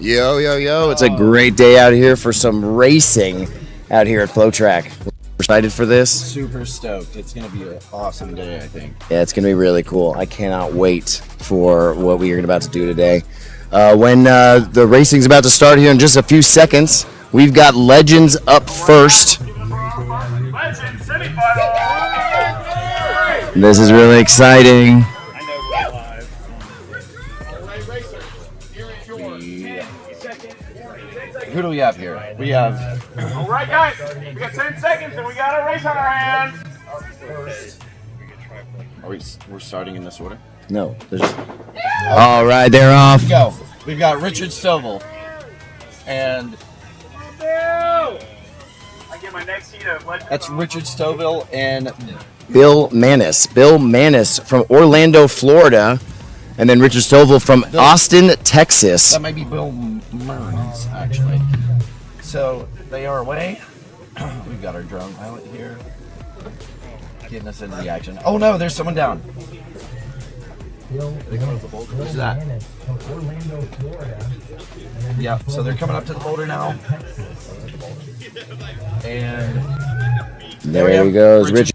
Yo, yo, yo. It's a great day out here for some racing out here at FloatTrack. We're excited for this. Super stoked. It's going to be an awesome day, I think. Yeah, it's going to be really cool. I cannot wait for what we are about to do today. When the racing's about to start here in just a few seconds, we've got Legends up first. This is really exciting. Who do we have here? We have... All right, guys. We got 10 seconds and we got a race on our hands. We're starting in this order? No. All right, they're off. Here we go. We've got Richard Stovall and... I get my next heat of That's Richard Stovall and... Bill Manis. Bill Manis from Orlando, Florida. And then Richard Stovall from Austin, Texas. That might be Bill Mearns, actually. So they are away. We've got our drone pilot here, getting us into the action. Oh no, there's someone down. Who's that? Yeah, so they're coming up to the boulder now. And there he goes, Richard.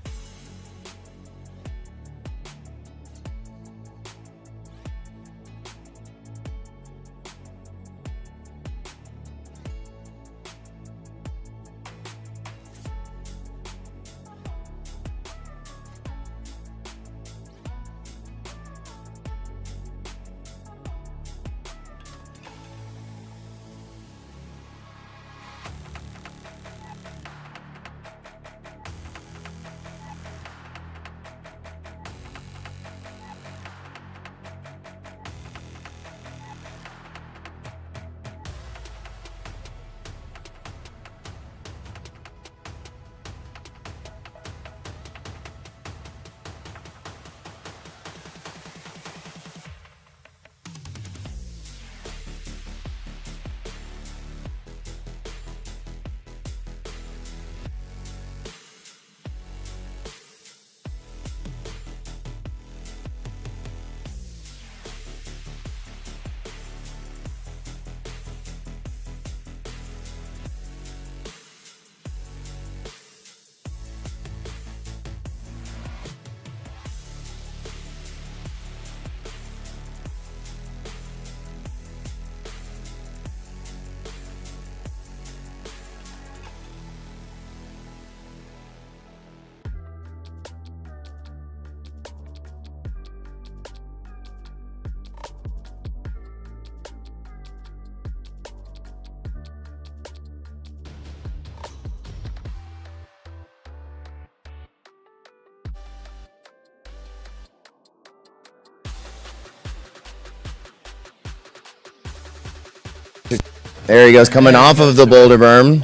There he goes, coming off of the boulder berm.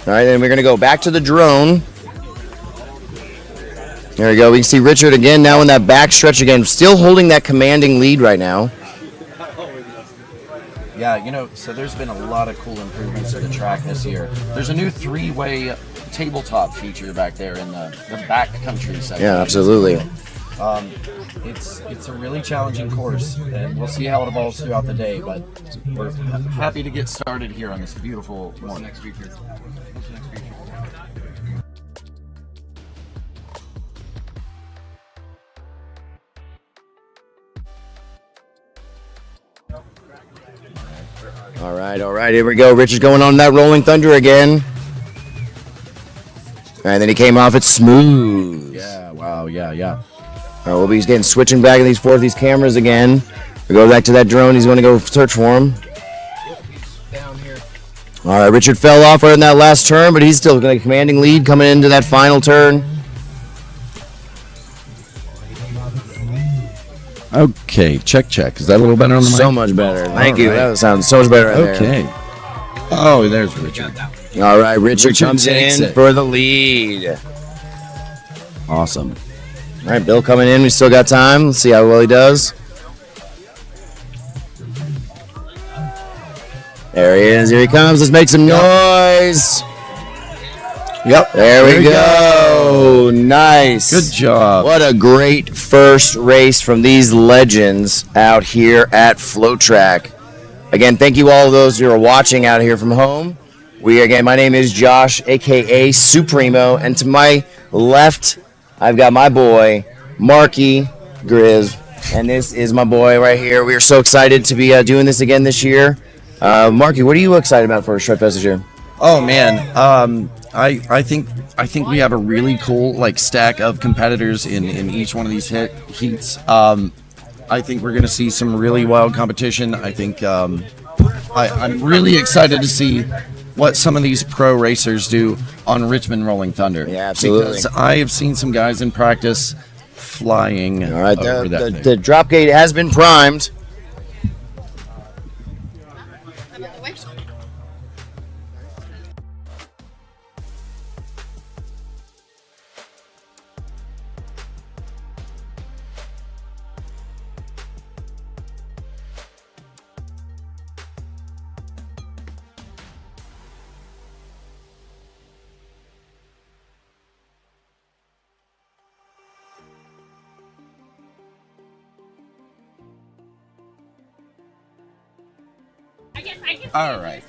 All right, then we're going to go back to the drone. There we go. We can see Richard again now in that back stretch again, still holding that commanding lead right now. yeah, you know, so there's been a lot of cool improvements to the track this year. There's a new 3-way tabletop feature back there in the back country section. Yeah, absolutely. It's a really challenging course, and we'll see how it evolves throughout the day, but we're happy to get started here on this beautiful morning. Next feature? All right, here we go. Richard's going on that Rolling Thunder again. And then he came off it smooth. Yeah, wow, yeah. All right, we'll be getting switching back and these cameras again. We go back to that drone. He's going to go search for him. Down here. All right, Richard fell off right in that last turn, but he's still got a commanding lead coming into that final turn. Okay, check. Is that a little better on the mic? So much better. Thank you. Right. That sounds so much better right okay. there. Oh, there's Richard. All right, Richard comes in it. for the lead. Awesome. All right, Bill coming in. We still got time. Let's see how well he does. There he is. Here he comes. Let's make some noise. Yep. There we go. Nice. Good job. What a great first race from these legends out here at FloatTrack. Again, thank you all of those who are watching out here from home. My name is Josh, aka Supremo, and to my left, I've got my boy, Marky Grizz, and this is my boy right here. We are so excited to be doing this again this year. Marky, what are you excited about for Shredfest this year? Oh man, I think we have a really cool like stack of competitors in each one of these heats. I think we're gonna see some really wild competition. I think I'm really excited to see what some of these pro racers do on Richmond Rolling Thunder. Yeah, absolutely. Because I have seen some guys in practice flying. All right, over that the drop gate has been primed. All right.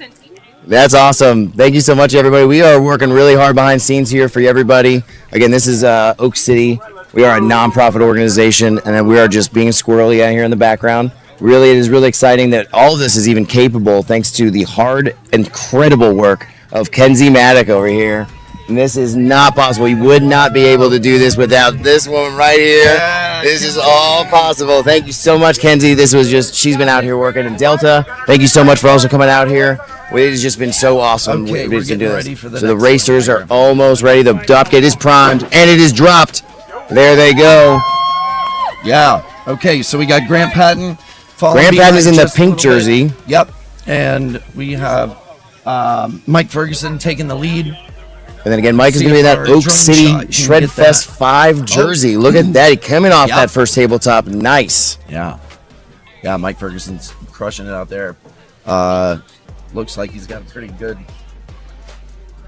That's awesome. Thank you so much, everybody. We are working really hard behind scenes here for everybody. Again, this is Oak City. We are a nonprofit organization, and we are just being squirrely out here in the background. Really, it is really exciting that all of this is even capable thanks to the hard, incredible work of Kenzie Maddock over here. And this is not possible. We would not be able to do this without this woman right here. This is all possible. Thank you so much, Kenzie. She's been out here working in Delta. Thank you so much for also coming out here. It has just been so awesome. Okay, we're getting ready for the So the next racers one are here. almost ready. The drop gate is primed, and it is dropped. There they go. Yeah. Okay, so we got Grant Patton. Grant Patton is in the pink jersey. Yep. And we have Mike Ferguson taking the lead. And then again, Mike is going to be in that CFR Oak drone City shot. Can Shred get Fest that. 5 jersey. Look at that. He coming off Yep. that first tabletop. Nice. Yeah. Yeah, Mike Ferguson's crushing it out there. Looks like he's got a pretty good.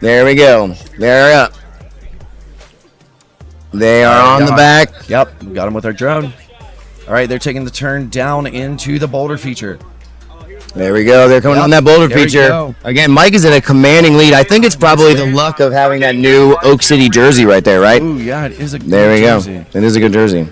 There we go. They're up. They are on the back. Yep, we got him with our drone. All right, they're taking the turn down into the boulder feature. There we go. They're coming Yep. on that boulder There we feature. go. Again, Mike is in a commanding lead. I think it's probably the luck of having that new Oak City jersey right there, right? Ooh, yeah, it is a good There we jersey. go. It is a good jersey.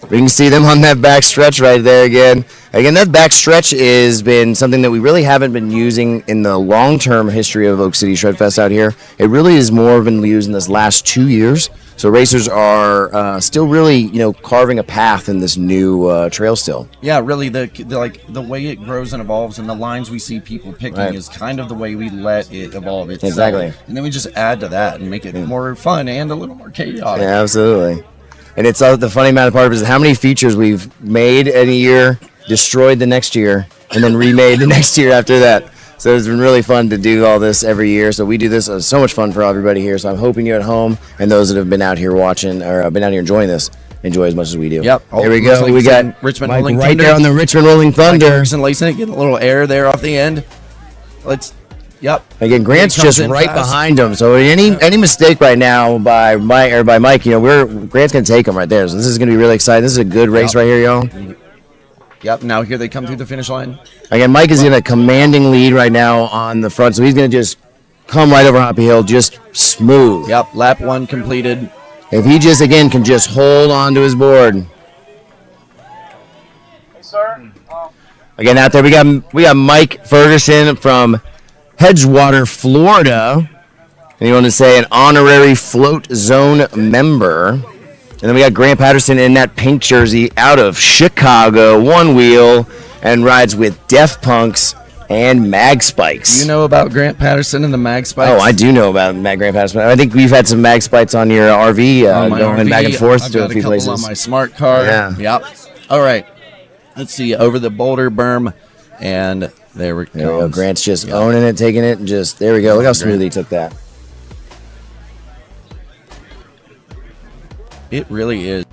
We can see them on that back stretch right there again. Again, that back stretch has been something that we really haven't been using in the long-term history of Oak City Shred Fest out here. It really is more been used in this last 2 years. So racers are still really, carving a path in this new trail still. Yeah, really, the way it grows and evolves, and the lines we see people picking Right. is kind of the way we let it evolve itself. Exactly. And then we just add to that and make it more fun and a little more chaotic. Yeah, absolutely. And it's the funny amount part is how many features we've made in a year, destroyed the next year, and then remade the next year after that. So it's been really fun to do all this every year. So we do this. It's so much fun for everybody here. So I'm hoping you at home and those that have been out here watching or been out here enjoying this enjoy as much as we do. Yep. Here we Looks go. like We it's got in Richmond Mike Rolling right Thunder. there on the Richmond Rolling Mike Thunder. Ferguson lacing it, getting a little air there off the end. Yep. Again, Grant's He comes just in right fast. behind him. So any mistake right now by Mike, Grant's gonna take him right there. So this is gonna be really exciting. This is a good race right here, y'all. Yep. Now here they come through the finish line. Again, Mike is in a commanding lead right now on the front, so he's going to just come right over Hoppy Hill, just smooth. Yep. Lap 1 completed. If he just, again, can just hold on to his board. Hey, sir. Again, out there, we got Mike Ferguson from Hedgewater, Florida. And you want to say an honorary Float Zone member. And then we got Grant Patterson in that pink jersey out of Chicago, Onewheel, and rides with Def Punks and Mag Spikes. Do you know about Grant Patterson and the Mag Spikes? Oh, I do know about Grant Patterson. I think we've had some Mag Spikes on your RV On my going RV, back and forth I've to got a few couple places. on my smart car. Yeah. Yep. All right. Let's see. Over the boulder berm. And there we There we go. go. Grant's just owning it, taking it, and just, there we go. Look how smooth he took that. It really is.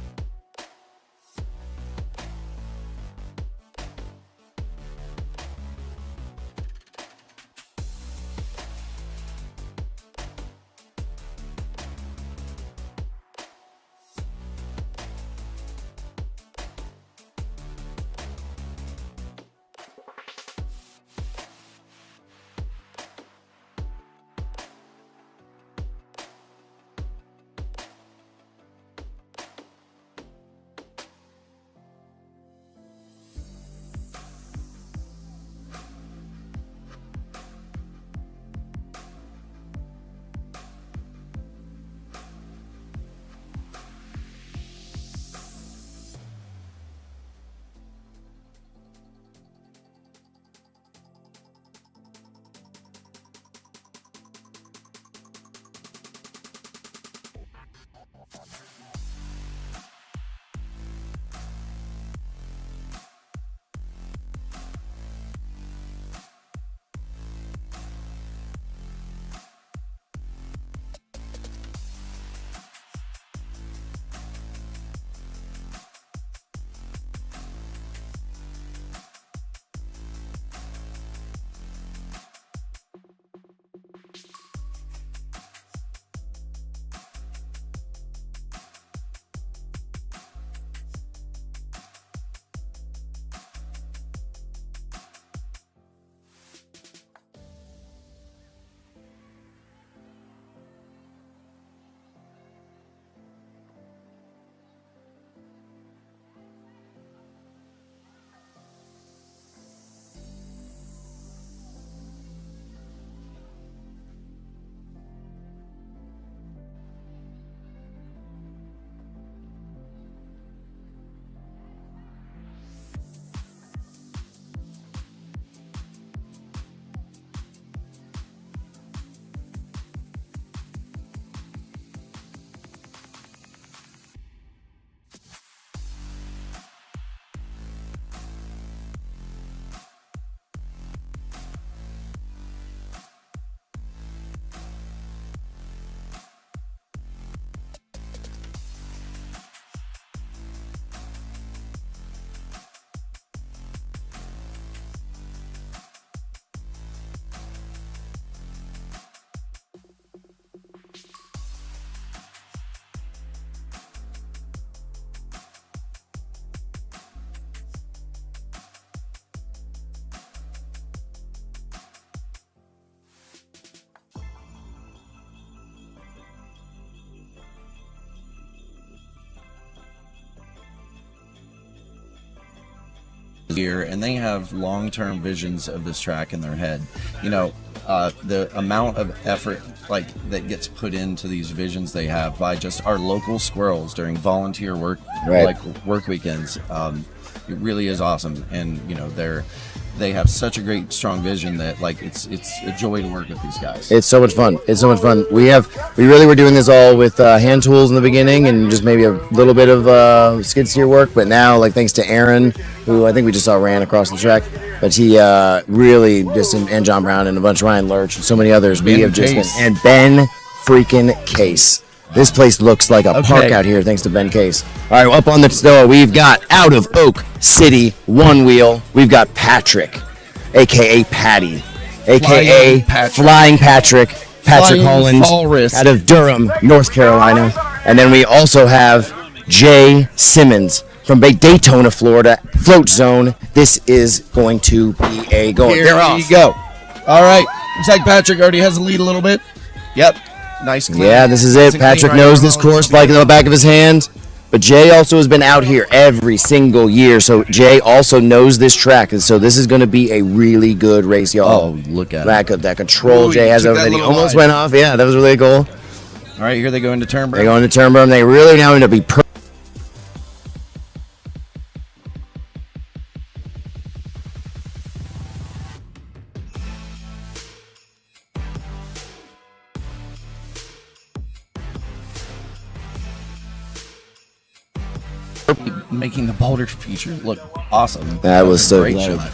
here, and they have long-term visions of this track in their head. You know, the amount of effort like that gets put into these visions they have by just our local squirrels during volunteer work, like work weekends. It really is awesome, and you know they have such a great strong vision that like it's a joy to work with these guys. It's so much fun. It's so much fun. We really were doing this all with hand tools in the beginning and just maybe a little bit of skid steer work, but now like thanks to Aaron, who I think we just saw ran across the track, but he really just and John Brown and a bunch of Ryan Lurch and so many others. We have just been, and Ben freaking Case. This place looks like a park out here thanks to Ben Case. All right, up on the store, we've got out of Oak City Onewheel. We've got Patrick, a.k.a. Patty, a.k.a. Flying Patrick Holland, out of Durham, North Carolina. And then we also have Jay Simmons from Daytona, Florida, Float Zone. This is going to be a goal. Here we go. All right, looks like Patrick already has the lead a little bit. Yep. Nice. Clean. Yeah, this is it. Patrick knows this course like in the back of his hand. But Jay also has been out here every single year, so Jay also knows this track, and so this is going to be a really good race, y'all. Oh, look at that control Jay has over there. He almost went off. Yeah, that was really cool. All right, here they go into turn berm. They go into turn berm. They really now end up being making the boulder feature look awesome. That was so great good. shot.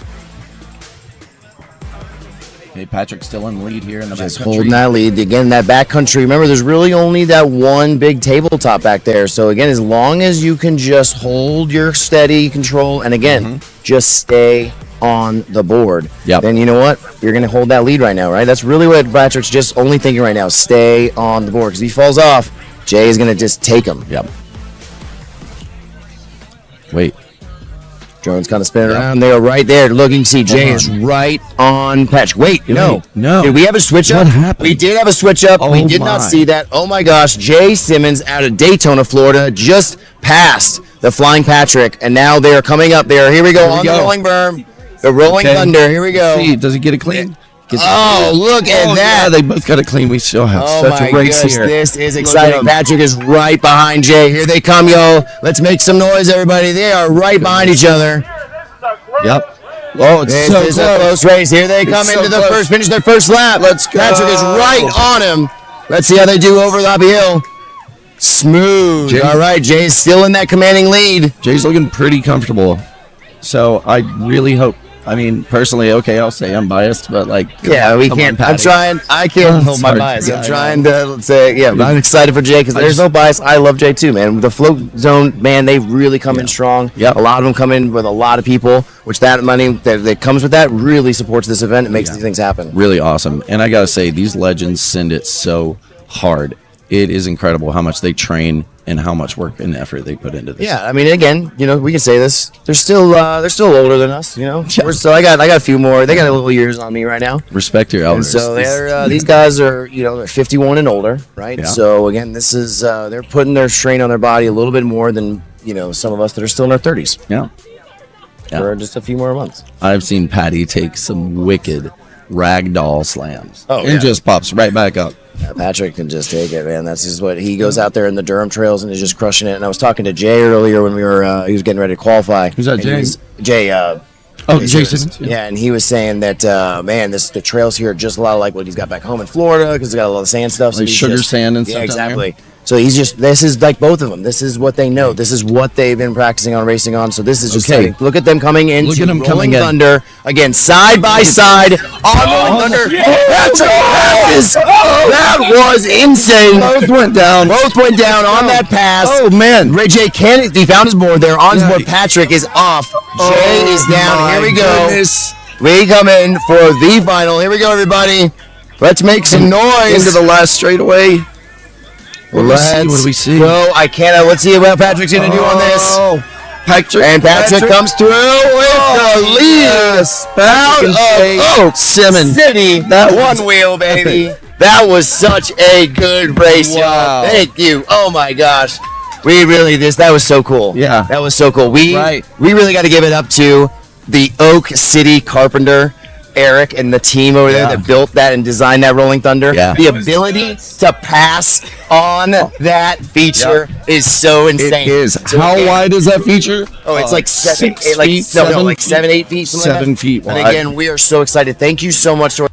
Okay, Patrick's still in the lead here in the just backcountry. holding that lead. Again, that backcountry. Remember, there's really only that one big tabletop back there. So again, as long as you can just hold your steady control, and again, just stay on the board. Then you know what? You're going to hold that lead right now, right? That's really what Patrick's just only thinking right now. Stay on the board, because if he falls off, Jay is going to just take him. Wait. Drone's kind of spinning around. They are right there looking. See, Jay is right on Patch. Wait, no. Did we have a switch up? What happened? We did have a switch up. Oh, we did not see that. Oh my gosh. Jay Simmons out of Daytona, Florida, just passed the Flying Patrick, and now they are coming up there. Here we go on the rolling berm. The rolling thunder. Here we go. See, does he get it clean? Oh, look at that. Yeah, they both got it clean. We still have such a race here. This is exciting. Patrick is right behind Jay. Here they come, yo. Let's make some noise, everybody. They are right behind each other. Oh, it's this so is a close race. Here they come into the first, finish their first lap. Let's go. Patrick is right on him. Let's see how they do over the hill. Smooth. Jay. All right, Jay is still in that commanding lead. Jay's looking pretty comfortable. So I really hope. I mean, personally, okay, I'll say I'm biased, but like, yeah, we can't. I can't hold my hard. bias. Yeah, I'm trying to say, yeah, I'm excited for Jay because there's no bias. I love Jay too, man. The Float Zone, man, they really come in strong. A lot of them come in with a lot of people, which that money that comes with that really supports this event. It makes these things happen. Really awesome. And I gotta say, these legends send it so hard. It is incredible how much they train and how much work and effort they put into this. Yeah, I mean, again, you know, we can say this. They're still older than us, you know. So I got a few more. They got a little years on me right now. Respect your elders. And so they're these guys are, you know, they're 51 and older, right? Yeah. So again, this is they're putting their strain on their body a little bit more than, you know, some of us that are still in our 30s. Yeah. For just a few more months. I've seen Patty take some wicked ragdoll slams. Oh, and just pops right back up. Yeah, Patrick can just take it, man. That's just what he goes out there in the Durham trails and is just crushing it. And I was talking to Jay earlier when we were he was getting ready to qualify. Who's that, Jay? Jay. Jason. Yeah, and he was saying that man, the trails here are just a lot like what he's got back home in Florida because it's got a lot of sand stuff. So like sugar sand and stuff. Yeah, exactly. So he's just, this is like both of them. This is what they know. This is what they've been practicing on, racing on. So this is just exciting. Look at them coming in. Look at them coming in. Thunder. Again, side by side on Rolling Thunder. Patrick passes. That was insane. Both went down. On that pass. Oh, man. Ray J he found his board there. On his board, Patrick is off. Jay is down. Here we go. Goodness. We come in for the final. Here we go, everybody. Let's make some noise. Into the last straightaway. What do we see? Go. I can't. Let's see what Patrick's going to do on this. Patrick comes through with the lead out of Oak City. That Onewheel, baby. That was such a good race, y'all. Thank you. Oh my gosh. That was so cool. Yeah. That was so cool. We really got to give it up to the Oak City carpenter, Eric, and the team over there that built that and designed that Rolling Thunder. Yeah. The ability to pass on that feature is so insane. It is. So How wide is that feature? Oh, it's like 7, 6 8, feet, like 7, 8 feet, something like 7 that. feet wide. And again, we are so excited. Thank you so much to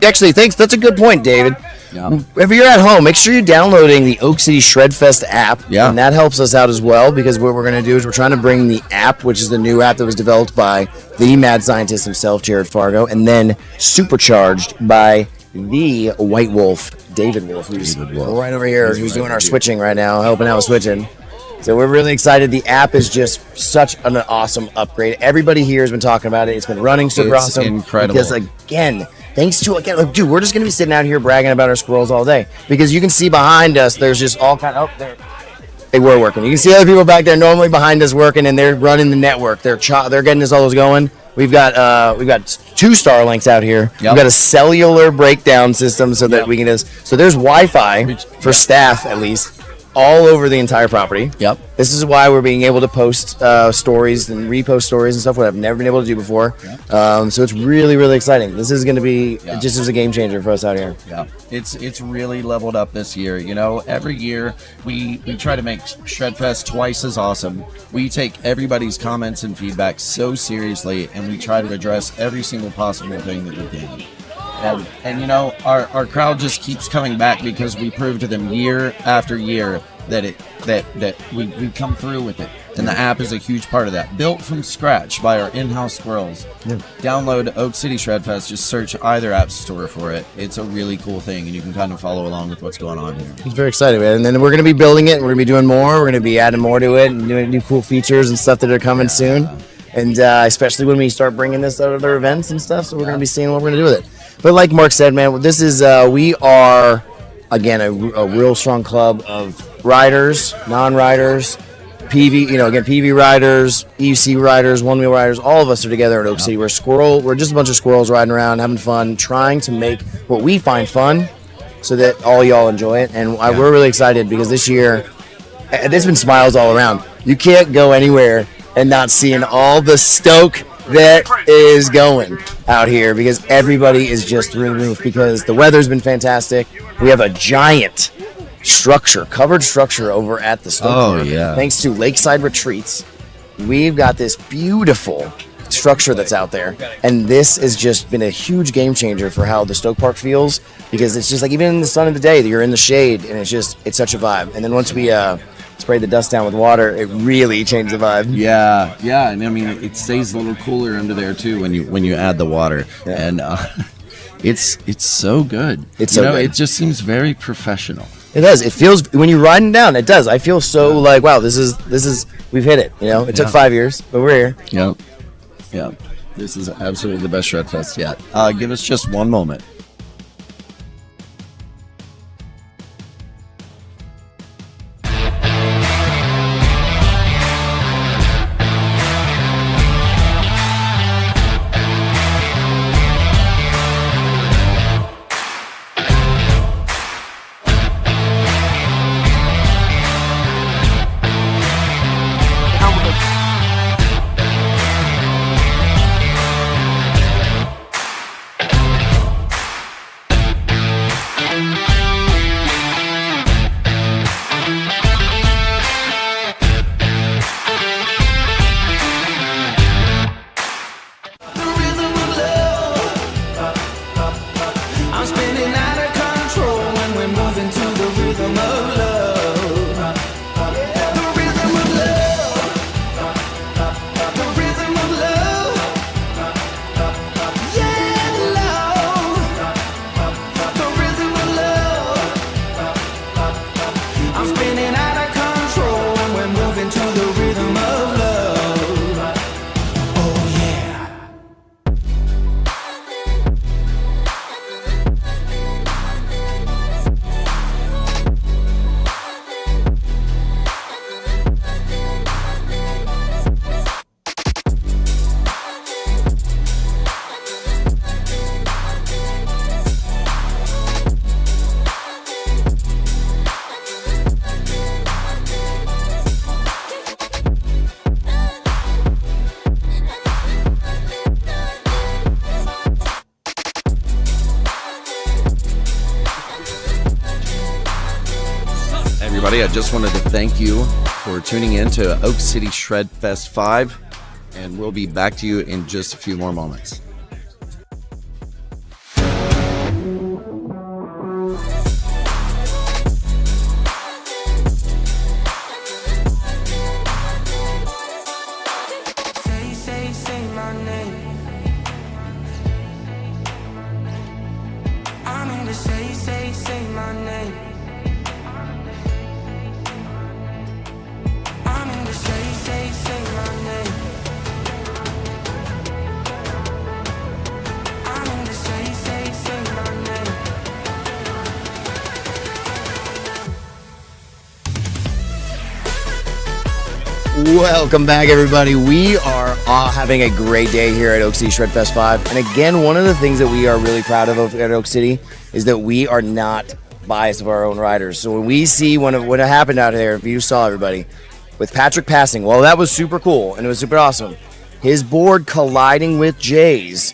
actually, thanks. That's a good point, David. Yeah. If you're at home, make sure you're downloading the Oak City Shredfest app. Yeah. And that helps us out as well, because what we're going to do is we're trying to bring the app, which is the new app that was developed by the mad scientist himself, Jared Fargo, and then supercharged by the White Wolf, David Wolf, who's right over here, who's doing our switching right now, helping out with switching. So we're really excited. The app is just such an awesome upgrade. Everybody here has been talking about it. It's been running super It's awesome. incredible. Because again, thanks to dude, we're just gonna be sitting out here bragging about our squirrels all day, because you can see behind us. There's just all kind of there. They were working. You can see other people back there normally behind us working, and they're running the network. They're getting us all those going. We've got 2 Starlinks out here. Yep. We've got a cellular breakdown system so that we can just. So there's Wi-Fi for staff at least all over the entire property. Yep. This is why we're being able to post stories and repost stories and stuff, what I've never been able to do before. So it's really, really exciting. This is going to be just as a game changer for us out here. Yeah, it's really leveled up this year. You know, every year we try to make Shredfest twice as awesome. We take everybody's comments and feedback so seriously, and we try to address every single possible thing that we can. And you know, our crowd just keeps coming back because we prove to them year after year that we come through with it. And the app is a huge part of that. Built from scratch by our in-house squirrels. Download Oak City Shredfest, just search either app store for it. It's a really cool thing, and you can kind of follow along with what's going on here. It's very exciting, man. And then we're going to be building it, and we're going to be doing more. We're going to be adding more to it and doing new cool features and stuff that are coming soon. And especially when we start bringing this to other events and stuff. So we're going to be seeing what we're going to do with it. But like Mark said, man, this is we are again a real strong club of riders, non-riders, PV, PV riders, EUC riders, one-wheel riders. All of us are together at Oak City. We're just a bunch of squirrels riding around, having fun, trying to make what we find fun, so that all y'all enjoy it. And we're really excited because this year, there's been smiles all around. You can't go anywhere and not seeing all the stoke that is going out here, because everybody is just through the roof because the weather's been fantastic. We have a giant covered structure over at the Stoke Park. Thanks to Lakeside Retreats, we've got this beautiful structure that's out there, and this has just been a huge game changer for how the Stoke Park feels, because it's just like, even in the sun of the day, you're in the shade, and it's such a vibe. And then once we spray the dust down with water, it really changed the vibe. Yeah, and I mean, it stays a little cooler under there too when you add the water, and it's so good. It's so good. It just seems very professional. It does. It feels, when you're riding down, it does. I feel so like, wow, this is we've hit it. It took 5 years, but we're here. Yep. This is absolutely the best Shredfest yet. Give us just one moment. everybody. I just wanted to thank you for tuning in to Oak City Shred Fest 5, and we'll be back to you in just a few more moments. Say my name. I'm in the say my name. I'm in the say my name. I'm in the say my name. Welcome back, everybody. We are having a great day here at Oak City Shred Fest 5. And again, one of the things that we are really proud of at Oak City is that we are not biased of our own riders. So when we see what happened out there, if you saw everybody, with Patrick passing, well, that was super cool and it was super awesome. His board colliding with Jay's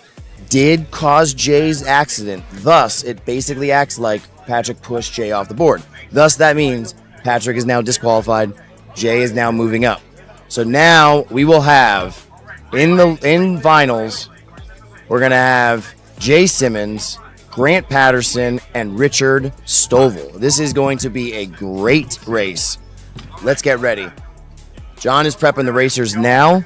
did cause Jay's accident. Thus, it basically acts like Patrick pushed Jay off the board. Thus, that means Patrick is now disqualified. Jay is now moving up. So now we will have in finals, we're gonna have Jay Simmons, Grant Patterson, and Richard Stovall. This is going to be a great race. Let's get ready. John is prepping the racers now.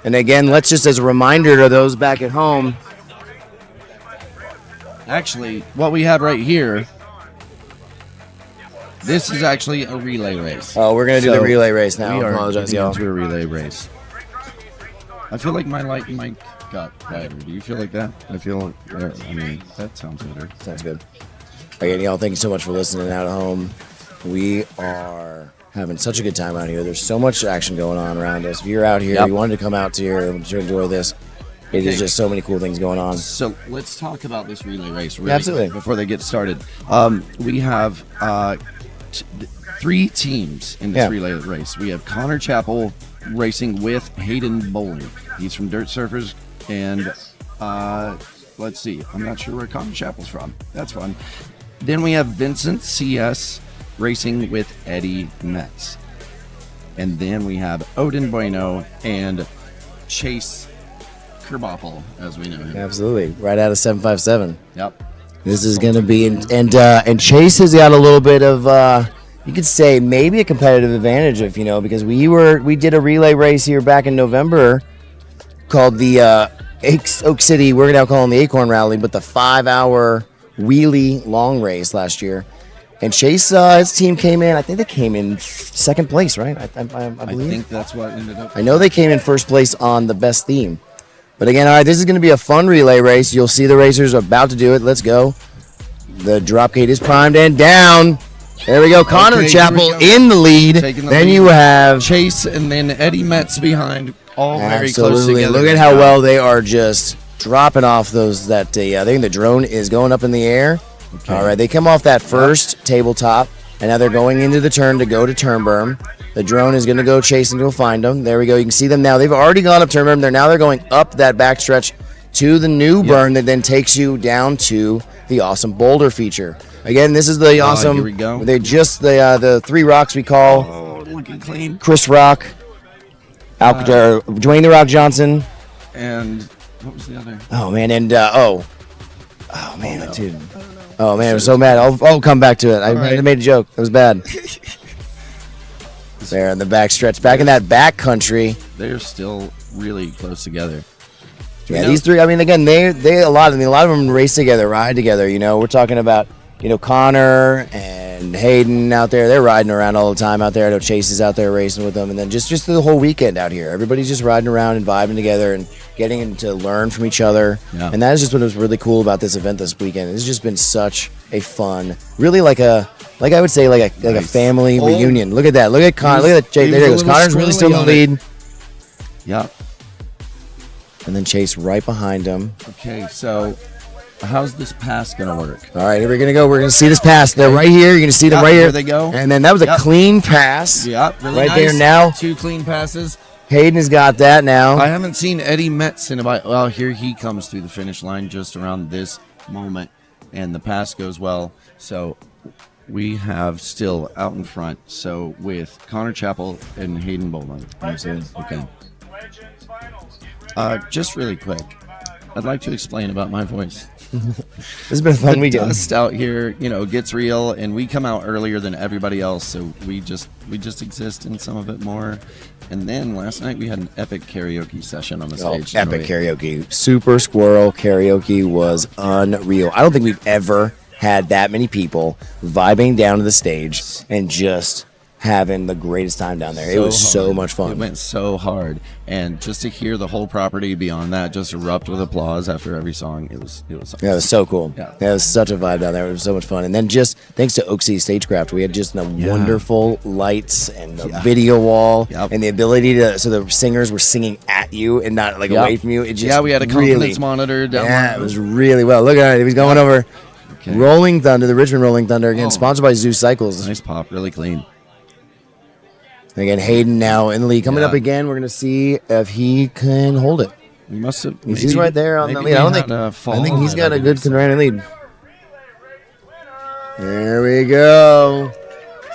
And again, let's just as a reminder to those back at home. Actually, what we have right here, this is actually a relay race. Oh, we're going to do the relay race now. We I are apologize, getting y'all. into a relay race. I feel like my light mic got quieter. Do you feel like that? I feel, I mean, that sounds better. Sounds good. Again, y'all, thank you so much for listening out at home. We are having such a good time out here. There's so much action going on around us. If you're out here, you wanted to come out here to enjoy this. It is just so many cool things going on. So let's talk about this relay race really Absolutely. quick before they get started. We have 3 teams in this relay race. We have Connor Chappell racing with Hayden Bowling. He's from Dirt Surfers, and let's see. I'm not sure where Connor Chappell's from. That's fun. Then we have Vincent CS racing with Eddie Metz. And then we have Odin Bueno and Chase Kerboppel, as we know him. Absolutely. Right out of 757. Yep. This is going to be, and Chase has got a little bit of, you could say maybe a competitive advantage, if you know, because we did a relay race here back in November called the Oak City, we're now calling the Acorn Rally, but the 5-hour wheelie long race last year. And Chase, his team came in, I think they came in second place, right? I believe. I think that's what ended up. I know they came in first place on the best theme. But again, all right, this is going to be a fun relay race. You'll see the racers are about to do it. Let's go. The drop gate is primed and down. There we go. Connor Chappell in the lead. Then you have Chase and then Eddie Metz behind, all very close absolutely. together. Look at how well they are just dropping off those. I think the drone is going up in the air. Okay. All right, they come off that first tabletop, and now they're going into the turn to go to turn berm. The drone is going to go chase and go find them. There we go. You can see them now. They've already gone up turn berm. They're going up that backstretch to the new berm that then takes you down to the awesome boulder feature. Again, this is the awesome. Here we go. They just the 3 rocks we call. Oh, looking clean. Chris Rock, Dwayne the Rock Johnson, And what was the other? oh man, and dude. Oh man, I was so mad. I'll come back to it. I made a joke. It was bad. There in the back stretch, back in that back country. They're still really close together. Yeah, these 3. I mean, again, a lot of them race together, ride together. You know, we're talking about Connor and Hayden out there. They're riding around all the time out there. I know Chase is out there racing with them, and then just the whole weekend out here. Everybody's just riding around and vibing together and getting to learn from each other. Yeah. And that is just what was really cool about this event this weekend. It's just been such a fun, really like I would say like a family reunion. Look at that. Look at Connor. Look at that. There he goes. Connor's really still in the lead. Yeah. And then Chase right behind him. Okay, so how's this pass going to work? All right, here we're going to go. We're going to see this pass. They're right here. You're going to see them right here. There they go. And then that was a clean pass. Yeah, really right nice. there now. 2 clean passes. Hayden has got that now. I haven't seen Eddie Metz in about. Well, here he comes through the finish line just around this moment, and the pass goes well. So we have still out in front. So with Connor Chappell and Hayden Bowman. Okay. Just really quick, I'd like to explain about my voice. This has been a fun The weekend. dust out here, gets real, and we come out earlier than everybody else, so we just exist in some of it more. And then last night we had an epic karaoke session on the stage. Epic karaoke. Super Squirrel karaoke was unreal. I don't think we've ever had that many people vibing down to the stage and just having the greatest time down there. It was so much fun. It went so hard, and just to hear the whole property beyond that just erupt with applause after every song, it was Yeah, it was so cool. Yeah. It was such a vibe down there. It was so much fun. And then just thanks to Oak City Stagecraft, we had just the wonderful lights and the video wall and the ability to, so the singers were singing at you and not like away from you. It just we had a confidence monitor down there. it was really well. Look at it. He was going over Rolling Thunder, the Richmond Rolling Thunder, again, sponsored by Zoo Cycles. Nice pop, really clean. And again, Hayden now in the lead. Coming up again, we're going to see if he can hold it. We must have. He's right there on the lead. I think he's got a good running lead. There we go.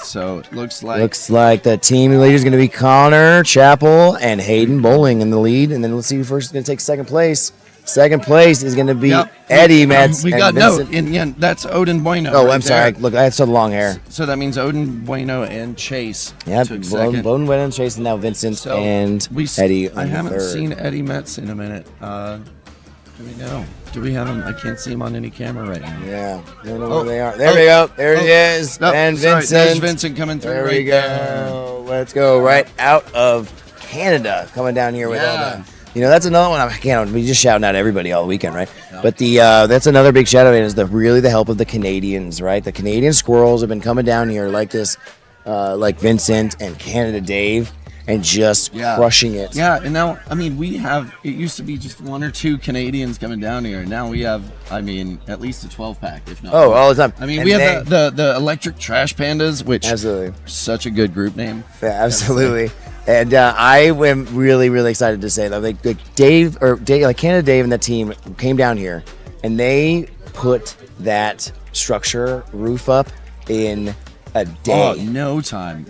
So it looks like the team leader is going to be Connor Chappell and Hayden Bowling in the lead. And then let's see who first is going to take second place. Second place is going to be Eddie Metz. We got that's Odin Bueno. Oh, I'm sorry. Look, I have so long hair. So that means Odin Bueno and Chase. Yep, took second. Odin Bueno and Chase, and now Vincent and Eddie. I haven't third. seen Eddie Metz in a minute. Do we know? Do we have him? I can't see him on any camera right now. Yeah, I don't know where they are. There we go. There he is. And Vincent. There's Vincent coming through. There we go. Let's go right out of Canada, coming down here with all the. That's another one. I can't be just shouting out everybody all weekend, right? Yeah. But that's another big shout out is the help of the Canadians, right? The Canadian squirrels have been coming down here like this, like Vincent and Canada Dave, and just crushing it. Yeah, and now we have. It used to be just one or two Canadians coming down here. Now we have, at least a 12-pack, if not. Oh, all the time. We have the electric trash pandas, which absolutely such a good group name. Yeah, absolutely. And I am really, really excited to say that like Canada Dave and that team came down here, and they put that structure roof up in a day. Oh, no time.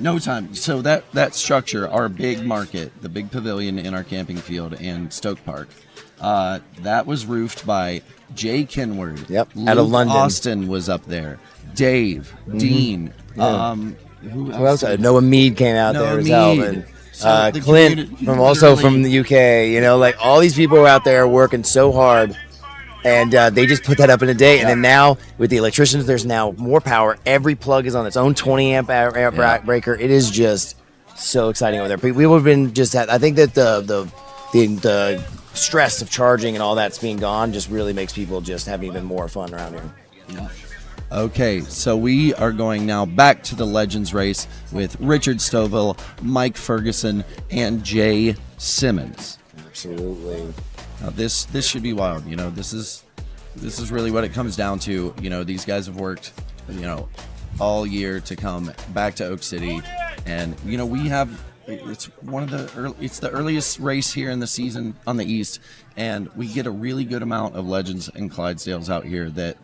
So that structure, our big market, the big pavilion in our camping field and Stoke Park, that was roofed by Jay Kenward. Yep, Luke out of London. Austin was up there. Dave, Dean. Yeah. Who else? Noah Mead came out there as well. And, So the Clint from the UK. Like all these people are out there working so hard. And they just put that up in a day. And then now with the electricians, there's now more power. Every plug is on its own 20 amp breaker. It is just so exciting over there. We would have been I think that the stress of charging and all that's being gone just really makes people just have even more fun around here. Yeah. Okay, so we are going now back to the Legends race with Richard Stovall, Mike Ferguson, and Jay Simmons. Absolutely. Now this should be wild. This is really what it comes down to. These guys have worked, all year to come back to Oak City, and we have. It's it's the earliest race here in the season on the East, and we get a really good amount of Legends and Clydesdales out here that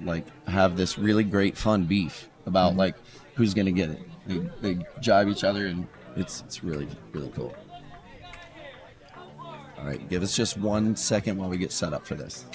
have this really great fun beef about who's gonna get it. They jibe each other, and it's really, really cool. All right, give us just 1 second while we get set up for this.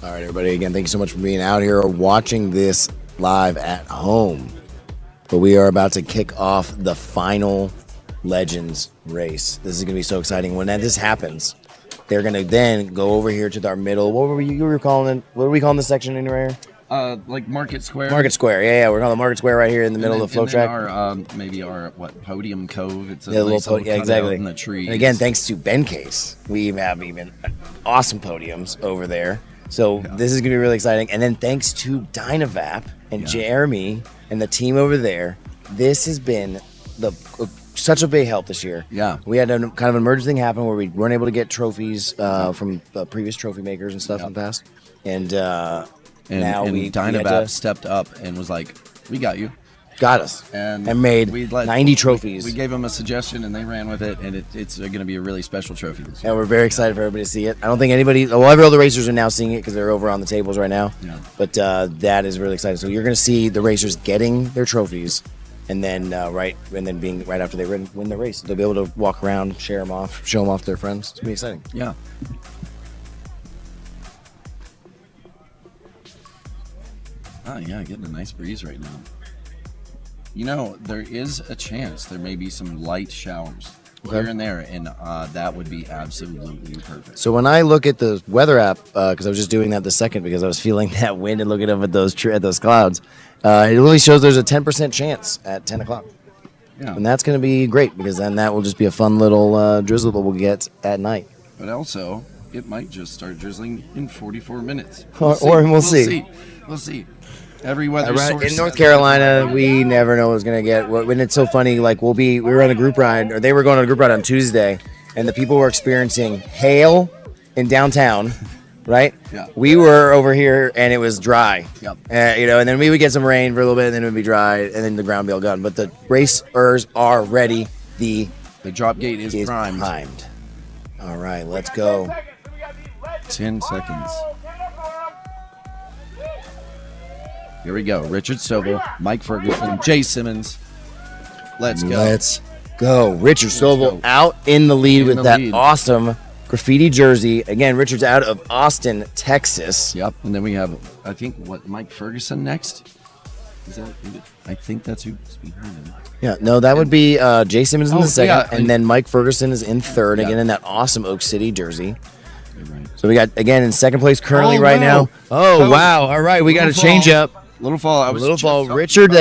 All right, everybody. Again, thank you so much for being out here or watching this live at home. But we are about to kick off the final Legends race. This is going to be so exciting. When this happens, they're going to then go over here to our middle. What were you were calling it? What are we calling this section in right here? Like Market Square. Market Square. Yeah, we're calling the Market Square right here in the middle of the FloatTrack. Our maybe our Podium Cove. It's a Yeah, nice little cutout exactly. in the trees. And again, thanks to Ben Case, we have even awesome podiums over there. So this is gonna be really exciting. And then thanks to Dynavap and Jeremy and the team over there, this has been such a big help this year. Yeah. We had a kind of an emergency thing happen where we weren't able to get trophies from previous trophy makers and stuff in the past. And now we Dynavap stepped up and was like, "We got you." Got us And made we 90 trophies. We gave them a suggestion and they ran with it, and it's going to be a really special trophy this year. And we're very excited for everybody to see it. I don't think anybody, well, every other racers are now seeing it because they're over on the tables right now. Yeah. But that is really exciting. So you're going to see the racers getting their trophies, and then being right after they win the race, they'll be able to walk around, share them off, show them off to their friends. It's gonna be exciting. Yeah. Oh yeah, getting a nice breeze right now. You know, there is a chance there may be some light showers here and there, and that would be absolutely perfect. So when I look at the weather app, because I was just doing that the second because I was feeling that wind and looking up at those clouds, it only shows there's a 10% chance at 10 o'clock. Yeah. And that's going to be great because then that will just be a fun little drizzle that we'll get at night. But also, it might just start drizzling in 44 minutes. We'll see. We'll see. Every weather source in North Carolina, we never know what's gonna get. When it's so funny, like we were on a group ride, or they were going on a group ride on Tuesday, and the people were experiencing hail in downtown, right? Yeah. We were over here, and it was dry. Yep. And then we would get some rain for a little bit, and then it would be dry, and then the ground would be all gone. But the racers are ready. The drop gate is primed. All right, let's go. 10 seconds. Here we go. Richard Stovall, Mike Ferguson, Jay Simmons. Let's go. Let's go. Richard Stovall out in the lead with that awesome graffiti jersey. Again, Richard's out of Austin, Texas. Yep. And then we have, I think, Mike Ferguson next? I think that's who's behind him. Yeah, no, that would be Jay Simmons in the second, yeah, and then Mike Ferguson is in third, again in that awesome Oak City jersey. Right. So we got, again, in second place currently now. Oh, wow. All right, we got a change up. Little fall. Richard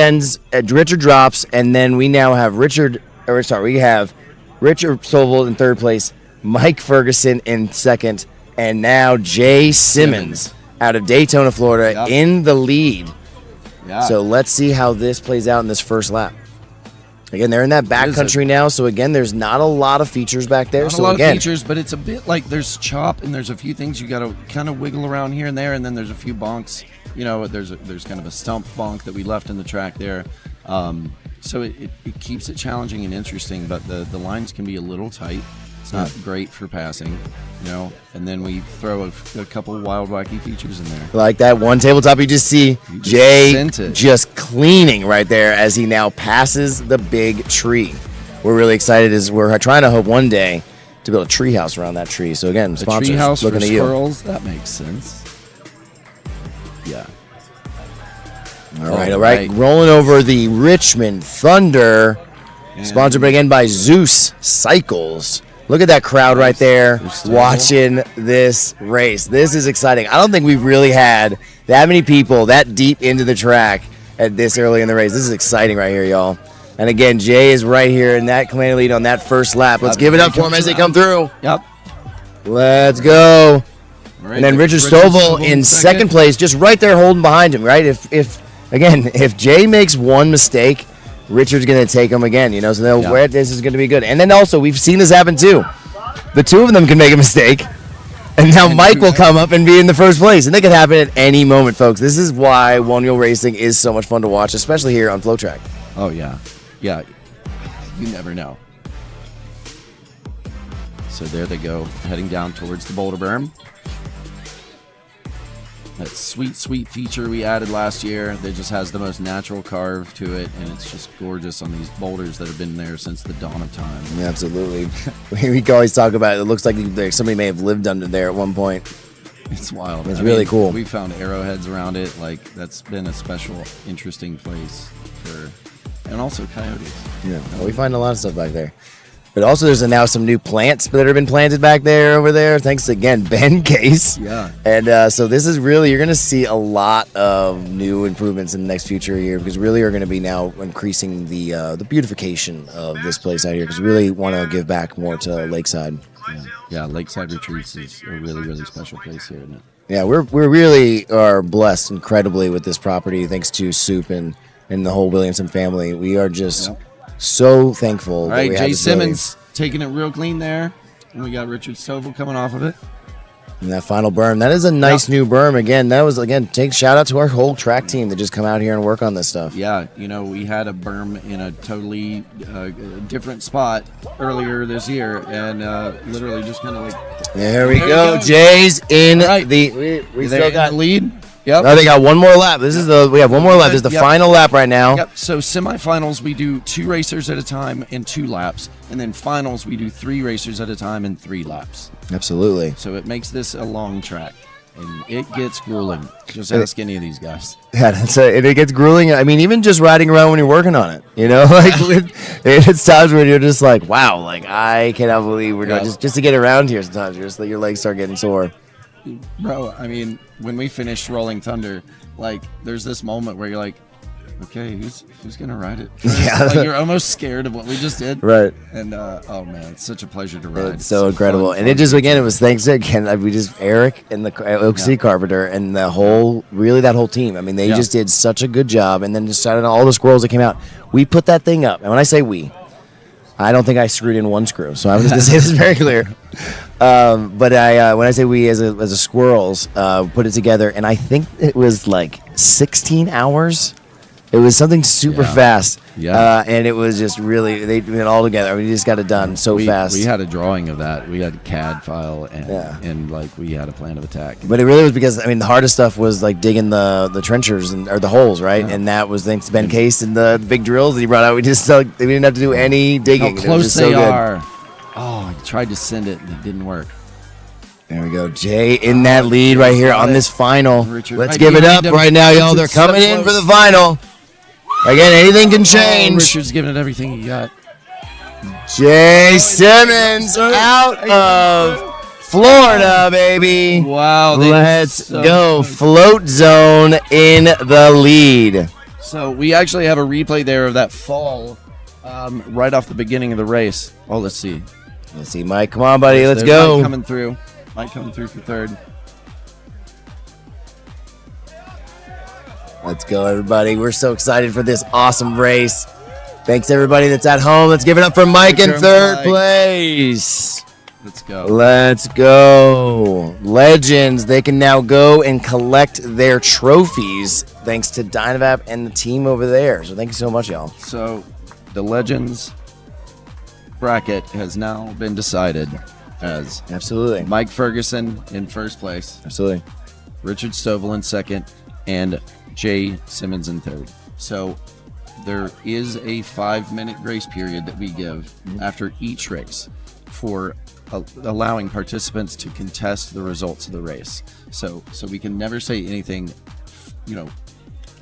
Richard drops, and then we now have we have Richard Stovall in third place, Mike Ferguson in second, and now Jay Simmons out of Daytona, Florida, in the lead. Yeah. So let's see how this plays out in this first lap. Again, they're in that back country now, so again, there's not a lot of features back there. Not a lot of features, but it's a bit like there's chop, and there's a few things you got to kind of wiggle around here and there, and then there's a few bonks. You know, there's kind of a stump bonk that we left in the track there. So it keeps it challenging and interesting, but the lines can be a little tight. It's not great for passing, you know. And then we throw a couple wild, wacky features in there. Like that one tabletop you just see, Jay just cleaning right there as he now passes the big tree. We're really excited as we're trying to hope one day to build a tree house around that tree. So again, sponsors, a tree house looking for at you. squirrels, that makes sense. Yeah. All right. Rolling over the Richmond Thunder, sponsored again by Zeus Cycles. Look at that crowd right there watching this race. This is exciting. I don't think we've really had that many people that deep into the track at this early in the race. This is exciting right here, y'all. And again, Jay is right here in that command lead on that first lap. Let's give it up for him as they come through. Yep. Let's go. Right, and then Richard Stovall in second place, just right there holding behind him, right? If Jay makes one mistake, Richard's going to take him again, you know, so this is going to be good. And then also, we've seen this happen too. The two of them can make a mistake, and now Mike will come up and be in the first place. And that could happen at any moment, folks. This is why one-wheel racing is so much fun to watch, especially here on FloatTrack. Oh, yeah. Yeah. You never know. So there they go, heading down towards the boulder berm. That sweet, sweet feature we added last year that just has the most natural carve to it, and it's just gorgeous on these boulders that have been there since the dawn of time. Yeah, absolutely. We can always talk about it. It looks like somebody may have lived under there at one point. It's wild. It's really cool. We found arrowheads around it. Like, that's been a special, interesting place for, and also coyotes. Yeah, we find a lot of stuff back there. But also, there's now some new plants that have been planted back there over there. Thanks again, Ben Case. Yeah. And so this is really, you're going to see a lot of new improvements in the next future here because really are going to be now increasing the beautification of this place out here because we really want to give back more to Lakeside. Yeah, Lakeside Retreats is a really, really special place here, isn't it? Yeah, we really are blessed incredibly with this property thanks to Soup and the whole Williamson family. We are just so thankful. All right, Jay Simmons taking it real clean there. And we got Richard Stovall coming off of it. And that final berm, that is a nice new berm. Again, that was, take shout out to our whole track team that just come out here and work on this stuff. Yeah, we had a berm in a totally different spot earlier this year, and literally just kind of like. There we go. Jay's in the. We still got the lead. Yep. No, they got one more lap. We have one more lap. This is the final lap right now. Yep. So semifinals, we do 2 racers at a time and 2 laps, and then finals, we do 3 racers at a time and 3 laps. Absolutely. So it makes this a long track, and it gets grueling. Just ask any of these guys. Yeah, and it gets grueling. I mean, even just riding around when you're working on it, like it's times where you're just like, wow, like I cannot believe we're going just to get around here. Sometimes you're just like your legs start getting sore. Bro, I mean, when we finished Rolling Thunder, like, there's this moment where you're like, okay, who's gonna ride it? Yeah, like, you're almost scared of what we just did, right? And oh man, it's such a pleasure to ride. It's so incredible, and it just again, it was thanks again. We just Eric and the Oak City Carpenter and the whole that whole team. I mean, they just did such a good job, and then just started all the squirrels that came out. We put that thing up, and when I say we, I don't think I screwed in one screw, so I'm just gonna say this very clear. But when I say we as a squirrels put it together, and I think it was like 16 hours. It was something super fast. Yeah. And it was just really, they did it all together. I mean, we just got it done so fast. We had a drawing of that. We had a CAD file and like we had a plan of attack. But it really was because, I mean, the hardest stuff was like digging the trenchers or the holes, right? Yeah. And that was thanks to Ben Case and the big drills that he brought out. We didn't have to do any digging. How close they are. Oh, I tried to send it and it didn't work. There we go. Jay in that lead right here on this final. Richard, let's give it up right now, y'all. They're coming in for the final. Again, anything can change. Richard's giving it everything he got. Jay Simmons out of Florida, baby. Wow. Let's go. Float Zone in the lead. So we actually have a replay there of that fall right off the beginning of the race. Oh, let's see. Let's see, Mike. Come on, buddy. Let's There's go. Mike coming through for third. Let's go, everybody. We're so excited for this awesome race. Thanks, everybody that's at home. Let's give it up for Mike in third place. Let's go. Let's go. Legends, they can now go and collect their trophies thanks to Dynavap and the team over there. So thank you so much, y'all. So the Legends bracket has now been decided as absolutely Mike Ferguson in first place. Absolutely. Richard Stovall in second and Jay Simmons in third. So there is a 5-minute grace period that we give after each race for allowing participants to contest the results of the race. So we can never say anything,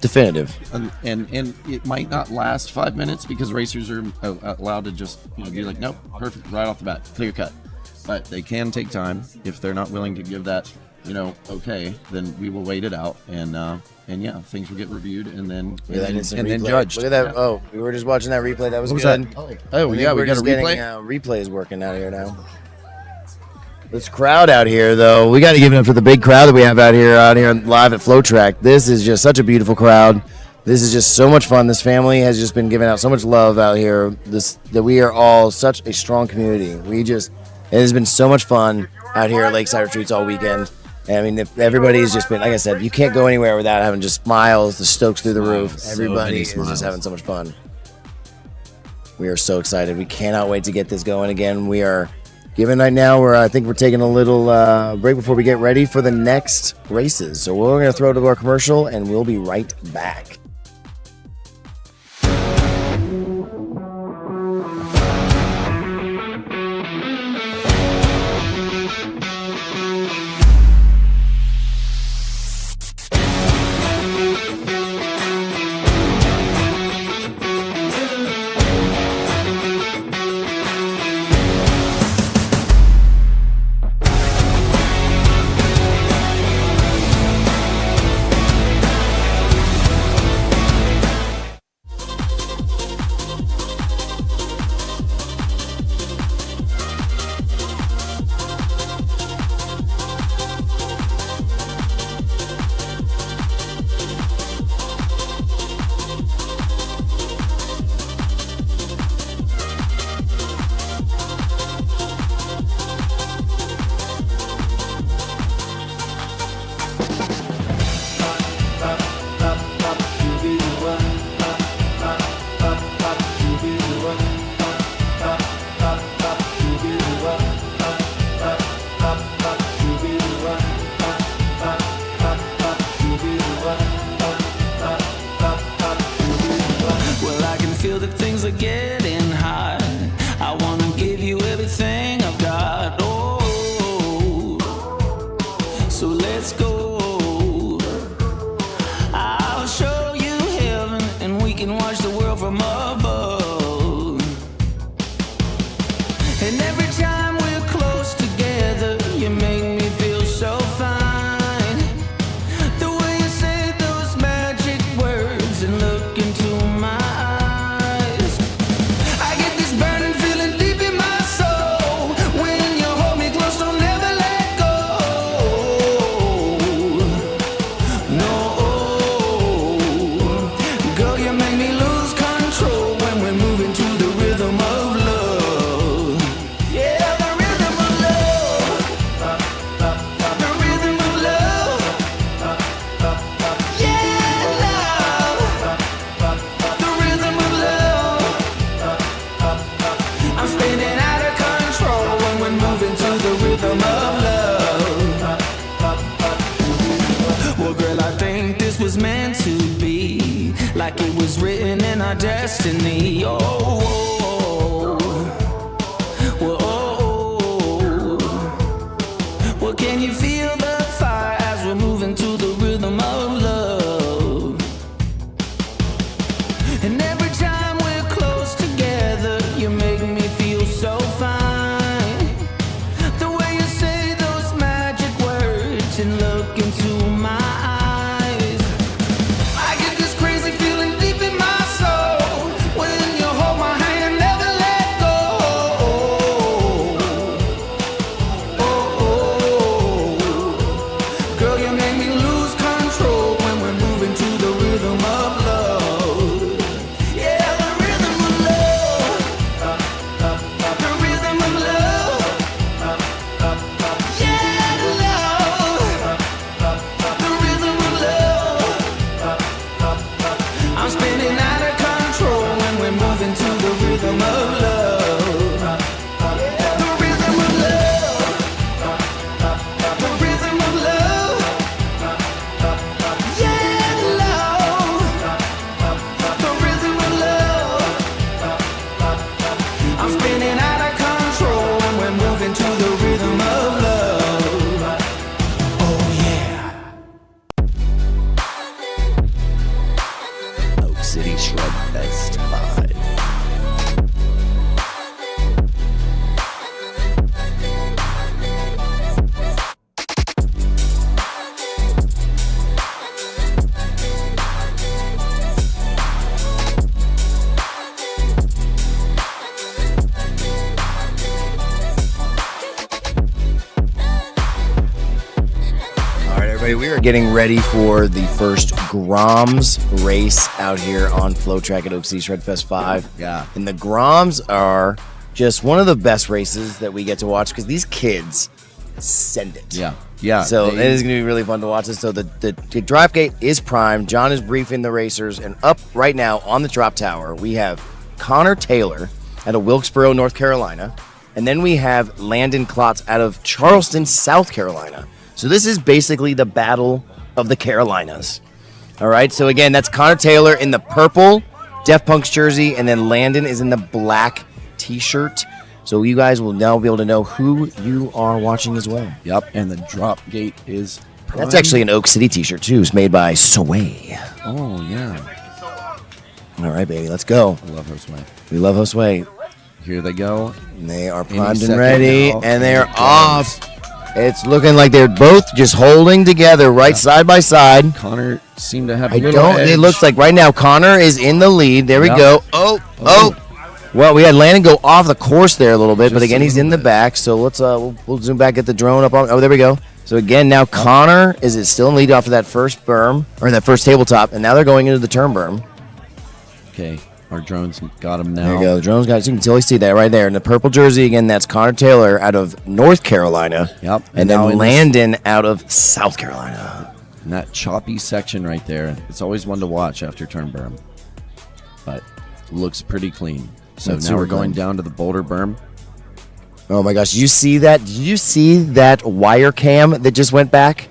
definitive. And it might not last 5 minutes because racers are allowed to just be like, nope, perfect, right off the bat, clear cut. But they can take time if they're not willing to give that. Okay, then we will wait it out, and things will get reviewed, and then judged. Look at that! Oh, we were just watching that replay. That was good. We got a replay. Replays working out here now. This crowd out here, though, we got to give it up for the big crowd that we have out here live at FloatTrack. This is just such a beautiful crowd. This is just so much fun. This family has just been giving out so much love out here. That we are all such a strong community. It has been so much fun out here at Lakeside Retreats all weekend. I mean, everybody's just been, like I said, you can't go anywhere without having just smiles, the stokes through the roof. Everybody is just having so much fun. We are so excited. We cannot wait to get this going again. We are given right now, I think we're taking a little break before we get ready for the next races. So we're going to throw to our commercial, and we'll be right back. like it was written in our destiny. Oh, oh, oh, oh, oh. Well, can you feel the fire as we're moving to the rhythm of love? And every time we're close together, you make me feel so fine. The way you say those magic words and look into my eyes, I get this crazy feeling deep in my soul when you hold my hand, never let go. Oh, oh, girl, you make me lose control when we're moving to the rhythm of love. Yeah, the rhythm of love. The rhythm of love. Yeah, love. The rhythm of love. I'm spinning out of control when we're moving to the rhythm of love. The rhythm of love. The rhythm of love. Yeah, love. The rhythm of love. I'm spinning out of control when we're moving to the rhythm of love. Oh yeah. Oak City Shred Fest 5. All right, everybody, we are getting ready for the first Groms race out here on FloatTrack at Oak City Shred Fest 5. Yeah. And the Groms are just one of the best races that we get to watch because these kids send it. Yeah. Yeah. So it is going to be really fun to watch this. So the drop gate is primed. John is briefing the racers. And up right now on the drop tower, we have Connor Taylor out of Wilkesboro, North Carolina. And then we have Landon Klotz out of Charleston, South Carolina. So this is basically the battle of the Carolinas. All right. So again, that's Connor Taylor in the purple Def Punk's jersey. And then Landon is in the black t-shirt. So you guys will now be able to know who you are watching as well. Yep. And the drop gate is primed. That's actually an Oak City t-shirt too. It's made by Sway. Oh, yeah. All right, baby, let's go. I love Josue. We love Josue. Here they go. And they are Any primed and second ready, now. and they are Here it off. goes. It's looking like they're both just holding together right side by side. Connor seemed to have a I little don't. edge. It looks like right now Connor is in the lead. There we Yep. go. Oh. Well, we had Landon go off the course there a little bit, but Just again a he's in little the bit. back. So let's we'll zoom back at the drone up on. Oh, there we go. So again now Connor is it still in lead off of that first berm or that first tabletop, and now they're going into the turn berm. Okay. Our drones got him now. There you go. The drone's got. You can totally see that right there in the purple jersey. Again, that's Connor Taylor out of North Carolina. Yep. And now then in Landon out of South Carolina. in that choppy section right there. It's always one to watch after turn berm. But looks pretty clean. So That's now we're super going clean. down to the boulder berm. Oh my gosh! Did you see that? Did you see that wire cam that just went back?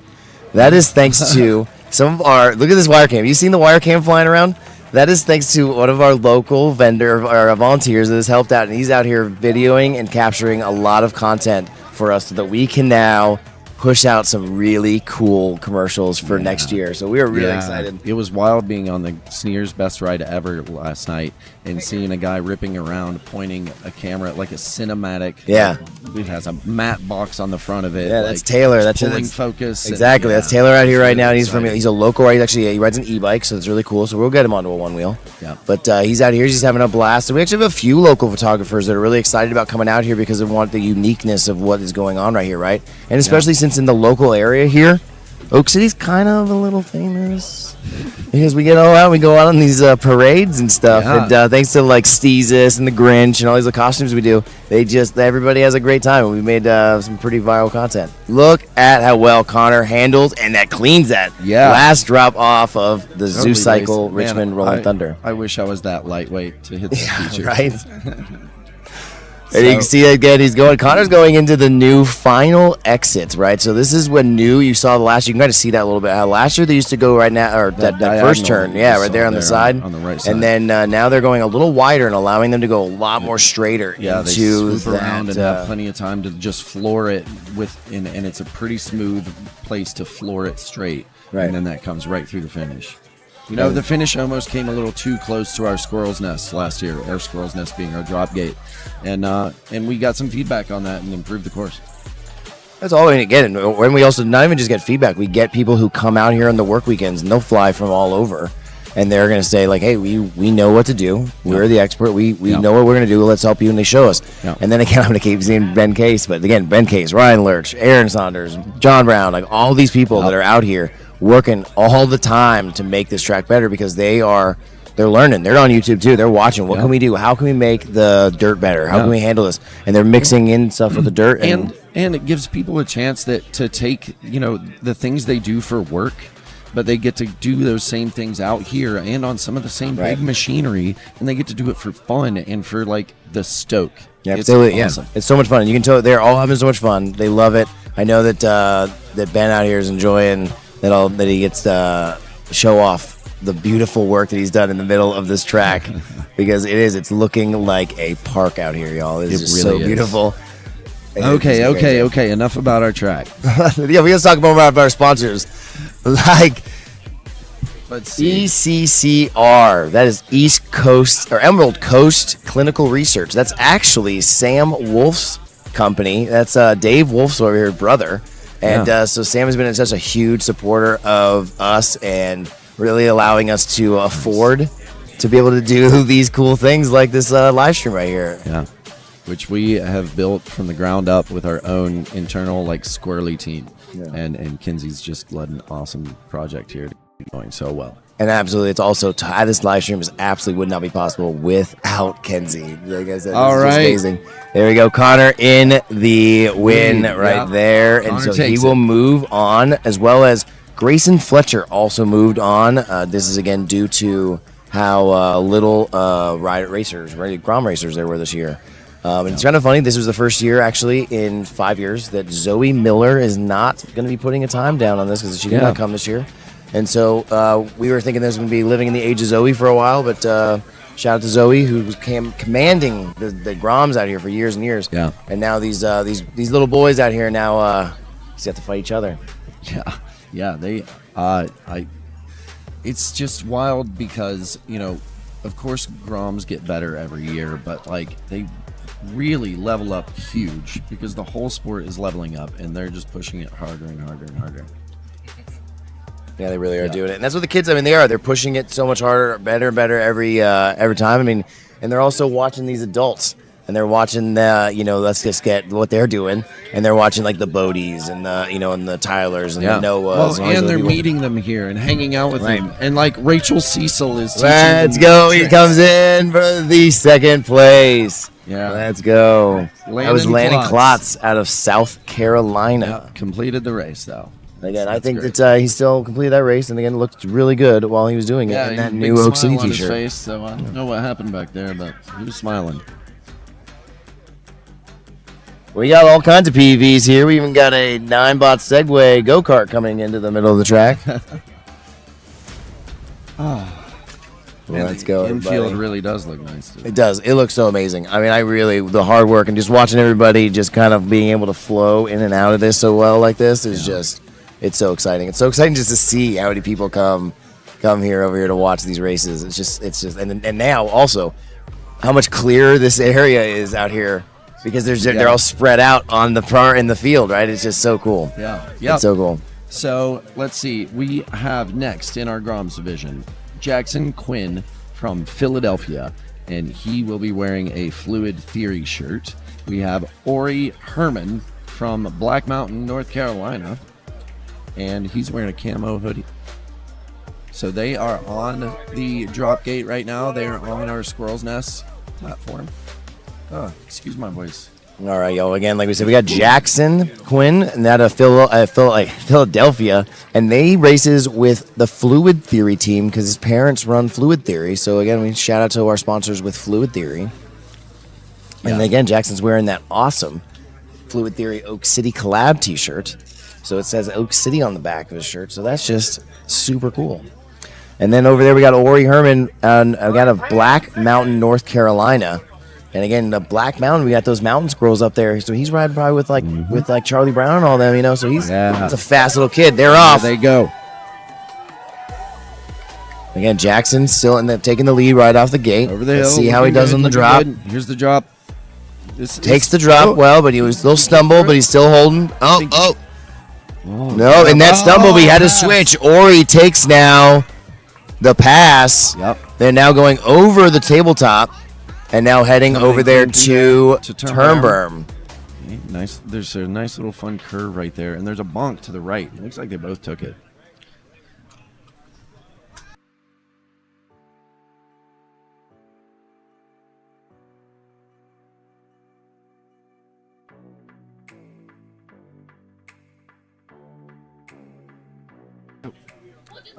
That is thanks to some of our. Look at this wire cam. Have you seen the wire cam flying around? That is thanks to one of our local vendor or volunteers that has helped out, and he's out here videoing and capturing a lot of content for us so that we can now push out some really cool commercials for next year. So we are really excited. It was wild being on the Sneers Best Ride Ever last night and seeing a guy ripping around, pointing a camera at like a cinematic. Yeah. It has a matte box on the front of it. Yeah, that's Taylor. That's pulling that's- focus. and- Exactly. yeah, That's Taylor out here it's right now. really And he's exciting. he's a local ride. He rides an e-bike, so it's really cool. So we'll get him onto a one wheel. Yeah. But he's out here. He's having a blast. And we actually have a few local photographers that are really excited about coming out here because they want the uniqueness of what is going on right here, right? And especially since in the local area here, Oak City's kind of a little famous because we get all out. We go out on these parades and stuff. Yeah. And thanks to like Steezus and the Grinch and all these costumes we do, everybody has a great time. And we made some pretty viral content. Look at how well Connor handles and that cleans that last drop off of the Zoo Cycle Man, Richmond Rolling Thunder. I wish I was that lightweight to hit the feature. Right? And you can see again, Connor's going into the new final exit, right? So this is when you saw the last, you can kind of see that a little bit. How last year they used to go right now, or that first turn, right there on the side. On the right side. And then now they're going a little wider and allowing them to go a lot more straighter they into swoop around and have plenty of time to just floor it and it's a pretty smooth place to floor it straight. Right. And then that comes right through the finish. You know, the finish almost came a little too close to our squirrel's nest last year, our squirrel's nest being our drop gate. And we got some feedback on that and improved the course. That's all we get. And when we also not even just get feedback, we get people who come out here on the work weekends and they'll fly from all over. And they're going to say, like, hey, we know what to do. We're the expert. We know what we're going to do. Let's help you. And they show us. And then again, I'm going to keep seeing Ben Case. But again, Ben Case, Ryan Lurch, Aaron Saunders, John Brown, like all these people that are out here working all the time to make this track better because they're learning. They're on YouTube too. They're watching. What can we do? How can we make the dirt better? How can we handle this? And they're mixing in stuff with the dirt. And it gives people a chance to take, the things they do for work, but they get to do those same things out here and on some of the same big machinery, and they get to do it for fun and for like the stoke. Yeah, it's awesome. It's so much fun. You can tell they're all having so much fun. They love it. I know that that Ben out here is enjoying that he gets to show off the beautiful work that he's done in the middle of this track because it's looking like a park out here, y'all. It's just really so beautiful. Okay. Enough about our track. Yeah, we gotta talk more about our sponsors. Like let's see. ECCR, that is East Coast or Emerald Coast Clinical Research. That's actually Sam Wolf's company. That's Dave Wolf's over here brother. And so Sam has been such a huge supporter of us and really allowing us to afford to be able to do these cool things like this live stream right here. Yeah, which we have built from the ground up with our own internal squirrely team. Yeah. And Kinsey's just led an awesome project here going so well. And absolutely, it's also this live stream absolutely would not be possible without Kenzie. Like I said, all right, amazing. There we go, Connor in the win right there, and Connor so he will move on, as well as Grayson Fletcher also moved on. This is again due to how little Grom racers there were this year. And it's kind of funny. This was the first year, actually, in 5 years that Zoe Miller is not going to be putting a time down on this because she did not come this year. And so we were thinking this was going to be living in the age of Zoe for a while, but shout out to Zoe, who was commanding the Groms out here for years and years. Yeah. And now these little boys out here now just have to fight each other. Yeah. They it's just wild because of course Groms get better every year, but they really level up huge because the whole sport is leveling up and they're just pushing it harder and harder and harder. Yeah, they really are doing it. And that's what the kids, they are. They're pushing it so much harder, better and better every time. And they're also watching these adults. And they're watching let's just get what they're doing. And they're watching the Bodies and and the Tylers and the Noahs. Well, and they're meeting them here and hanging out with them. And Rachel Cecil is teaching Let's them go. He tricks. comes in for the second place. Yeah. Let's go. That was Landon Klotz. Klotz out of South Carolina. Yeah, completed the race though. Again, I think that he still completed that race, and again, looked really good while he was doing it in that new Oak City on his t-shirt. Face, so I don't know what happened back there, but he was smiling. We got all kinds of PVs here. We even got a 9-bot Segway go-kart coming into the middle of the track. Well, let's go, Infield everybody. really does look nice, too. It does. It looks so amazing. The hard work and just watching everybody just kind of being able to flow in and out of this so well like this is just, it's so exciting. It's so exciting just to see how many people come over here to watch these races. It's just, and now also how much clearer this area is out here because they're all spread out on in the field, right? It's just so cool. Yeah. It's so cool. So let's see. We have next in our Groms division Jackson Quinn from Philadelphia, and he will be wearing a Fluid Theory shirt. We have Ori Herman from Black Mountain, North Carolina, and he's wearing a camo hoodie. So they are on the drop gate right now. They are on our Squirrel's Nest platform. Oh, excuse my voice. All right, y'all. Again, like we said, we got Jackson Quinn, and that of Philadelphia, and they races with the Fluid Theory team because his parents run Fluid Theory. So again, we shout out to our sponsors with Fluid Theory. And again, Jackson's wearing that awesome Fluid Theory Oak City collab t-shirt. So it says Oak City on the back of his shirt. So that's just super cool. And then over there we got Ori Herman and I got a Black Mountain, North Carolina. And again, the Black Mountain, we got those mountain squirrels up there. So he's riding probably with like Charlie Brown and all them, you know. So he's a fast little kid. They're off. There they go. Again, Jackson still taking the lead right off the gate. Over the hill. Let's see how he does on the drop. Here's the drop. Takes the drop well, but he was a little stumble, but he's still holding. No, in that stumble, he had to switch. Ori takes now the pass. Yep. They're now going over the tabletop and now heading over there to Turnberm. Okay, nice. There's a nice little fun curve right there, and there's a bonk to the right. It looks like they both took it.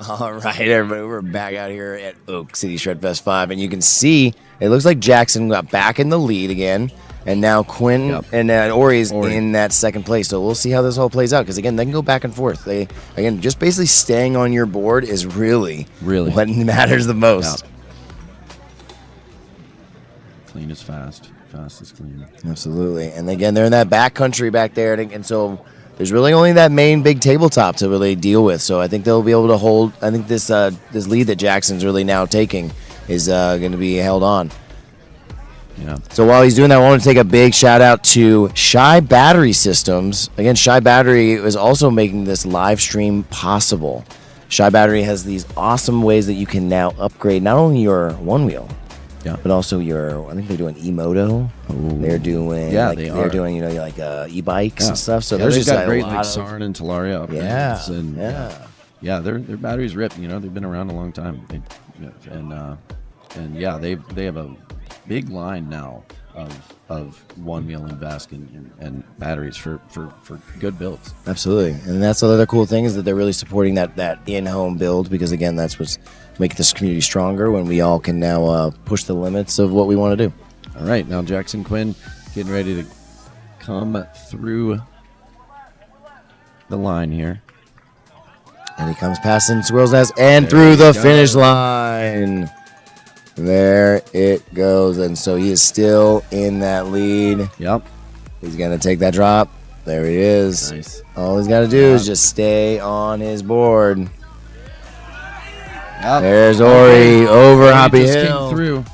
All right, everybody, we're back out here at Oak City Shredfest 5, and you can see it looks like Jackson got back in the lead again, and now Quinn and Ori's in that second place. So we'll see how this all plays out, because again, they can go back and forth. They again, just basically staying on your board is really what matters the most. Clean is fast. Fast is clean. Absolutely, and again, they're in that back country back there, and so there's really only that main big tabletop to really deal with. So I think they'll be able to hold. I think this this lead that Jackson's really now taking is going to be held on. Yeah. So while he's doing that, I want to take a big shout out to Shy Battery Systems. Again, Shy Battery is also making this live stream possible. Shy Battery has these awesome ways that you can now upgrade not only your one wheel, but also your. I think they're doing e-moto. They're doing they're doing like e-bikes and stuff. So there's just got a great lot like Sarn and Talaria upgrades. Their batteries rip. You know, they've been around a long time. They have a big line now of one wheel and Vesk and batteries for good builds. Absolutely, and that's the other cool thing is that they're really supporting that in-home build, because again, that's what's making this community stronger when we all can now push the limits of what we want to do. All right, now Jackson Quinn getting ready to come through the line here. And he comes passing Squirrel's Nest and through the finish line. There it goes. And so he is still in that lead. Yep. He's going to take that drop. There he is. Nice. All he's got to do is just stay on his board. Yep. There's Ori over Hoppy just Hill. Came through.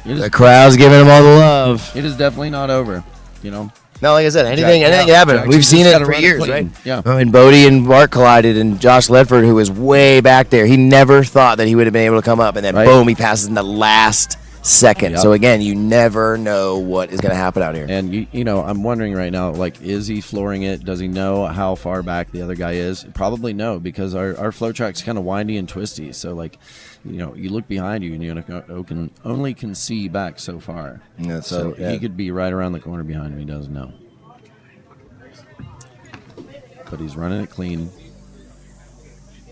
The crowd's giving him all the love. It is definitely not over, you know. No, like I said, anything can happen. We've seen it for years, right? Yeah. I mean, Bodie and Bart collided, and Josh Ledford, who was way back there, he never thought that he would have been able to come up, and then boom, he passes in the last second. Yep. So again, you never know what is going to happen out here. And you know, I'm wondering right now, like, is he flooring it? Does he know how far back the other guy is? Probably no, because our flow track's kind of windy and twisty. So like, you know, you look behind you and you only can see back so far. Yeah, so he could be right around the corner behind him. He doesn't know. But he's running it clean.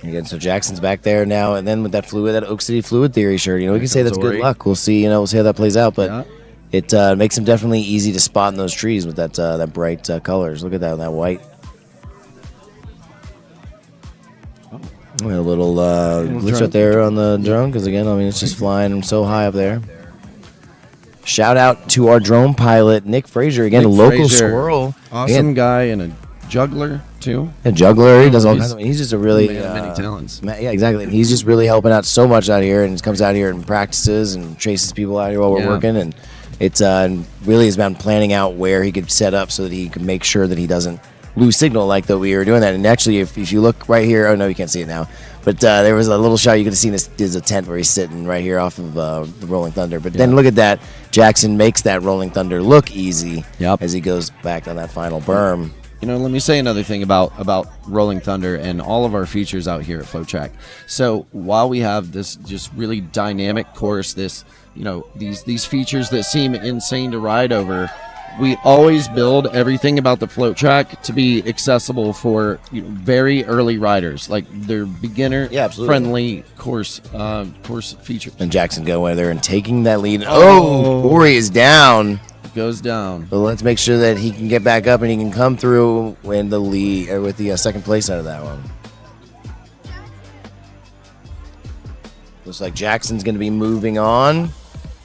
Again, so Jackson's back there now, and then with that Oak City Fluid Theory shirt, you know, we can say that's good luck. We'll see, we'll see how that plays out, but it makes him definitely easy to spot in those trees with that bright colors. Look at that white. A little glitch out there on the drone, because again, I mean, it's just flying so high up there. Shout out to our drone pilot, Nick Frazier, again, a local squirrel. Awesome guy and a juggler too. A juggler, he does all kinds of. He's just a really many talents. Yeah, exactly. He's just really helping out so much out here, and comes out here and practices and chases people out here while we're working. And it's really has been planning out where he could set up so that he can make sure that he doesn't lose signal like that we were doing that. And actually, if you look right here, oh no, you can't see it now. But there was a little shot you could have seen. There's a tent where he's sitting right here off of the Rolling Thunder. But then look at that. Jackson makes that Rolling Thunder look easy as he goes back on that final berm. You know, let me say another thing about Rolling Thunder and all of our features out here at FloatTrack. So while we have this just really dynamic course, this, you know, these features that seem insane to ride over, we always build everything about the FloatTrack to be accessible for very early riders. Like they're beginner friendly course features. And Jackson going there and taking that lead. Oh, Ori is down. goes down. But let's make sure that he can get back up and he can come through in the lead or with the second place out of that one. Looks like Jackson's going to be moving on.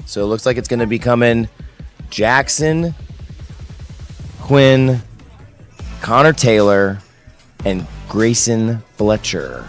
So it looks like it's going to be coming Jackson, Quinn, Connor Taylor, and Grayson Fletcher.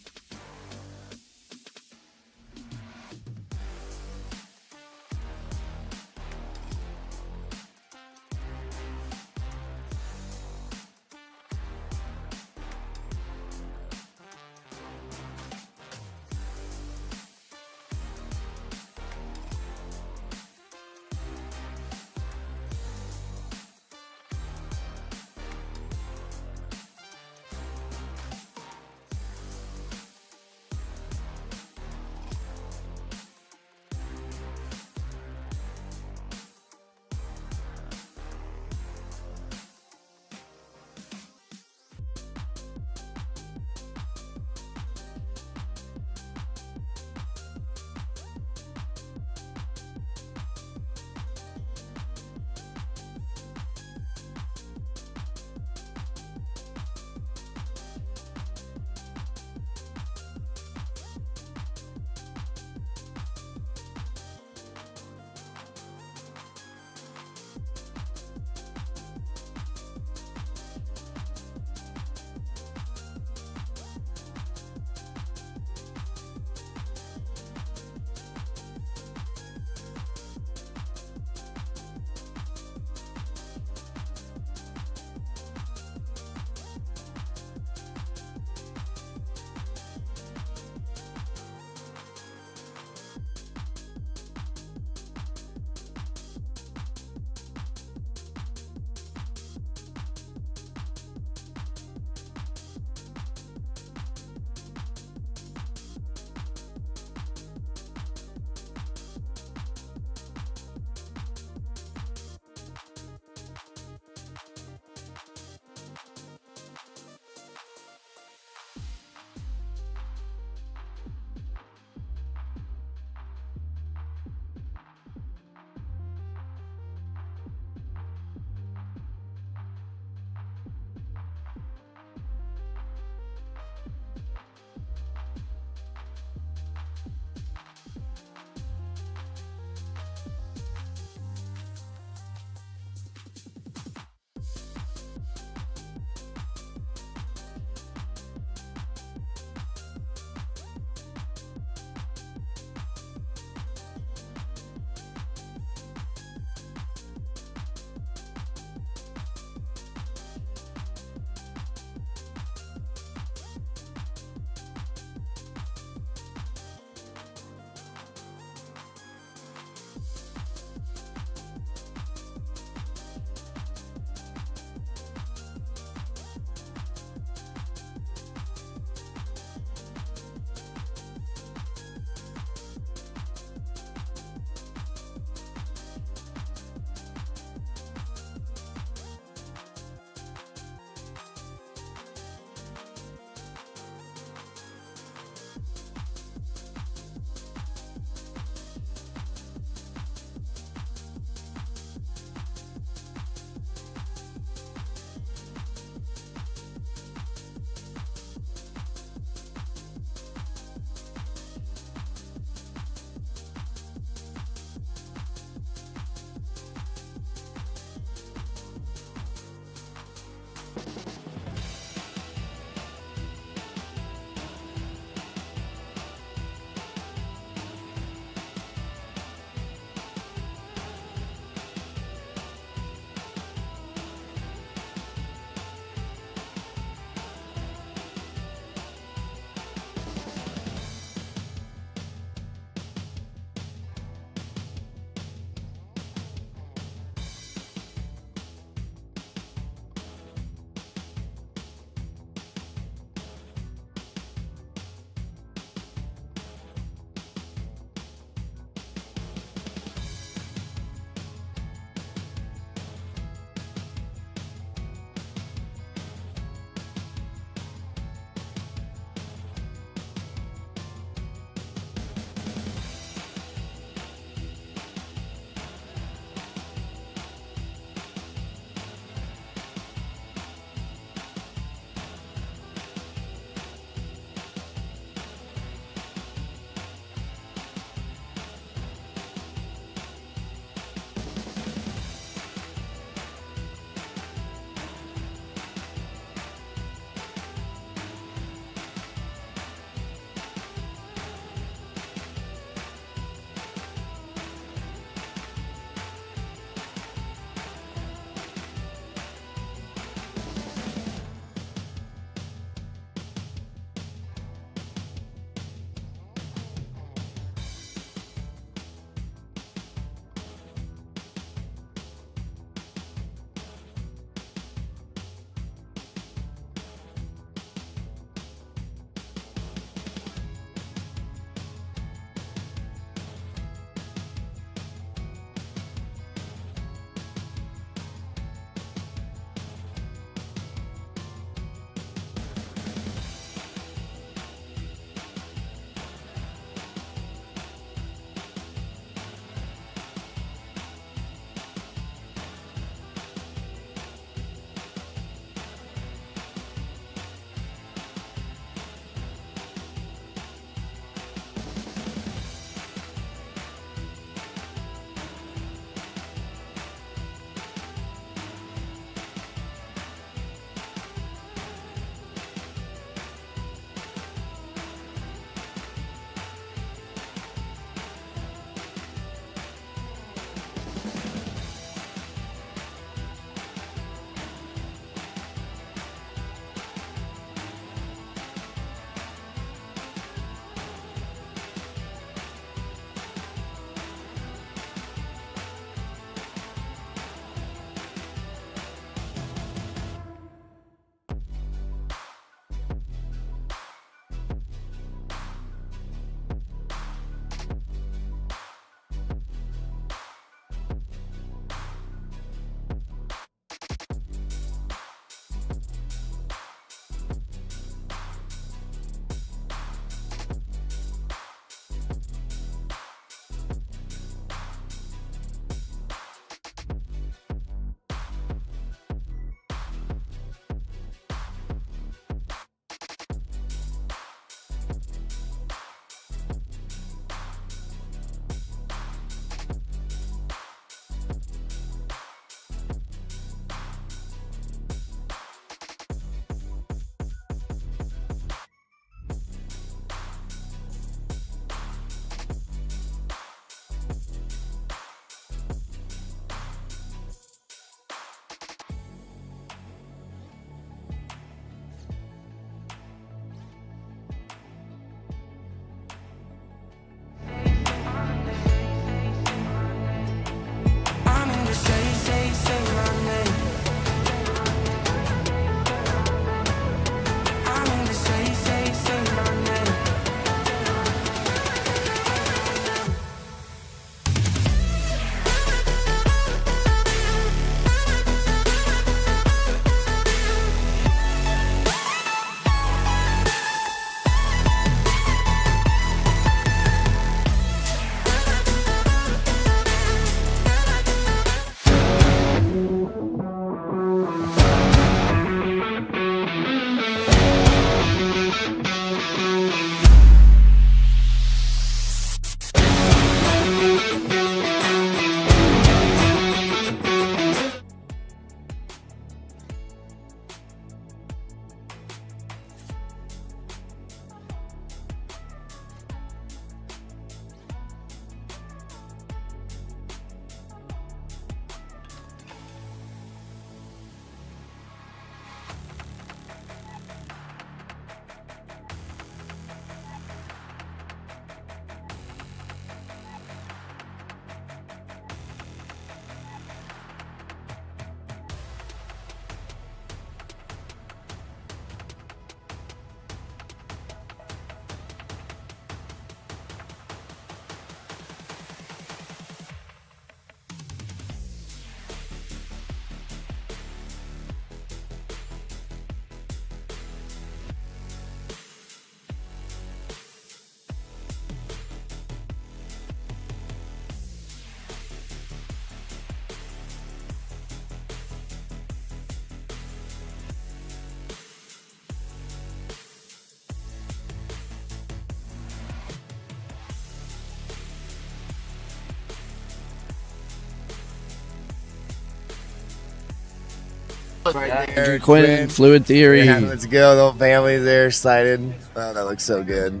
right there. Quinn, Fluid Theory. Yeah, let's go. The whole family's there, excited. Oh, that looks so good.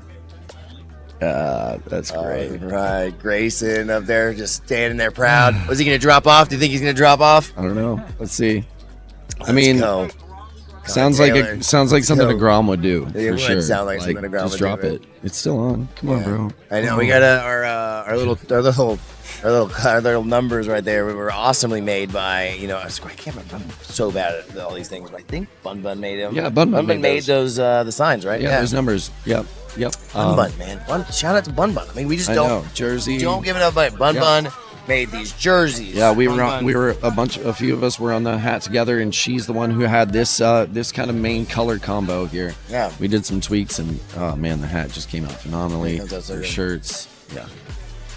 That's All great. right, Grayson up there, just standing there proud. Was he gonna drop off? Do you think he's gonna drop off? I don't know. Let's see. Let's I mean, go. sounds Taylor. like something a go. Grom would do It for would sure. sound like something a Grom just would drop do, it. It's still on. Come on, bro. I know we got our little numbers right there. We were awesomely made by I can't remember. I'm so bad at all these things, but I think Bun Bun made them. Yeah, Bun Bun made those the signs, right? Yeah, those numbers. Yep. Bun Bun, man. Shout out to Bun Bun. I mean, we just don't Jersey. don't give it up. But Bun Bun made these jerseys. Yeah, we Bun were Bun. a few of us were on the hat together, and she's the one who had this kind of main color combo here. Yeah. We did some tweaks, and oh man, the hat just came out phenomenally. Yeah, that's so Her good. shirts. Yeah.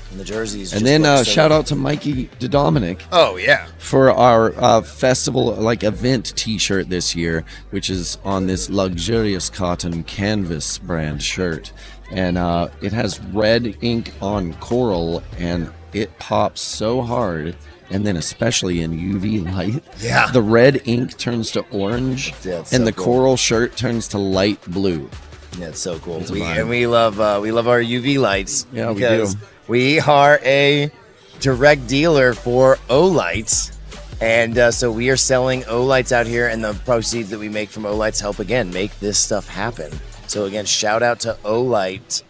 And the jerseys. And just then look so shout good. out to Mikey DeDominic Oh yeah. for our festival event T-shirt this year, which is on this luxurious cotton canvas brand shirt, and it has red ink on coral, and it pops so hard. And then especially in UV light, Yeah. the red ink turns to orange, Yeah, it's and so the cool. coral shirt turns to light blue. Yeah, it's so cool. It's a We vibe. love our UV lights. Yeah, we because do. we are a direct dealer for O lights, and so we are selling O lights out here, and the proceeds that we make from O lights help again make this stuff happen. So again, shout out to O Light,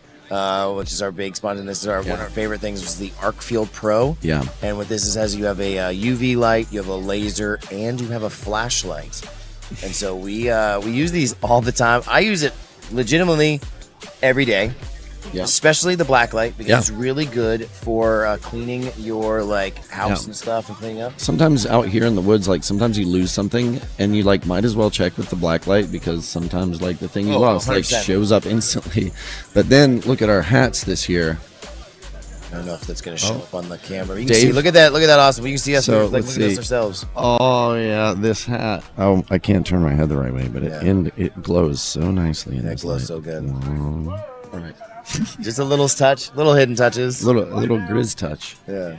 which is our big sponsor. And this is one of our favorite things was the Arc Field Pro. Yeah. And what this is you have a UV light, you have a laser, and you have a flashlight. And so we use these all the time. I use it legitimately every day, Yeah. especially the black light because Yeah. it's really good for cleaning your house Yeah. and stuff and cleaning up. Sometimes out here in the woods, sometimes you lose something, and you might as well check with the black light, because sometimes the thing you Oh, lost 100%. shows up instantly. But then look at our hats this year. I don't know if that's going to show up on the camera. You can Dave? see. Look at that, Austin. We can see us. So, Look let's at us see. ourselves. Oh yeah, this hat. Oh, I can't turn my head the right way, but Yeah. it glows so nicely in That this glows light. so good. Oh. All right. Just a little touch, little hidden touches. A little grizz touch. Yeah.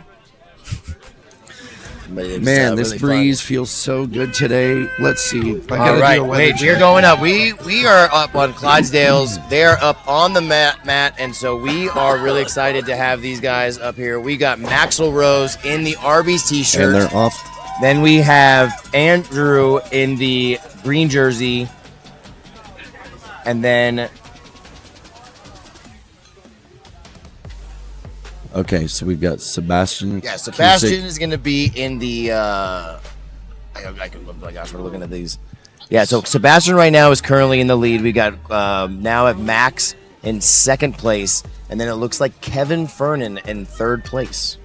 But it's, Man, this really breeze feels so good today. Let's see. All right, wait, we're going up. We are up on Clydesdales. They are up on the mat, and so we are really excited to have these guys up here. We got Maxwell Rose in the Arby's t-shirt. And they're off. Then we have Andrew in the green jersey, and then Okay, so we've got Sebastian. Sebastian Cusick. is going to be in the. Oh my gosh, we're looking at these. Yeah, so Sebastian right now is currently in the lead. We got now have Max in second place, and then it looks like Kevin Fernan in third place.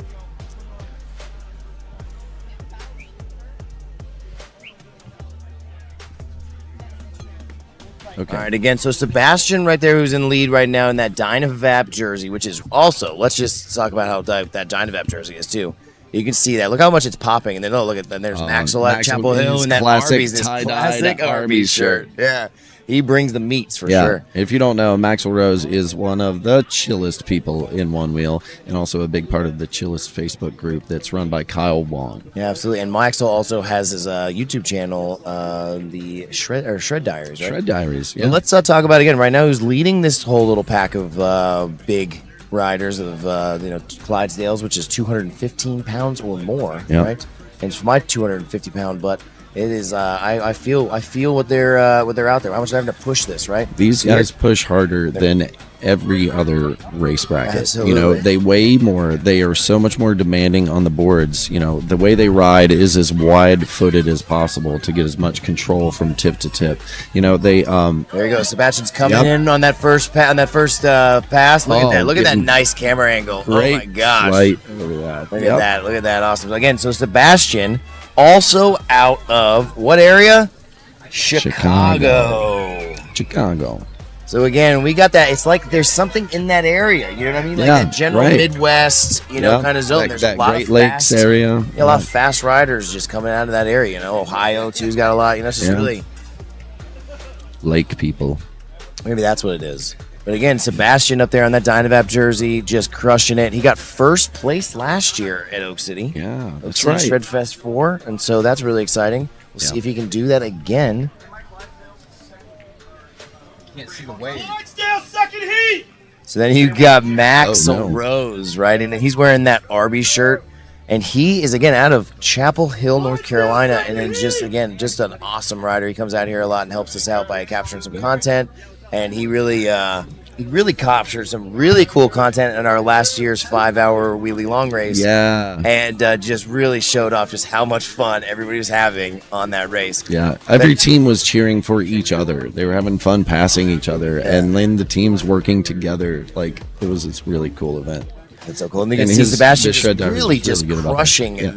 Okay. All right, again, so Sebastian right there, who's in lead right now in that Dynavap jersey, which is also, let's just talk about how that Dynavap jersey is too. You can see that. Look how much it's popping. And then, look at then there's Maxwell at Maxwell Chapel with Hill his and that classic Arby's, this tie-dyed classic Arby's Arby's shirt. Yeah, he brings the meats for sure. If you don't know, Maxwell Rose is one of the chillest people in Onewheel, and also a big part of the chillest Facebook group that's run by Kyle Wong. Yeah, absolutely. And Maxwell also has his YouTube channel, the Shred Diaries, right? Shred Diaries. Yeah. Let's talk about again right now who's leading this whole little pack of big riders of Clydesdales, which is 215 pounds or more, Yep. right? And it's my 250-pound butt. It is. I feel what they're out there. How much they're having to push this, right? These guys push harder than every other race bracket. Absolutely. You know, they weigh more. They are so much more demanding on the boards. You know, the way they ride is as wide-footed as possible to get as much control from tip to tip. You know, they There you go. Sebastian's coming Yep. in on that first pass. Look at that. Look at that getting nice camera angle. great Oh my gosh. flight. Look at that. Look Yep. at that. Look at that. Awesome. Again, so Sebastian also out of what area? Chicago. Chicago. So again, we got that. It's like there's something in that area. You know what I mean? Like Yeah, that general right. Midwest, Yeah, kind of zone. like There's that a lot Great of Lakes fast, area. Yeah, a lot of fast riders just coming out of that area. Ohio too's got a lot. It's just Yeah. really Lake people. maybe that's what it is. But again, Sebastian up there on that Dynavap jersey, just crushing it. He got first place last year at Oak City. Yeah, Oak that's City right. Shred Fest 4, and so that's really exciting. We'll see if he can do that again. Can't see the wave. Clydesdales, second heat. So then you got Maxwell Oh, no. Rose, right? And he's wearing that Arby shirt. And he is, again, out of Chapel Hill, North Carolina. And then just an awesome rider. He comes out here a lot and helps us out by capturing some content. And he really captured some really cool content in our last year's 5-hour wheelie long race. Yeah. And just really showed off just how much fun everybody was having on that race. Yeah, every team was cheering for each other. They were having fun passing each other, and then the teams working together. Like, it was this really cool event. That's so cool. And you can And see his Sebastian shred just driver really was just really good about that. crushing Yeah.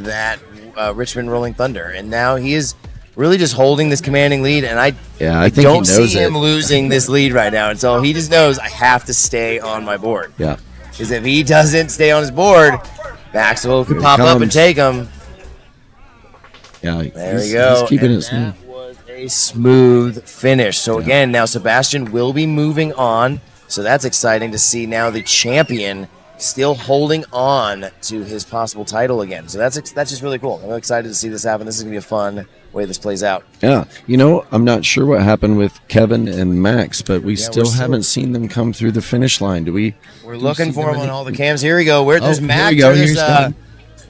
that Richmond Rolling Thunder. And now he is really just holding this commanding lead. And I think he don't knows see him it. losing this lead right now. And so he just knows I have to stay on my board. Yeah, Because if he doesn't stay on his board, Maxwell could Here he pop up and comes. take him. yeah. There he's, we go. He's keeping And it smooth. that was a smooth finish. So again, now Sebastian will be moving on. So that's exciting to see now the champion still holding on to his possible title again. So that's just really cool. I'm excited to see this happen. This is going to be a fun way this plays out. Yeah, I'm not sure what happened with Kevin and Max, but we Yeah, still we're still- haven't seen them come through the finish line. Do we? We're do we looking see for them him on any- all the cams. Here we go. There's here Max. we go. There's, Here's Kevin.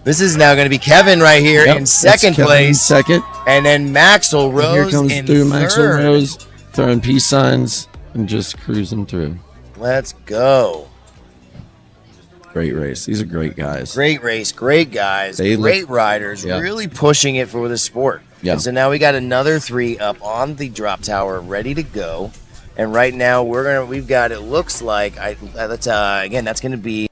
this is now going to be Kevin right here Yep, in that's second Kevin in place. second. And then Maxwell Rose Here comes in through Maxwell third. Rose, throwing peace signs and just cruising through. Let's go. Great race. These are great guys. Great race, great guys, They great riders, Yeah. really pushing it for the sport. Yeah. And so now we got another 3 up on the drop tower, ready to go. And right now we've got, it looks like again that's going to be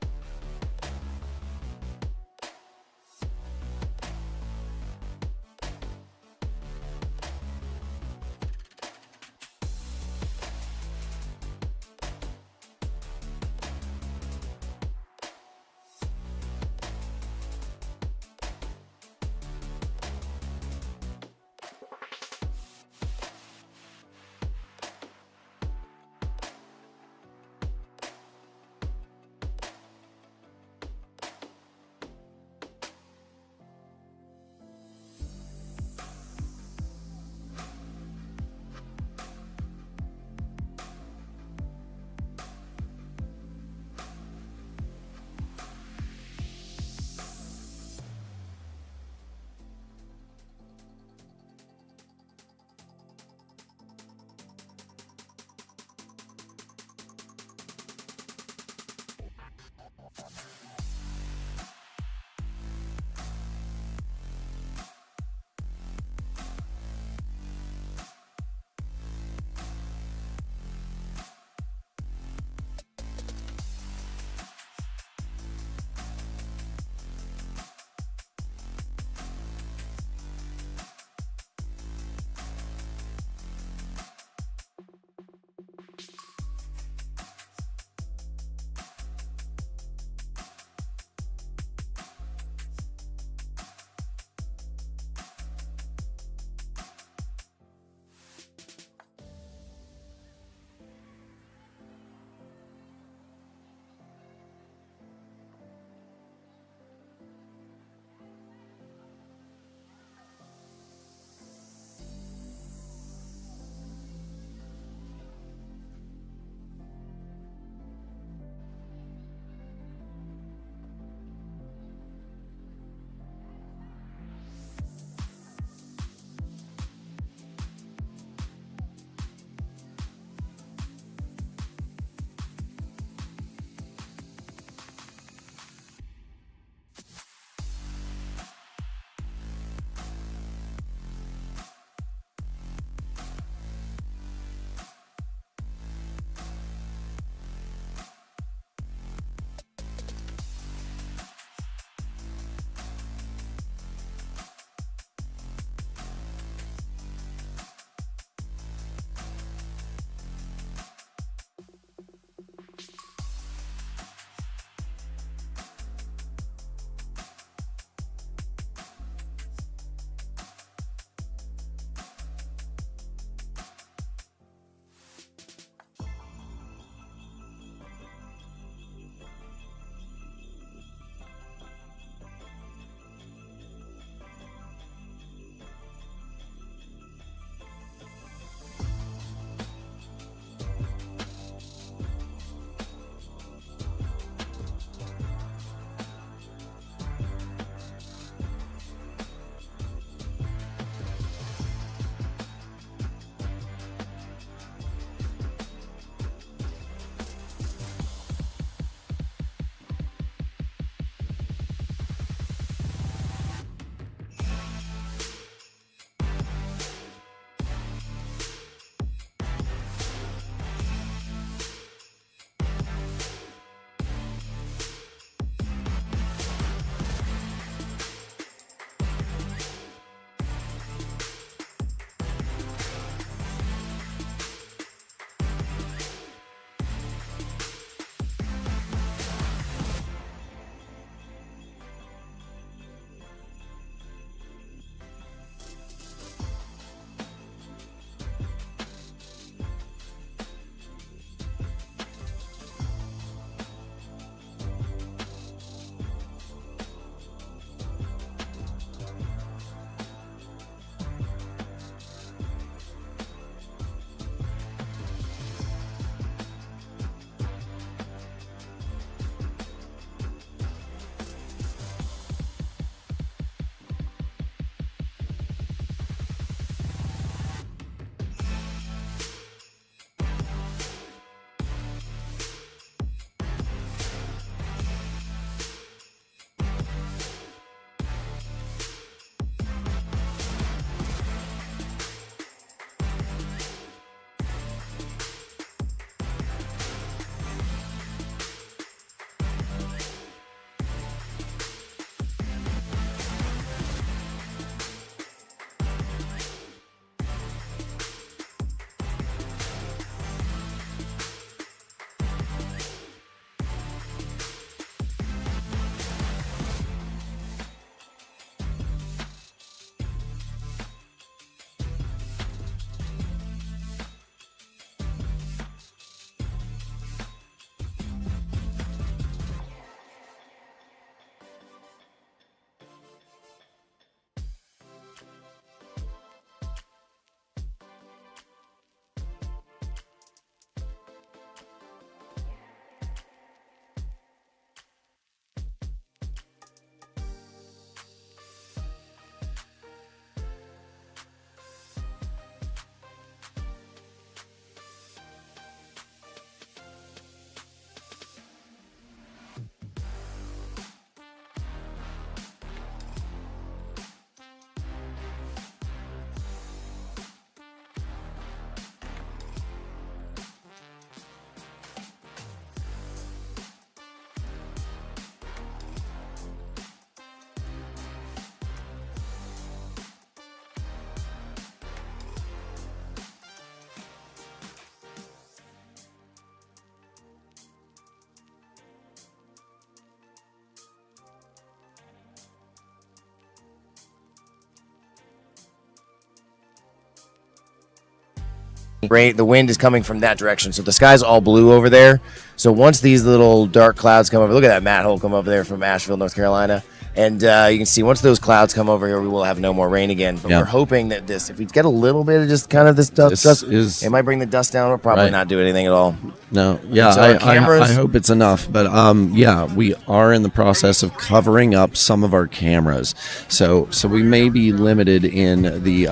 Right, the wind is coming from that direction, so the sky's all blue over there. So once these little dark clouds come over, look at that Matt Hole come over there from Asheville, North Carolina, and you can see once those clouds come over here, we will have no more rain again. But we're hoping that this, if we get a little bit of just kind of this dust, it might bring the dust down. We'll probably not do anything at all. No, yeah, So I hope it's enough. But yeah, we are in the process of covering up some of our cameras, so we may be limited in the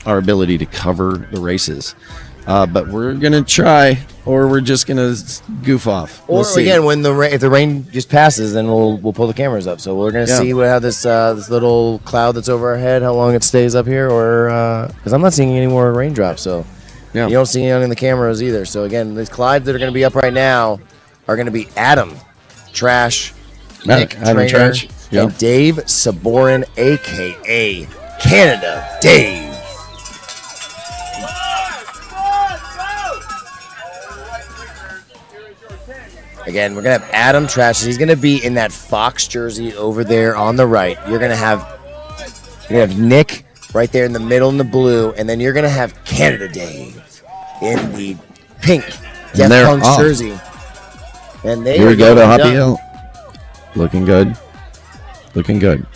our ability to cover the races. But we're gonna try, or we're just gonna goof off. Or again, when if the rain just passes, then we'll pull the cameras up. So we're gonna see how this this little cloud that's over our head, how long it stays up here, or because I'm not seeing any more raindrops. So you don't see any in the cameras either. So again, these Clydes that are gonna be up right now are gonna be Adam, Trash, Nick, Adam, Trainer, Trash, and Dave Saborin, aka Canada Dave. Again, we're going to have Adam Trash. He's going to be in that Fox jersey over there on the right. You're going to have Nick right there in the middle in the blue, and then you're going to have Canada Dave in the pink Death Punk jersey. And here we go to Hoppy Hill. Looking good. Looking good.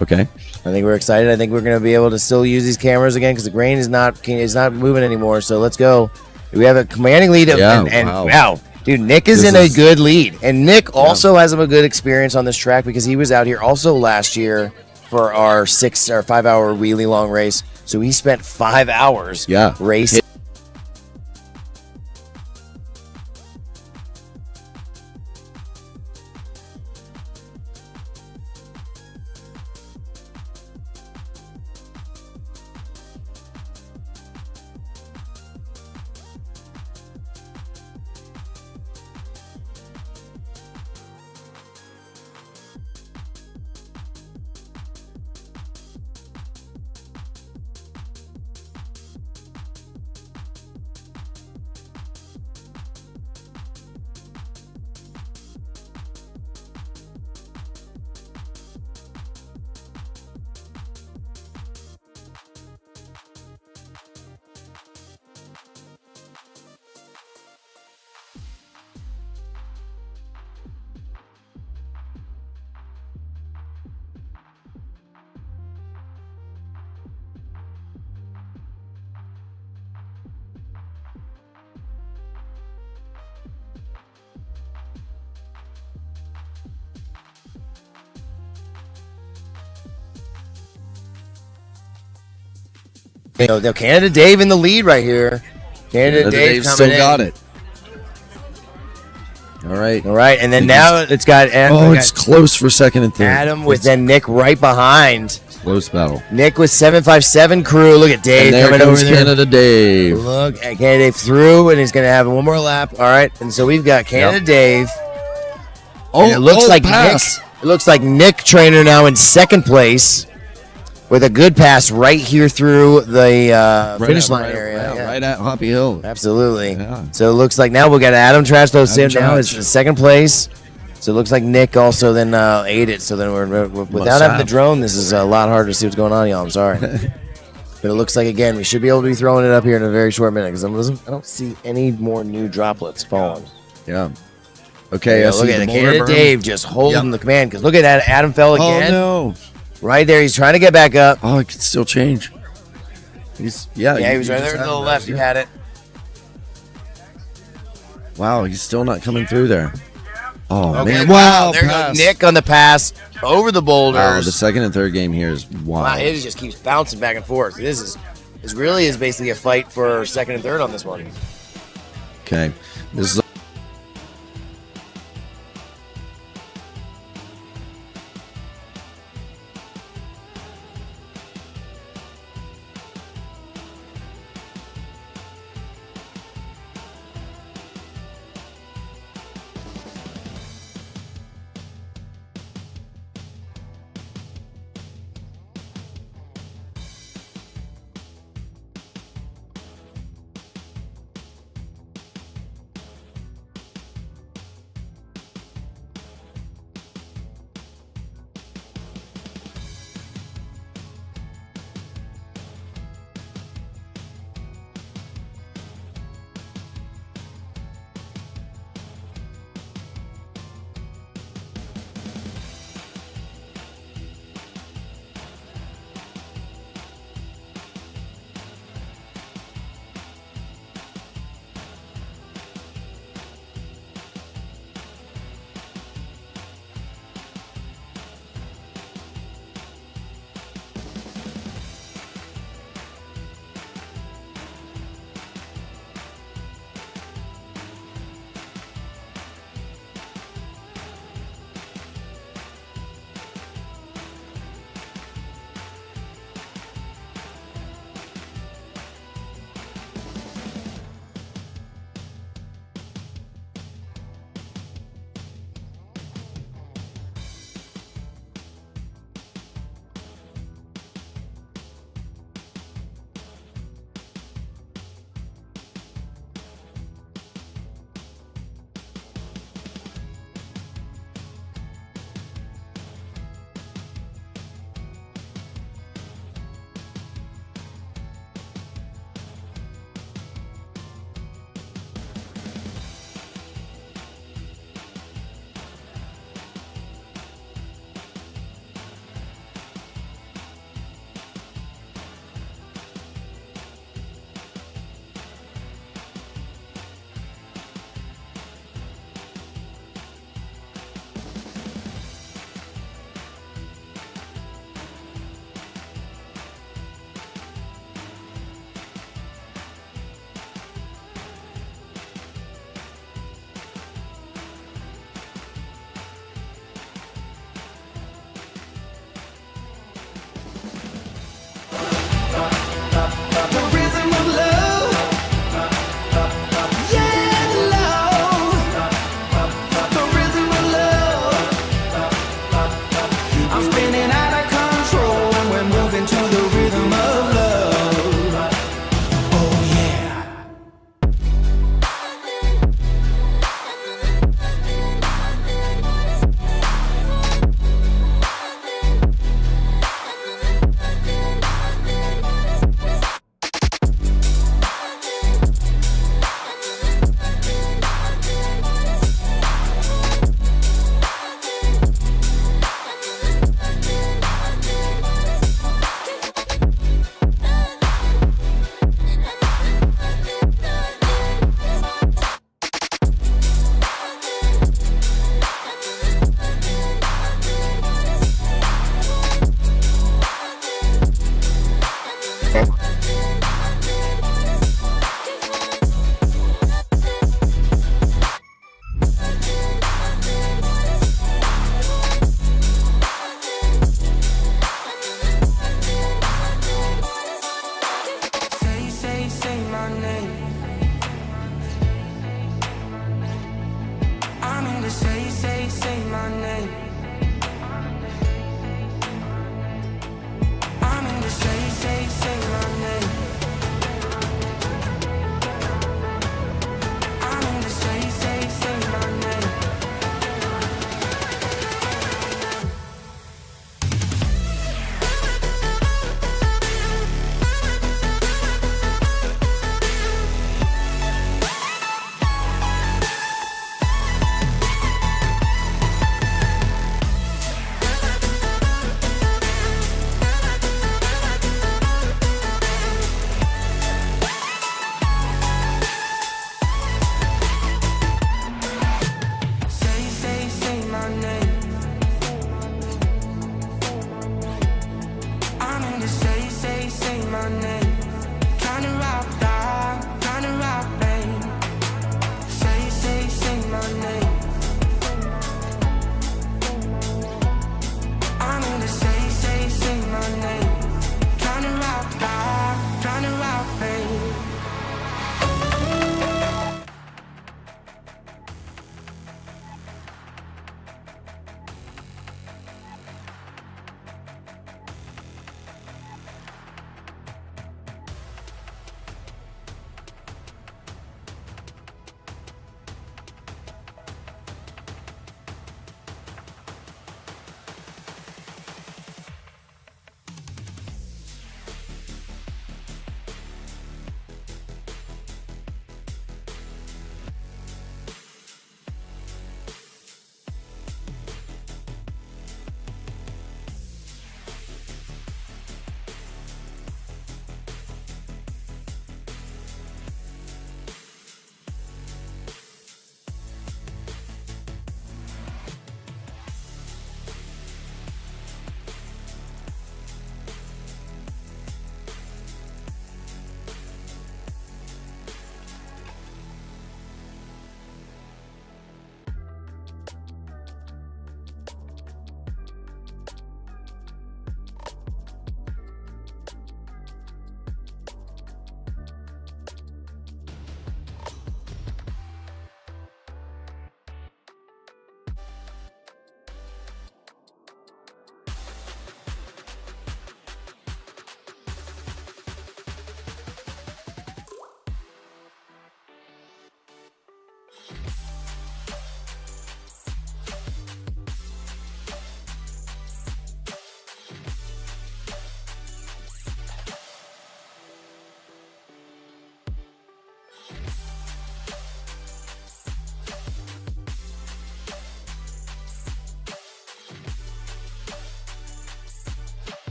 Okay. I think we're excited. I think we're going to be able to still use these cameras again because the grain is not moving anymore. So let's go. We have a commanding lead. Wow. Dude, Nick is in a good lead. And Nick also has a good experience on this track because he was out here also last year for our 5 hour wheelie long race. So he spent 5 hours racing. Canada Dave in the lead right here. Canada Dave still got it. All right, and then now it's got. It's close for second and third. Adam with then Nick right behind. Close battle. Nick with 757 crew. Look at Dave coming over there. Canada Dave. Look at Canada Dave through, and he's going to have one more lap. All right, and so we've got Canada Dave. And it looks like pass. It looks like Nick Trainer now in second place with a good pass right here through the finish line area. Right at Hoppy Hill. Absolutely. Yeah. So it looks like now we got Adam Trash though. Now is in second place. So it looks like Nick also then ate it. So then we're without having the drone, this is a lot harder to see what's going on, y'all. I'm sorry. But it looks like, again, we should be able to be throwing it up here in a very short minute because I don't see any more new droplets falling. Yeah. Okay. Look at Canada Dave just holding the command because look at that. Adam fell again. Oh, no. Right there. He's trying to get back up. Oh, it could still change. He was right there to the left. You had it. Wow, he's still not coming through there. Oh, man. Wow. There goes Nick on the pass over the boulders. Wow, the second and third game here is wild. Wow, it just keeps bouncing back and forth. This really is basically a fight for second and third on this one. Okay. This is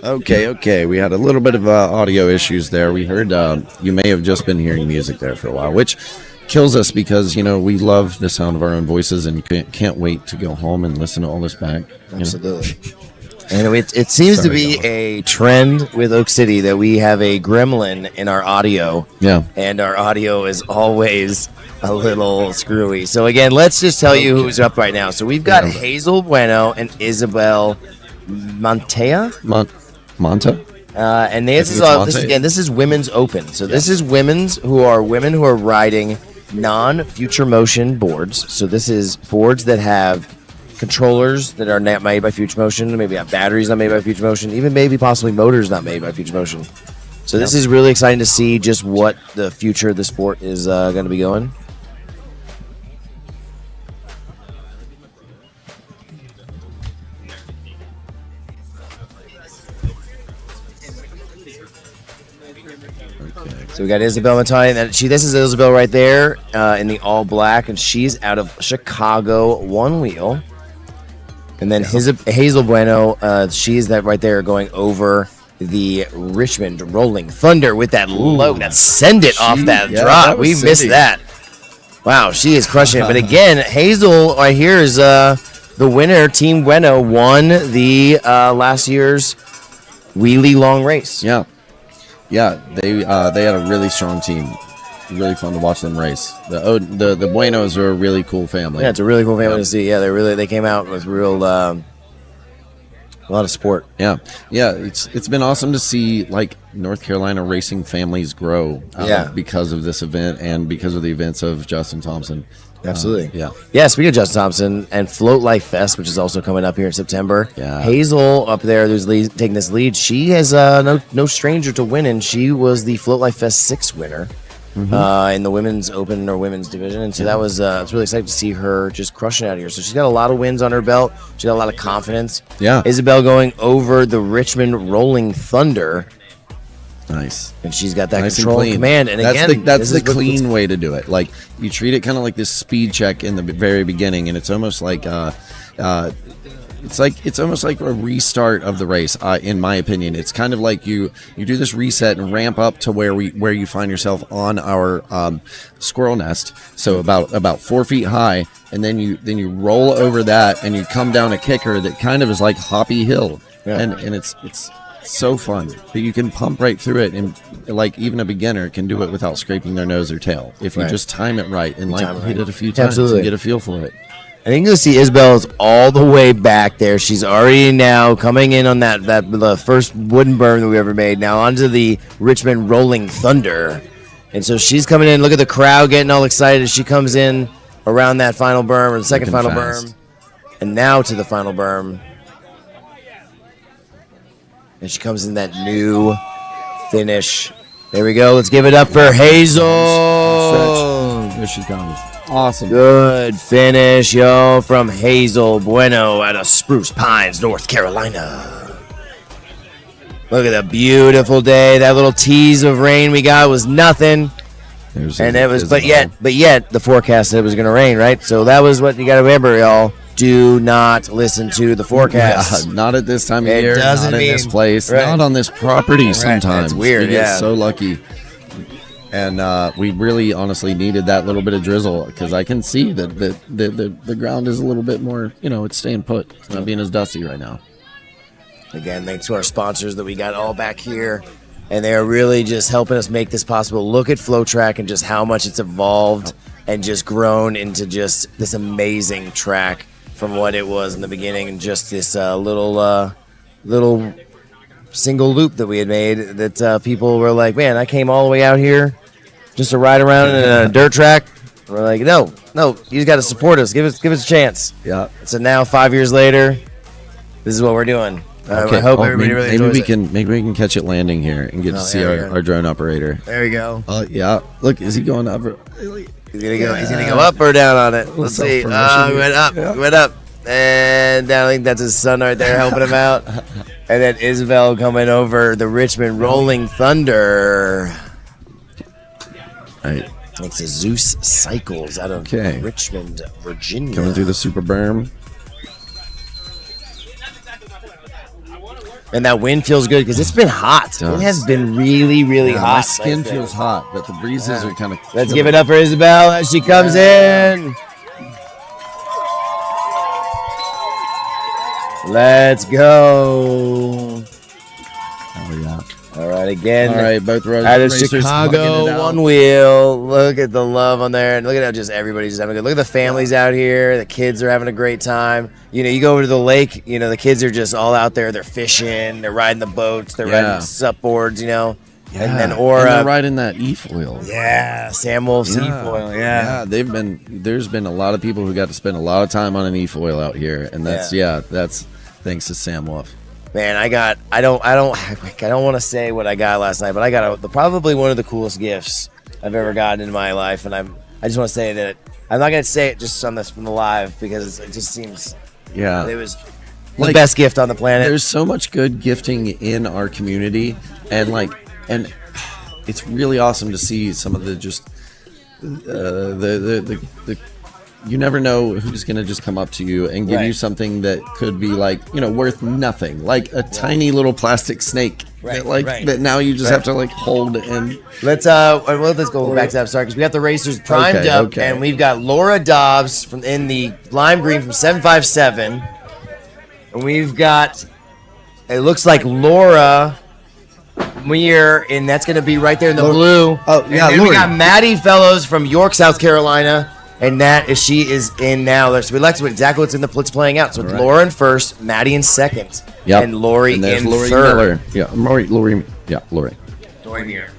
Okay. We had a little bit of audio issues there. We heard you may have just been hearing music there for a while, which kills us because, we love the sound of our own voices and can't wait to go home and listen to all this back. Absolutely. And it seems to be a trend with Oak City that we have a gremlin in our audio. Yeah. And our audio is always a little screwy. So, again, let's just tell you who's up right now. So, we've got Hazel Bueno and Isabel Montea. Monta? And this is women's open. So, this is women who are riding non-future motion boards. So, this is boards that have controllers that are not made by Future Motion, maybe have batteries not made by Future Motion, even maybe possibly motors not made by Future Motion. So this is really exciting to see just what the future of the sport is going to be going. So we got Isabel Matani, and this is Isabel right there in the all black, and she's out of Chicago Onewheel. And then Hazel Bueno, she's that right there going over the Richmond Rolling Thunder with that low, that send it off that drop. We missed that. Wow, she is crushing it. But again, Hazel right here is the winner. Team Bueno won the last year's wheelie long race. Yeah, they had a really strong team. Really fun to watch them race. The Buenos are a really cool family. Yeah, it's a really cool family to see. Yeah, they came out with real a lot of support. Yeah. It's been awesome to see like North Carolina racing families grow. Because of this event and because of the events of Justin Thompson. Absolutely. Yeah. Speaking of Justin Thompson and Float Life Fest, which is also coming up here in September. Yeah. Hazel up there, who's taking this lead. She has no stranger to winning. She was the Float Life Fest 6 winner. In the women's open or women's division, and so that was it's really exciting to see her just crushing out here. So she's got a lot of wins on her belt. She got a lot of confidence. Yeah, Isabel going over the Richmond Rolling Thunder. Nice, and she's got that nice control and command. And that's the clean way to do it. Like you treat it kind of like this speed check in the very beginning, and it's almost like it's almost like a restart of the race. In my opinion, it's kind of like you do this reset and ramp up to where you find yourself on our squirrel nest. So about 4 feet high, and then you roll over that and you come down a kicker that kind of is like Hoppy Hill, and it's so fun. But you can pump right through it, and like even a beginner can do it without scraping their nose or tail if you just time it right and hit it a few times and get a feel for it. I think you'll see Isabel is all the way back there. She's already now coming in on the first wooden berm that we ever made. Now onto the Richmond Rolling Thunder. And so she's coming in. Look at the crowd getting all excited as she comes in around that final berm or the second final berm. And now to the final berm. And she comes in that new finish. There we go. Let's give it up for Hazel. Here she comes. Awesome. Good finish, from Hazel Bueno out of Spruce Pines, North Carolina. Look at the beautiful day. That little tease of rain we got was nothing. But yet the forecast said it was going to rain, right? So that was what you got to remember, y'all. Do not listen to the forecast. Not at this time of year. Not in this place. Right. Not on this property. Sometimes it's weird. We get so lucky. And we really, honestly needed that little bit of drizzle because I can see that the ground is a little bit more, it's staying put. It's not being as dusty right now. Again, thanks to our sponsors that we got all back here. And they are really just helping us make this possible. Look at FloatTrack and just how much it's evolved and just grown into just this amazing track from what it was in the beginning. And just this little single loop that we had made that people were like, man, I came all the way out here just to ride around in a dirt track. We're like, no, you got to support us. Give us a chance. Yeah. So now 5 years later, this is what we're doing. Okay. I hope everybody really enjoys it. Maybe we can catch it landing here and get to see our drone operator. There we go. Yeah. Look, is he going up? He's gonna go up or down on it. Let's see. He went up. Yeah. He went up. And I think that's his son right there helping him out. And then Isabel coming over the Richmond Rolling Thunder. All right. It's a Zeus Cycles out of Richmond, Virginia. Coming through the super berm. And that wind feels good because it's been hot. It has been really, really hot. My skin feels hot, but the breezes are kind of. Let's give it up for Isabel as she comes in. Let's go. Oh yeah. All right, again. All right, both rows. Out of Chicago, One Wheel. Look at the love on there, and look at how just everybody's just having a good. Look at the families out here. The kids are having a great time. You know, you go over to the lake. You know, the kids are just all out there. They're fishing. They're riding the boats. They're riding sup boards. You know, and then and they're riding that e-foil. Yeah, Sam Wolf's e-foil. Yeah, There's been a lot of people who got to spend a lot of time on an e-foil out here, and that's thanks to Sam Wolf. Man, I don't want to say what I got last night, but I got probably one of the coolest gifts I've ever gotten in my life, and I just want to say that I'm not gonna say it just on from the live because it just seems it was the best gift on the planet. There's so much good gifting in our community, and it's really awesome to see some of the just the you never know who's going to just come up to you and give you something that could be worth nothing, like a tiny little plastic snake that now you just have to hold. And let's go back to that start because we got the racers primed up, and we've got Laura Dobbs in the lime green from 757, and we've got it looks like Laura Muir, and that's going to be right there in the blue. Oh yeah, and then we got Maddie Fellows from York, South Carolina. And she is in now. Let's exactly what's in the blitz playing out. So it's Laura in first, Maddie in second, and Lori in Lori third. Miller. Lori. Lori Muir.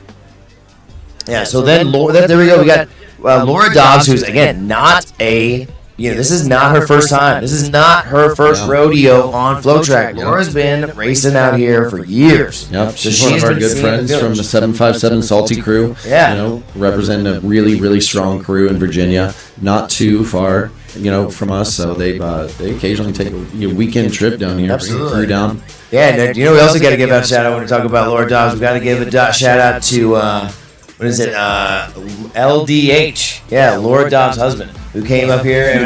Yeah. So then there we go. We got Laura Dobbs, who's again not a. This is not her first time. This is not her first rodeo on FloatTrack. Laura's been racing out here for years. Yep, she's one of our good friends from the 757 Salty crew. Yeah. Representing a really, really strong crew in Virginia, not too far, from us. So they occasionally take a weekend trip down here, bring the crew down. Yeah, and we also got to give out a shout out when we talk about Laura Dobbs. We got to give a shout out to what is it? LDH. Yeah, Laura Dobbs' husband, who came up here and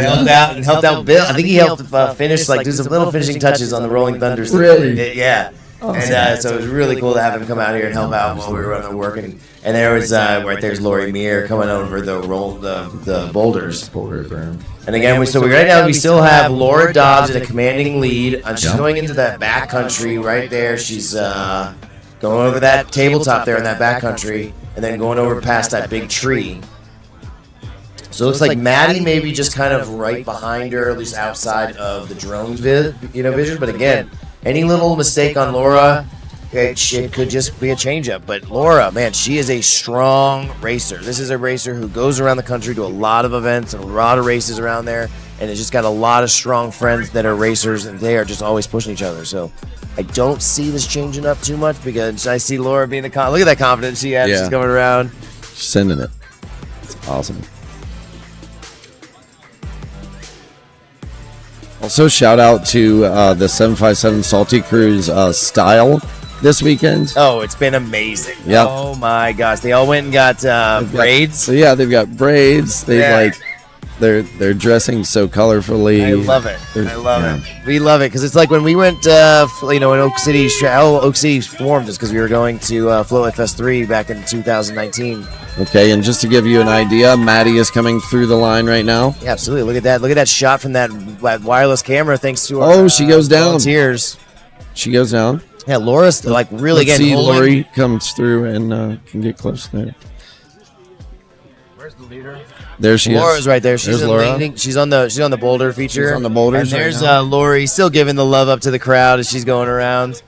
helped out Bill. I think he helped finish, do some little finishing touches on the Rolling Thunders. Really? Yeah. And so it was really cool to have him come out here and help out while we were working. And there was right there's Lori Muir coming over the boulders. And again, we still have Laura Dobbs in a commanding lead. She's going into that back country right there. She's going over that tabletop there in that back country, and then going over past that big tree. So it looks like Maddie maybe just kind of right behind her, at least outside of the drone's vision. But again, any little mistake on Laura, it could just be a changeup. But Laura, man, she is a strong racer. This is a racer who goes around the country to a lot of events and a lot of races around there, and has just got a lot of strong friends that are racers, and they are just always pushing each other. So I don't see this changing up too much because I see Laura being look at that confidence she has. Yeah. She's coming around. She's sending it. It's awesome. Also, shout out to the 757 Salty Crew's style this weekend. Oh, it's been amazing. Yep. Oh my gosh. They all went and got braids. They've got braids. They're dressing so colorfully. I love it. I love it. We love it because it's like when we went, in Oak City. How Oak City formed is because we were going to Float Fest 3 back in 2019. Okay, and just to give you an idea, Maddie is coming through the line right now. Yeah, absolutely. Look at that. Look at that shot from that wireless camera. Thanks to our she goes down. Volunteers. She goes down. Yeah, Laura's really Let's getting. See, Lori comes through and can get close there. Where's the leader? There she is. Laura's right there. She's Laura. She's on the boulder feature. She's on the boulders. And there's right now. Lori still giving the love up to the crowd as she's going around.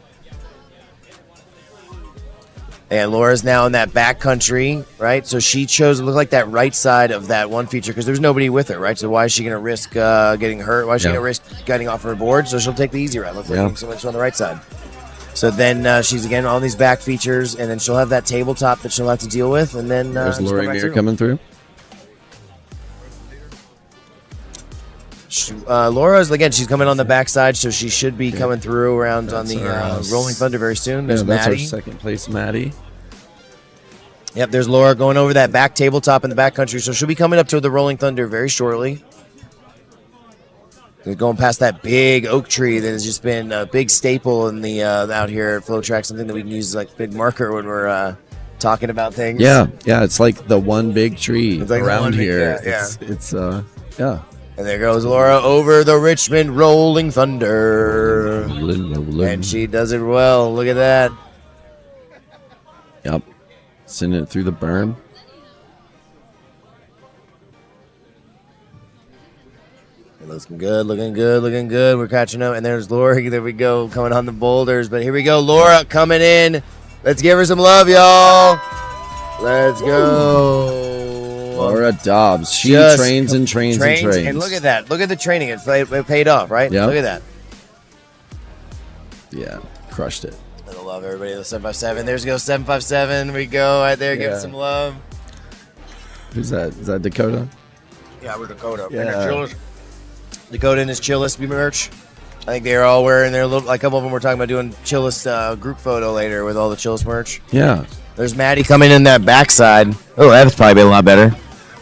And Laura's now in that back country, right? So she chose to look like that right side of that one feature because there's nobody with her, right? So why is she going to risk getting hurt? Why is she going to risk getting off her board? So she'll take the easy route. Looks like someone's on the right side. So then she's again on these back features, and then she'll have that tabletop that she'll have to deal with, and then there's Lori Muir coming through. Laura's again. She's coming on the backside, so she should be coming through around on the Rolling Thunder very soon. There's that's Maddie. our second place, Maddie. Yep, there's Laura going over that back tabletop in the back country, so she'll be coming up to the Rolling Thunder very shortly. They're going past that big oak tree that has just been a big staple in the out here at FloatTrack. Something that we can use as like big marker when we're talking about things. Yeah, it's like the one big tree like around here. It's yeah. And there goes Laura over the Richmond Rolling Thunder. And she does it well. Look at that. Yep. Sending it through the berm. Looking good, looking good, looking good. We're catching up. And there's Laura. There we go, coming on the boulders. But here we go. Laura coming in. Let's give her some love, y'all. Let's go. Laura Dobbs. She trains and trains and trains. And look at that. Look at the training. It paid off, right? Yep. Look at that. Yeah, crushed it. I love everybody. The 757. There's goes 757. We go right there. Give some love. Who's that? Is that Dakota? Yeah, we're Dakota. Yeah. Dakota and his Chillest merch. I think they're all wearing their little. Like a couple of them were talking about doing Chillest group photo later with all the Chillest merch. Yeah. There's Maddie coming in that backside. Oh, that's probably a lot better.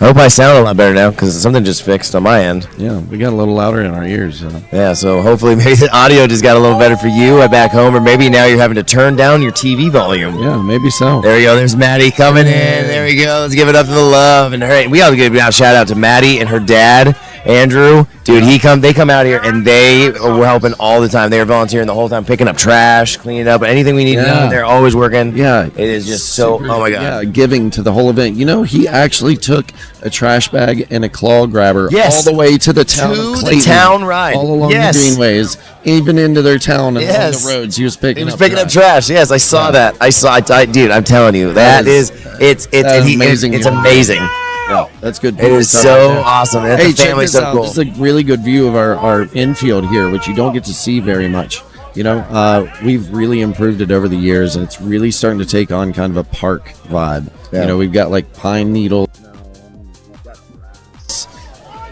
I hope I sound a lot better now because something just fixed on my end. Yeah, we got a little louder in our ears. Yeah, so hopefully maybe the audio just got a little better for you back home, or maybe now you're having to turn down your TV volume. Yeah, maybe so. There we go. There's Maddie coming in. There we go. Let's give it up to the love. And we got to give a shout out to Maddie and her dad, Andrew. Dude, they come out here and they were helping all the time. They were volunteering the whole time, picking up trash, cleaning up, anything we need to do. They're always working. Yeah. It is just so, oh my God. Yeah, giving to the whole event. You know, he actually took a trash bag and a claw grabber all the way to the town of Clayton, the town ride. All along the greenways, even into their town and on the roads. He was picking up trash. Yes, I saw that. Dude, I'm telling you, it's amazing. It's amazing. Yeah, that's good. It is so awesome. Hey, check this out. Cool. This is a really good view of our infield here, which you don't get to see very much. You know, we've really improved it over the years, and it's really starting to take on kind of a park vibe. Yeah. You know, we've got like pine needles.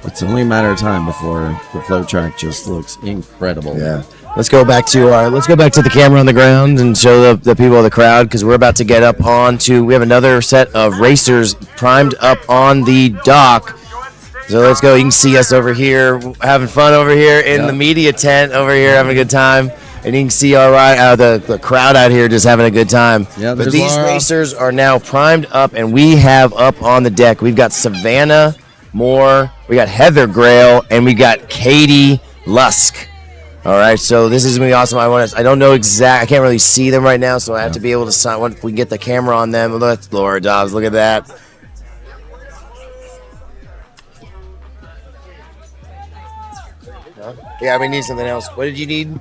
It's only a matter of time before the FloatTrack just looks incredible. Yeah. Let's go back to the camera on the ground and show the people of the crowd, because we're about to get up onto. We have another set of racers primed up on the dock. So let's go. You can see us over here having fun over here in the media tent over here, having a good time. And you can see the crowd out here just having a good time. Yeah, but these racers are now primed up, and we have up on the deck. We've got Savannah Moore, we got Heather Grail, and we got Katie Lusk. All right, so this is gonna be awesome. I don't know I can't really see them right now, so I have to be able to sign. Once we get the camera on them, that's Laura Dobbs. Look at that. Yeah, we need something else. What did you need?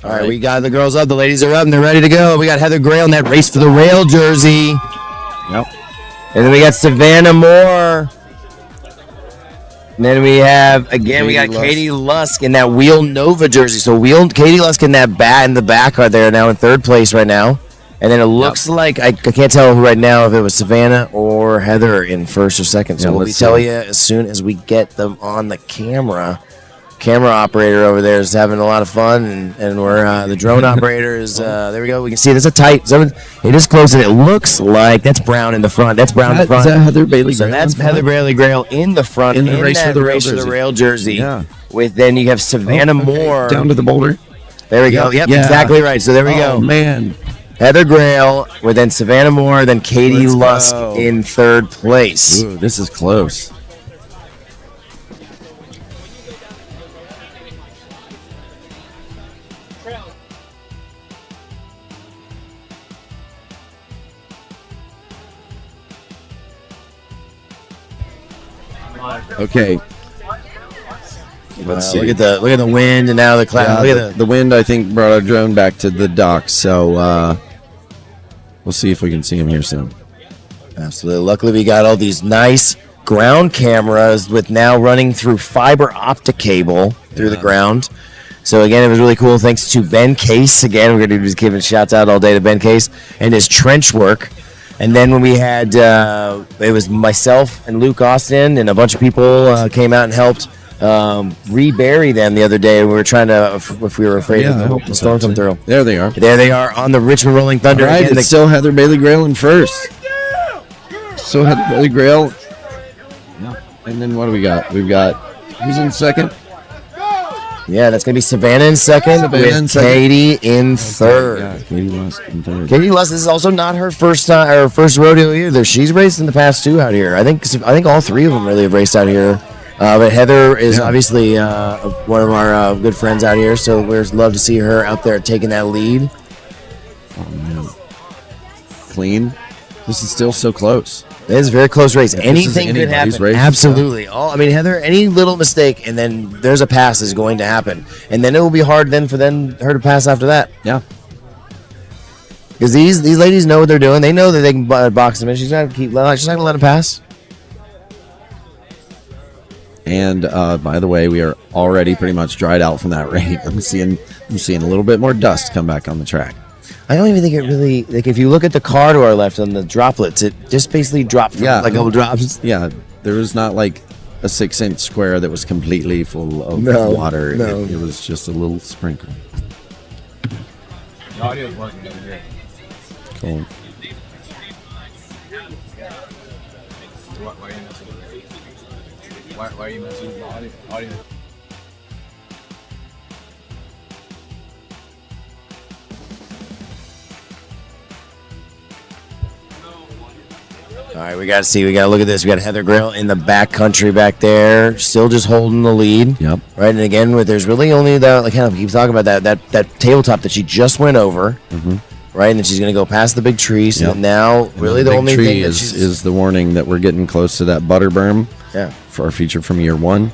All right, we got the girls up, the ladies are up, and they're ready to go. We got Heather Grail in that Race for the Rail jersey. Yep. And then we got Savannah Moore. And then we have, again, we got Katie Lusk in that Wheel Nova jersey. So Katie Lusk in that in the back are there now in third place right now. And then it looks like, I can't tell right now if it was Savannah or Heather in first or second. So we'll tell you as soon as we get them on the camera. Camera operator over there is having a lot of fun, and we're the drone operator is there we go. We can see there's a tight zone. It is close, and it looks like that's Brown in the front. That's Brown in the front. Is that Heather Bailey? So that's Heather Bailey Grail in the front in the Race for the Rail jersey. Yeah. With then you have Savannah Moore down to the boulder. There we go. Yep, exactly right. So there we go. Man. Heather Grail with then Savannah Moore, then Katie Lusk in third place. Ooh, this is close. Okay. Let's see. Look at the wind and now the cloud. Yeah, the wind, I think, brought our drone back to the dock. So we'll see if we can see him here soon. Absolutely. Luckily, we got all these nice ground cameras with now running through fiber optic cable through the ground. So again, it was really cool. Thanks to Ben Case. Again, we're going to be just giving shouts out all day to Ben Case and his trench work. And then when we had, it was myself and Luke Austin and a bunch of people came out and helped rebury them the other day. We were trying to, if we were afraid of the storm come through. There they are. There they are on the Richmond Rolling Thunder. All right, Again, it's still Heather Bailey Grail in first. So Heather Bailey Grail. Yeah. And then what do we got? We've got, who's in second? Yeah, that's going to be Savannah in second with Katie in third. Yeah, Katie Lust in third. Katie Lust, this is also not her first time, or first rodeo either. She's raced in the past two out here. I think all three of them really have raced out here. But Heather is obviously one of our good friends out here, so we'd love to see her out there taking that lead. Oh, man. Clean. This is still so close. It is a very close race. Yeah, Anything could happen. Race, Absolutely. Heather, any little mistake, and then there's a pass is going to happen, and then it will be hard then for her to pass after that. Yeah. Because these ladies know what they're doing. They know that they can box them in. She's not going to let him pass. And by the way, we are already pretty much dried out from that rain. I'm seeing a little bit more dust come back on the track. I don't even think it really, like, if you look at the car to our left on the droplets, it just basically dropped like a couple drops. Yeah, there was not like a 6-inch square that was completely full of water. No. It was just a little sprinkle. The audio's working over here. Cool. Why are you messing with it? Why are you messing with the audio? All right, we got to look at this. We got Heather Grail in the back country back there, still just holding the lead. Yep. Right, and again, there's really only keep talking about that tabletop that she just went over. Mm-hmm. Right, and then she's going to go past the big tree. So now, really, the only tree thing is the warning that we're getting close to that butter berm. Yeah. For our feature from year one.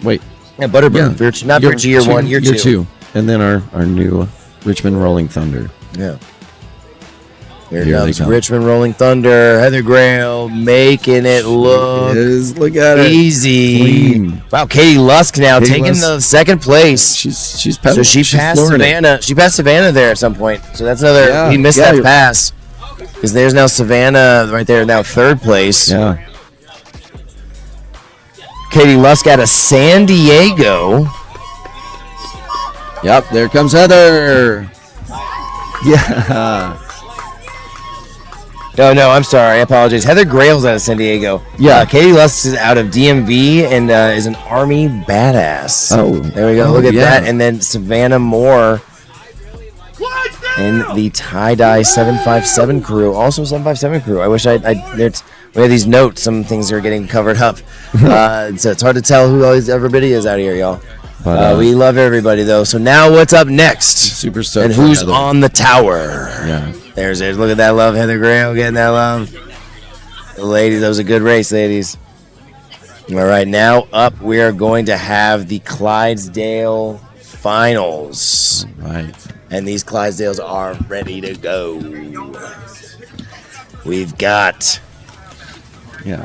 Wait. Yeah, butter berm. Yeah. Not year one, year two. And then our new Richmond Rolling Thunder. Yeah. Here they comes come. Richmond Rolling Thunder. Heather Grail making it look Look at it. easy. Clean. Wow, Katie Lusk now Katie taking Lusk. the second place. She's So she passed Savannah. She passed Savannah there at some point. So that's another. Yeah. He missed Yeah, that you're- pass because there's now Savannah right there, now third place. Yeah. Katie Lusk out of San Diego. Yep, there comes Heather. Yeah. No, I'm sorry. I apologize. Heather Grail's out of San Diego. Yeah. Katie Lusk is out of DMV and is an Army badass. Oh. There we go. Oh, Look at yeah. that. And then Savannah Moore in the tie-dye 757 crew. Also 757 crew. I wish we had these notes. Some things are getting covered up. So it's hard to tell who everybody is out here, y'all. But, we love everybody, though. So now what's up next? Super stoked And for who's Heather. on the tower? Yeah. There's it. Look at that love. Heather Grail getting that love. The ladies, that was a good race, ladies. All right, now up, we are going to have the Clydesdale finals. Right. And these Clydesdales are ready to go. We've got Yeah.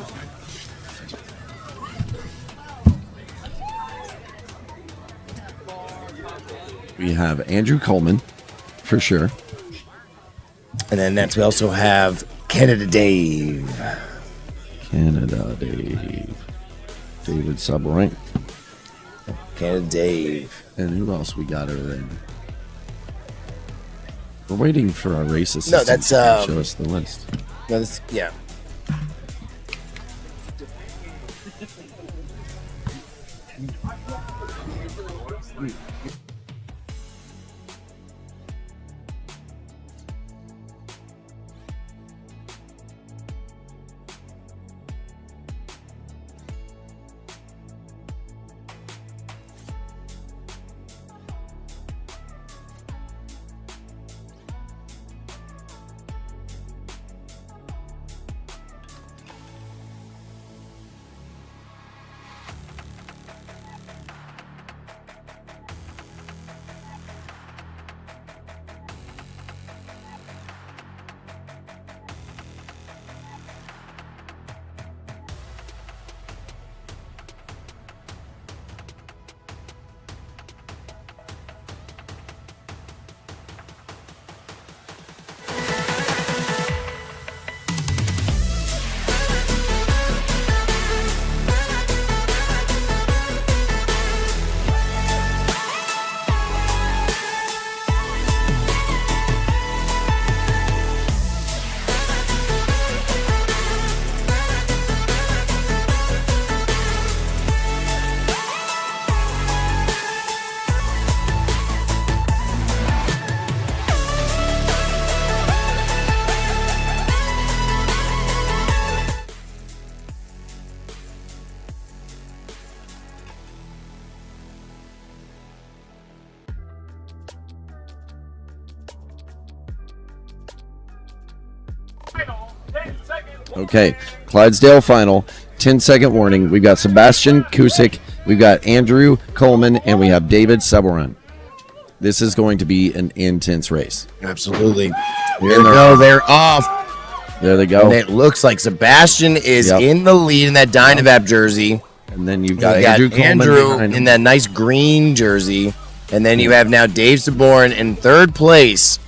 We have Andrew Coleman, for sure. And then next we also have Canada Dave. Canada Dave. David Subrank. Canada Dave. And who else we got over there? We're waiting for our race assistant that's, to show us the list. No, this, yeah. Okay, Clydesdale final, 10-second warning. We've got Sebastian Kusick, we've got Andrew Coleman, and we have David Seberin. This is going to be an intense race. Absolutely. There they go. They're off. There they go. And it looks like Sebastian is in the lead in that Dynavap jersey. And then you've got Andrew Coleman in that nice green jersey. And then you have now Dave Saborin in third place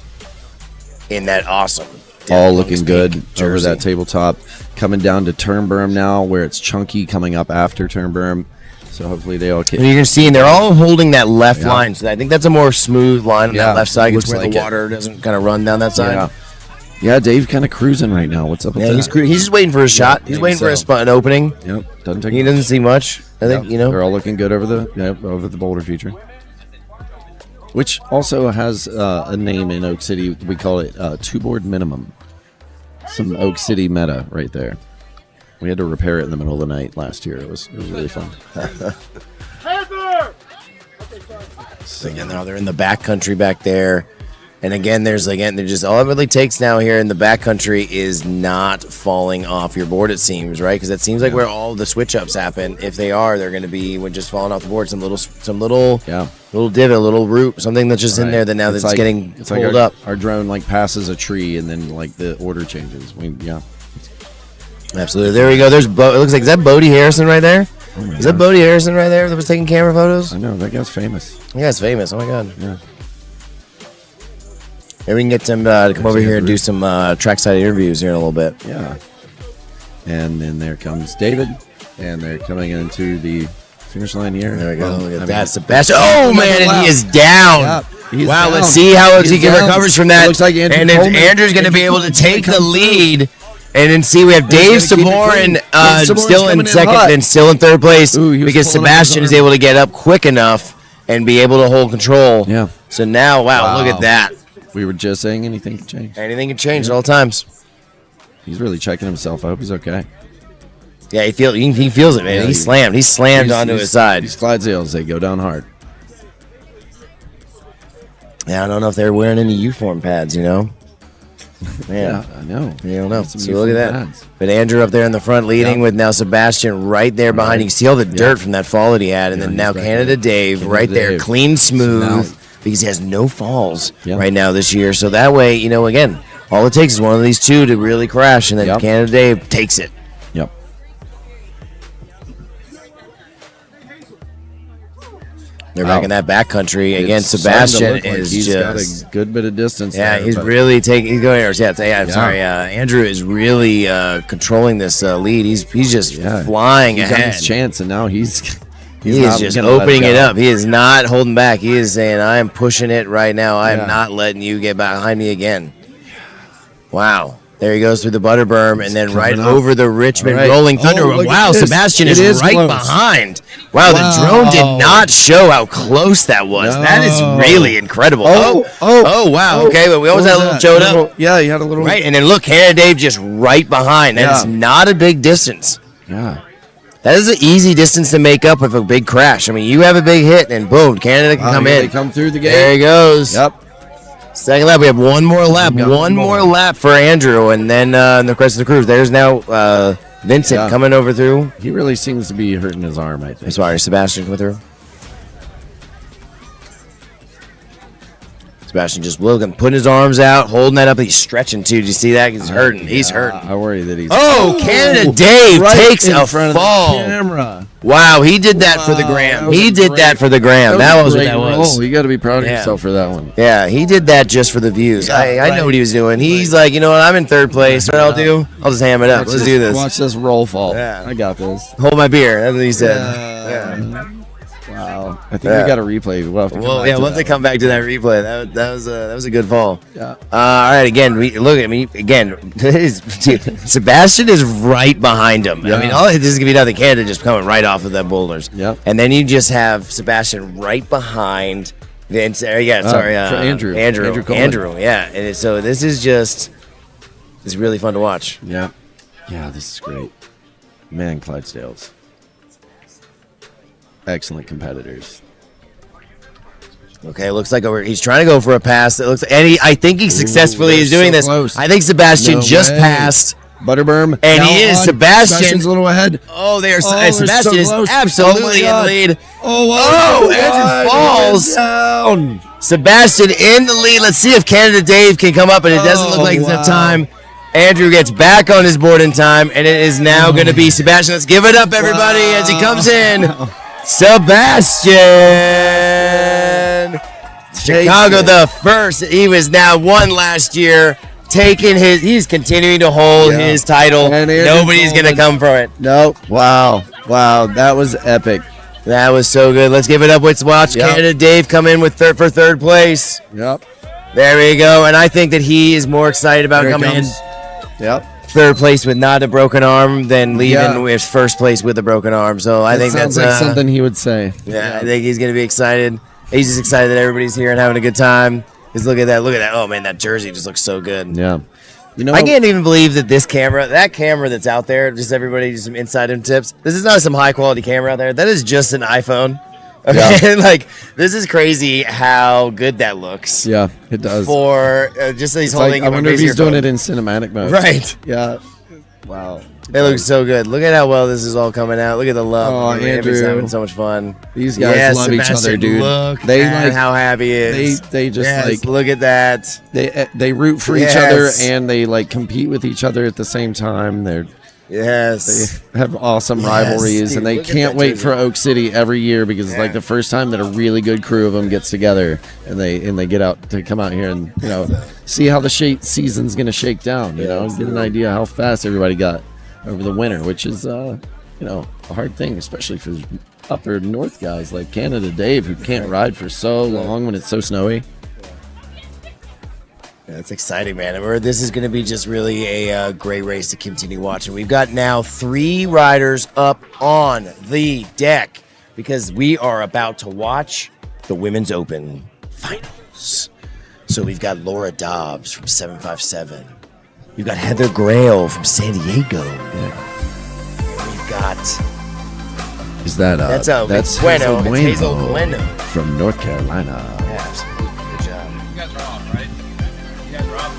in that awesome. All looking good jersey. Over that tabletop. Coming down to Turnberm now, where it's chunky coming up after Turnberm. So hopefully they all get. And you're seeing they're all holding that left line. So I think that's a more smooth line on that left side. It's where the water doesn't kind of run down that side. Yeah, Dave kind of cruising right now. What's up with that? He's just waiting for his shot. He's waiting for an opening. Yep. He doesn't see much. I think, They're all looking good over the boulder feature. Which also has a name in Oak City. We call it two-board minimum. Some Oak City meta right there. We had to repair it in the middle of the night last year. It was really fun. So again, they're in the back country back there. And again, they're just all it really takes now here in the backcountry is not falling off your board, it seems, right? Because that seems like where all the switch ups happen. If they are, they're going to be when just falling off the board. Some little divot, a little root, something that's just in there that now that's like, getting pulled up. Our drone like passes a tree and then like the order changes. Absolutely. There we go. It looks like, is that Bodie Harrison right there? Is that Bodie Harrison right there that was taking camera photos? I know, that guy's famous. That guy's famous. Oh my God. Yeah. Maybe we can get them to come over here and do some trackside interviews here in a little bit. Yeah. And then there comes David, and they're coming into the finish line here. There we go. Look at that. Sebastian. Oh, man, and he is down. He's wow, down. Let's see how he recovers from that. It looks like Andrew's going to be able to take the lead. And then see, we have Dave Saborin still in second and still in third place because Sebastian is able to get up quick enough and be able to hold control. Yeah. So now, wow. Look at that. We were just saying anything can change. Anything can change at all times. He's really checking himself. I hope he's okay. Yeah, he feels it, man. Yeah, he's slammed. He's slammed onto his side. These Clydesdales, they go down hard. Yeah, I don't know if they're wearing any U-form pads, Man. Yeah, I know. You don't know. See, look at that. Pads. But Andrew up there in the front leading with now Sebastian right there behind. You can see all the dirt from that fall that he had. And then now Canada Dave right there, clean, smooth. Because he has no falls right now this year. So that way, again, all it takes is one of these two to really crash, and then Canada Dave takes it. Yep. They're back in that backcountry. Again, Sebastian is he's just got a good bit of distance. Yeah, there, he's really taking. He's going. Sorry. Andrew is really controlling this lead. He's just flying he's ahead. Got his chance, and now he is just opening it up. He is not holding back. He is saying, I am pushing it right now. I am not letting you get behind me again. Wow. There he goes through the butter berm and then right over the Richmond Rolling Thunder. Wow, Sebastian is right behind. Wow, the drone did not show how close that was. No. That is really incredible. Oh, wow. Okay, but we always had a little showed up. Yeah, he had a little. Right, and then look, Canada Dave just right behind. That is not a big distance. Yeah. That is an easy distance to make up with a big crash. I mean, you have a big hit, and boom, Canada can come in. They come through the gate. There he goes. Yep. Second lap. We have one more lap. One more lap for Andrew, and then the rest of the crew. There's now Vincent coming over through. He really seems to be hurting his arm, I think. Sorry, Sebastian coming through. Sebastian just looking, putting his arms out, holding that up. He's stretching too. Do you see that? He's hurting. He's hurting. I worry that he's. Oh, Canada Dave takes a fall. Camera. Wow, he did that for the gram. He did that for the gram. That was what that was. You got to be proud of yourself for that one. Yeah, he did that just for the views. I know what he was doing. He's like, you know what? I'm in third place. What I'll do? I'll just ham it up. Let's do this. Watch this roll fall. Yeah, I got this. Hold my beer. That's what he said. Yeah. Wow. I think we got a replay. We'll have to come back to that replay. That was a good fall. Yeah. All right. Again, look at me. Again, Sebastian is right behind him. Yeah. I mean, all this is gonna be nothing. Canada just coming right off of that boulders. Yeah. And then you just have Sebastian right behind Vince. Andrew. Yeah. And so this is really fun to watch. Yeah. Yeah. This is great. Man, Clydesdales. Excellent competitors. Okay, looks like he's trying to go for a pass. It looks, I think he successfully is doing this. Close. I think Sebastian passed Butterberm. And now he is. on. Sebastian. Sebastian's a little ahead. Oh, they are. they're Sebastian so is close. absolutely in the lead. Oh, Andrew falls. down. Sebastian in the lead. Let's see if Canada Dave can come up, and it doesn't look like it's enough time. Andrew gets back on his board in time, and it is now going to be Sebastian. Let's give it up, everybody, as he comes in. Sebastian. Chicago the first. He was now won last year. He's continuing to hold his title. Nobody's going to come from it. Nope. Wow. That was epic. That was so good. Let's give it up. Let's watch Canada Dave come in with third place. Yep. There we go. And I think that he is more excited about coming in third place with not a broken arm than leaving with first place with a broken arm. So I think that's like something he would say. Yeah, I think he's going to be excited. He's just excited that everybody's here and having a good time. Just look at that. Oh, man, that jersey just looks so good. Yeah. You know, I can't even believe that that camera that's out there, just everybody, just some inside tips. This is not some high quality camera out there. That is just an iPhone. Okay, like this is crazy how good that looks. Yeah, it does. For just he's holding. I wonder if he's doing it in cinematic mode. Right. Yeah. Wow. It looks so good. Look at how well this is all coming out. Look at the love. Oh, Andrew's Andrew. having so much fun. These guys love each other, dude. Look they at like how happy he is. They just look at that. They root for each other and they like compete with each other at the same time. They have awesome rivalries, dude, and they can't wait for Oak City every year because it's like the first time that a really good crew of them gets together and they get out to come out here and see how the season's gonna shake down. Get an idea how fast everybody got over the winter, which is a hard thing, especially for upper north guys like Canada Dave who can't ride for so long when it's so snowy. Yeah, it's exciting, man. This is going to be just really a great race to continue watching. We've got now 3 riders up on the deck because we are about to watch the Women's Open Finals. So we've got Laura Dobbs from 757. We've got Heather Grail from San Diego. We've got... Is that that's Hazel Bueno. It's Hazel Bueno from North Carolina. Yeah, absolutely. Good job. You guys are on, right? You guys are on.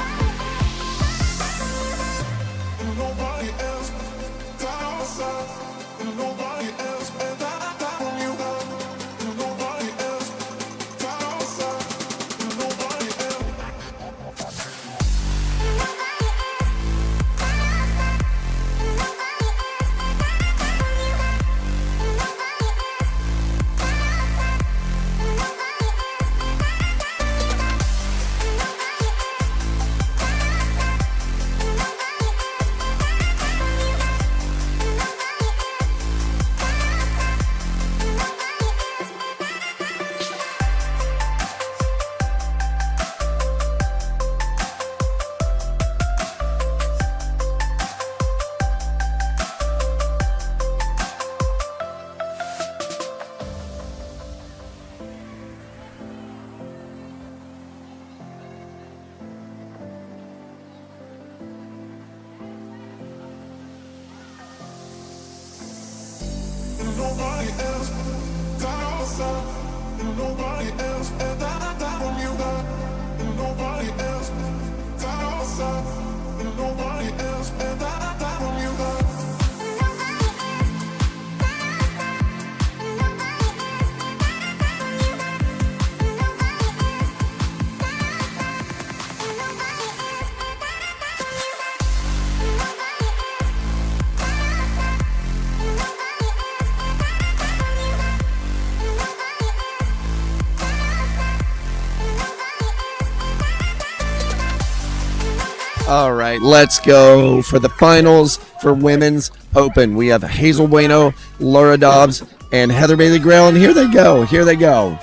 All right, let's go for the finals for Women's Open. We have Hazel Bueno, Laura Dobbs, and Heather Bailey Grail, and here they go. Here they go.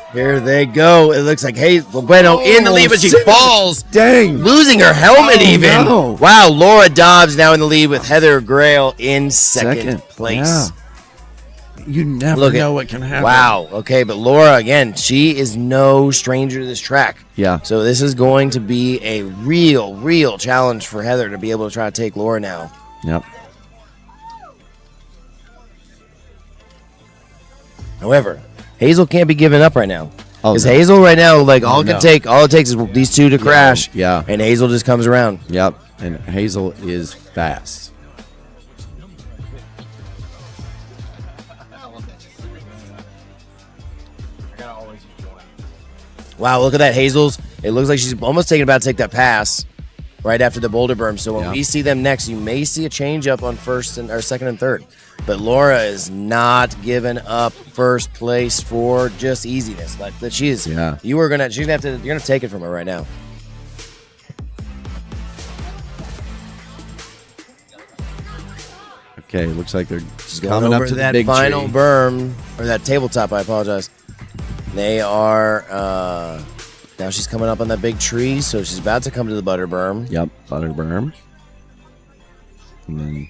It looks like Hazel Bueno in the lead, but she falls. Dang. Losing her helmet even. No. Wow, Laura Dobbs now in the lead with Heather Grail in second place. Yeah. You never know what can happen. Wow. Okay, but Laura, again, she is no stranger to this track. Yeah. So this is going to be a real challenge for Heather to be able to try to take Laura now. Yep. However, Hazel can't be giving up right now. Because no. Hazel right now, like all it takes is these two to crash. Yeah. And Hazel just comes around. Yep. And Hazel is fast. Wow, look at that, Hazel's. It looks like she's almost about to take that pass right after the boulder berm. So when we see them next, you may see a change up on second and third. But Laura is not giving up first place for just easiness. Like that, she is. Yeah. You're gonna take it from her right now. Okay, looks like they're She's going coming over up to that the big final tree. berm or that tabletop. I apologize. They are now. She's coming up on that big tree, so she's about to come to the butter berm. Yep, butter berm. And then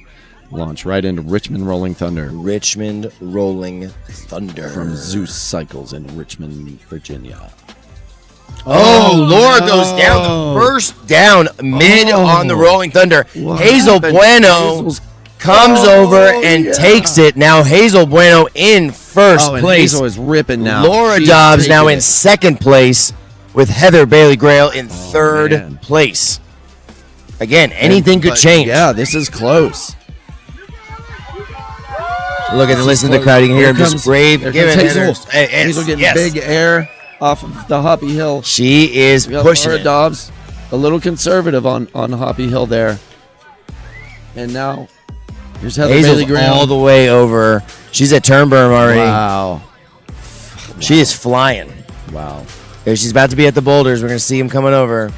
launch right into Richmond Rolling Thunder. Richmond Rolling Thunder From Zeus Cycles in Richmond, Virginia. Oh, Laura goes down the first down mid on the Rolling Thunder. Hazel happened? Bueno Hazel's- comes over and takes it. Now Hazel Bueno in first and place. Hazel is ripping now. Laura She's Dobbs now taking in it. second place with Heather Bailey Grail in third man. place. Again, anything could But, change. Yeah, this is close. Look at listen to the crowd. You can hear him just brave. There Giving comes Heather. Hazel. Hey, Hazel getting yes. big air off of the Hoppy Hill. She is We got pushing Laura it. Dobbs, a little conservative on Hoppy Hill there. And now, here's Heather Hazel's Bailey Graham. all the way over. She's at turn berm already. Wow. She is flying. Wow. Here she's about to be at the boulders. We're going to see him coming over.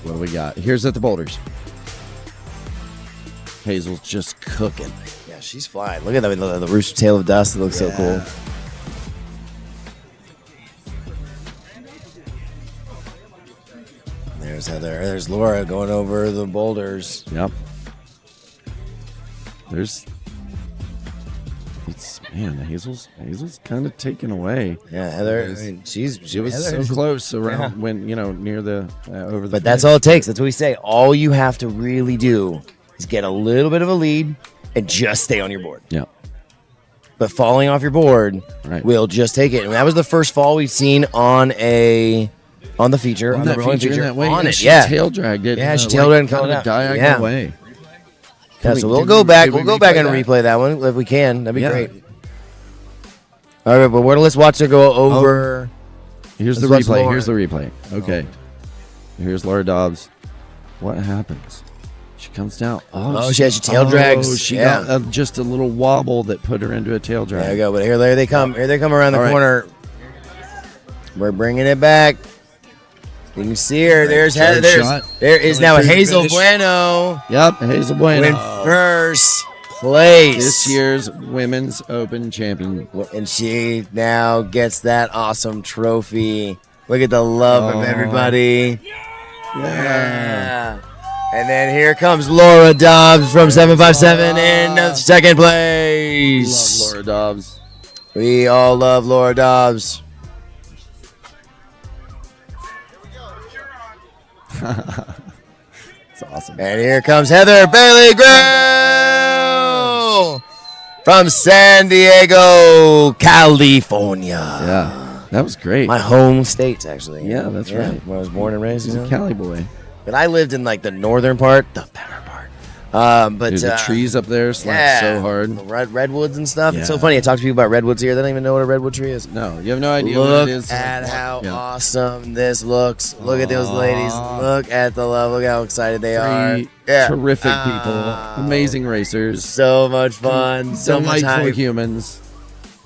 What do we got? Here's at the boulders. Hazel's just cooking. Yeah, she's flying. Look at the rooster tail of dust. It looks so cool. There's Heather. There's Laura going over the boulders. Yep. Hazel's kind of taken away. Yeah, Heather. I mean, she was so close around when near the over the. But that's all it takes. That's what we say. All you have to really do is get a little bit of a lead and just stay on your board. Yeah. But falling off your board Right. will just take it. And that was the first fall we've seen on the feature, on the rolling feature. that way. On it, She yeah. tail dragged it. Yeah, in she a, tail dragged and kind called of it out. diagonal Yeah. way. Yeah, we- so we'll did go we- back. did we We'll go back replay and that? replay that one if we can. That'd be Yeah. great. All right, but let's watch her go over. Here's the Let's watch replay. Laura. Here's the replay. Okay. Here's Laura Dobbs. What happens? She comes down. Oh, she tail drags. She Yeah. got just a little wobble that put her into a tail drag. There we go. But here they come. Here they come around the All right. corner. We're bringing it back. You can see her. There's Third Heather. shot. There is Coming now through the Hazel finish. Bueno Yep, Hazel Bueno. in first place. This year's Women's Open champion. And she now gets that awesome trophy. Look at the love of everybody. Yeah. And then here comes Laura Dobbs from 757 in second place. Love Laura Dobbs. We all love Laura Dobbs. It's awesome. And here comes Heather Bailey Grail from San Diego, California. Yeah, that was great. My home state, actually. Yeah, that's right. Where I was born and raised. He's You a know? Cali boy. But I lived in like the northern part, the better part. But There's the trees up there slap so hard. the redwoods and stuff. It's so Yeah. funny. I talk to people about redwoods here. They don't even know what a redwood tree is. No, you have no idea what Look it is. at how Yeah. awesome this looks. Look at those ladies. Look at the love. Look how excited they are. Three Yeah. terrific people, amazing racers, So much fun. So much delightful hype. humans.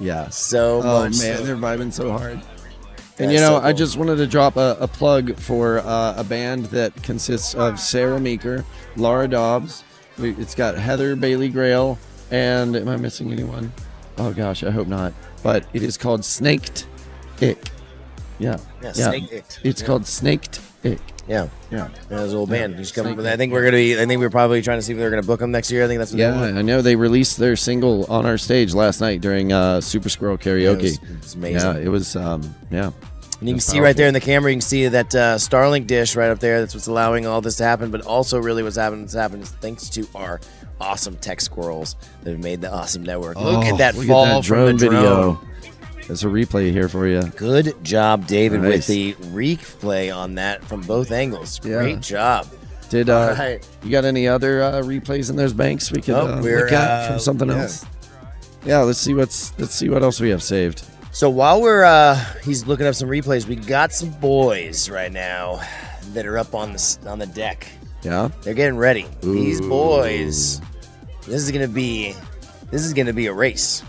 Yeah. So Oh much. man, they're vibing so hard. And That's you know, so I cool. just wanted to drop a plug for a band that consists of Sarah Meeker, Laura Dobbs. It's got Heather Bailey Grail, and am I missing anyone? Oh gosh, I hope not. But it is called Snaked Ick. Yeah. Snake Ick. It's called Snaked Ick. Yeah. Yeah. That was a little band. He's coming. Snake I think we're probably trying to see if they're gonna book them next year. I think that's what they Yeah, want. I know they released their single on our stage last night during Super Squirrel Karaoke. It's amazing. Yeah, it was yeah. And you can That's see right powerful. there in the camera, you can see that Starlink dish right up there. That's what's allowing all this to happen. But also, really, what's happening is thanks to our awesome tech squirrels that have made the awesome network. Look at that fall from the drone. There's a replay here for you. Good job, David, with Nice. the replay on that from both angles. Yeah. Great job. Did right. you got any other replays in those banks we could we're, look at from something yeah. else? Yeah, let's see what else we have saved. So while he's looking up some replays, we got some boys right now that are up on the deck. Yeah, They're getting ready. Ooh. These boys. This is gonna be a race.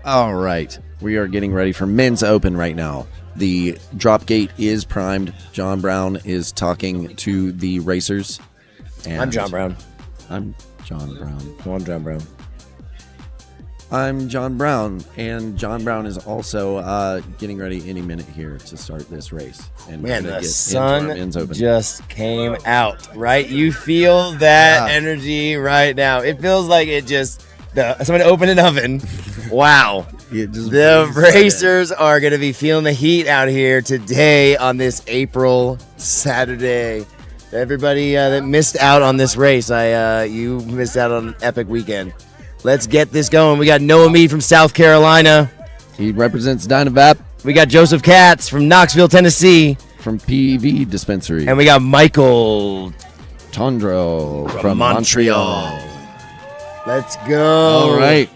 All right, we are getting ready for men's open right now. The drop gate is primed. John Brown is talking to the racers. And I'm John Brown. I'm John Brown. Oh, I'm John Brown. I'm John Brown, and John Brown is also getting ready any minute here to start this race. And Man, we're gonna the get sun into our men's open. just came out, right? You feel that energy right now. It feels like someone opened an oven. Wow. The racers are going to be feeling the heat out here today on this April Saturday. Everybody that missed out on this race, you missed out on an epic weekend. Let's get this going. We got Noah Mead from South Carolina. He represents Dynavap We got Joseph Katz from Knoxville, Tennessee. from PV Dispensary. And we got Michael Tondro from Montreal. Let's go. All right.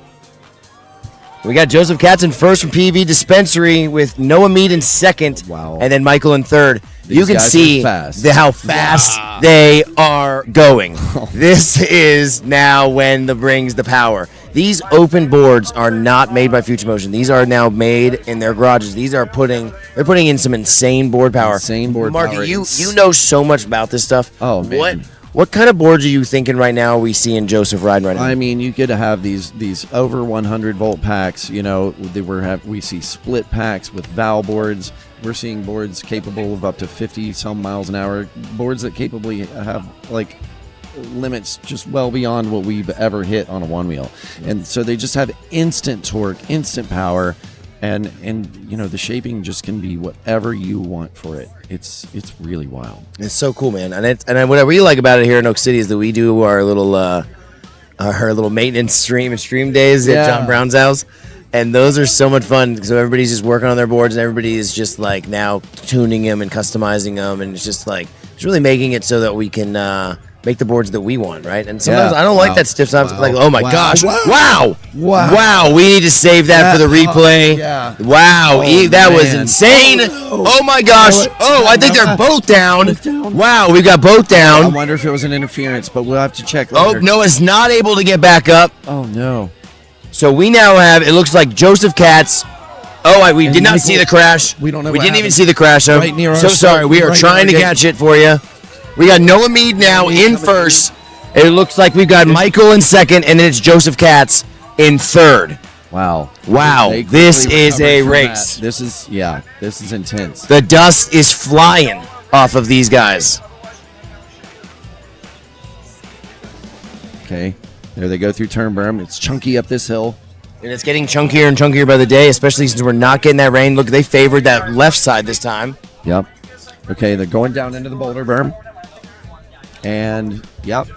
We got Joseph Katz in first from PV Dispensary with Noah Mead in second. Wow. And then Michael in third. These You can guys see are fast. how fast they are going. This is now when brings the power. These open boards are not made by Future Motion. These are now made in their garages. They're putting in some insane board power. Insane board Marky, power. you know so much about this stuff. Oh, man. What kind of boards are you thinking right now we see in Joseph riding right now? I mean, you could have these over 100 volt packs. You know, we see split packs with valve boards. We're seeing boards capable of up to 50 some miles an hour. Boards that capably have like limits just well beyond what we've ever hit on a one wheel. And so they just have instant torque, instant power, and you know the shaping just can be whatever you want for it. It's really wild. It's so cool, man. And what I really like about it here in Oak City is that we do our little maintenance stream days at John Brown's house. And those are so much fun. So everybody's just working on their boards, and everybody is just like now tuning them and customizing them, and it's just like it's really making it so that we can make the boards that we want, right? And sometimes I don't like that stiff stuff. It's like, oh my gosh, wow, we need to save that for the replay. Yeah. Wow, that was man. insane. Oh my gosh. Oh, I think they're both down. Wow, we got both I down. wonder if it was an interference, but we'll have to check Oh, later. Noah's not able to get back up. Oh no. So we now have, it looks like Joseph Katz. Oh, we And did not Michael- see the crash. we don't know We what didn't even happened. see the crash. So, Right near our so sorry. We are right trying to near our catch it for you. We got Noah Mead now in first. It looks like we've got Michael in second, and then it's Joseph Katz in third. Wow. Wow, They this quickly is a recovered from race. that. This is intense. The dust is flying off of these guys. Okay. There they go through turn berm. It's chunky up this hill. And it's getting chunkier and chunkier by the day, especially since we're not getting that rain. Look, they favored that left side this time. Yep. Okay, they're going down into the boulder berm. And yep.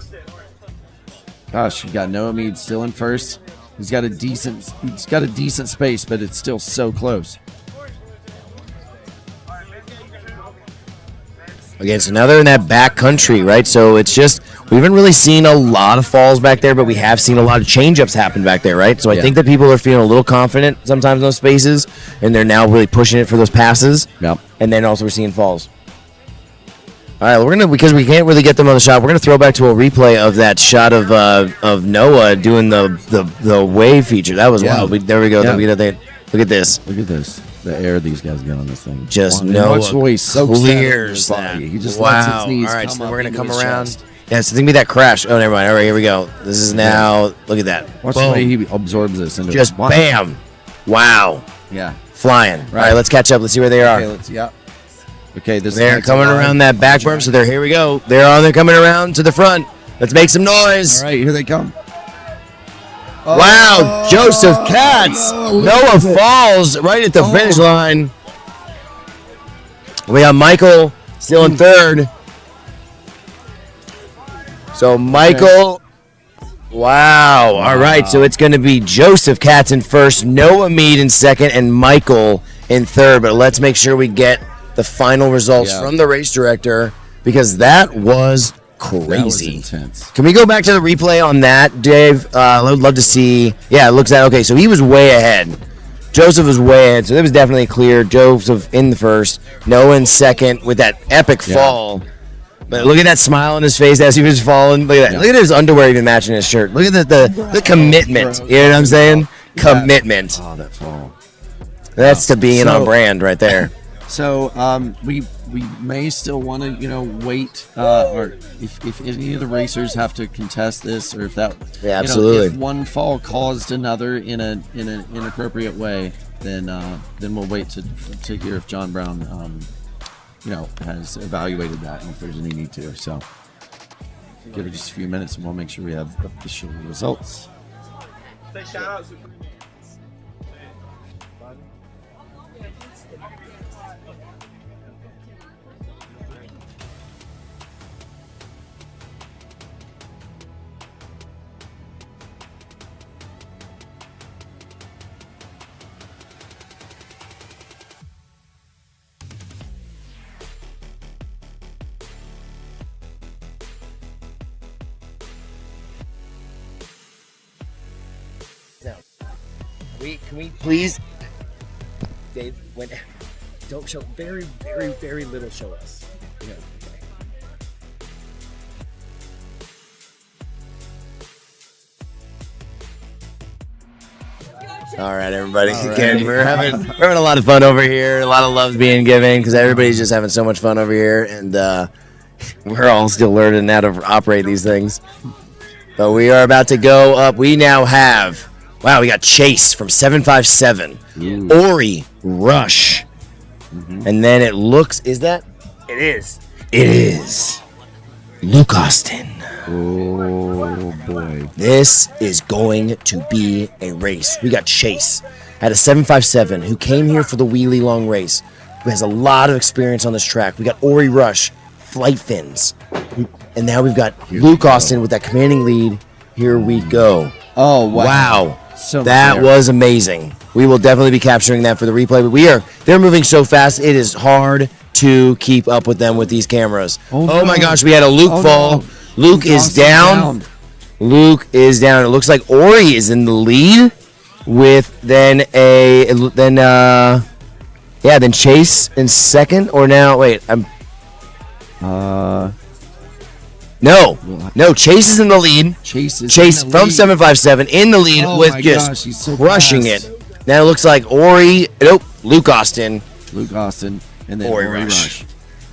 Gosh, you got Noah Mead still in first. He's got a decent space, but it's still so close. Again, so now they're in that back country, right? So it's just, we haven't really seen a lot of falls back there, but we have seen a lot of change-ups happen back there, right? So I think that people are feeling a little confident sometimes in those spaces, and they're now really pushing it for those passes. Yep. And then also we're seeing falls. All right, because we can't really get them on the shot, we're gonna throw back to a replay of that shot of Noah doing the wave feature. That was wild. There we go. Yeah. Look at this. Look at this. The air these guys get on this thing. Just Wow, Noah watch the way he soaks that in clears his that. body. He just wow. lets his knees All right, come so up we're gonna into come his around chest. Yeah, so think me that crash. Oh, never mind. All right, here we go. This is now. Look at that. Watch Boom. the way he absorbs this into Just Watch. bam. Wow. Yeah. Flying. All right, let's catch up. Let's see where they are. Okay, let's. Yeah. Okay, this. They're is coming around that back berm, so here we go. They're coming around to the front. Let's make some noise. All right, here they come. Wow, Joseph Katz. Noah falls right at the finish line. We got Michael still in third. So Michael, wow. All right, so it's going to be Joseph Katz in first, Noah Mead in second, and Michael in third. But let's make sure we get the final results from the race director because that was crazy. That was intense. Can we go back to the replay on that, Dave? I would love to see. Yeah, it looks at okay. So he was way ahead. Joseph was way ahead, so it was definitely clear. Joseph in the first, Noah in second with that epic fall. But look at that smile on his face as he was falling. Look at that. Look at his underwear even matching his shirt. Look at the commitment. You know what I'm saying? Commitment. Oh, that fall. That's to being on brand right there. So we may still want to wait or if any of the racers have to contest this or if that absolutely if one fall caused another in an inappropriate way, then we'll wait to hear if John Brown has evaluated that and if there's any need to. So give it just a few minutes and we'll make sure we have official results. Say shout out to Can we please, Dave? Don't show very, very, very little. Show us. Yeah. All right, everybody. Again, we're having a lot of fun over here. A lot of love's being given because everybody's just having so much fun over here, and we're all still learning how to operate these things. But we are about to go up. We now have. Wow, we got Chase from 757. Ori Rush. And then it looks, is that? It is. It is. Luke Austin. Oh, boy. This is going to be a race. We got Chase at a 757 who came here for the wheelie long race, who has a lot of experience on this track. We got Ori Rush, flight fins. And now we've got Luke Austin with that commanding lead. Here we go. Oh, wow. Wow. So that was amazing. We will definitely be capturing that for the replay, but they're moving so fast, it is hard to keep up with them with these cameras. Oh my gosh, we had a Luke fall. No. Luke is down. Luke is down. It looks like Ori is in the lead with then Chase in second, or now, wait, No, Chase is in the lead. Chase from 757 in the lead with just crushing it. Now it looks like Luke Austin. And then Ori Rush.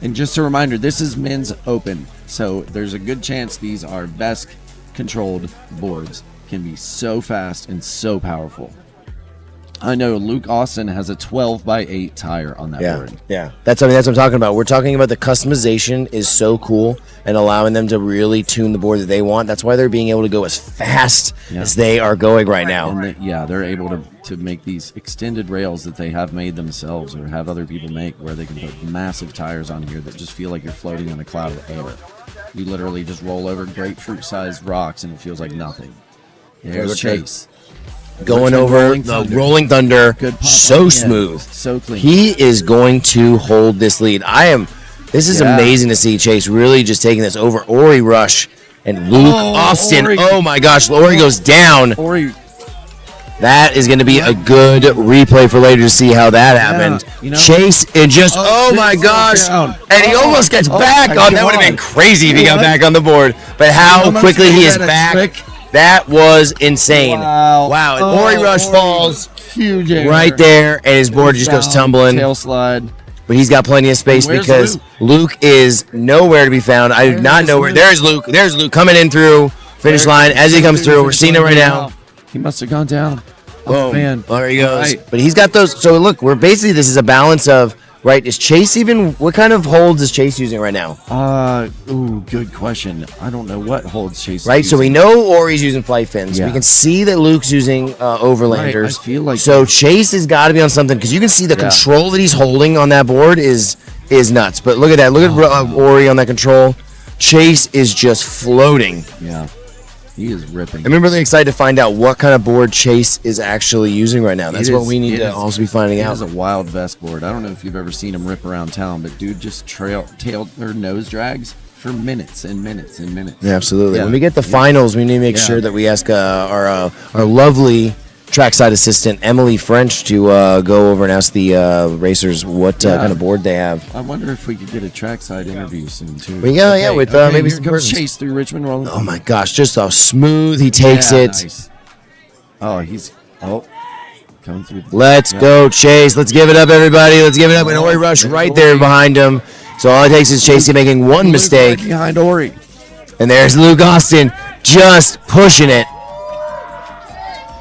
And just a reminder, this is men's open, so there's a good chance these are best controlled boards. Can be so fast and so powerful. I know Luke Austin has a 12x8 tire on that board. Yeah, that's what I'm talking about. We're talking about the customization is so cool and allowing them to really tune the board that they want. That's why they're being able to go as fast as they are going right now. And they're able to make these extended rails that they have made themselves or have other people make where they can put massive tires on here that just feel like you're floating on a cloud of air. You literally just roll over grapefruit-sized rocks and it feels like nothing. There's Chase. Going over the Rolling Thunder, so smooth, so clean. He is going to hold this lead. This is amazing to see Chase really just taking this over Ori Rush and Luke Austin. Ori. Oh my gosh, Ori goes down. That is going to be a good replay for later to see how that happened. Chase and just my gosh, and he almost gets back on. That would have been crazy if he got back on the board. But how quickly he is back. That was insane. Wow. And Ori Rush falls huge right there, and his board just goes tumbling. Tail slide. but he's got plenty of space Where's because Luke is nowhere to be found. I do not know where. There's Luke. There's Luke coming in through finish line as he comes through. We're seeing it right now. He must have gone down. Oh, man. There he goes. Right. But he's got those. So look, we're basically, this is a balance of, right, is Chase even, what kind of holds is Chase using right now? Good question. I don't know what holds Chase. Right, so we know Ori's using flight fins. Yeah. We can see that Luke's using overlanders. Right, I feel like so Chase has got to be on something because you can see the control that he's holding on that board is nuts. But look at that. Look at Ori on that control. Chase is just floating. Yeah. He is ripping. I'm really excited to find out what kind of board Chase is actually using right now. That's what we need to also be finding out. It is a wild vest board. I don't know if you've ever seen him rip around town, but dude just tail or nose drags for minutes and minutes and minutes. Yeah, absolutely. Yeah. When we get the finals, we need to make sure that we ask our lovely trackside assistant Emily French to go over and ask the racers what kind of board they have. I wonder if we could get a trackside interview soon too. Well, yeah, with maybe here some comes persons. Chase through Richmond rolling. Oh my gosh, just how smooth he takes it. Nice. Oh, he's coming through. Let's go, Chase. Let's give it up, everybody. Let's give it up. And Ori Rush right there behind him. So all it takes is Chase making one mistake. Right behind Ori. And there's Luke Austin just pushing it.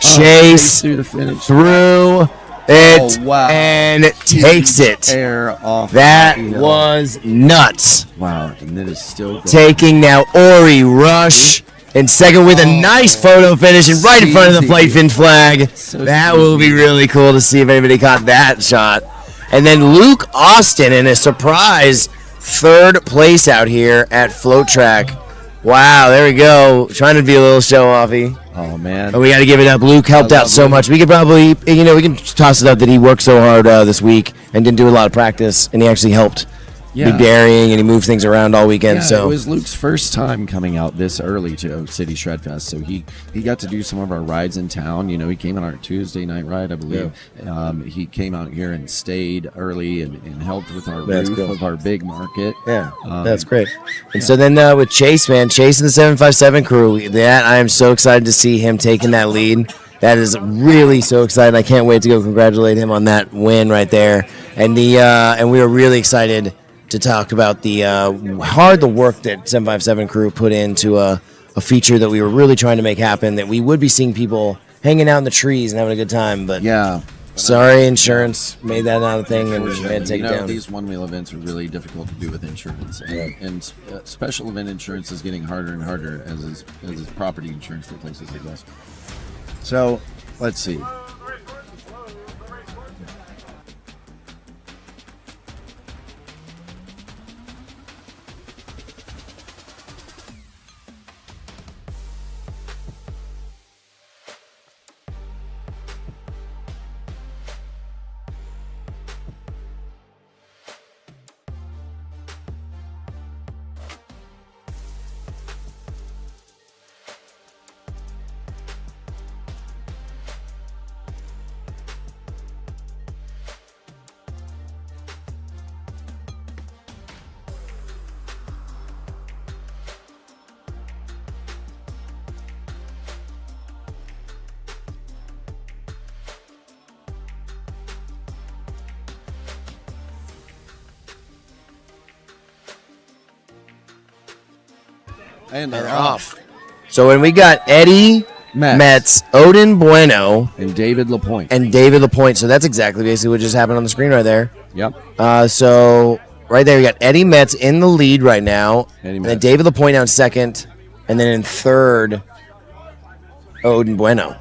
Chase through the finish. Through it wow. and takes it. Air off. That was nuts. Wow, and that is still going. Taking now Ori Rush in second with a nice photo finish and right in front of the flight fin flag. That will be really cool to see if anybody caught that shot. And then Luke Austin in a surprise third place out here at FloatTrack. Wow, there we go. Trying to be a little show-offy. Oh, man. But we got to give it up. Luke helped out so much. We could probably, we can toss it up that he worked so hard this week and didn't do a lot of practice, and he actually helped be daring, and he moved things around all weekend. So it was Luke's first time coming out this early to Oak City Shredfest, so he got to do some of our rides in town. You know, he came on our Tuesday night ride, I believe. Yeah. He came out here and stayed early and helped with our roof of our big market. Yeah, that's great. And so then with Chase, man, Chase and the 757 crew, that I am so excited to see him taking that lead. That is really so exciting. I can't wait to go congratulate him on that win right there. And and we are really excited to talk about the work that 757 crew put into a feature that we were really trying to make happen, that we would be seeing people hanging out in the trees and having a good time. But sorry, insurance made that not a thing, and we had to take it down. These one-wheel events are really difficult to do with insurance, and special event insurance is getting harder and harder as is property insurance for places like this. So, let's see. And they're off. So when we got Eddie Metz, Odin Bueno, and David Lapointe. So that's exactly basically what just happened on the screen right there. Yep. So right there, we got Eddie Metz in the lead right now. And then David Lapointe out in second. And then in third, Odin Bueno.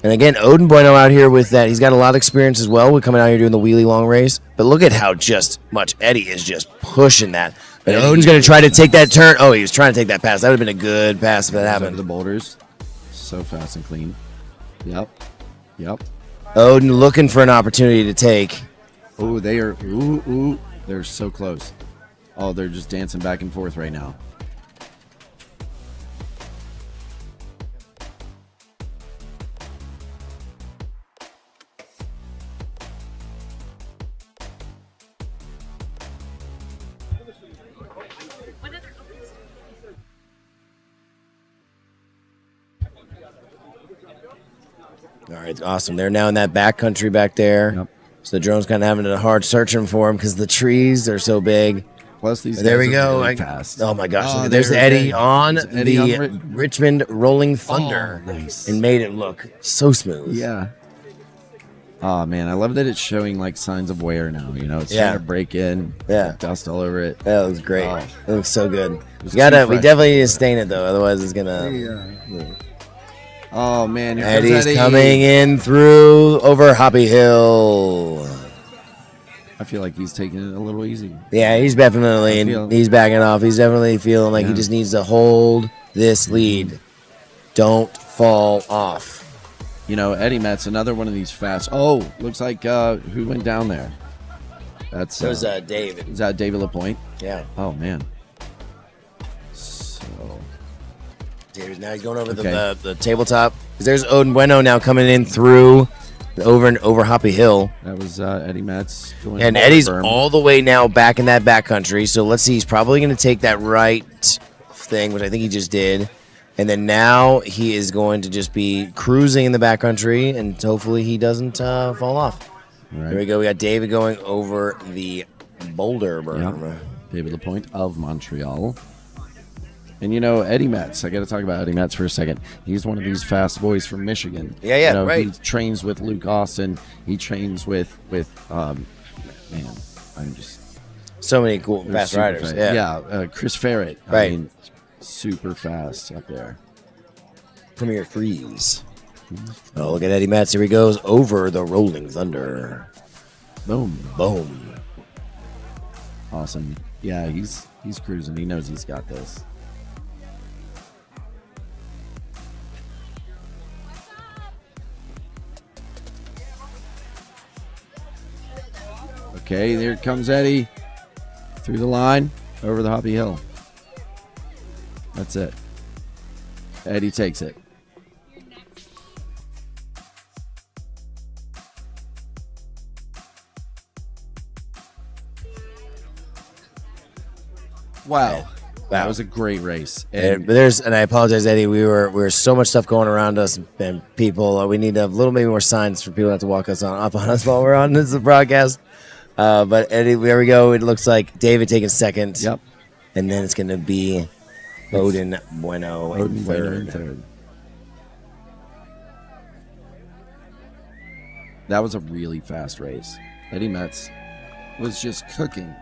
And again, Odin Bueno out here with that. He's got a lot of experience as well with coming out here doing the wheelie long race. But look at how just much Eddie is just pushing that. But Odin's going to try to take that turn. Oh, he was trying to take that pass. That would have been a good pass if that happened. The boulders. So fast and clean. Yep. Odin looking for an opportunity to take. Oh, they are. Ooh. They're so close. Oh, they're just dancing back and forth right now. All right, awesome. They're now in that back country back there. Yep. So the drone's kind of having a hard searching for him because the trees are so big. Plus these. There we guys are go. really fast. Oh my gosh! Oh, look, there's there- Eddie there- on there's Eddie the on Richmond Rolling Thunder, nice. and made it look so smooth. Yeah. Oh man, I love that it's showing like signs of wear now. You know, it's Yeah. trying to break in. Yeah. Dust all over it. That looks great. Oh. It looks so good. was We gotta. too We fresh. definitely need to stain it though, otherwise it's gonna. Oh man, here comes Eddie's Eddie. coming in through over Hoppy Hill. I feel like he's taking it a little easy. Yeah, he's definitely. I feel- He's backing off. He's definitely feeling like he Yeah. just needs to hold this lead. Don't fall off. You know, Eddie Metz, another one of these fast. Oh, looks like who went down there? That's That was David. is that David Lapointe? Yeah, Oh man. So David. Now he's going over Okay. the tabletop. 'Cause there's Onewheel now coming in through over Hoppy Hill. that was Eddie Metz going And hard Eddie's berm. all the way now back in that backcountry. So let's see. He's probably going to take that right thing, which I think he just did. And then now he is going to just be cruising in the backcountry, and hopefully he doesn't fall off. Right. Here we go. We got David going over the boulder berm. Yeah. David Lapointe of Montreal. And you know, Eddie Metz, I got to talk about Eddie Metz for a second. He's one of these fast boys from Michigan. Yeah, You know, right. He trains with Luke Austin. He trains with man, I'm just So many cool they're fast super riders. fast. Yeah. Chris Ferret. Right. I mean, super fast up there. Premier Freeze. Oh, look at Eddie Metz. Here he goes over the Rolling Thunder. Boom. Boom. Awesome. Yeah, he's cruising. He knows he's got this. Okay, there comes Eddie through the line over the Hoppy Hill. That's it. Eddie takes it. Wow. That was a great race. And I apologize, Eddie. We were so much stuff going around us and people. We need to have a little maybe more signs for people not to walk up on us while we're on this broadcast. But Eddie, there we go. It looks like David taking second. Yep. And then it's going to be Odin Bueno in third. That was a really fast race. Eddie Metz was just cooking.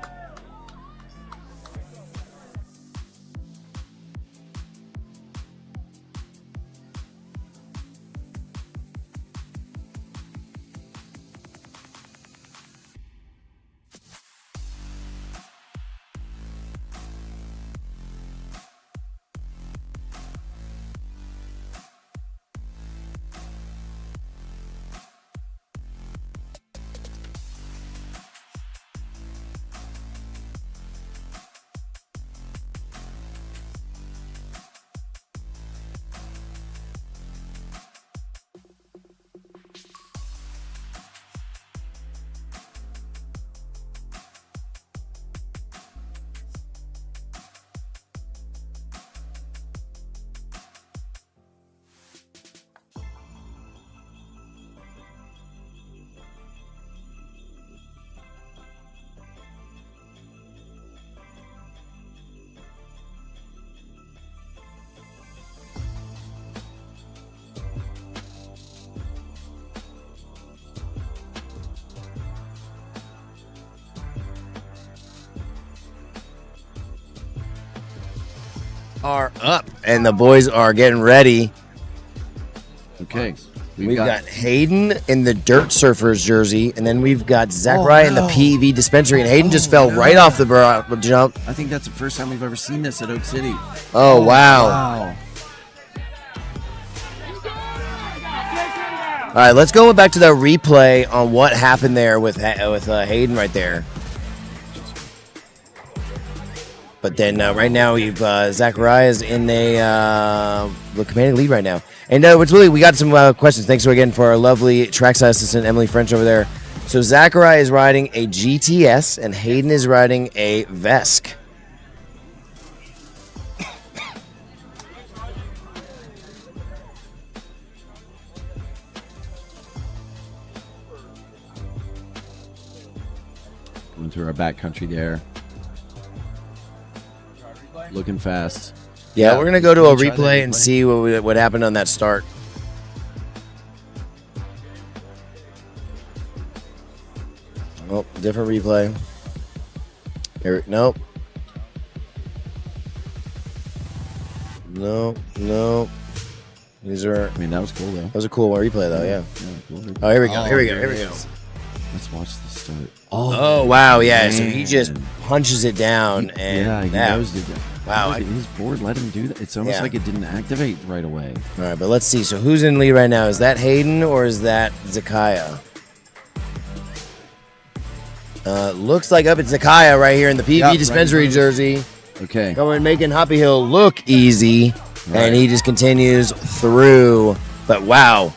Are up, and the boys are getting ready. Okay. We've got Hayden in the Dirt Surfers jersey, and then we've got Zachariah in the PV dispensary, and Hayden just fell right off the jump. I think that's the first time we've ever seen this at Oak City. Oh, wow. Wow. All right, let's go back to the replay on what happened there with Hayden right there. But then right now we've Zachariah's in the commanding lead right now. And what's really, we got some questions. Thanks again for our lovely trackside assistant Emily French over there. So Zachariah is riding a GTS and Hayden is riding a Vesk. Going through our backcountry there. Looking fast. Yeah, we're gonna go to a Try that replay and replay. see what happened on that start. Oh, different replay. Here, nope. No. These are. I mean, that was cool though. That was a cool replay though. Yeah. Cool. Oh, here we go. Here we go. there Here we it go. is. Let's watch the start. Oh wow, yeah. So he man. just punches it down, and Yeah, he that- knows it. Wow, Look, his board let him do that. It's almost Yeah. like it didn't activate right away. All right, but let's see. So who's in lead right now? Is that Hayden or is that Zakaya? Looks like up it's Zakaya right here in the PV Yep, dispensary right. jersey. Okay. Going making Hoppy Hill look easy, Right. and he just continues through. But wow,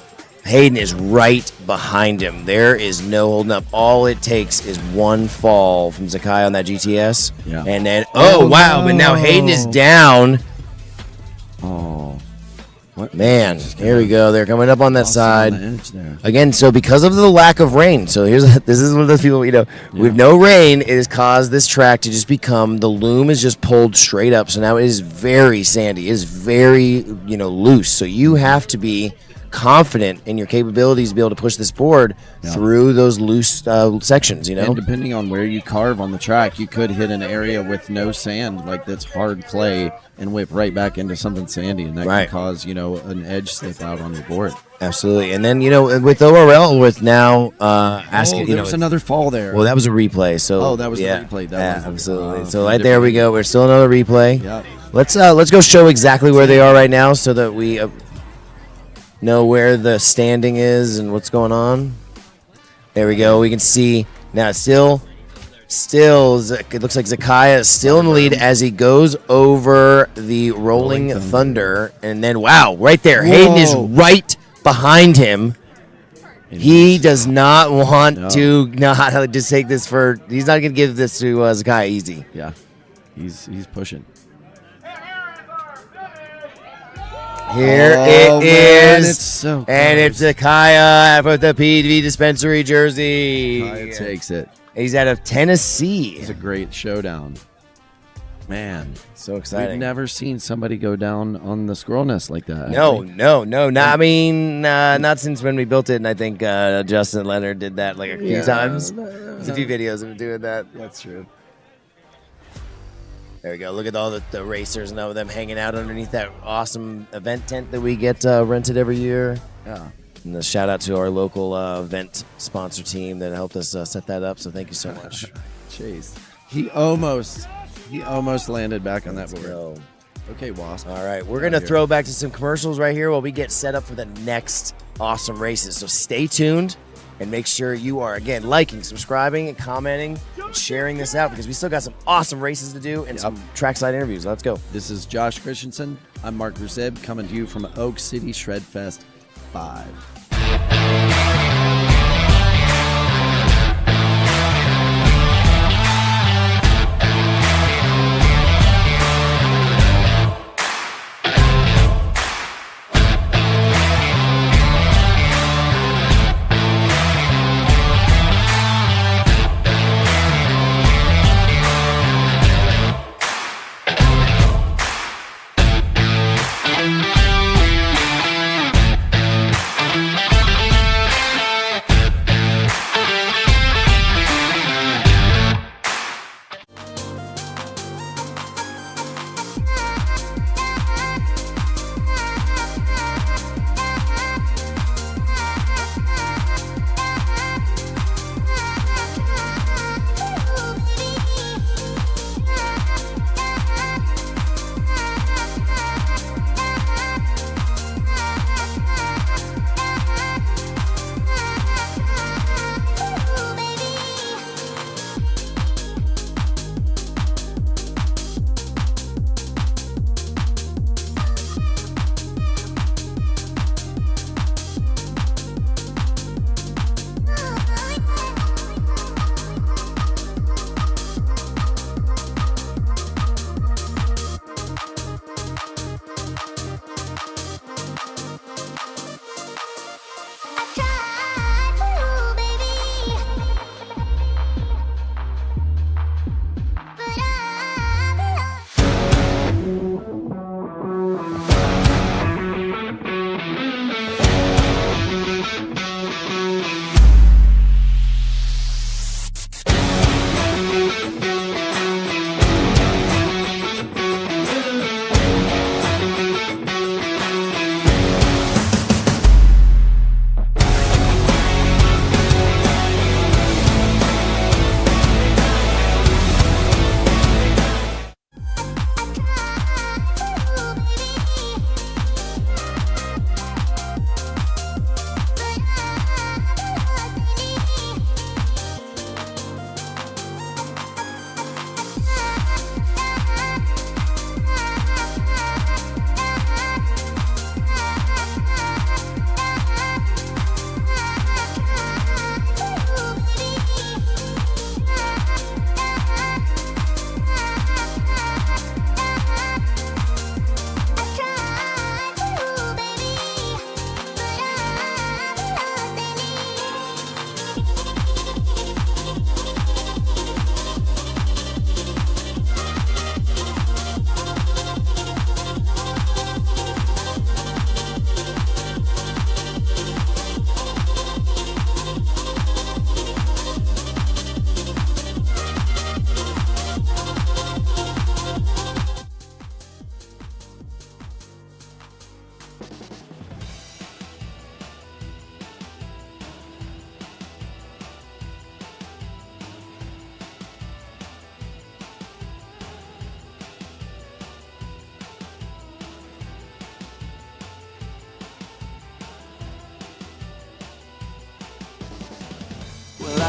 Hayden is right behind him. There is no holding up. All it takes is one fall from Zakai on that GTS. Yeah. And then, oh wow, but now Hayden is no. down. Oh. What? Man, here we go. They're coming up on that Lost side. on the edge there. Again, so because of the lack of rain, so this is one of those people, with no rain, it has caused this track to just become, the loom is just pulled straight up. So now it is very sandy. It is very, loose. So you have to be confident in your capabilities to be able to push this board through those loose sections, And depending on where you carve on the track, you could hit an area with no sand, like that's hard clay, and whip right back into something sandy, and that Right. can cause, an edge slip out on your board. Absolutely. And then, with ORL, with now asking, there's another fall there. well, that was a replay. So Oh, that was the yeah, replay. That yeah, was the- absolutely. oh, So right there we go. We're still another replay. Yeah. Let's go show exactly where they are right now, so that we know where the standing is and what's going on. There we go. We can see now. Still, it looks like Zakaya is still in the lead as he goes over the Rolling Thunder, and then wow, right there, Hayden is Whoa. right behind him. And He does not want No. to not just take this for. He's not going to give this to Zakaya easy. Yeah. He's pushing. Here Oh, it man, is, it's so and it's close. Zakaya with the PV dispensary jersey. Kaya takes it. He's out of Tennessee. It's a great showdown. Man, So we've exciting. never seen somebody go down on the squirrel nest like that. have No, we? not. I mean, not since when we built it, and I think Justin Leonard did that like a few times. There's a few videos of him doing that. That's true. There we go. Look at all the racers and all of them hanging out underneath that awesome event tent that we get rented every year. Yeah. And a shout out to our local event sponsor team that helped us set that up. So thank you so much. Chase. He almost landed back on that board. So, Okay, Wasp. all right, we're Out gonna here. throw back to some commercials right here while we get set up for the next awesome races. So stay tuned and make sure you are again liking, subscribing, and commenting, and sharing this out because we still got some awesome races to do and some trackside interviews. Let's go. This is Josh Christensen. I'm Mark Verzeb coming to you from Oak City Shred Fest 5.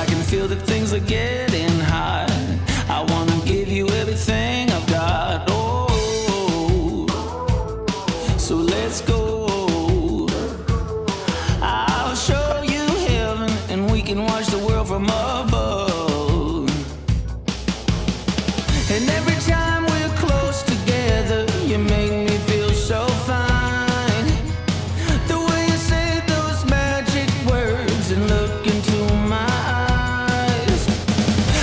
can feel that things are getting hot. I wanna give you everything I've got. Oh, so let's go. I'll show you heaven, and we can watch the world from above. And every time we're close together, you make me feel so fine. The way you say those magic words and look into my eyes.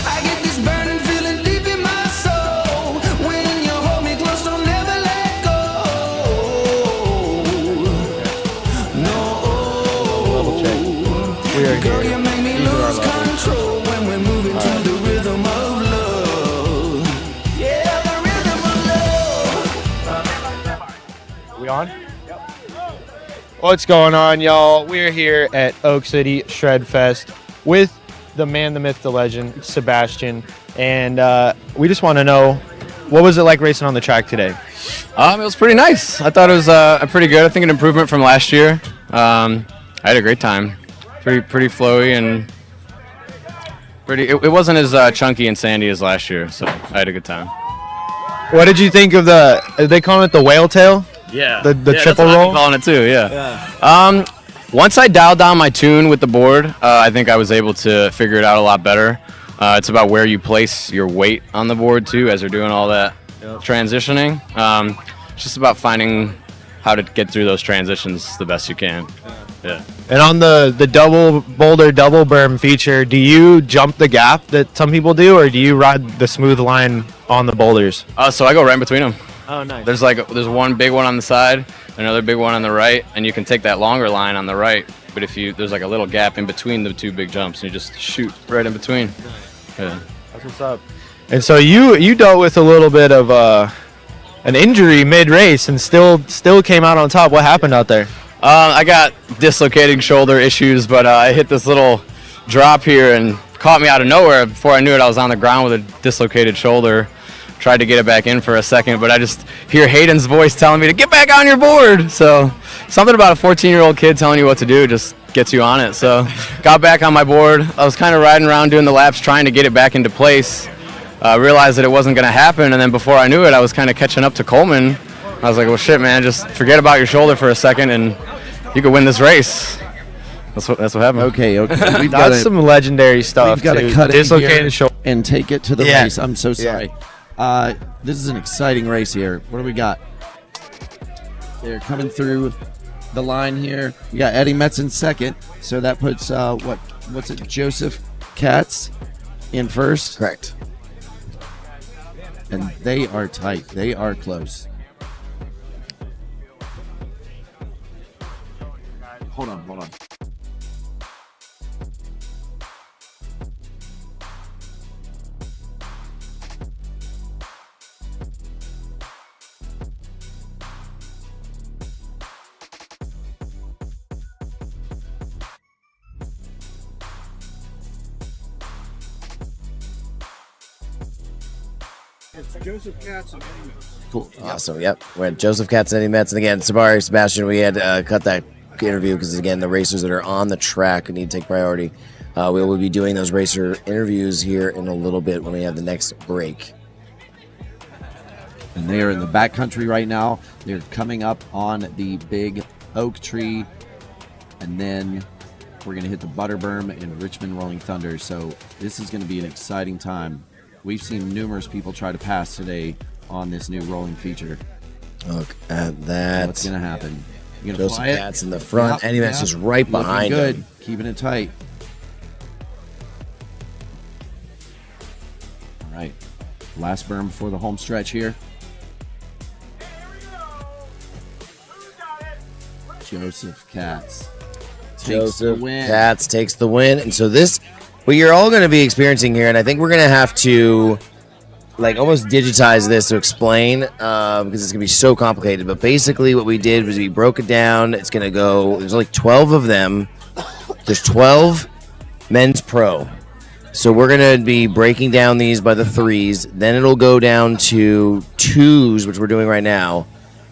I get this burning feeling deep in my soul. When you hold me close, don't never let go. No. Girl, you make me lose control when we're moving to the rhythm of love. Yeah, the rhythm of love. We on? What's going on, y'all? We're here at Oak City Shred Fest with the man, the myth, the legend, Sebastian. And we just want to know, what was it like racing on the track today? It was pretty nice. I thought it was pretty good. I think an improvement from last year. I had a great time. Pretty flowy and pretty. It wasn't as chunky and sandy as last year, so I had a good time. What did you think of are they calling it the whale tail? Yeah. The triple that's what roll? I'm calling it too. Yeah. Once I dialed down my tune with the board, I think I was able to figure it out a lot better. It's about where you place your weight on the board too, as you're doing all that transitioning. It's just about finding how to get through those transitions the best you can. Yeah. And on the double boulder, double berm feature, do you jump the gap that some people do, or do you ride the smooth line on the boulders? So I go right in between them. Oh, nice. There's one big one on the side, another big one on the right, and you can take that longer line on the right. But there's like a little gap in between the two big jumps, and you just shoot right in between. Yeah. That's what's up. And so you dealt with a little bit of an injury mid-race and still came out on top. What happened out there? I got dislocating shoulder issues, but I hit this little drop here and caught me out of nowhere. Before I knew it, I was on the ground with a dislocated shoulder. Tried to get it back in for a second, but I just hear Hayden's voice telling me to get back on your board. So something about a 14-year-old kid telling you what to do just gets you on it. So got back on my board. I was kind of riding around doing the laps trying to get it back into place. Realized that it wasn't going to happen, and then before I knew it, I was kind of catching up to Coleman. I was like, well, shit, man, just forget about your shoulder for a second, and you could win this race. That's what happened. Okay. We've That's some legendary stuff. We've got to too. cut it Dislocated here shoulder. and take it to the Yeah. race. I'm so sorry. This is an exciting race here. What do we got? They're coming through the line here. We got Eddie Metz in second, so that puts what's it? Joseph Katz in first, Correct. and they are tight. They are close. Hold on. Cool. Awesome. Yep. We had Joseph Katz and Eddie Metz. And again, sorry, Sebastian, we had cut that interview because, again, the racers that are on the track need to take priority. We will be doing those racer interviews here in a little bit when we have the next break. And they are in the backcountry right now. They're coming up on the big oak tree, and then we're going to hit the Butter Berm and Richmond Rolling Thunder. So this is going to be an exciting time. We've seen numerous people try to pass today on this new rolling feature. Look at that. What's going to happen? You going to Joseph fly it? Katz in the front. Eddie Metz is right Looking behind good. him. Keeping it tight. All right. Last berm before the home stretch here. Joseph Katz takes the Joseph win. Katz takes the win. And so this, what you're all going to be experiencing here, and I think we're going to have to like almost digitize this to explain because it's going to be so complicated. But basically what we did was we broke it down. It's going to go, there's like 12 of them. There's 12 men's pro. So we're going to be breaking down these by the threes. Then it'll go down to twos, which we're doing right now.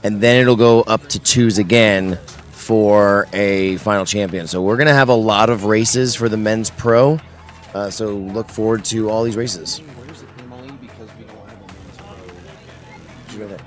And then it'll go up to twos again for a final champion. So we're going to have a lot of races for the men's pro. So look forward to all these races. Where's Emily? Because we don't have a men's pro. She's right there.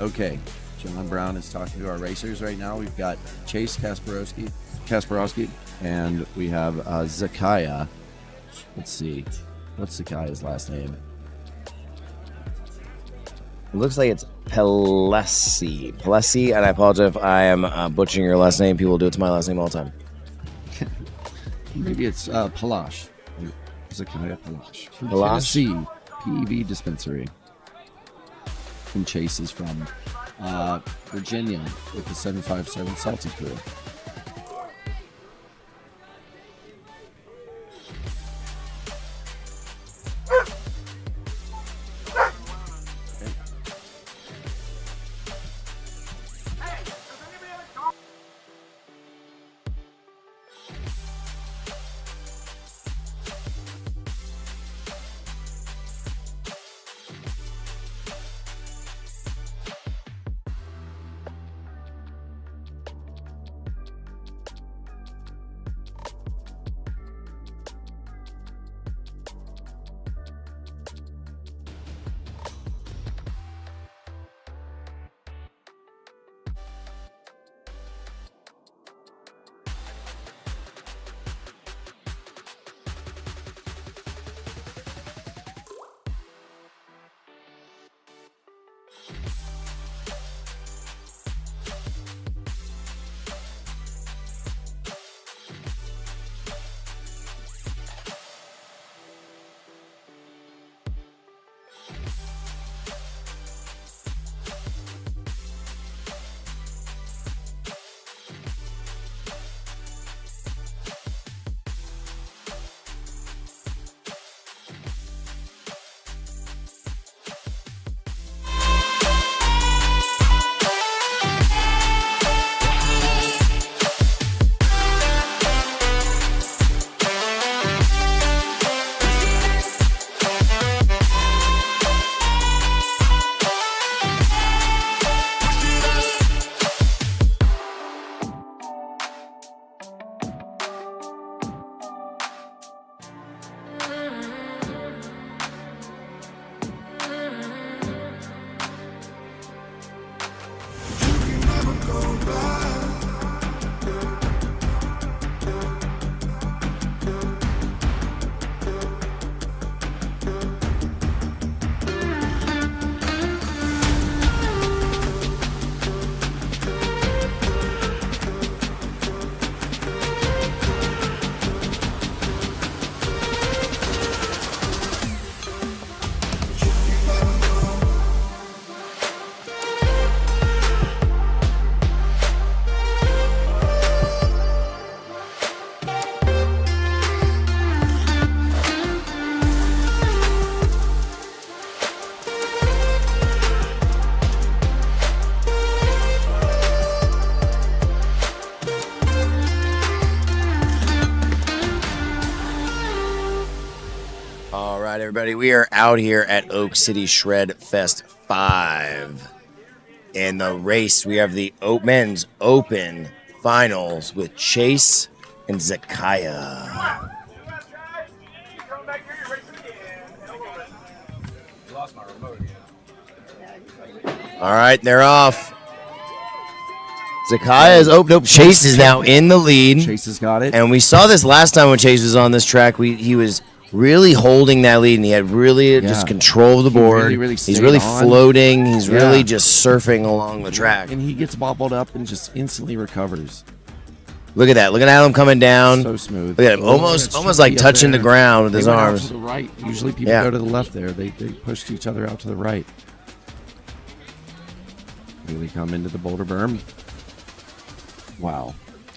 Okay, John Brown is talking to our racers right now. We've got Chase Kasparowski, and we have Zakaya. Let's see, what's Zakaya's last name? It looks like it's Pelesi. Pelesi, and I apologize if I am butchering your last name. People do it to my last name all the time. Maybe it's Palash. Zakaya Palash. From Palash? Tennessee, PEV dispensary. And Chase is from Virginia with the 757 Salty crew. right, everybody, we are out here at Oak City Shred Fest 5. In the race, we have the men's open finals with Chase and Zakaya. All right, they're off. Zakaya is open. Nope, Chase is now in the lead. Chase has got it. And we saw this last time when Chase was on this track. He was really holding that lead, and he had really just control of the board. He's really floating. He's really just surfing along the track. And he gets bobbled up and just instantly recovers. Look at that. Look at Adam coming down. So smooth. Look at him. Oh, Almost it's almost like tricky up touching the there. ground with They his went out arms. to the right. Usually people Yeah. go to the left there. They pushed each other out to the right. Here we come into the boulder berm. Wow.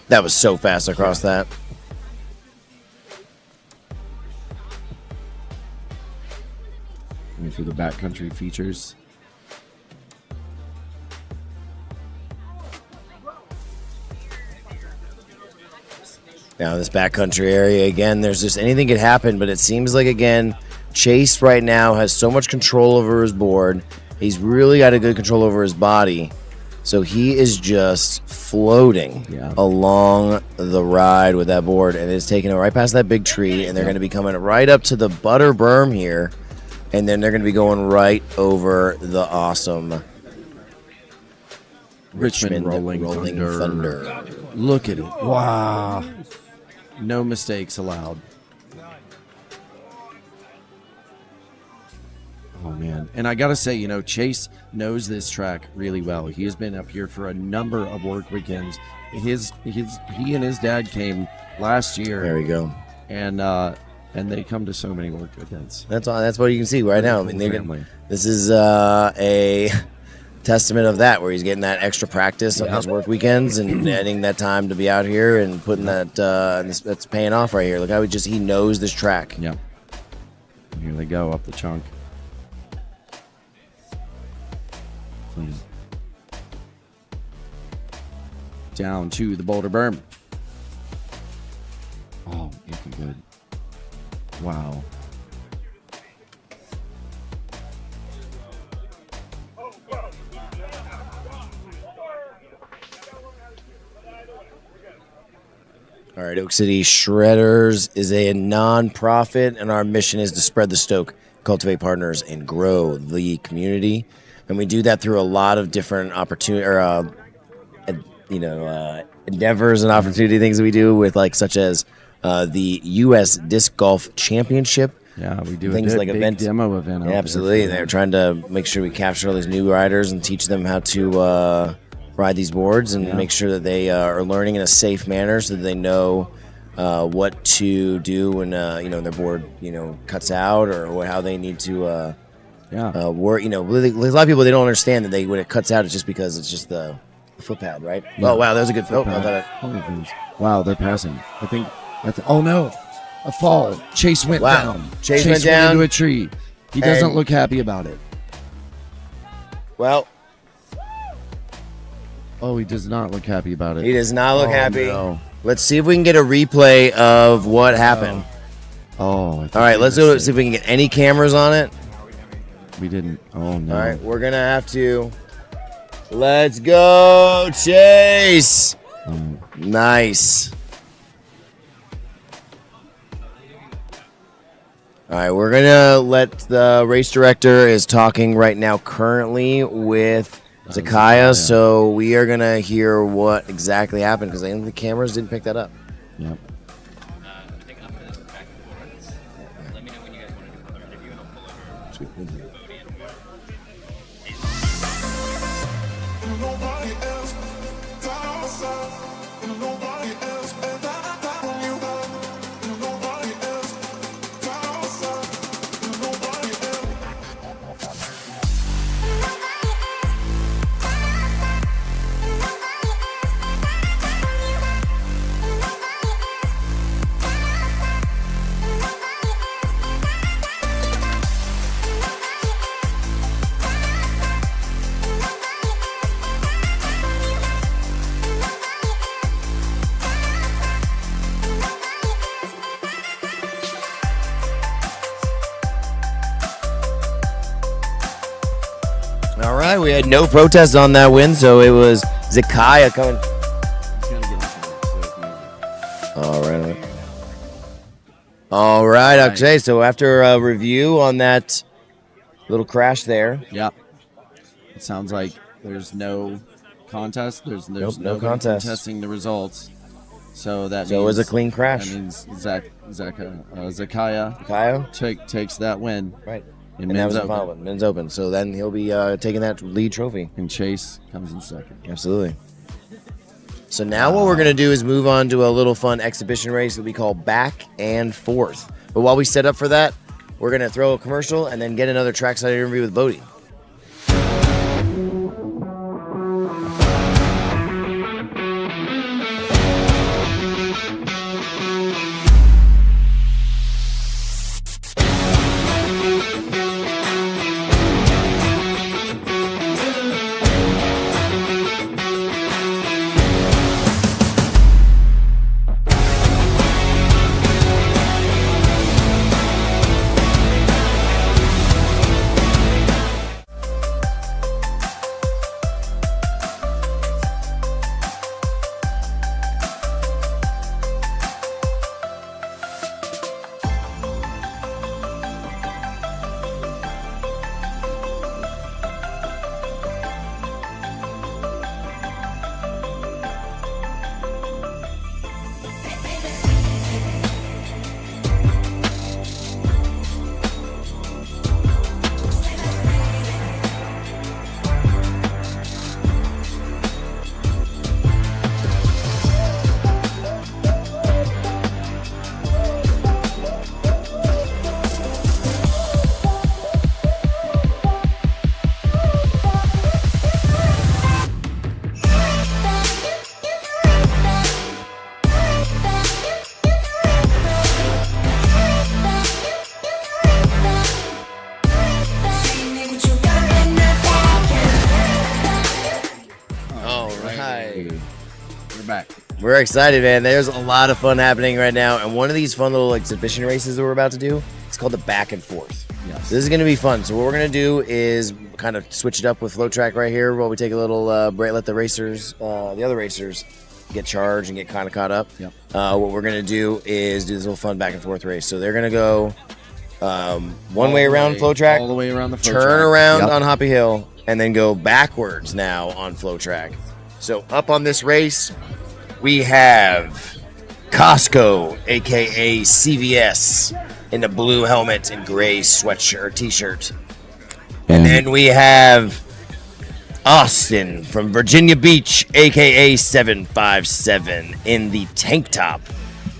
That was so fast across that. Going through the backcountry features. Now this backcountry area again, there's just anything could happen, but it seems like again, Chase right now has so much control over his board. He's really got a good control over his body. So he is just floating along the ride with that board, and it's taking it right past that big tree, and they're going to be coming right up to the butter berm here, and then they're going to be going right over the awesome Richmond Rolling Thunder. Look at it. Wow. No mistakes allowed. Oh, man. And I got to say, Chase knows this track really well. He has been up here for a number of work weekends. He and his dad came last year. There we go. And they come to so many work weekends. That's all. That's what you can see right now. I mean, Family. this is a testament of that, where he's getting that extra practice on his work weekends and adding that time to be out here and putting that. That's paying off right here. Look how he knows this track. Yep. Here they go up the chunk. Down to the boulder berm. Oh, looking good. Wow. All right, Oak City Shredders is a non-profit, and our mission is to spread the stoke, cultivate partners, and grow the community. And we do that through a lot of different endeavors and opportunity things that we do with, such as the U.S. Disc Golf Championship. Yeah, we do things a like big event demo event. Yeah, absolutely. They're trying to make sure we capture all these new riders and teach them how to ride these boards and make sure that they are learning in a safe manner, so that they know what to do when their board cuts out, or how they need to work. A lot of people, they don't understand that when it cuts out, it's just because it's just the foot pad, right? Yeah. Oh wow, that was a good foot. Wow, they're passing. I think. Oh no, a fall. Chase went down. Chase went down into a tree. He doesn't look happy about it. Well, oh, he does not look happy about it. he does not look happy. No. Let's see if we can get a replay of what happened. Oh, All right, let's see if we can get any cameras on it. We didn't. Oh no. All right, we're gonna have to. Let's go, Chase. Nice. All right, we're gonna let the race director is talking right now currently with Zakaya, so we are gonna hear what exactly happened, because I think the cameras didn't pick that up. Yep. All right, we had no protests on that win, so it was Zakaya coming. All right. Okay. So after a review on that little crash there, Yep. It sounds like there's no contest. There's Nope, no no contest. contesting the results. So that so it was a clean crash. That means Zakaya Zakaya, takes that win. right? In And that was men's the final open. one, men's open. So then he'll be taking that lead trophy. And Chase comes in second. Absolutely. So now what we're going to do is move on to a little fun exhibition race that we call back and forth. But while we set up for that, we're going to throw a commercial and then get another trackside interview with Bodie. We're excited, man. There's a lot of fun happening right now, and one of these fun little exhibition races that we're about to do, it's called the back and forth. Yes. This is going to be fun. So what we're going to do is kind of switch it up with FloatTrack right here while we take a little break, let the racers, the other racers, get charged and get kind of caught up. Yep. What we're going to do is do this little fun back and forth race. So they're going to go one way around FloatTrack, all the way around the FloatTrack. turn around Yep. on Hoppy Hill, and then go backwards now on FloatTrack. So up on this race, we have Costco, aka CVS, in the blue helmet and gray sweatshirt, t-shirt. And then we have Austin from Virginia Beach, aka 757, in the tank top.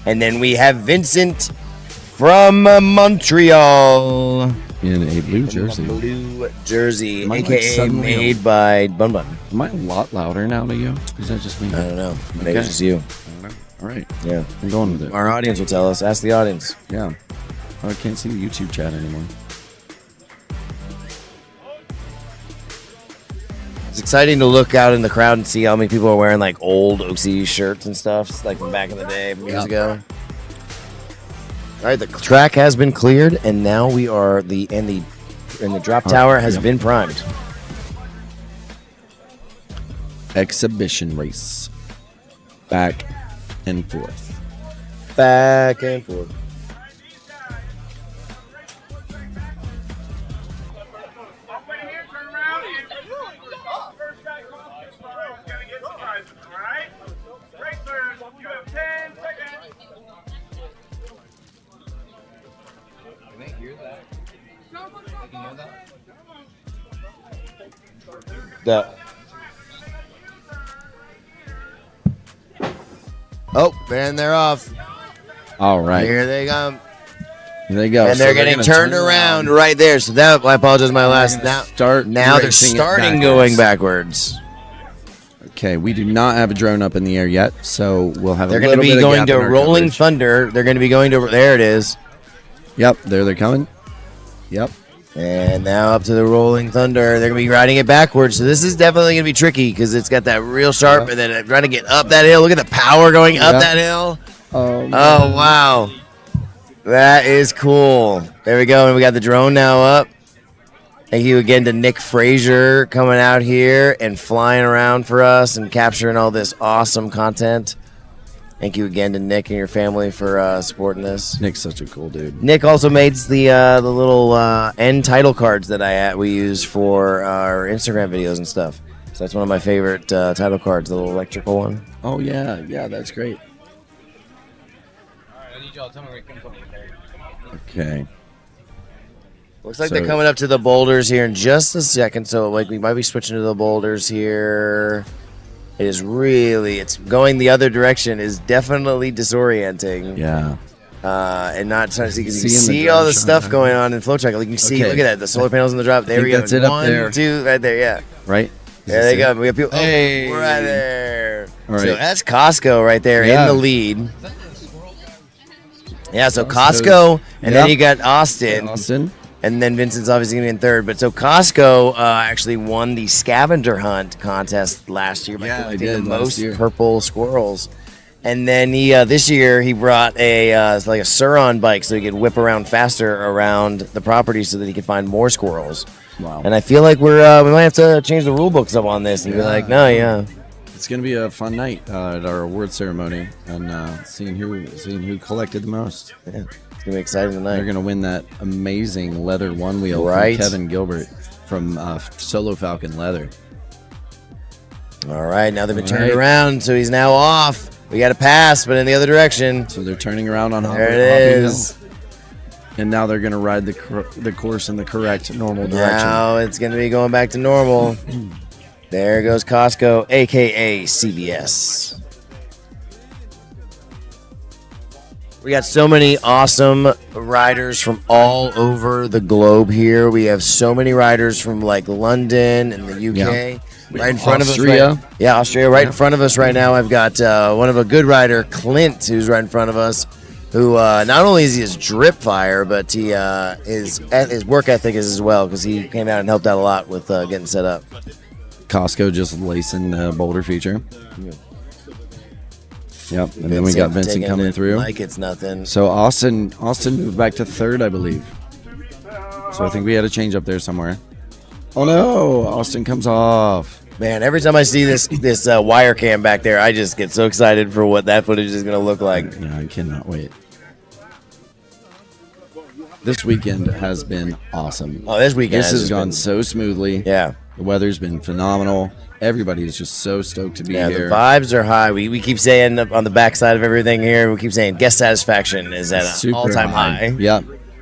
And then we have Vincent from Montreal in a blue jersey. Blue jersey, Am I, like, aka suddenly made by Bun Bun. Am I a lot louder now to you? Is that just me? I don't know. Maybe Okay. it's just you. All right. Yeah. I'm going with it. Our audience will tell us. Ask the audience. Yeah. Oh, I can't see the YouTube chat anymore. It's exciting to look out in the crowd and see how many people are wearing like old OC shirts and stuff, like from back in the day, from years ago. All right, the track has been cleared, and now we are the drop tower has been primed. Exhibition race. Back and forth. Back and forth. Up in here, turn around, and first guy comes up is gonna get some prizes, all right? Racers, you have 10 seconds. Can they hear that? They can hear that? Oh, and they're off. All right. Here they come. Here they go. And So they're getting gonna turned turn around right there. So that, I apologize, my last. Now start they're racing it starting backwards. going backwards. Okay, we do not have a drone up in the air yet, so we'll have They're a going to little be bit of going gap to in our Rolling coverage. Thunder. They're going to be going to, there it is. Yep, there they're coming. Yep. And now up to the Rolling Thunder. They're going to be riding it backwards. So this is definitely going to be tricky because it's got that real sharp and then trying to get up that hill. Look at the power going up that hill. Oh, Oh, wow. That is cool. There we go. And we got the drone now up. Thank you again to Nick Frazier coming out here and flying around for us and capturing all this awesome content. Thank you again to Nick and your family for supporting this. Nick's such a cool dude. Nick also made the little end title cards that we use for our Instagram videos and stuff. So that's one of my favorite title cards, the little electrical one. Oh, yeah. Yeah, that's great. Okay. Looks like So- they're coming up to the boulders here in just a second. So like we might be switching to the boulders here. It is really, it's going the other direction is definitely disorienting. Yeah. And not trying to see, because you can Seeing the see all the drone stuff shot. going on in FloatTrack. Like you can see, Okay. look at that, the solar panels in the drop. There think we go. that's it up 1, there. 2, right there, yeah. Right? There they go. We got people. Hey. Right there. All So right. that's Costco right there Yeah. in the lead. Yeah, so Costco, and then you got Austin, Austin. and then Vincent's obviously going to be in third. But so Costco actually won the scavenger hunt contest last year by Yeah, collecting they the did last most year. purple squirrels. And then he this year he brought it's like a Suron bike so he could whip around faster around the property so that he could find more squirrels. Wow. And I feel like we might have to change the rule books up on this and be like, no, yeah. It's gonna be a fun night at our award ceremony and seeing who collected the most. Yeah, it's gonna be exciting tonight. They're gonna win that amazing leather one wheel Right. from Kevin Gilbert from Solo Falcon Leather. All right, now they've been All turned right. around, so he's now off. We got to pass, but in the other direction. So they're turning around on There it Hopping is. Hill. And now they're gonna ride the course in the correct normal direction. Now it's gonna be going back to normal. There goes Costco, aka CVS. We got so many awesome riders from all over the globe here. We have so many riders from like London and the UK. Yeah. Right in front Austria. of us. Yeah, Austria. Right in front of us right now. I've got one of a good rider, Clint, who's right in front of us. Who not only is he his drip fire, but he his work ethic is as well, because he came out and helped out a lot with getting set up. Costco just lacing the boulder feature. Yep, and then we got Vincent taking coming it through. like it's nothing. So Austin moved back to third, I believe. So I think we had a change up there somewhere. Oh no, Austin comes off. Man, every time I see this wire cam back there, I just get so excited for what that footage is going to look like. Yeah, I cannot wait. This weekend has been awesome. Oh, this weekend This has has just gone been- so smoothly. Yeah. The weather's been phenomenal. Everybody is just so stoked to be Yeah, here. the vibes are high. We keep saying on the backside of everything here, we keep saying guest satisfaction is at an Super all-time high.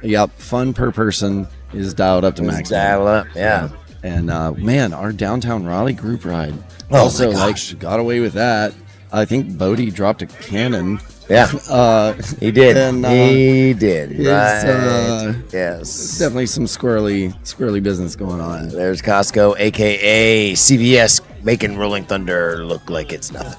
Yep. Fun per person is dialed up to max. Dial up, yeah. And man, our downtown Raleigh group ride Oh, also my gosh. like got away with that. I think Bodie dropped a cannon. Yeah, he did. and, He did. it's, Right. Yes. Definitely some squirrely business going on. There's Costco, aka CVS, making Rolling Thunder look like it's nothing.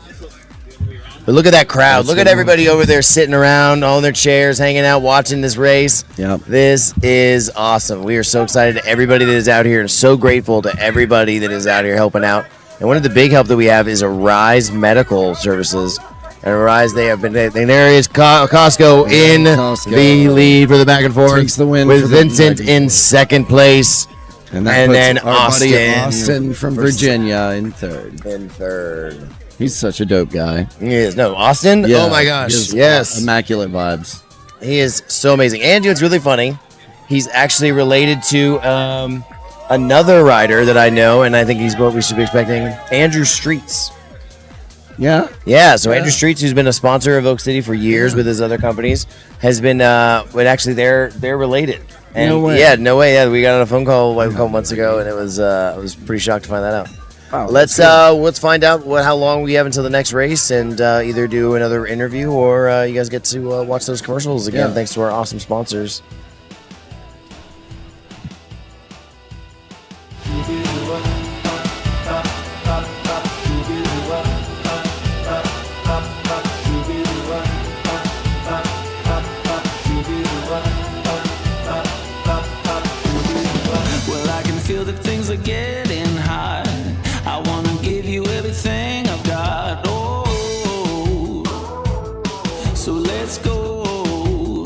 But look at that crowd. That's Look at good. everybody over there sitting around on their chairs, hanging out, watching this race. Yep. This is awesome. We are so excited to everybody that is out here and so grateful to everybody that is out here helping out. And one of the big help that we have is Arise Medical Services. And Arise, there is Costco in Costco the lead for the back and forth. Takes the win with for the Vincent back and in forth. second place. And And then our buddy Austin Austin from for Virginia in third. In third. He's such a dope guy. He is. No, Austin? Yeah, Oh my he gosh. has Yes. immaculate vibes. He is so amazing. And it's really funny. He's actually related to another rider that I know, and I think he's what we should be expecting, Andrew Streets. Yeah. Yeah, so Andrew Streets, who's been a sponsor of Oak City for years with his other companies, has been, but actually they're related. And No way. Yeah, no way. Yeah, we got on a phone call a couple months ago, and it was I was pretty shocked to find that out. Wow, let's find out how long we have until the next race, and either do another interview or you guys get to watch those commercials again. Yeah. Thanks to our awesome sponsors. Well, I can feel that things are getting hot. I wanna give you everything I've got. Oh, so let's go.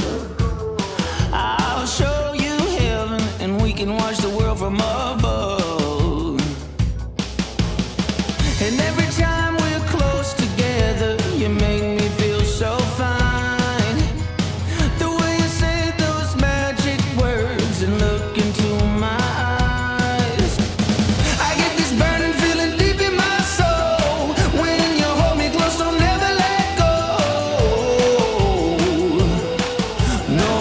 I'll show you heaven, and we can watch the world from above. And every time we're close together, you make me feel so fine. The way you say those magic words and look into my eyes, I get this burning feeling deep in my soul. When you hold me close, don't ever let go. No,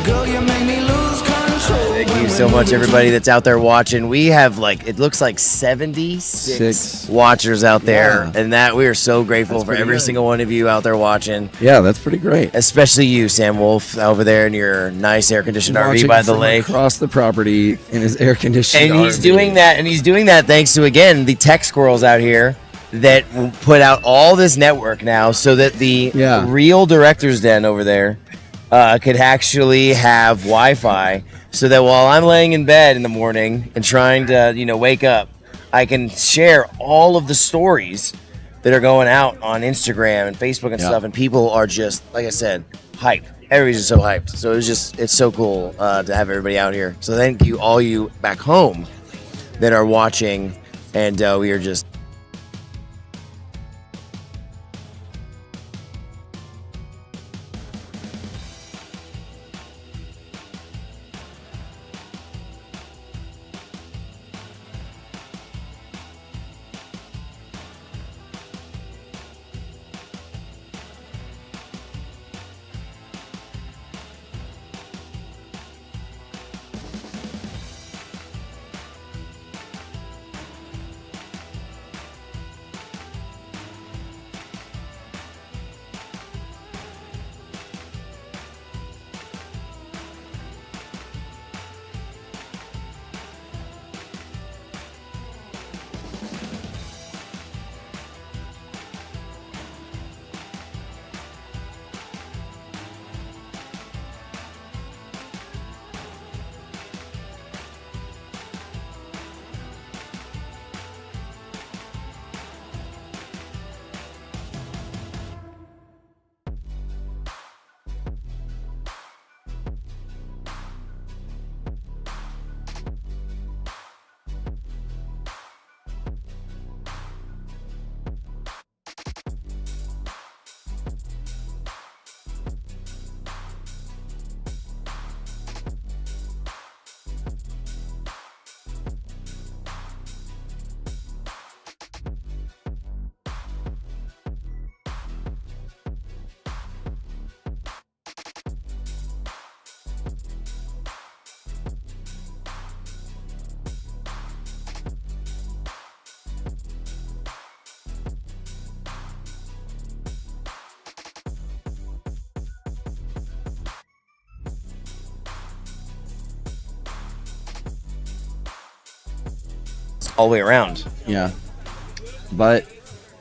girl, you make me lose control. so much, everybody that's out there watching. We have it looks like 76 watchers out there, and that we are so grateful for every single one of you out there watching. Yeah, that's pretty great. Especially you, Sam Wolf, over there in your nice air-conditioned RV Watching by the from lake. across the property in his air-conditioned And he's RV. doing that thanks to, again, the tech squirrels out here that put out all this network now so that the real director's den over there could actually have Wi-Fi, so that while I'm laying in bed in the morning and trying to, wake up, I can share all of the stories that are going out on Instagram and Facebook and stuff, and people are just, like I said, hyped. Everybody's just so hyped. So it's so cool to have everybody out here. So thank you, all you back home that are watching, and we are just all the way around. Yeah, but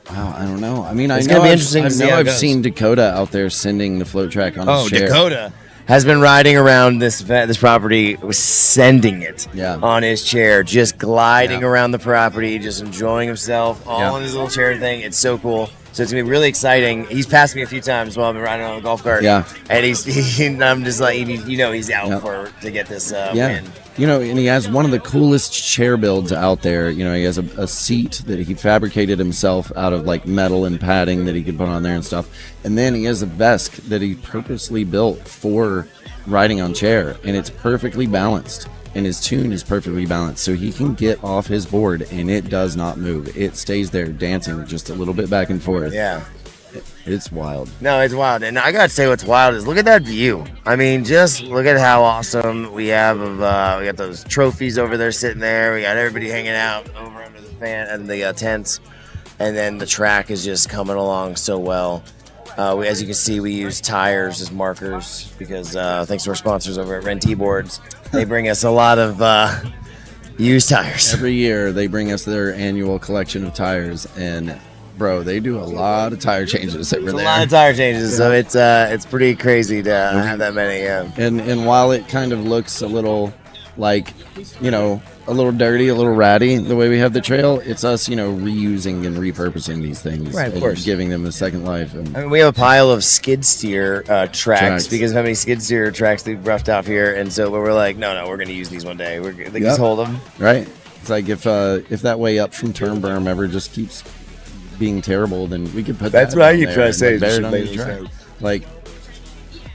wow, I don't know. I mean, It's I know gonna be interesting to see how it I've goes. seen Dakota out there sending the float track on his chair. Dakota has been riding around this property, sending it on his chair, just gliding around the property, just enjoying himself, all in his little chair thing. It's so cool. So it's gonna be really exciting. He's passed me a few times while I've been riding on a golf cart. Yeah, and I'm just like, he's out to get this win. And he has one of the coolest chair builds out there. He has a seat that he fabricated himself out of metal and padding that he could put on there and stuff. And then he has a vest that he purposely built for riding on chair, and it's perfectly balanced. And his tune is perfectly balanced, so he can get off his board and it does not move. It stays there dancing just a little bit back and forth. Yeah. It's wild. No, it's wild. And I gotta say what's wild is look at that view. I mean, just look at how awesome we have of we got those trophies over there sitting there. We got everybody hanging out over under the fan and the tents. And then the track is just coming along so well. As you can see, we use tires as markers because thanks to our sponsors over at Rent Boards, they bring us a lot of used tires. Every year they bring us their annual collection of tires, and bro, they do a lot of tire changes over there. A lot of tire changes, so it's pretty crazy to have that many. Yeah. And while it kind of looks a little a little dirty, a little ratty, the way we have the trail, it's us, reusing and repurposing these things. Right, of course. Giving them a second life. And I mean, we have a pile of skid steer tracks because of how many skid steer tracks they've roughed out here. And so we're like, no, we're going to use these one day. They just hold them. Right. It's like if that way up from turn berm ever just keeps being terrible, then we could put That's that what on you there try to and, say. bear it on the track.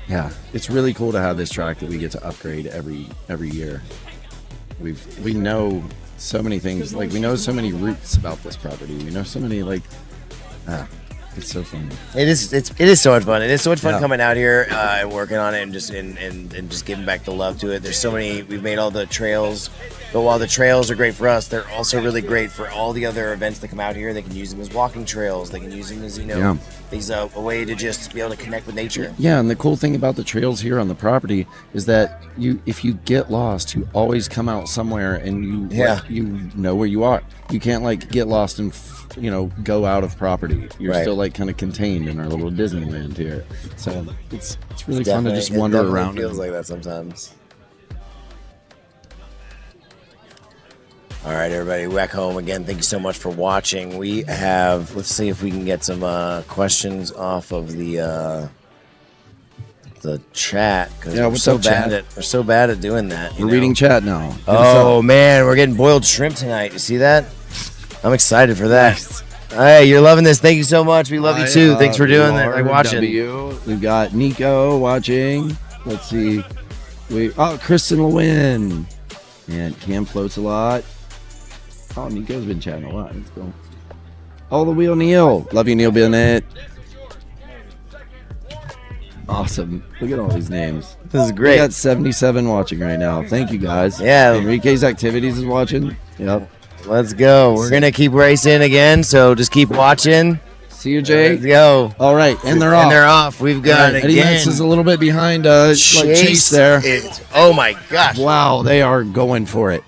Yeah, it's really cool to have this track that we get to upgrade every year. We know so many things, we know so many roots about this property. We know so many It's so fun. It is so much fun. It is so much fun coming out here and working on it and just just giving back the love to it. There's so many. We've made all the trails, but while the trails are great for us, they're also really great for all the other events that come out here. They can use them as walking trails. They can use them as these a way to just be able to connect with nature. Yeah, and the cool thing about the trails here on the property is that if you get lost, you always come out somewhere and you know where you are. You can't like get lost and go out of property. You're still like kind of contained in our little Disneyland here. So it's really fun to just wander around. It feels like that sometimes. All right, everybody, back home again. Thank you so much for watching. We have, let's see if we can get some questions off of the chat because we're so bad at doing that. We're reading chat now. Oh man, we're getting boiled shrimp tonight. You see that? I'm excited for that. Hey, you're loving this. Thank you so much. We love you too. Thanks for doing that. Like watching. We've got Nico watching. Let's see. Kristen Lewin. And Cam floats a lot. Oh, Nico's been chatting a lot. Let's go. Oh, the wheel Neil. Love you, Neil Bennett. Awesome. Look at all these names. This is great. We got 77 watching right now. Thank you, guys. Yeah. Enrique's Activities is watching. Yep. Let's go. We're going to keep racing again, so just keep watching. See you, Jay. Let's go. All right, and they're off. And they're off. We've got, Eddie again. Metz is a little bit behind Chase there. Oh, my gosh. Wow, they are going for it.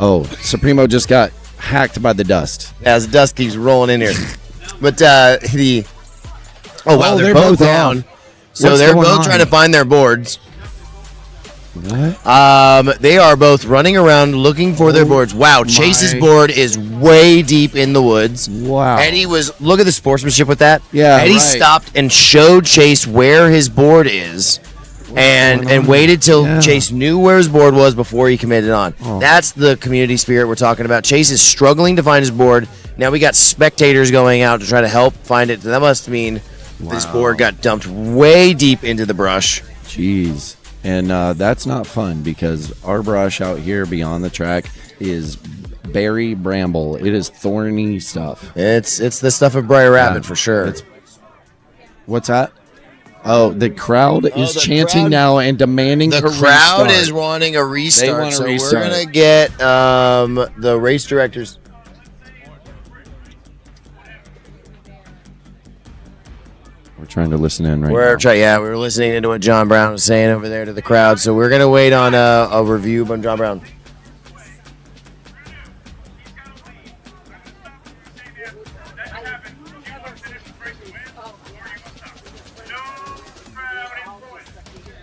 Oh, Supremo just got hacked by the dust. As the dust keeps rolling in here. But they're both down. So they're both trying to find their boards. What? They are both running around looking for their boards. Wow, Chase's board is way deep in the woods. Wow. Eddie look at the sportsmanship with that. Yeah, Eddie stopped and showed Chase where his board is. And waited till Chase knew where his board was before he committed on. Oh. That's the community spirit we're talking about. Chase is struggling to find his board. Now we got spectators going out to try to help find it. That must mean this board got dumped way deep into the brush. Jeez. And that's not fun because our brush out here beyond the track is berry bramble. It is thorny stuff. It's the stuff of Briar Rabbit for sure. What's that? Oh, the crowd is chanting now and demanding the crowd is wanting a restart. They want a restart. We're gonna get the race directors. We're trying to listen in right now. We're listening into what John Brown was saying over there to the crowd. So we're gonna wait on a review from John Brown.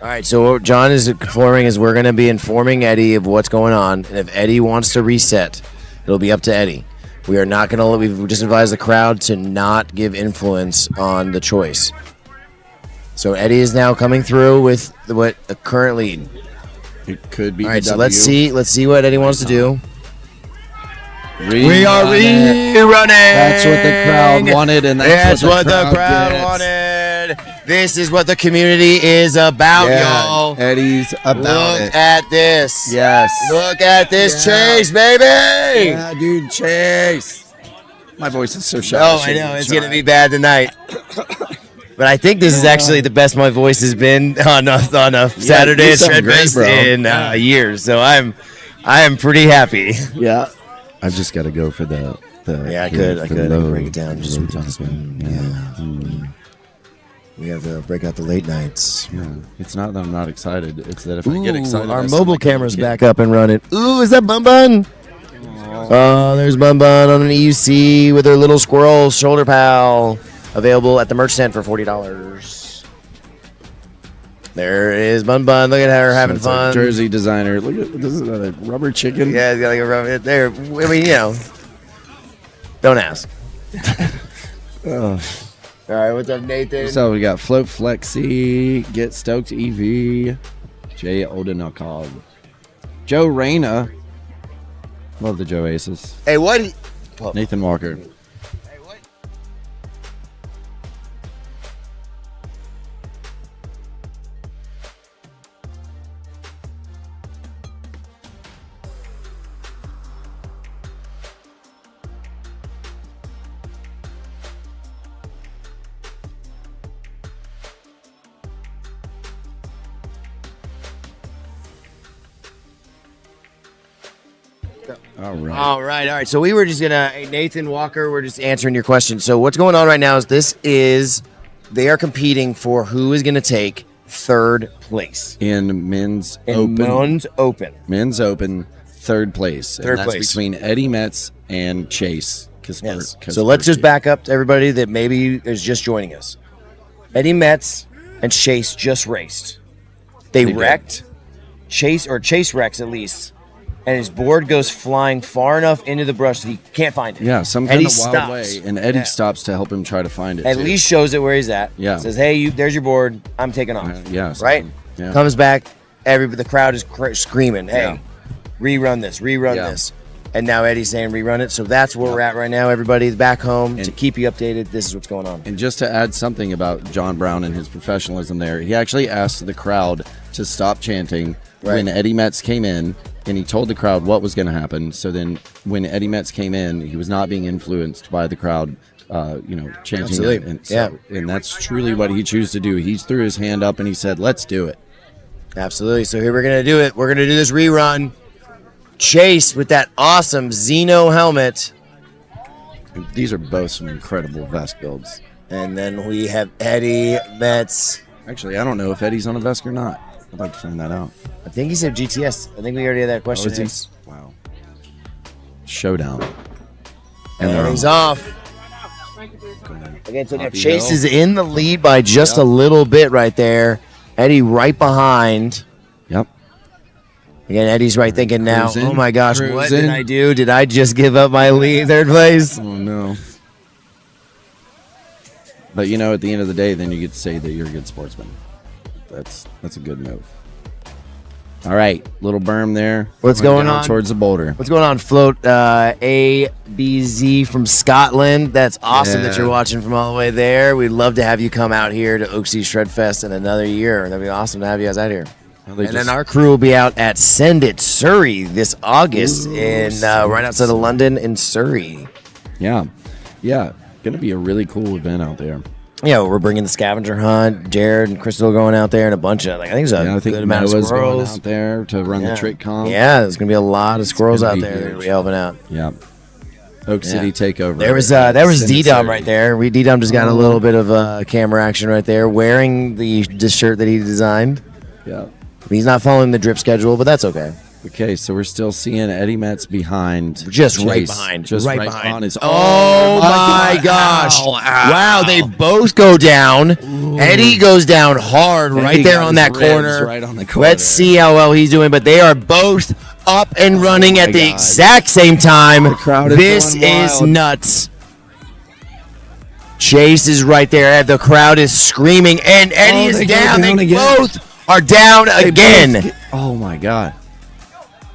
All right, so what John is informing is we're going to be informing Eddie of what's going on, and if Eddie wants to reset, it'll be up to Eddie. We are not going to. We've just advised the crowd to not give influence on the choice. So Eddie is now coming through with the current lead. It could be. All right, so let's see what Eddie wants to do. We are rerunning. That's what the crowd wanted, and that's what the crowd wanted. This is what the community is about, y'all. Eddie's about it. Look at this. Yes. Look at this Chase, baby. Yeah, dude, Chase. My voice is so shy. Oh, I know. It's going to be bad tonight. But I think this is actually the best my voice has been on a Saturday at Shredfest in years. So I am pretty happy. Yeah. I've just got to go for the I could break it down. Just yeah. We have to break out the late nights. Yeah. It's not that I'm not excited. It's that if I get excited, our mobile camera's back up and running. Ooh, is that Bun Bun? Oh, there's Bun Bun on an EUC with her little squirrel shoulder pal. Available at the merch stand for $40. There is Bun Bun. Look at her having fun. Like Jersey designer. Look at this is a rubber chicken. Yeah, it's got like a rubber there. I mean, don't ask. All right, what's up, Nathan? So we got Float Flexi, Get Stoked EV, Jay Odenakov, Joe Reyna. Love the Joe Aces. Hey, what? Nathan Walker. All right. All right. So we were just gonna, hey, Nathan Walker, we're just answering your question. So what's going on right now is they are competing for who is gonna take third place In men's in open. Men's Open. Men's Open, third place. Third and that's place. between Eddie Metz and Chase. Yes. So let's just back up to everybody that maybe is just joining us. Eddie Metz and Chase just raced. They did. wrecked. Chase wrecks at least, and his board goes flying far enough into the brush that he can't find it. Yeah, some Eddie kind of wild stops. way. And Eddie Yeah. stops to help him try to find it. At too. least shows it where he's at. Yeah. Says, hey, there's your board. I'm taking off. Yeah. Right? Yeah. Comes back. The crowd is screaming, hey, Yeah. rerun this. And now Eddie's saying rerun it. So that's where we're at right now, everybody. Back home to keep you updated. This is what's going on. And just to add something about John Brown and his professionalism there, he actually asked the crowd to stop chanting when Eddie Metz came in, and he told the crowd what was going to happen. So then when Eddie Metz came in, he was not being influenced by the crowd, chanting. Absolutely. It. And that's truly what he chose to do. He threw his hand up and he said, let's do it. Absolutely. So here we're going to do it. We're going to do this rerun. Chase with that awesome Xeno helmet. And these are both some incredible vest builds. And then we have Eddie Metz. Actually, I don't know if Eddie's on a vest or not. I'd like to find that out. I think he said GTS. I think we already had that question. Oh, is he? Wow. Showdown. And he's off. Again, so now Poppy Chase Hill. is in the lead by just a little bit right there. Eddie right behind. Yep. Again, Eddie's right thinking now, Cruising, oh my gosh, what did cruising. I do? Did I just give up my lead, third place? Oh, no. But, at the end of the day, then you get to say that you're a good sportsman. That's a good move. All right, little berm there. What's Going going down on? towards the boulder. What's going on, Float? ABZ from Scotland. That's awesome that Yeah. you're watching from all the way there. We'd love to have you come out here to Oak City Shred Fest in another year. That'd be awesome to have you guys out here. Well, they And then just- our crew will be out at Send It, Surrey this August in right outside of London in Surrey. Yeah, going to be a really cool event out there. Yeah, we're bringing the scavenger hunt. Jared and Crystal are going out there, and a bunch of I think there's a I think good amount of Noah's going squirrels. out there to run the trick comp. Yeah, there's gonna be a lot of squirrels gonna out be there that are huge. gonna be helping out. Yeah. Oak City takeover. There was D-Dom Surrey. right there. D-Dom just got a little bit of camera action right there, wearing the shirt that he designed. Yeah. He's not following the drip schedule, but that's okay. Okay, so we're still seeing Eddie Metz behind. Just right Chase. behind. Just right right behind. on his. Oh my gosh! Ow, ow. Wow, they both go down. Eddie goes down hard right Eddie there got on his that ribs corner. right on the corner. Let's see how well he's doing, but they are both up and running my at the God. exact same time. The crowd is This going is wild. nuts. Chase is right there. The crowd is screaming, and Eddie is they go down. down They again. both are down again. Oh my God.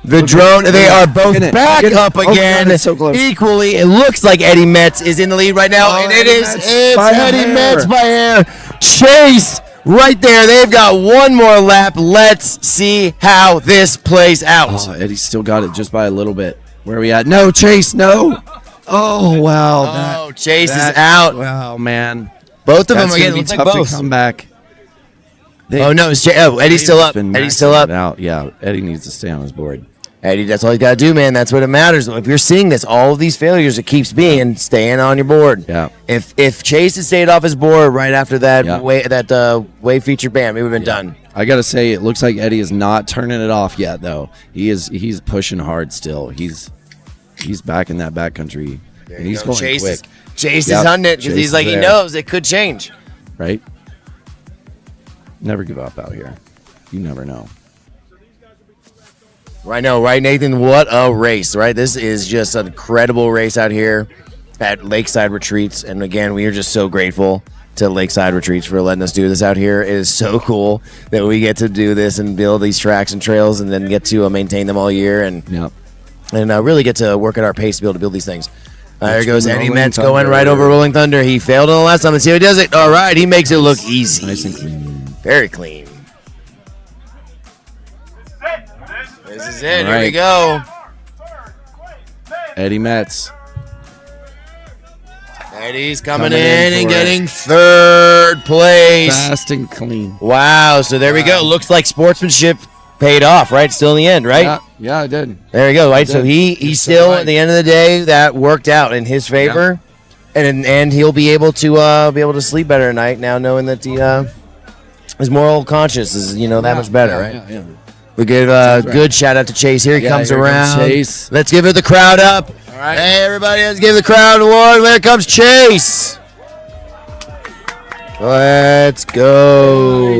The drone, they are both Get it. back Get it. up Oh, God, again. it's so close. Equally, it looks like Eddie Metz is in the lead right now, Oh, and it Eddie is Metz it's by a Eddie hair. Metz by hair. Chase right there. They've got one more lap. Let's see how this plays out. Oh, Eddie still got it just by a little bit. Where are we at? No, Chase, no. Oh, wow. Oh, Chase is that- out. Wow, man. Both of them That's are going getting to be looks like tough both. to come back. Oh no, it's Eddie's still up. Eddie's still up. Out. Yeah, Eddie needs to stay on his board. Eddie, that's all you gotta do, man. That's what it matters. If you're seeing this, all of these failures, it keeps being staying on your board. Yeah. If Chase had stayed off his board right after that Yeah. wave feature, bam, it would have been done. I gotta say, it looks like Eddie is not turning it off yet, though. He's pushing hard still. He's back in that backcountry, and he's going Chase quick, Chase Yep. is hunting it because Chase he's is like he there. knows it could change. right? Never give up out here. You never know. Right now, right, Nathan? What a race, right? This is just an incredible race out here at Lakeside Retreats. And again, we are just so grateful to Lakeside Retreats for letting us do this out here. It is so cool that we get to do this and build these tracks and trails and then get to maintain them all year and Yep. really get to work at our pace to be able to build these things. There goes Eddie Rolling Metz Thunder. going right over Rolling Thunder. He failed on the last time. Let's see how he does it. All right, he makes it look easy. Nice and clean. Very clean. This is it. All Here we right. go. Eddie Metz. Eddie's coming Coming in in and for getting third place. Fast and clean. Wow. So there we go. Looks like sportsmanship paid off, right? Still in the end, right? Yeah, I did. There you go, right? So did. he's still right. at the end of the day that worked out in his favor, and he'll be able to sleep better at night now, knowing that his moral conscience is that much better, right? Yeah. We give good shout out to Chase. Here he comes here around. comes Chase. Let's give it the crowd up. All right. Hey, everybody, let's give the crowd a warm. There comes Chase. Let's go.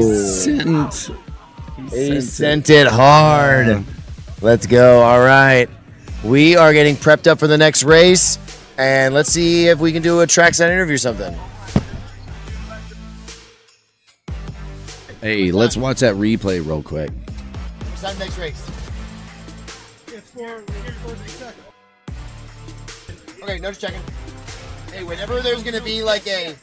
He sent it hard. Let's go. All right. We are getting prepped up for the next race, and let's see if we can do a trackside interview or something. Hey, let's watch that replay real quick. Decide next race. Okay, no, just checking. Hey, whenever there's going to be like a...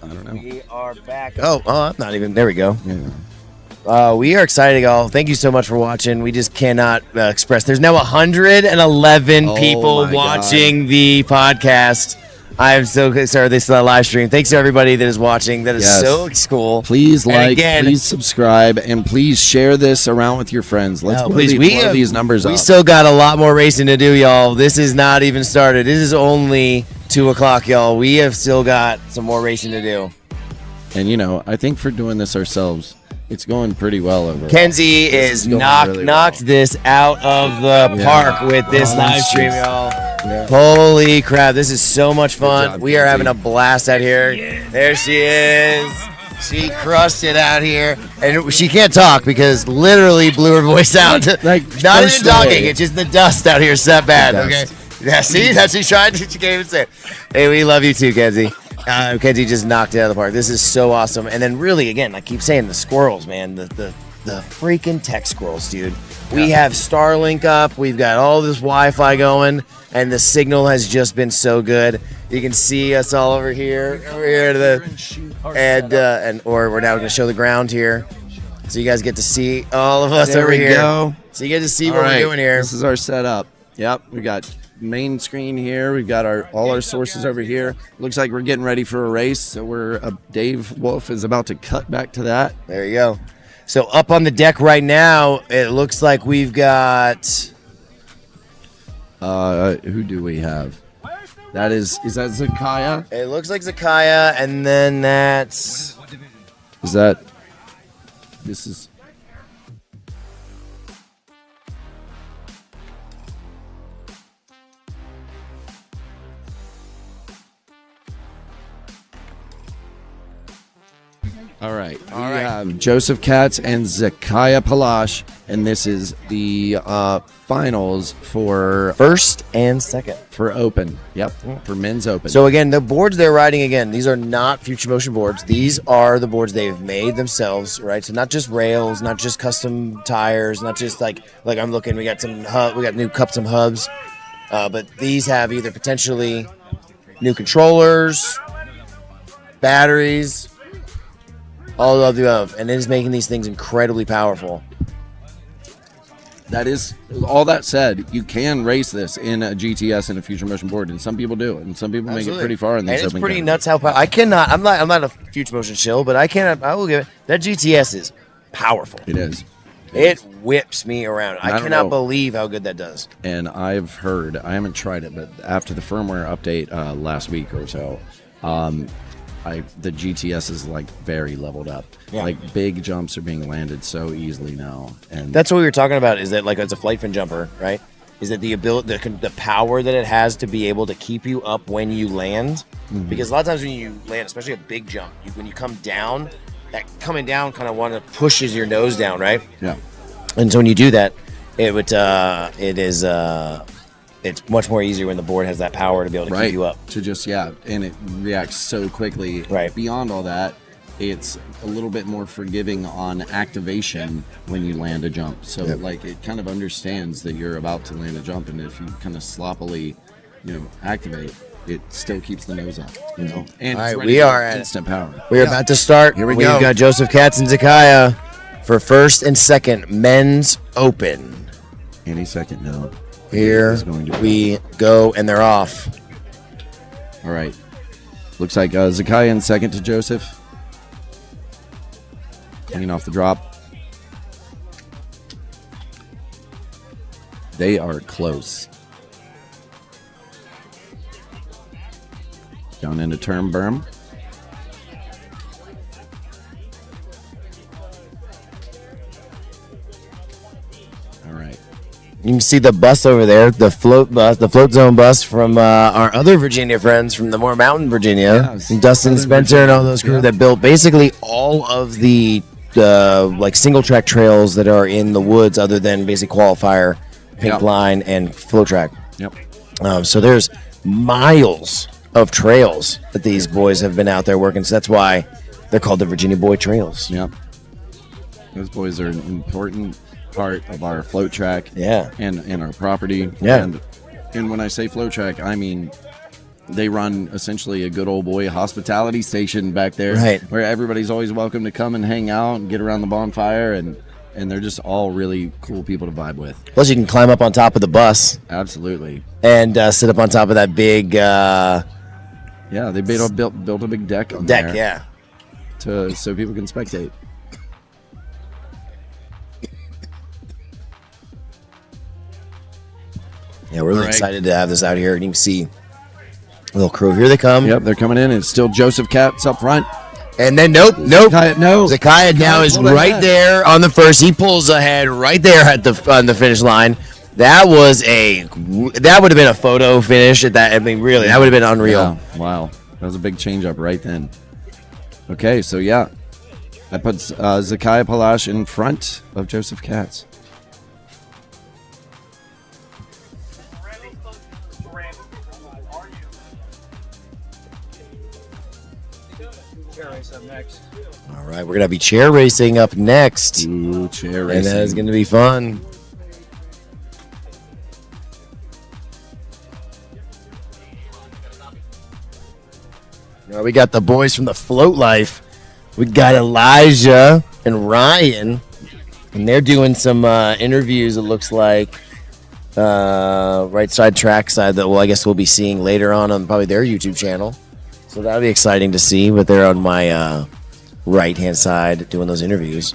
I don't know. We are back. Oh, I'm not even... There we go. Yeah. We are excited, y'all. Thank you so much for watching. We just cannot express. There's now 111 people my watching the podcast. I am so sorry. This is a live stream. Thanks to everybody that is watching. That is so cool. Please And like, again- please subscribe, and please share this around with your friends. Let's blow these numbers up. We still got a lot more racing to do, y'all. This is not even started. This is only 2 o'clock, y'all. We have still got some more racing to do. And I think for doing this ourselves, it's going pretty well overall. Kenzie is knocked this out of the park with this live stream, y'all. Yeah. Holy crap, this is so much fun. job, We are Kenzie. having a blast out here. There she is. She crushed it out here. And she can't talk because literally blew her voice out. Like, Not first even talking, day. it's just the dust out here is that bad. The Okay. dust. Yeah, see, that's what she tried. She can't even say it. Hey, we love you too, Kenzie. Kenzie just knocked it out of the park. This is so awesome. And then really, again, I keep saying the squirrels, man. The freaking tech squirrels, dude. We have Starlink up. We've got all this Wi-Fi going, and the signal has just been so good. You can see us all over here to the or we're now going to show the ground here, so you guys get to see all of us There over we here. go. So you get to see All what right, we're doing here. This is our setup. Yep, we got main screen here. We've got all our sources over here. Looks like we're getting ready for a race. So Dave Wolf is about to cut back to that. There you go. So up on the deck right now, it looks like we've got. Who do we have? Is that Zakaya? It looks like Zakaya, and then that's. This is. All right. We have Joseph Katz and Zakaya Palash, and this is the finals for First and second. for Open. Yep, for men's Open. So again, the boards they're riding again, these are not Future Motion boards. These are the boards they've made themselves, right? So not just rails, not just custom tires, not just like I'm looking. We got new custom hubs, but these have either potentially new controllers, batteries, all of the above, and it is making these things incredibly powerful. that is all that said. You can race this in a GTS and a Future Motion board, and some people do it, and some people make it pretty far in these And it's Open pretty categories. nuts how I cannot. I'm not a Future Motion shill, but I will give it that GTS is powerful. It is. It whips me around. I don't cannot know. believe how good that does. And I've heard, I haven't tried it, but after the firmware update last week or so, the GTS is like very leveled up. Yeah. Like big jumps are being landed so easily now, and That's what we were talking about. Is that like as a flight fin jumper, right? Is that the ability, the power that it has to be able to keep you up when you land? Because a lot of times when you land, especially a big jump, when you come down, that coming down kind of pushes your nose down, right? yeah, And so when you do that, it's much more easier when the board has that power to be able to keep you up. To just and it reacts so quickly. Right. Beyond all that, it's a little bit more forgiving on activation when you land a jump. So like it kind of understands that you're about to land a jump, and if you kind of sloppily, activate, it still keeps the nose up. And All right, it's ready we to are go at instant power. We are about to start. Here we We've go. got Joseph Katz and Zakaya. for first and second men's open. Any second now. Here Is going to we go, and they're off. All right. Looks like Zakiah in second to Joseph. Clean off the drop. They are close. Down into turn berm. All right. You can see the bus over there, the float bus, the float zone bus from our other Virginia friends from the more mountain Virginia, Yes. Dustin Southern Spencer and all Virginia, those crew yeah. that built basically all of the like single track trails that are in the woods, other than basic qualifier, pink Yep. line, and FloatTrack. Yep. So there's miles of trails that these boys have been out there working. So that's why they're called the Virginia Boy Trails. Yep. Those boys are an important part of our float track. Yeah. And our property. Yeah. And when I say float track, I mean they run essentially a good old boy hospitality station back there, Right. where everybody's always welcome to come and hang out and get around the bonfire, and they're just all really cool people to vibe with. Plus, you can climb up on top of the bus Absolutely. and sit up on top of that big Yeah, they built a big deck on deck. there Yeah. so people can spectate. Yeah, we're really All right. excited to have this out here. And you can see a little crew. Here they come. Yep, they're coming in. It's still Joseph Katz up front. And then, nope. Zakiah, no. Zakiah now is pulled ahead. right there on the first. He pulls ahead right there at on the finish line. That would have been a photo finish at that. I mean, really, that would have been unreal. Yeah, wow. That was a big change up right then. Okay, so yeah. That puts Zakiah Palash in front of Joseph Katz. All right, we're gonna be chair racing up next, Ooh, chair and racing. that is gonna be fun. Now we got the boys from the Float Life. We got Elijah and Ryan, and they're doing some interviews. It looks like right side, trackside. That I guess we'll be seeing later on probably their YouTube channel. So that'll be exciting to see. But they're on my right hand side doing those interviews.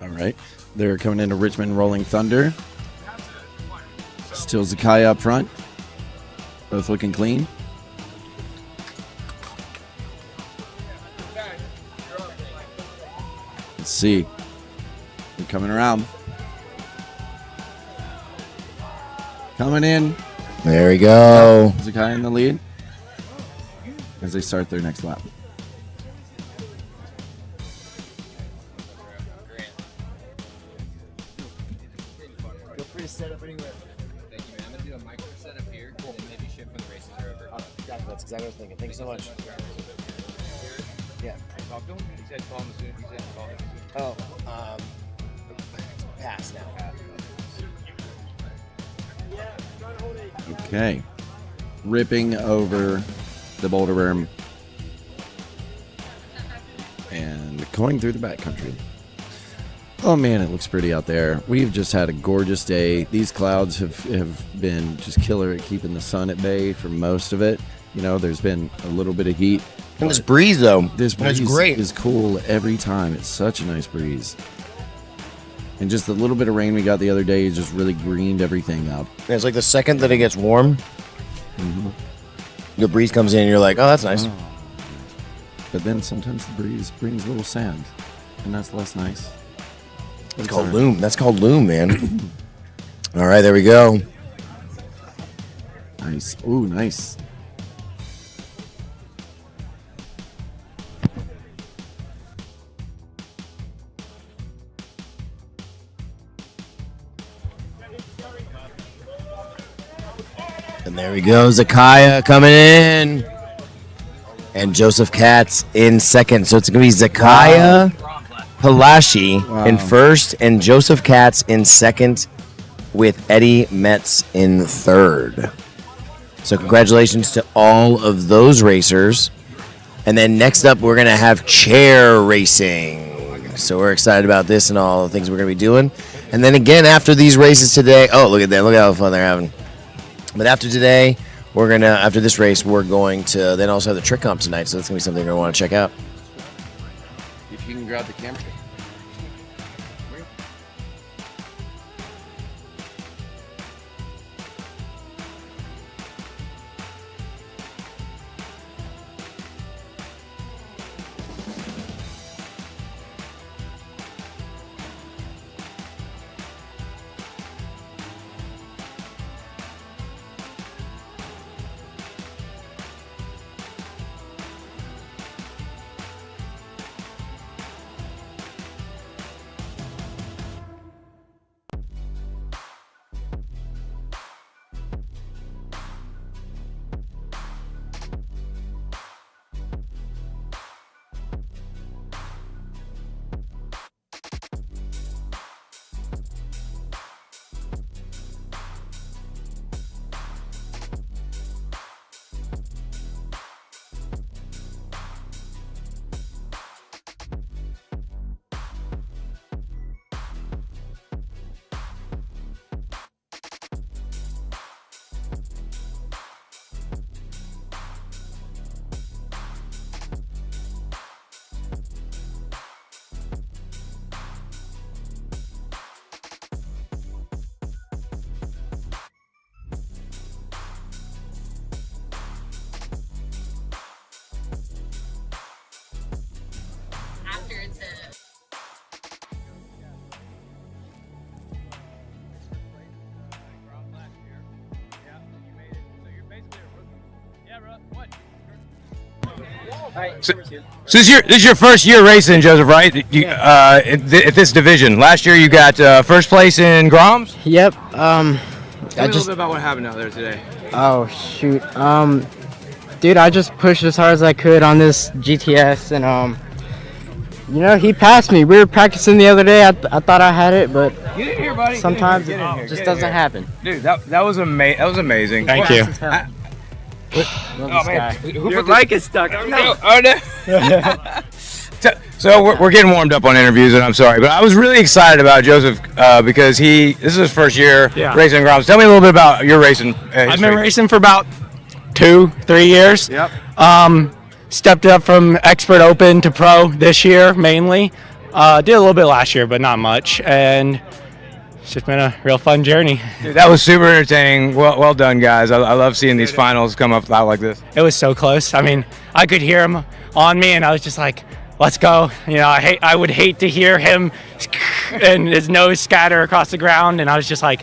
All right. They're coming into Richmond Rolling Thunder. Still Zakiah up front. Both looking clean. Let's see. They're coming around. Coming in. There we go. Zakiah in the lead as they start their next lap. Feel free to set up anywhere. Thank you, man. I'm going to do a micro setup here, and then maybe shift when the races are over. That's exactly what I was thinking. Thank you so much. Yeah. Talk to him. He said call him soon. He said call him soon. Oh, pass now. Okay. Ripping over the boulder berm and going through the backcountry. Oh man, it looks pretty out there. We've just had a gorgeous day. These clouds have been just killer at keeping the sun at bay for most of it. You know, there's been a little bit of heat. And this breeze, though, This that's breeze great. is cool every time. It's such a nice breeze. And just the little bit of rain we got the other day just really greened everything up. And it's like the second that it gets warm, the breeze comes in, and you're like, oh, that's nice. But then sometimes the breeze brings a little sand, and that's less nice. That's called loom. That's called loom, man. All right, there we go. Nice. Ooh, nice. And there we go. Zakiah coming in. And Joseph Katz in second. So it's going to be Zakiah Palashi in first and Joseph Katz in second with Eddie Metz in third. So congratulations to all of those racers. And then next up, we're going to have chair racing. So we're excited about this and all the things we're going to be doing. And then again, after these races today, oh, look at that. Look at how fun they're having. But after today, after this race, we're going to then also have the trick comp tonight. So that's going to be something you're going to want to check out. If you can grab the camera. So this is your first year racing, Joseph, right? At this division. Last year you got first place in Groms. Yep. Tell me a little bit about what happened out there today. Oh shoot. Dude, I just pushed as hard as I could on this GTS, and you know, he passed me. We were practicing the other day. I thought I had it, but Get in here, buddy. sometimes it just doesn't happen. Dude, that was amazing. That was amazing. Thank you. Oh man, Your mic is stuck. Oh no. So we're getting warmed up on interviews, and I'm sorry, but I was really excited about Joseph because this is his first year racing in Groms. Tell me a little bit about your racing history. I've been racing for about 2-3 years. Yep. Stepped up from expert open to pro this year mainly. Did a little bit last year, but not much, and it's just been a real fun journey. Dude, that was super entertaining. Well done, guys. I love seeing these finals come up out like this. It was so close. I mean, I could hear him on me, and I was just like, let's go. You know, I would hate to hear him and his nose scatter across the ground, and I was just like,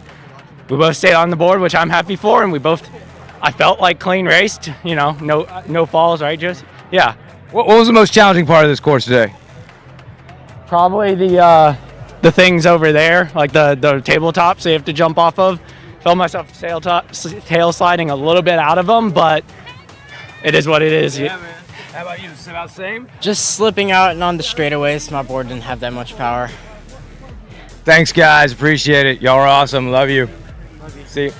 we both stayed on the board, which I'm happy for, and I felt like clean raced, you know, no falls, right, Joseph? Yeah. What was the most challenging part of this course today? Probably the things over there, like the tabletops they have to jump off of. Felt myself tail sliding a little bit out of them, but it is what it is. Yeah, man. How about you? It's about the same? Just slipping out and on the straightaways. My board didn't have that much power. Thanks, guys. Appreciate it. Y'all are awesome. Love you. See you.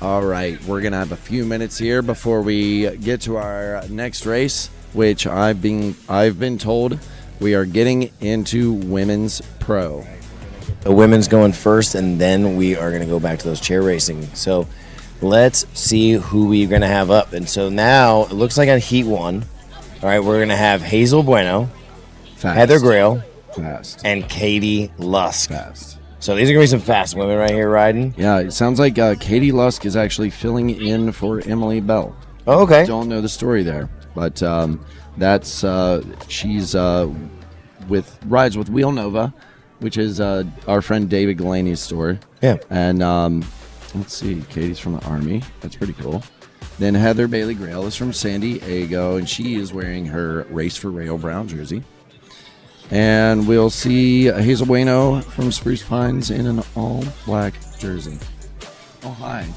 All right, we're gonna have a few minutes here before we get to our next race, which I've been told we are getting into women's pro. The women's going first, and then we are going to go back to those chair racing. So let's see who we're going to have up. And so now it looks like on Heat 1, all right, we're going to have Hazel Bueno, Fast. Heather Grail, Fast. and Katie Lusk. Fast. So these are going to be some fast women right here riding. Yeah, it sounds like Katie Lusk is actually filling in for Emily Bell. Oh, okay. Don't know the story there, but she's rides with Wheel Nova, which is our friend David Galaney's store. Yeah. And let's see, Katie's from the Army. That's pretty cool. Then Heather Bailey Grail is from San Diego, and she is wearing her Race for Rail brown jersey. And we'll see Hazel Bueno from Spruce Pines in an all-black jersey. Oh, hi.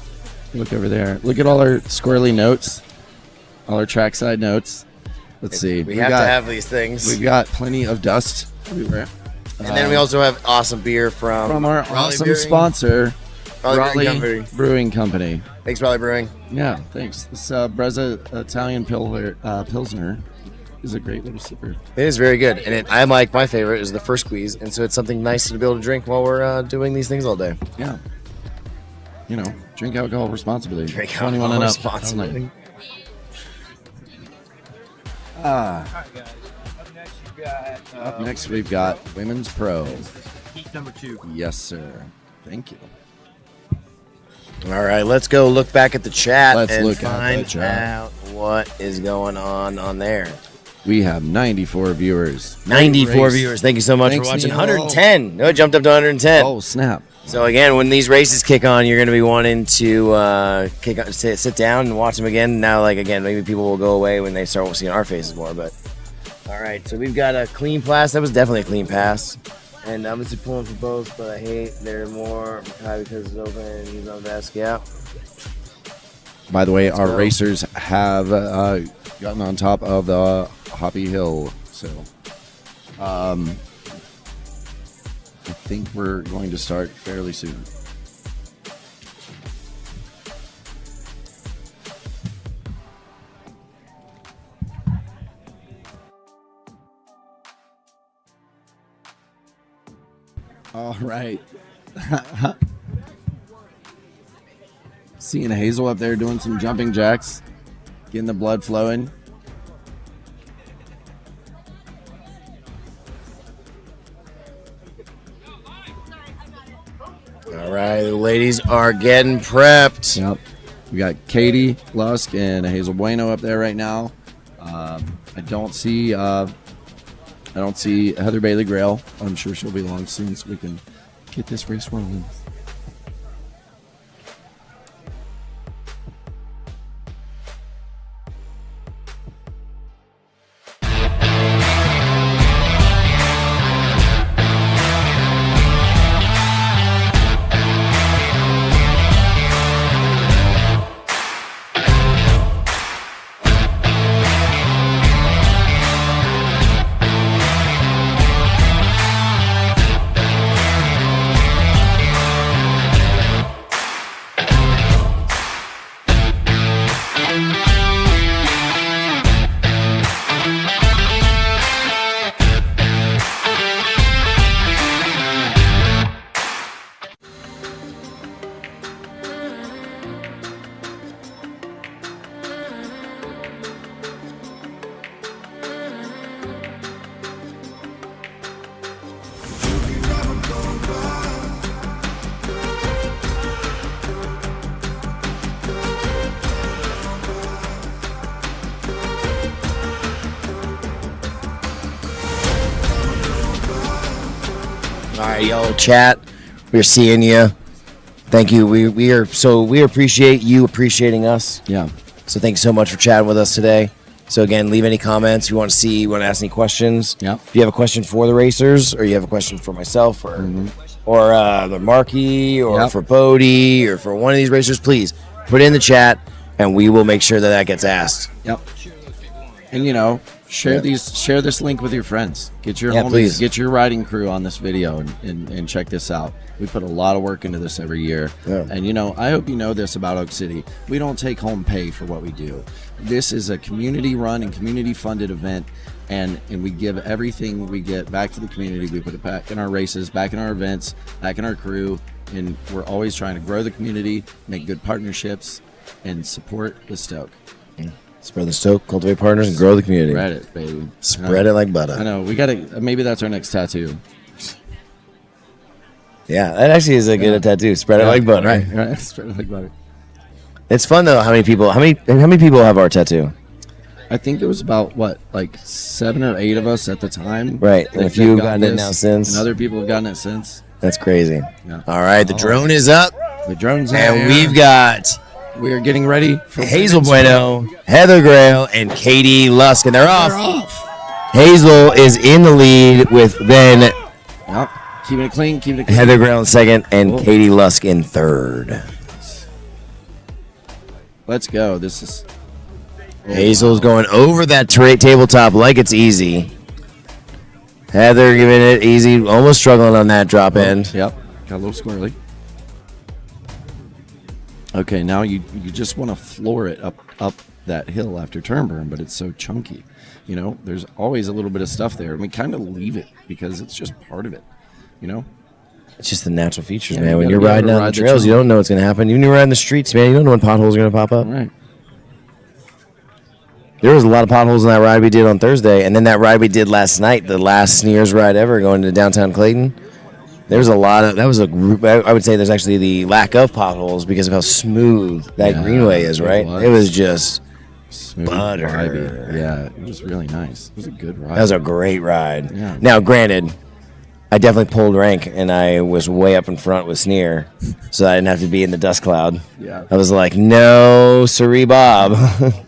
Look over there. Look at all our squirrely notes, all our trackside notes. Let's see. We have to have these things. We've got plenty of dust everywhere. And then we also have awesome beer from our Raleigh awesome Brewing. sponsor, Raleigh Brewing Company. Thanks, Raleigh Brewing. Yeah, thanks. This Brezza Italian Pilsner is a great little sipper. It is very good, and I like my favorite is the first squeeze, and so it's something nice to be able to drink while we're doing these things all day. Yeah. You know, drink alcohol responsibly. Drink 21 alcohol and up. responsibly. Up next, we've got Women's Pro. Heat number 2. Yes, sir. Thank you. All right, let's go look back at the chat Let's and look at find the chat. out what is going on there. We have 94 viewers. 94 Great race. viewers. Thank you so much Thanks, for watching. Neil. 110. No, it jumped up to 110. Oh, snap. So again, when these races kick on, you're going to be wanting to sit down and watch them again. Now, like again, maybe people will go away when they start seeing our faces more. But all right, so we've got a clean pass. That was definitely a clean pass. And I'm just pulling for both, but I hate they're more high because it's open and he's on desk. Yeah. By the way, our go. racers have gotten on top of the Hoppy Hill. So I think we're going to start fairly soon. All right. Seeing Hazel up there doing some jumping jacks, getting the blood flowing. All right, the ladies are getting prepped. Yep. We got Katie Lusk and Hazel Bueno up there right now. I don't see Heather Bailey Grail. I'm sure she'll be along soon so we can get this race rolling. All right, yo, chat. We're seeing you. Thank you. We appreciate you appreciating us. Yeah. So thanks so much for chatting with us today. So again, leave any comments if you want to ask any questions. Yeah. If you have a question for the racers, or you have a question for myself, or the Marquis, or for Bodie, or for one of these racers, please put it in the chat, and we will make sure that gets asked. Yep. And share this link with your friends. Get your homies, please. get your riding crew on this video and check this out. We put a lot of work into this every year. Yeah. And I hope you know this about Oak City. We don't take home pay for what we do. This is a community run and community funded event, and we give everything we get back to the community. We put it back in our races, back in our events, back in our crew, and we're always trying to grow the community, make good partnerships, and support the Stoke. Spread the Stoke, cultivate partners, and grow the community. Spread it, baby. Spread it like butter. I know. We gotta. Maybe that's our next tattoo. Yeah, that actually is a good tattoo. Spread it like butter. Right. Spread it like butter. It's fun though. How many people have our tattoo? I think it was about 7 or 8 of us at the time. Right, and a few have gotten it now since. And other people have gotten it since. That's crazy. Yeah. All right, the drone is up. The drone's and we've got. We are getting ready for Hazel Bueno, Heather Grail, and Katie Lusk, and they're off. Hazel is in the lead with then keeping it clean, Heather Grail in second, and Katie Lusk in third. Let's go. This is Hazel's going over that tabletop like it's easy. Heather giving it easy, almost struggling on that drop end. Yep, got a little squirrely. Okay, now you just want to floor it up that hill after turn burn, but it's so chunky. You know, there's always a little bit of stuff there, and we kind of leave it because it's just part of it. You know, it's just the natural features, Yeah, man. you When gotta you're be able riding to down ride the the trails, you trail. don't know what's going to happen. Even when you're riding the streets, man, you don't know when potholes are going to pop up. right? There was a lot of potholes in that ride we did on Thursday, and then that ride we did last night, the last Sneers ride ever, going to downtown Clayton. There was a lot of, that was a group, I would say there's actually the lack of potholes because of how smooth that Yeah, greenway is, right? was. It was just Smooth, butter. vibey. Yeah, it was really nice. It was a good ride. That was a great ride. Yeah. Now, granted, I definitely pulled rank, and I was way up in front with Sneer, so I didn't have to be in the dust cloud. Yeah. I was like, no, siree, Bob.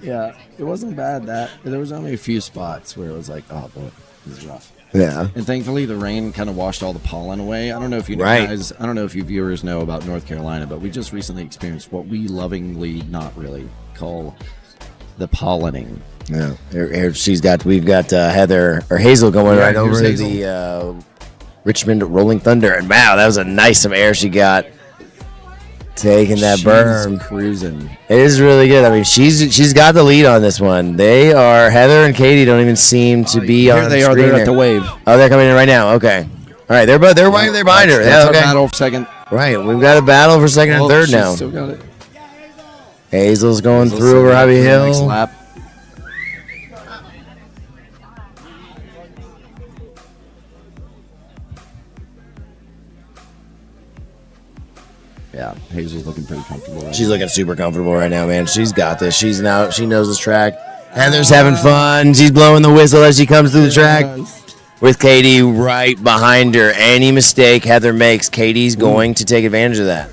Yeah, it wasn't bad. There was only a few spots where it was like, oh boy, this is rough. Yeah. And thankfully, the rain kind of washed all the pollen away. I don't know if you Right. guys, I don't know if you viewers know about North Carolina, but we just recently experienced what we lovingly, not really, call the pollinating. Yeah. We've got Heather or Hazel going Yeah, right here's over Hazel. the Richmond Rolling Thunder, and wow, that was a nice some air she got taking that She's berm. cruising. It is really good. I mean, she's got the lead on this one. They are Heather and Katie don't even seem to be Here on. they the are. screen They're there. at the wave. Oh, they're coming in right now. Okay. All right, they're right behind her. That's Yeah, our okay. battle for second. Right, we've got a battle for second and Oh, third she's now. Still got it. Hazel's going Hazel's through over setting up Hobby for the Hill. next lap. Yeah, Hazel's looking pretty comfortable. Right She's now. looking super comfortable right now, man. She's got this. She knows this track. Heather's having fun. She's blowing the whistle as she comes through the track with Katie right behind her. Any mistake Heather makes, Katie's going to take advantage of that.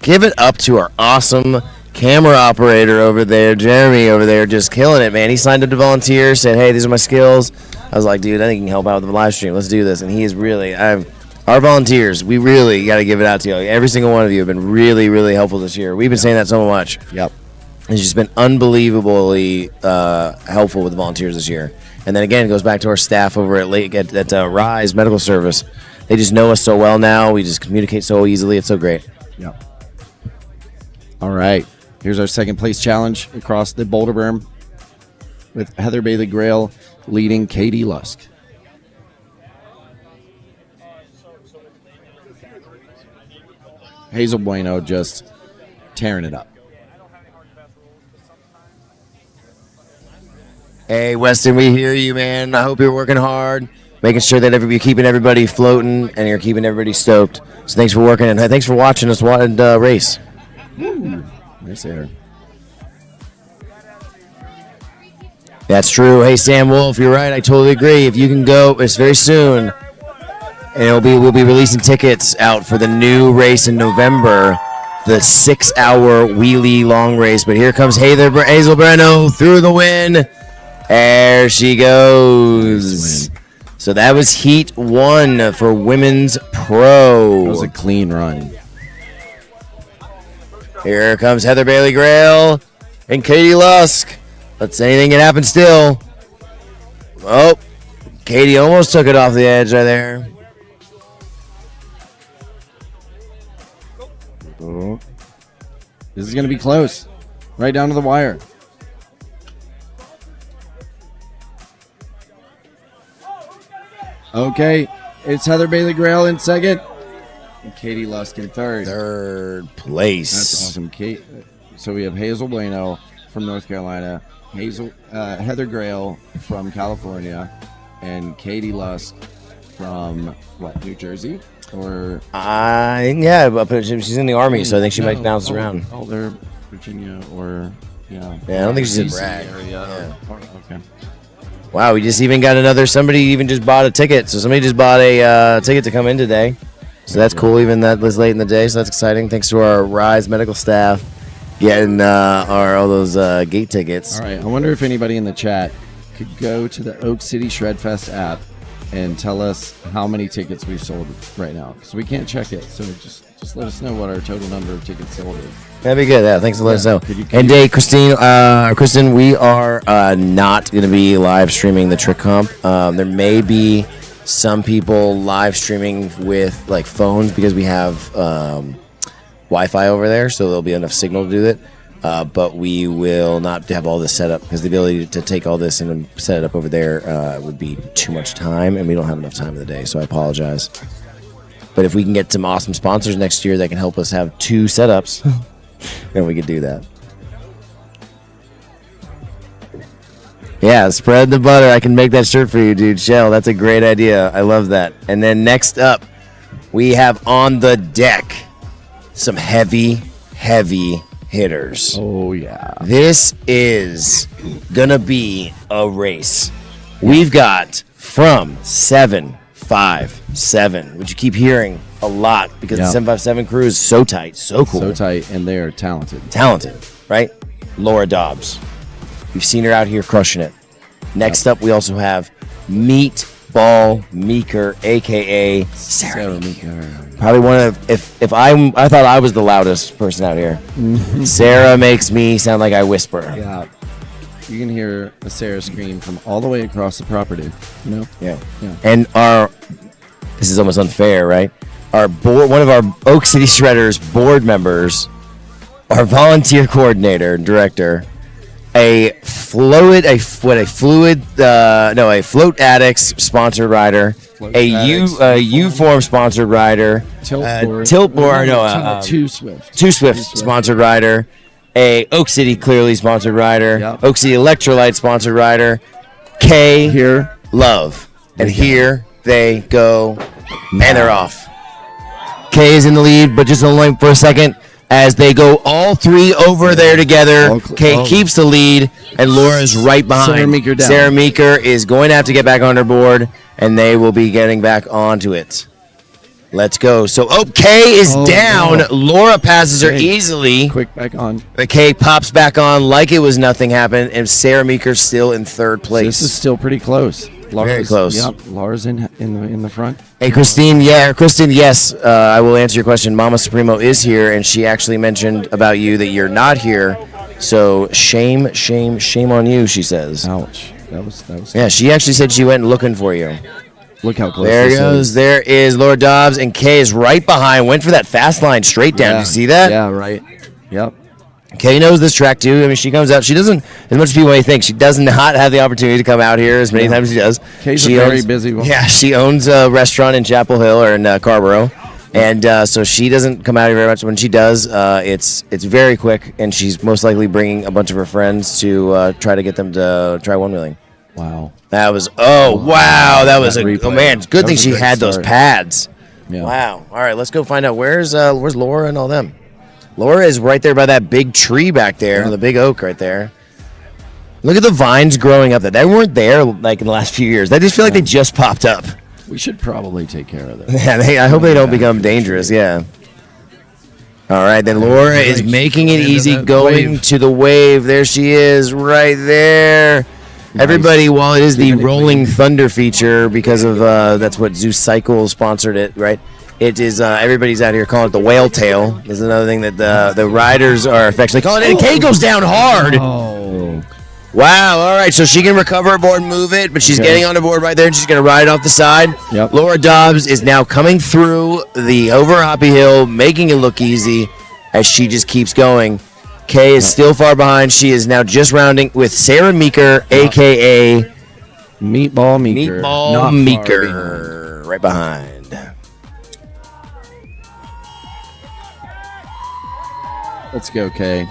Give it up to our awesome camera operator over there, Jeremy over there, just killing it, man. He signed up to volunteer, said, hey, these are my skills. I was like, dude, I think you can help out with the live stream. Let's do this. And he is really, our volunteers, we really got to give it out to you. Every single one of you have been really, really helpful this year. We've been saying that so much. Yep. It's just been unbelievably helpful with the volunteers this year. And then again, it goes back to our staff over at Rise Medical Service. They just know us so well now. We just communicate so easily. It's so great. Yep. All right. Here's our second place challenge across the Boulder Berm with Heather Bailey Grail leading Katie Lusk. Hazel Bueno just tearing it up. Hey, Weston, we hear you, man. I hope you're working hard, making sure that you're keeping everybody floating and you're keeping everybody stoked. So thanks for working and thanks for watching us race. Nice air. That's true. Hey, Sam Wolf, you're right. I totally agree. If you can go, it's very soon. And we'll be releasing tickets out for the new race in November, the 6-hour wheelie long race. But here comes Hazel Breno through the win. There she goes. So that was Heat 1 for Women's Pro. That was a clean run. Here comes Heather Bailey Grail and Katie Lusk. Let's anything can happen still. Oh, Katie almost took it off the edge right there. Oh. This is going to be close. Right down to the wire. Okay, it's Heather Bailey Grail in second. And Katie Lusk in third. Third place. That's awesome. So we have Hazel Bueno from North Carolina, Heather Grail from California, and Katie Lusk from what, New Jersey? Or yeah, but she's in the Army, so I think she might bounce around. Oh, they're Virginia or yeah. Yeah, I don't think she's in DC Bragg. area. Yeah. Okay. Wow, we just even got somebody even just bought a ticket. So somebody just bought a ticket to come in today. So that's cool, even that was late in the day, so that's exciting. Thanks to our Rise medical staff getting all those gate tickets. All right, I wonder if anybody in the chat could go to the Oak City Shredfest app, and tell us how many tickets we've sold right now, because we can't check it. So just let us know what our total number of tickets sold is. That'd be good. Yeah, thanks for letting us know. Could you- And Kristen, we are not going to be live streaming the trick comp. There may be some people live streaming with like phones because we have Wi-Fi over there, so there'll be enough signal to do that. But we will not have all this set up because the ability to take all this and set it up over there would be too much time, and we don't have enough time of the day, so I apologize. But if we can get some awesome sponsors next year that can help us have 2 setups, then we could do that. Yeah, spread the butter. I can make that shirt for you, dude. Shell, that's a great idea. I love that. And then next up, we have on the deck some heavy hitters. Oh, yeah. This is gonna be a race. We've got from 757, which you keep hearing a lot because the 757 crew is so tight, so cool. So tight, and they are talented. Talented, right? Laura Dobbs. We've seen her out here crushing it. Next up, we also have Meatball Meeker, aka Sarah Meeker. Probably one of, if I thought I was the loudest person out here. Sarah makes me sound like I whisper. Yeah. You can hear a Sarah scream from all the way across the property. You know? Yeah. And this is almost unfair, right? One of our Oak City Shredders board members, our volunteer coordinator and director, a Float Addicts sponsored rider, a U-Form sponsored rider, Two Swift sponsored rider, a Oak City Clearly sponsored rider, Oak City Electrolyte sponsored rider, K here Love, and here they go, and they're off. K is in the lead, but just only for a second. As they go all 3 over there together, Kate keeps the lead, and Laura's right behind. Sarah Meeker down. Sarah Meeker is going to have to get back on her board, and they will be getting back onto it. Let's go. So, Kay is down. No. Laura passes her easily. Quick back on. But Kay pops back on like it was nothing happened, and Sarah Meeker's still in 3rd place. This is still pretty close. Very close. Yep, Laura's in the front. Hey, Christine, yes, I will answer your question. Mama Supremo is here, and she actually mentioned about you that you're not here. So shame on you, she says. Ouch. That was. Yeah, she actually said she went looking for you. Look how close. There this goes. is. There is Laura Dobbs, and Kay is right behind. Went for that fast line straight down. Yeah. You see that? Yeah, right. Yep. Kay knows this track too. I mean, she comes out. She doesn't, as much as people may think, she does not have the opportunity to come out here as many times as she does. Kay's a very busy woman. Yeah, she owns a restaurant in Chapel Hill or in Carborough, and so she doesn't come out here very much. When she does, it's very quick, and she's most likely bringing a bunch of her friends to try to get them to try one-wheeling. Wow. That was that was replay. man. Good That thing was a she great had those start. pads. Yeah. Wow. All right, let's go find out where's Laura and all them. Laura is right there by that big tree back there, the big oak right there. Look at the vines growing up there. They weren't there like in the last few years. I just feel like they just popped up. We should probably take care of this. Yeah, I hope they don't become dangerous. Yeah. All right, then Laura is making it easy, going to the wave. There she is, right there. Nice. Everybody, while it is the Rolling Thunder feature, because of that's what Zeus Cycle sponsored it, right? It is everybody's out here calling it the whale tail. There's another thing that the riders are affectionately calling it. And Kay goes down hard. Oh. Wow, all right, so she can recover her board and move it, but she's getting on the board right there, and she's going to ride it off the side. Yep. Laura Dobbs is now coming through the over Hoppy Hill, making it look easy as she just keeps going. Kay is still far behind. She is now just rounding with Sarah Meeker, a.k.a. Meatball Meeker. Meatball Meeker, right behind. Let's go, Kay.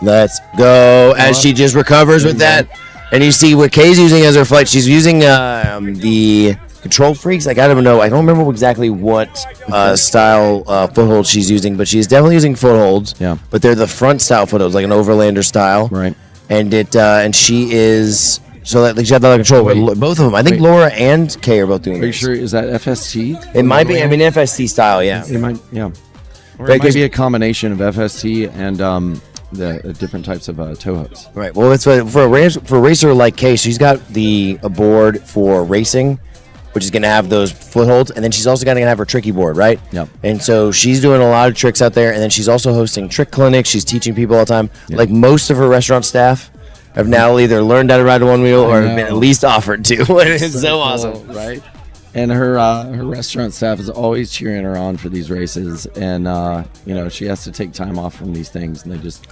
Let's go as she just recovers with that. And you see what Kay's using as her flight. She's using the Control Freaks. Like, I don't know. I don't remember exactly what style foothold she's using, but she's definitely using footholds. Yeah. But they're the front style footholds, like an Overlander style. Right. And and she is so that she have that control. Both of them. I think Laura and Kay are both doing. Are you this. sure? Is that FST? It might be. I mean, FST style. Yeah. It might. Yeah. Or it might be a combination of FST and the different types of tow hooks. Right. Well, it's for a racer like Kay. She's got a board for racing, which is going to have those footholds, and then she's also going to have her tricky board, right? Yep. And so she's doing a lot of tricks out there, and then she's also hosting trick clinics. She's teaching people all the time. Yep. Like most of her restaurant staff have now either learned how to ride a one wheel or have been at least offered to. It's so awesome, right? And her restaurant staff is always cheering her on for these races, and she has to take time off from these things, and they just.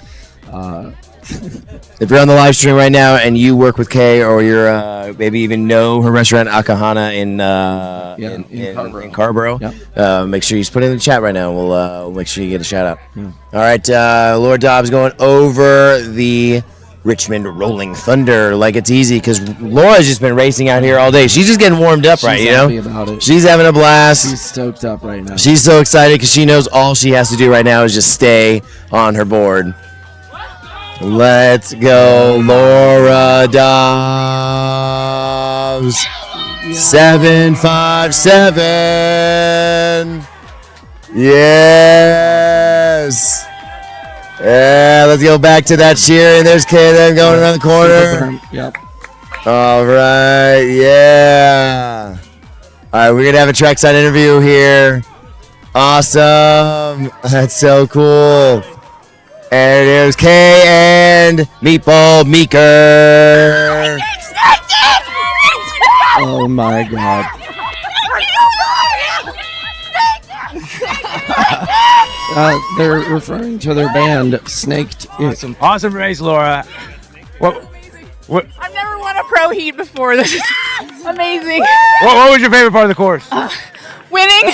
If you're on the live stream right now and you work with Kay, or you're maybe even know her restaurant Akahana in Carborough, make sure you just put it in the chat right now. We'll make sure you get a shout out. All right, Laura Dobbs going over the Richmond Rolling Thunder like it's easy, because Laura's just been racing out here all day. She's just getting warmed up, right? Happy about it. She's having a blast. She's stoked up right now. She's so excited because she knows all she has to do right now is just stay on her board. Let's go, Laura Dobbs. 757. Yes. Yeah, let's go back to that cheer. And there's Kay then going around the corner. Yep. All right, yeah. All right, we're going to have a trackside interview here. Awesome. That's so cool. And there's Kay and Meatball Meeker. Oh my God. They're referring to their band Snaked. Awesome race, Laura. What? I've never won a pro heat before. This is amazing. What was your favorite part of the course? Winning.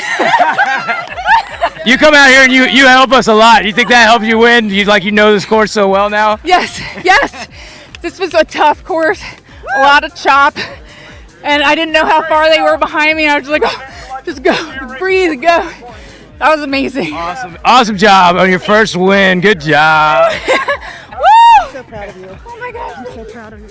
You come out here and you help us a lot. You think that helps you win? You know this course so well now? Yes. This was a tough course, a lot of chop, and I didn't know how far they were behind me. I was just like, oh, just go, breathe, go. That was amazing. Awesome job on your first win. Good job. Woo! I'm so proud of you. Oh my gosh, I'm so proud of you.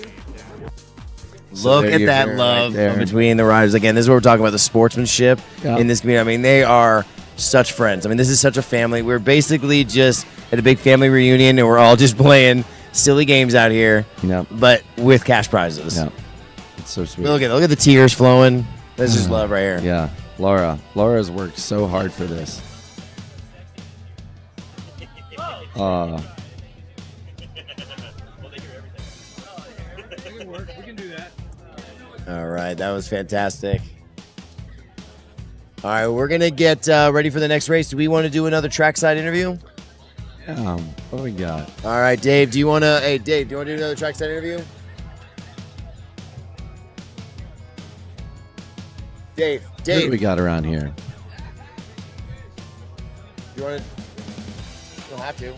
Look at that love between the riders. Again, this is where we're talking about the sportsmanship in this community. I mean, they are such friends. I mean, this is such a family. We're basically just at a big family reunion, and we're all just playing silly games out here, but with cash prizes. Yeah, it's so sweet. Look at the tears flowing. That's just love right here. Yeah, Laura's worked so hard for this. All right, that was fantastic. All right, we're going to get ready for the next race. Do we want to do another trackside interview? What do we got? All right, Dave, do you want to do another trackside interview? Dave. What do we got around here? You want to? You don't have to.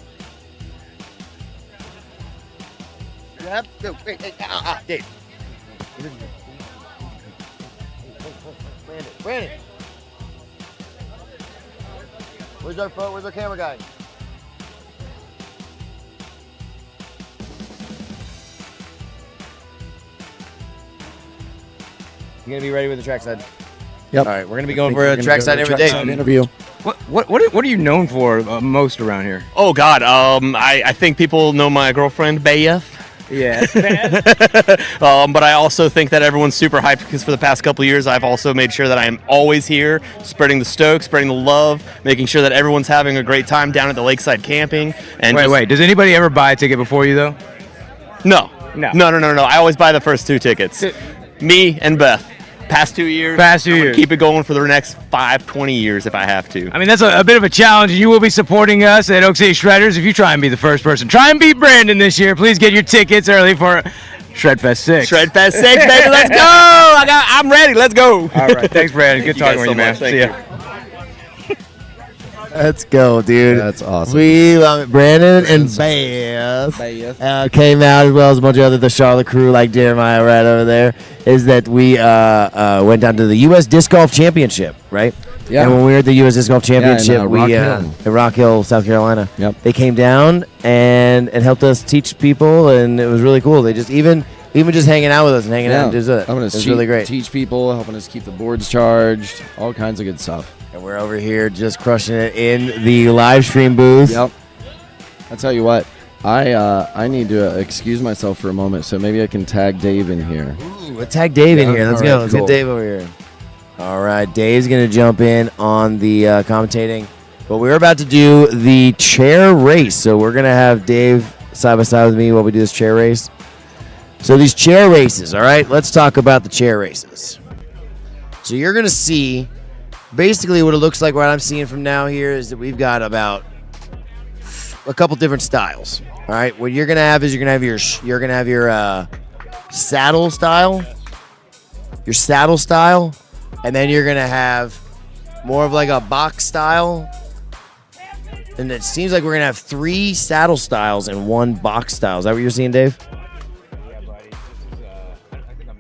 You have to. Wait, Dave. Brandon. Where's our camera guy? You gonna be ready with the trackside? Yep. All right, we're gonna be going for a trackside interview. What are you known for most around here? Oh God, I think people know my girlfriend Beth. Yeah. But I also think that everyone's super hyped because for the past couple of years, I've also made sure that I am always here, spreading the stoke, spreading the love, making sure that everyone's having a great time down at the Lakeside camping. And wait, does anybody ever buy a ticket before you though? No. I always buy the first 2 tickets. Me and Beth. Past 2 years. Keep it going for the next 20 years if I have to. I mean, that's a bit of a challenge. You will be supporting us at Oak City Shredders if you try and be the first person. Try and beat Brandon this year. Please get your tickets early for Shredfest 6. Shredfest 6, baby. Let's go. I'm ready. Let's go. All right. Thanks, Brandon. Good talking with you, man. See ya. Let's go, dude. That's awesome. We love it. Brandon and Beth came out, as well as a bunch of the Charlotte crew, like Jeremiah right over there, is that we went down to the U.S. Disc Golf Championship, right? Yeah. And when we were at the U.S. Disc Golf Championship, in Rock Hill, South Carolina, they came down and helped us teach people, and it was really cool. They just even just hanging out with us and hanging out and it was really great. Teach people, helping us keep the boards charged, all kinds of good stuff. And we're over here just crushing it in the live stream booth. Yep. I'll tell you what, I need to excuse myself for a moment, so maybe I can tag Dave in here. Ooh, tag Dave in here. Let's go. Let's get Dave over here. All right, Dave's going to jump in on the commentating. But we're about to do the chair race. So we're going to have Dave side by side with me while we do this chair race. So these chair races, all right, let's talk about the chair races. So you're going to see basically what it looks like. What I'm seeing from now here is that we've got about a couple different styles. All right, what you're going to have is you're going to have your saddle style, and then you're going to have more of like a box style. And it seems like we're going to have 3 saddle styles and 1 box style. Is that what you're seeing, Dave? Yeah, buddy. This is, I think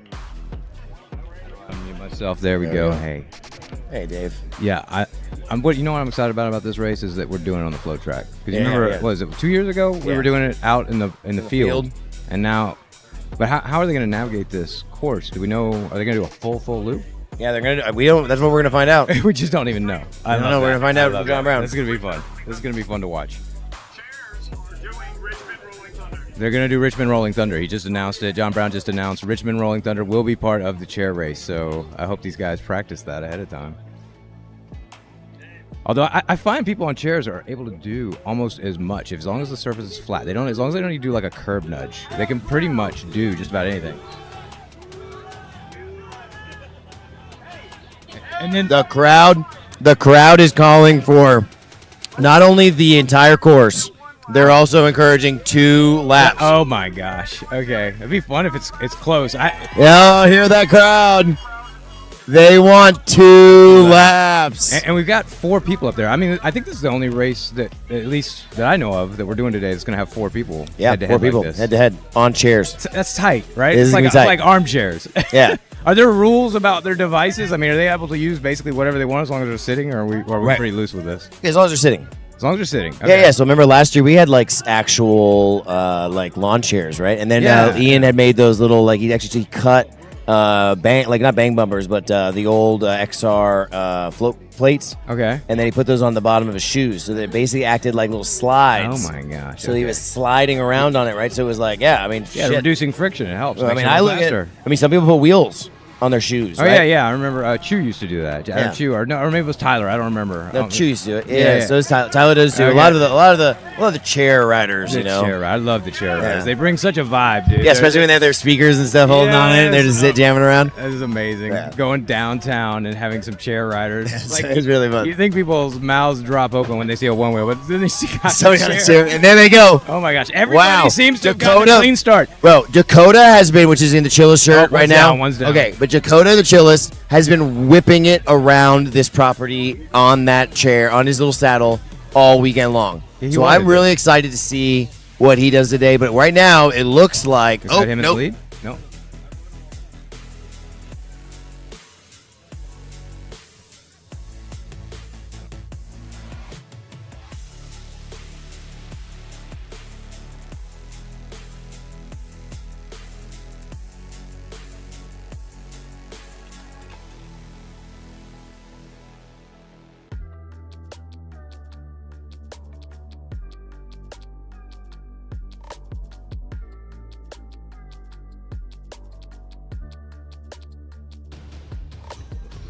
I'm mute myself. There we go. Hey. Hey, Dave. Yeah, you know what I'm excited about this race is that we're doing it on the FloatTrack. Because you remember, what was it, 2 years ago? We were doing it out in the field. And now, but how are they going to navigate this course? Do we know, are they going to do a full loop? Yeah, they're gonna. We don't. That's what we're gonna find out. We just don't even know. I don't know. We're gonna find out from John Brown. This is gonna be fun. This is gonna be fun to watch. They're gonna do Richmond Rolling Thunder. He just announced it. John Brown just announced Richmond Rolling Thunder will be part of the chair race. So I hope these guys practice that ahead of time. Although I find people on chairs are able to do almost as much as long as the surface is flat. They don't, as long as they don't need to do like a curb nudge. They can pretty much do just about anything. And then the crowd is calling for not only the entire course, they're also encouraging 2 laps. Oh my gosh. Okay. It'd be fun if it's close. Yeah, hear that crowd. They want 2 laps. And we've got 4 people up there. I mean, I think this is the only race that, at least that I know of, that we're doing today that's going to have 4 people. Yeah, 4 people head to head on chairs. That's tight, right? It's like armchairs. Yeah. Are there rules about their devices? I mean, are they able to use basically whatever they want as long as they're sitting, or are we pretty loose with this? As long as they're sitting. As long as they're sitting. Okay. Yeah. So remember last year we had like actual like lawn chairs, right? And then Ian had made those little he actually cut not bang bumpers, but the old XR float plates. Okay. And then he put those on the bottom of his shoes, so they basically acted like little slides. Oh my gosh. So he was sliding around on it, right? So it was like, shit. Reducing friction, it helps. I mean, some people put wheels on their shoes. Oh right? yeah. I remember Chu used to do that. Yeah. Chu, or maybe it was Tyler. I don't remember. No, Chu used to do it. Yeah. So does Tyler. Tyler does too. Okay. A lot of the chair riders. I love the chair riders. They bring such a vibe, dude. Yeah, especially when they have their speakers and stuff holding on it. And they're just jamming around. That is amazing. Yeah. Going downtown and having some chair riders. It's really fun. You think people's mouths drop open when they see a one wheel, but then they see chair, and there they go. Oh my gosh! Everybody seems to have gotten a clean start. Bro, Dakota has been, which is in the Chillest shirt right now. One's down. Okay, but Dakota the Chillest has been whipping it around this property on that chair, on his little saddle, all weekend long. So I'm really excited to see what he does today. But right now, it looks like... Is that him in the lead? No.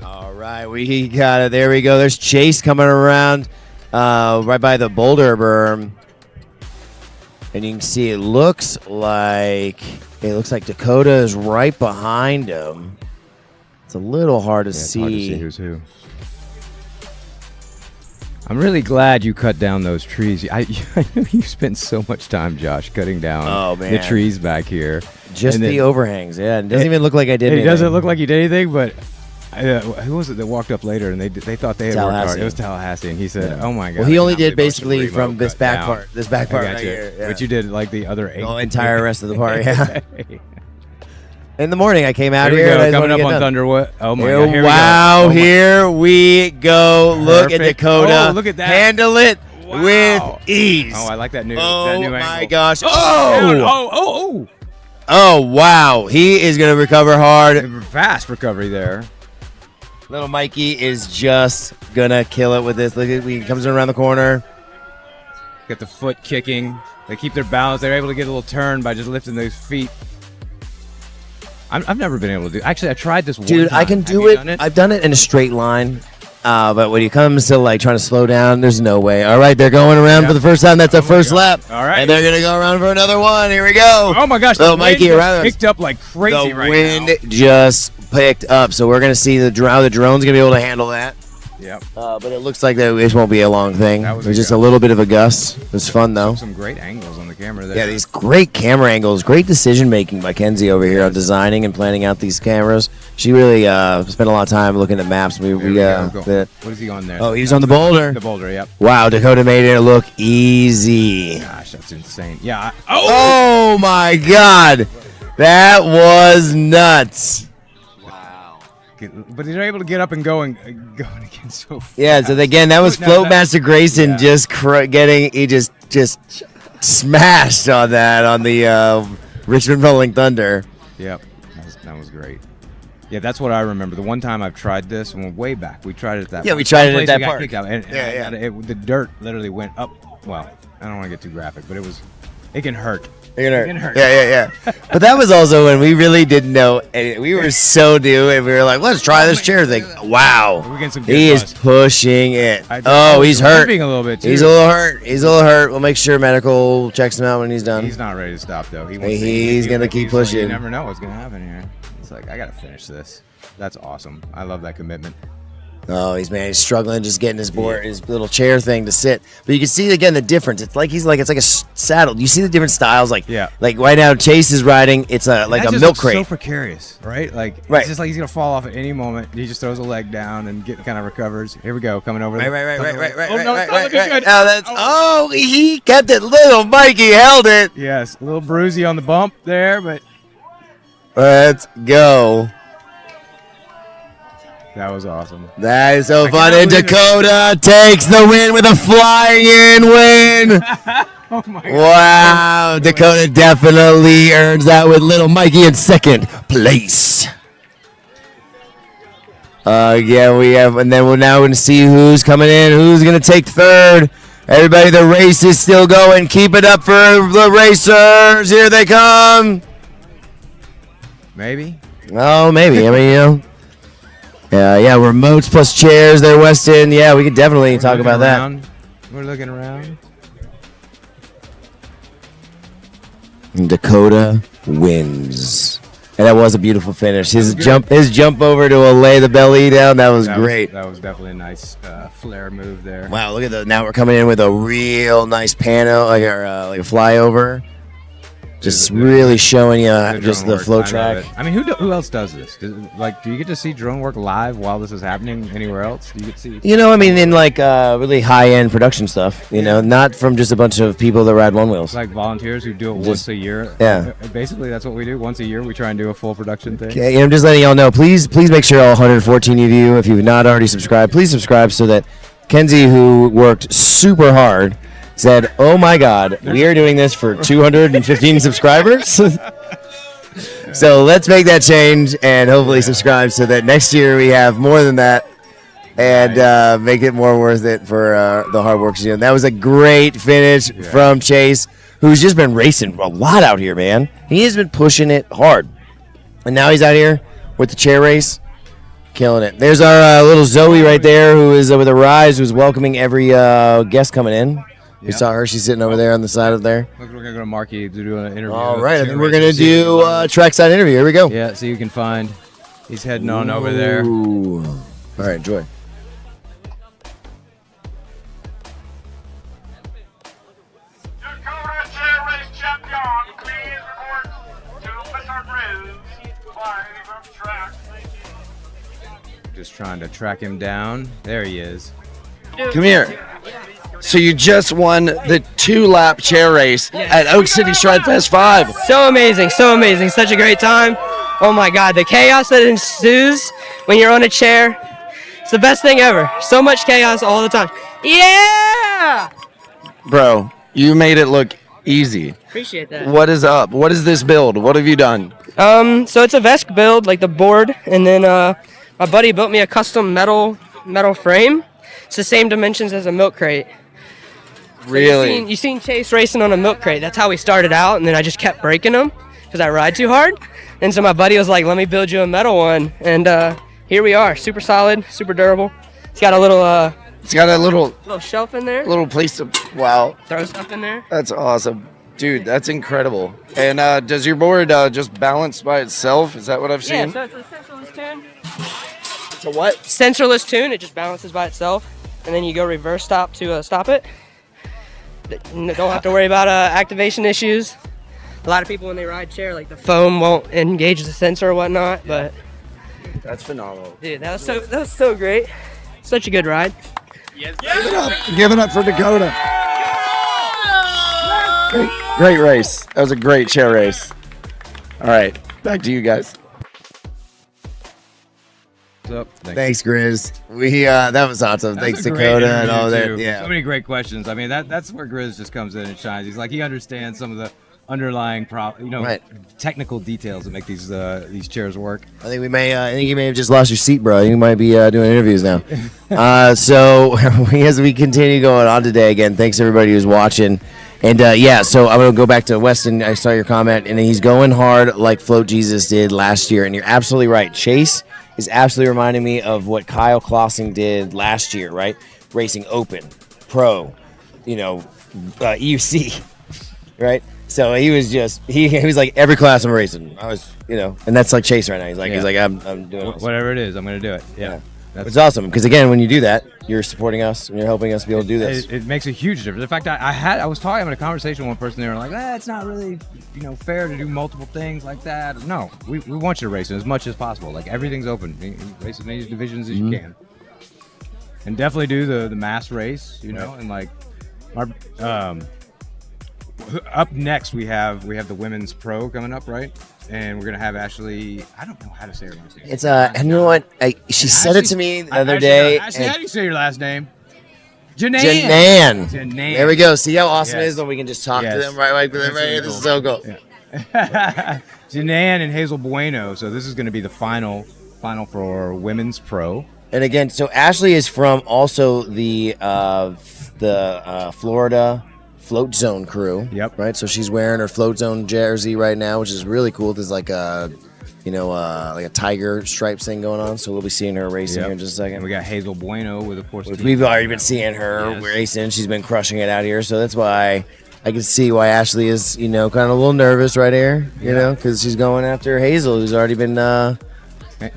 All right, we got it. There we go. There's Chase coming around right by the boulder berm. And you can see it looks like Dakota is right behind him. It's a little hard to see. Hard to see who's who. I'm really glad you cut down those trees. I know you spent so much time, Josh, cutting down the trees back here. Just the overhangs, yeah. It doesn't even look like I did anything. It doesn't look like you did anything, but who was it that walked up later and they thought they had worked hard? It was Tallahassee, and he said, "Oh my god!" Well, he only did basically from this back part, right here. Yeah. But you did like the other 8. The entire rest of the part, yeah. In the morning, I came out here. And I coming up on Thunderwood. Oh my god! Here we go. Look at Dakota. Oh, look at that! Handle it with ease. Oh, I like that new. Oh my angle. gosh! Oh! Oh wow! He is gonna recover hard. Fast recovery there. Little Mikey is just gonna kill it with this. Look at he comes around the corner. Got the foot kicking. They keep their balance. They're able to get a little turn by just lifting those feet. I've never been able to do. Actually, I tried this one Dude, time. I can Have do you it. done it. I've done it in a straight line. But when it comes to like trying to slow down, there's no way. All right, they're going around for the first time. That's our first lap. All right. And they're going to go around for another one. Here we go. Oh my gosh, Little the wind Mikey just around. picked up like crazy The right wind now. just picked up. So we're going to see how the drone's going to be able to handle that. Yep. But it looks like that it won't be a long thing. That was There's a just a little bit of a gust. It was fun, though. Some great angles on the camera there. Yeah, these great camera angles, great decision making by Kenzie over here on designing and planning out these cameras. She really spent a lot of time looking at maps. There we go. What is he on there? Oh, he's on the boulder. The boulder, yep. Wow, Dakota made it look easy. Gosh, that's insane. Yeah. Oh my God, that was nuts. But they're able to get up and going again so fast. Yeah, so again, that was Floatmaster Grayson just he just smashed on the Richmond Rolling Thunder. Yep, that was great. Yeah, that's what I remember. The one time I've tried this, way back, we tried it at that. Yeah, we tried it at that got park. kicked out, and the dirt literally went up. Well, I don't want to get too graphic, but it can hurt. It can hurt. It can hurt. Yeah. But that was also when we really didn't know anything. We were so new, and we were like, let's try this chair thing. Wow. We're getting some good He is buzz. pushing it. He's hurt. Limping a little bit, too. He's a little hurt. We'll make sure medical checks him out when he's done. He's not ready to stop, though. He's going to keep pushing. You never know what's going to happen here. It's like, I got to finish this. That's awesome. I love that commitment. Oh, he's struggling just getting his little chair thing to sit. But you can see again the difference. It's like a saddle. You see the different styles. Like right now, Chase is riding. It's like a milk crate. So precarious, right? It's just like he's gonna fall off at any moment. He just throws a leg down and kind of recovers. Here we go, coming over. Right. Oh no, it's not looking good. Oh, he kept it. Little Mikey held it. Yes, a little bruisey on the bump there, but let's go. That was awesome. That is so fun. And Dakota takes the win with a flying win. Oh my God. Wow. Dakota definitely earns that with little Mikey in second place. Yeah, we have, and then we're now going to see who's coming in, who's going to take third. Everybody, the race is still going. Keep it up for the racers. Here they come. Maybe. Oh, maybe. I mean, yeah, remotes plus chairs there, Weston. Yeah, we could definitely talk about that. We're looking around. And Dakota wins. And that was a beautiful finish. His jump over to lay the belly down, that was great. That was definitely a nice flare move there. Wow, look at that. Now we're coming in with a real nice pano, like a flyover. Just really showing you just the FloatTrack. I mean, who else does this? Do you get to see drone work live while this is happening anywhere else? Do you get to see? In really high-end production stuff. Not from just a bunch of people that ride Onewheels. Like volunteers who do it once a year. Yeah. Basically, that's what we do. Once a year, we try and do a full production thing. Okay, I'm just letting y'all know. Please make sure all 114 of you, if you've not already subscribed, please subscribe so that Kenzie, who worked super hard, said, "Oh my God, we are doing this for 215 subscribers." So let's make that change and hopefully subscribe so that next year we have more than that and make it more worth it for the hard work she's doing. That was a great finish from Chase, who's just been racing a lot out here, man. He has been pushing it hard, and now he's out here with the chair race. Killing it. There's our little Zoe right there, who is with a Rise, who's welcoming every guest coming in. You saw her. She's sitting over there on the side of there. Look, we're going to go to Marky to do an interview. All right. I think we're going to do a Trackside interview. Here we go. Yeah, so you can find. He's heading on over there. All right. Enjoy. Dakota chair race champion, please report to Mr. Grizz live from track. Just trying to track him down. There he is. Come here. So you just won the 2-lap chair race at Oak City Shred Fest 5. So amazing, such a great time. Oh my God, the chaos that ensues when you're on a chair, it's the best thing ever. So much chaos all the time. Yeah! Bro, you made it look easy. Appreciate that. What is up? What is this build? What have you done? So it's a Vesk build, like the board, and then my buddy built me a custom metal frame. It's the same dimensions as a milk crate. Really? You seen Chase racing on a milk crate. That's how we started out, and then I just kept breaking them because I ride too hard. And so my buddy was like, let me build you a metal one. And here we are, super solid, super durable. It's got a little It's got a little shelf in there. little place to wow. Throw stuff in there. That's awesome. Dude, that's incredible. And does your board just balance by itself? Is that what I've Yeah, seen? so it's a sensorless tune. It's a what? Sensorless tune. It just balances by itself, and then you go reverse stop to stop it. Don't have to worry about activation issues. A lot of people when they ride chair, like the foam won't engage the sensor or whatnot. But That's phenomenal. dude, that was so great. Such a good ride. Give it up. Give it up for Dakota. Great race. That was a great chair race. All right, back to you guys. What's up? Thanks, Grizz. We that was awesome. That Thanks, was a great Dakota, and interview, all that. too. Yeah. So many great questions. I mean, that's where Grizz just comes in and shines. He's like, he understands some of the underlying technical details that make these chairs work. I think I think you may have just lost your seat, bro. You might be doing interviews now. So as we continue going on today, again, thanks everybody who's watching. And so I'm gonna go back to Weston. I saw your comment, and he's going hard like Float Jesus did last year. And you're absolutely right. Chase is absolutely reminding me of what Kyle Klossing did last year, right? Racing Open, Pro, EUC, right? So he was just he was like every class I'm racing. I was and that's like Chase right now. He's like I'm doing whatever it is. I'm gonna do it. Yeah. It's awesome because again, when you do that, you're supporting us and you're helping us be able to do this. It makes a huge difference. In fact, I was having a conversation with one person. They were like, it's not really fair to do multiple things like that. No, we want you to race as much as possible. Like everything's open. You race as many divisions as you can, and definitely do the mass race. And like our up next we have the women's pro coming up, right? And we're gonna have Ashley. I don't know how to say her last name. It's and you know what? She said it to me the other day. Ashley, how do you say your last name? Janan. There we go. See how awesome it Yes. is when we can just talk to Yes. them right? That's really This is so cool. Janan and Hazel Bueno. So this is going to be the final for women's pro. And again, so Ashley is from also the Florida Float Zone crew. Yep. Right. So she's wearing her Float Zone jersey right now, which is really cool. There's like a tiger stripes thing going on. So we'll be seeing her racing here in just a second. And we got Hazel Bueno with, of course, We've already been seeing her racing. She's been crushing it out here. So that's why I can see why Ashley is, kind of a little nervous right here, because she's going after Hazel, who's already been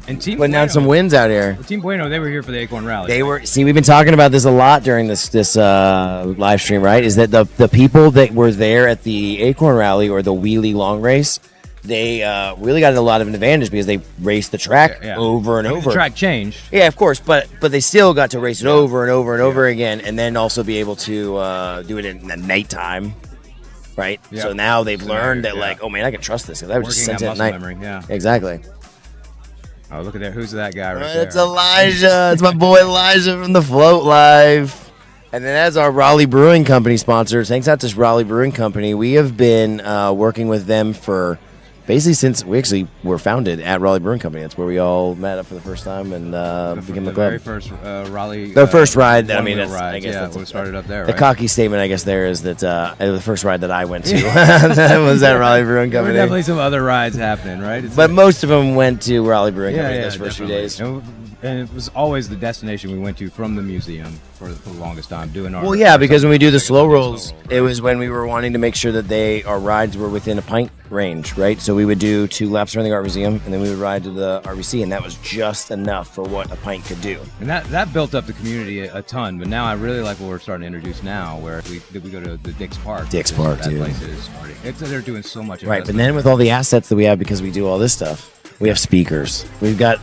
and Team putting down some wins out here. Team Bueno, they were here for the Acorn Rally. They were. See, we've been talking about this a lot during this live stream, right? Is that the people that were there at the Acorn Rally or the Wheelie Long Race, they really got a lot of an advantage because they raced the track over and over. The track changed. Yeah, of course, but they still got to race it over and over and over again, and then also be able to do it in the nighttime, right? Yeah. So now they've learned that, like, oh man, I can trust this because I would just Working sense that it at muscle night. memory, yeah. Exactly. Oh, look at that. Who's that guy right there? It's Elijah. It's my boy Elijah from the Float Live. And then as our Raleigh Brewing Company sponsors, thanks out to Raleigh Brewing Company, we have been working with them for basically since we actually were founded at Raleigh Brewing Company. That's where we all met up for the first time and became a club. Very first Raleigh. The first ride. I Onewheel mean, ride. I guess that's we started up there. The right? cocky statement, I guess, there is that the first ride that I went to that was at Raleigh Brewing There were Company. definitely some other rides happening, right? But most of them went to Raleigh Brewing Company those first few days. And it was always the destination we went to from the museum for the longest time doing our. Well, yeah, because when we do the slow rolls, it was when we were wanting to make sure that our rides were within a pint range, right? So we would do 2 laps around the art museum, and then we would ride to the RVC, and that was just enough for what a pint could do. And that built up the community a ton. But now I really like what we're starting to introduce now, where we go to the Dick's Park. Dick's Park, that dude. place is they're doing so much. Right, but investment. then with all the assets that we have because we do all this stuff, we have speakers. We've got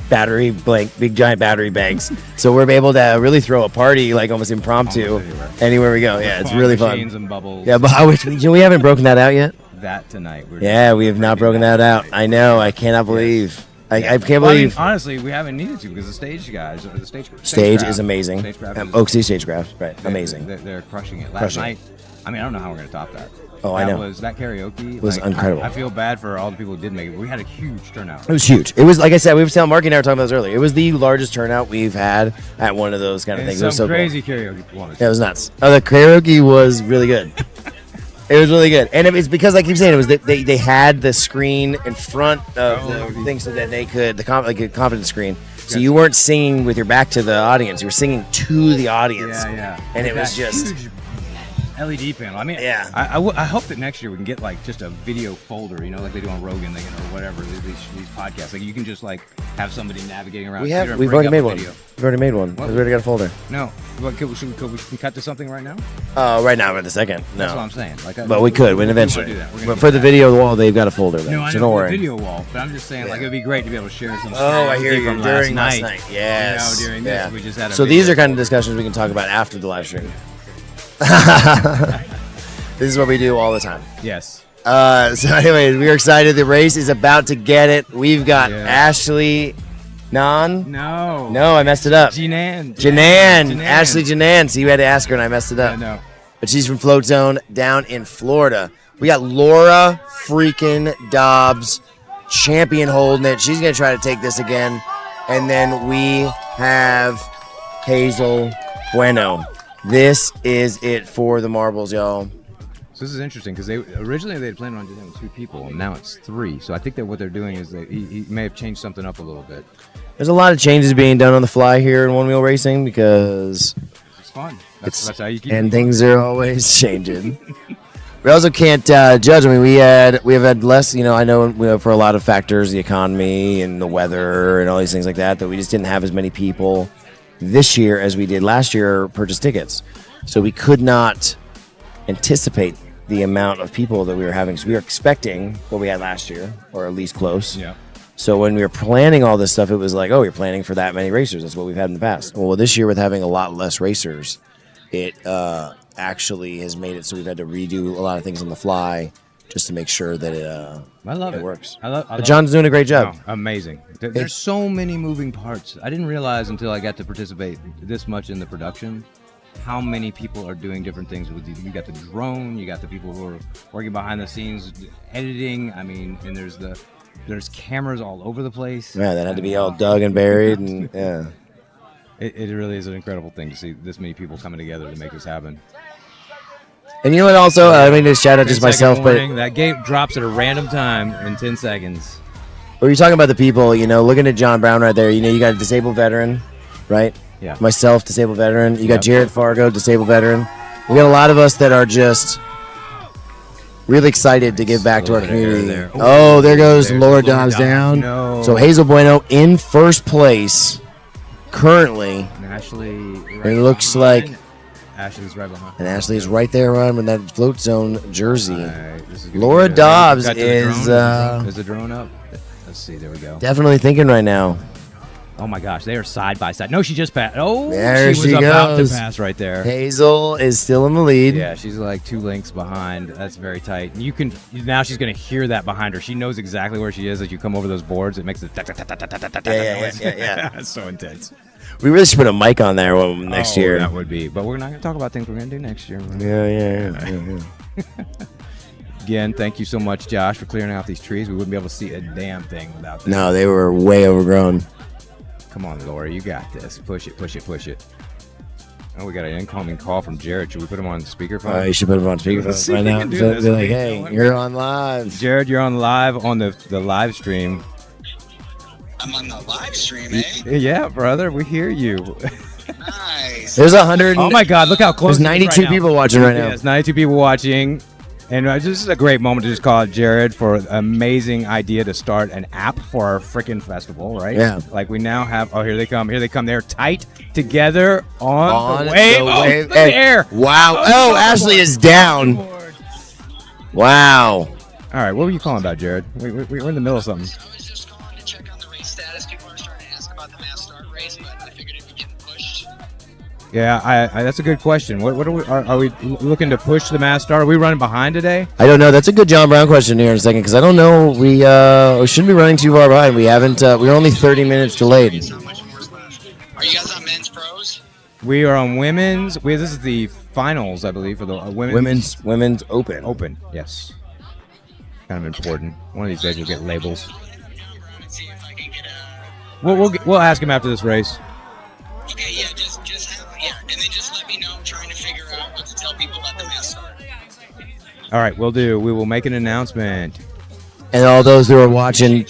big giant battery banks. So we're able to really throw a party like almost impromptu anywhere we go. Yeah, it's really fun. Machines and bubbles. Yeah, but we haven't broken that out yet. That tonight. Yeah, we have not broken that out. I know. I cannot believe. I can't believe. Well, honestly, we haven't needed to because the stage guys, or the Stage is amazing. Stagecraft Oak City Stagecraft, right? Amazing. They're crushing it. Last night, I mean, I don't know how we're going to top that. Oh, I know. That karaoke was incredible. I feel bad for all the people who did make it. We had a huge turnout. It was huge. It was, like I said, we were telling Marky and I were talking about this earlier. It was the largest turnout we've had at one of those kind of things. It was so crazy cool. karaoke. Yeah, it was nuts. Oh, the karaoke was really good. It was really good, and it's because I keep saying it was they had the screen in front of the thing so that they could like a confidence screen. So you weren't singing with your back to the audience; you were singing to the audience. Yeah. And it was just huge LED panel. I mean, yeah. I hope that next year we can get like just a video folder, you know, like they do on Rogan, or whatever these podcasts. Like you can just like have somebody navigating around. We've already made one. We've already made one. What? We already got a folder. No, but could we cut to something right now? Right now in a second. No, that's what I'm saying. Like, but we could when eventually. Do that. But for the video wall, they've got a folder. Then, no, I so know don't the worry. video wall, but I'm just saying, like, it would be great to be able to share some. I hear you. From During last night. Yes. You know, during this, we just had a so these video are kind of discussions we can talk about after the live stream. This is what we do all the time. Yes. So anyways, we are excited. The race is about to get it. We've got Ashley Non. No, I messed it up. Janan. Ashley Janan. So you had to ask her and I messed it up. No. But she's from Float Zone down in Florida. We got Laura freaking Dobbs, champion holding it. She's going to try to take this again. And then we have Hazel Bueno. This is it for the marbles, y'all. So this is interesting because originally they had planned on doing 2 people, and now it's 3. So I think that what they're doing is he may have changed something up a little bit. There's a lot of changes being done on the fly here in one-wheel racing because it's fun. That's how you keep. And things are always changing. We also can't judge. I mean, we have had less. You know, I know for a lot of factors, the economy and the weather and all these things like that, that we just didn't have as many people this year as we did last year purchase tickets. So we could not anticipate the amount of people that we were having. So we were expecting what we had last year, or at least close. Yeah. So when we were planning all this stuff, it was like, oh, we're planning for that many racers. That's what we've had in the past. Well, this year with having a lot less racers, it actually has made it so we've had to redo a lot of things on the fly just to make sure that it works. But John's doing a great job. Oh, amazing. There's so many moving parts. I didn't realize until I got to participate this much in the production how many people are doing different things. You got the drone, you got the people who are working behind the scenes, editing. I mean, and there's cameras all over the place. Yeah, that had to be all dug and buried, and yeah. It really is an incredible thing to see this many people coming together to make this happen. And you know what? Also, I mean, to shout out just myself, but that gate drops at a random time in 10 seconds. But you're talking about the people, you know, looking at John Brown right there. You know, you got a disabled veteran, right? Yeah. Myself, disabled veteran. You got Jared Fargo, disabled veteran. We got a lot of us that are just really excited to give back to our community. There goes Laura Dobbs down. No. So Hazel Bueno in first place currently. And Ashley, it looks like Ashley's right behind. And Ashley is right there on with that Float Zone jersey. Laura Dobbs is the drone up? Let's see. There we go. Definitely thinking right now. Oh my gosh, they are side by side. No, she just passed. Oh, there she was about goes. to pass right there. Hazel is still in the lead. Yeah, she's like 2 lengths behind. That's very tight. You can now she's gonna hear that behind her. She knows exactly where she is as you come over those boards. It makes the yeah. It's so intense. We really should put a mic on there next year. That would be. But we're not gonna talk about things we're gonna do next year. Yeah. Again, thank you so much, Josh, for clearing out these trees. We wouldn't be able to see a damn thing without this. No, they were way overgrown. Come on, Laura, you got this. Push it. Oh, we got an incoming call from Jared. Should we put him on speakerphone? You should put him on speakerphone right now. Be like, hey, you're on live. Jared, you're on live on the live stream. I'm on the live stream, eh? Yeah, brother, we hear you. Nice. There's 100. Oh my God, look how close. There's 92 people watching right now. There's 92 people watching. And this is a great moment to just call out Jared for an amazing idea to start an app for our freaking festival, right? Yeah. Like we now have, here they come. They're tight together on the wave. Look at the air. Wow. Oh, Ashley is down. Wow. All right, what were you calling about, Jared? We're in the middle of something. I was just calling to check on the race status. People are starting to ask about the mass start race, but I figured it'd be getting pushed. Yeah, I that's a good question. What are we looking to push the mass start? Are we running behind today? I don't know. That's a good John Brown question here in a second because I don't know. We shouldn't be running too far behind. We haven't. We're only 30 minutes delayed. Are you guys on men's pros? We are on women's. This is the finals, I believe, for the women's open. Open, yes. Kind of important. One of these days we'll get labels. We'll ask him after this race. Okay, yeah, and then just let me know. I'm trying to figure out what to tell people about the mass start. All right, we'll do. We will make an announcement. And all those who are watching,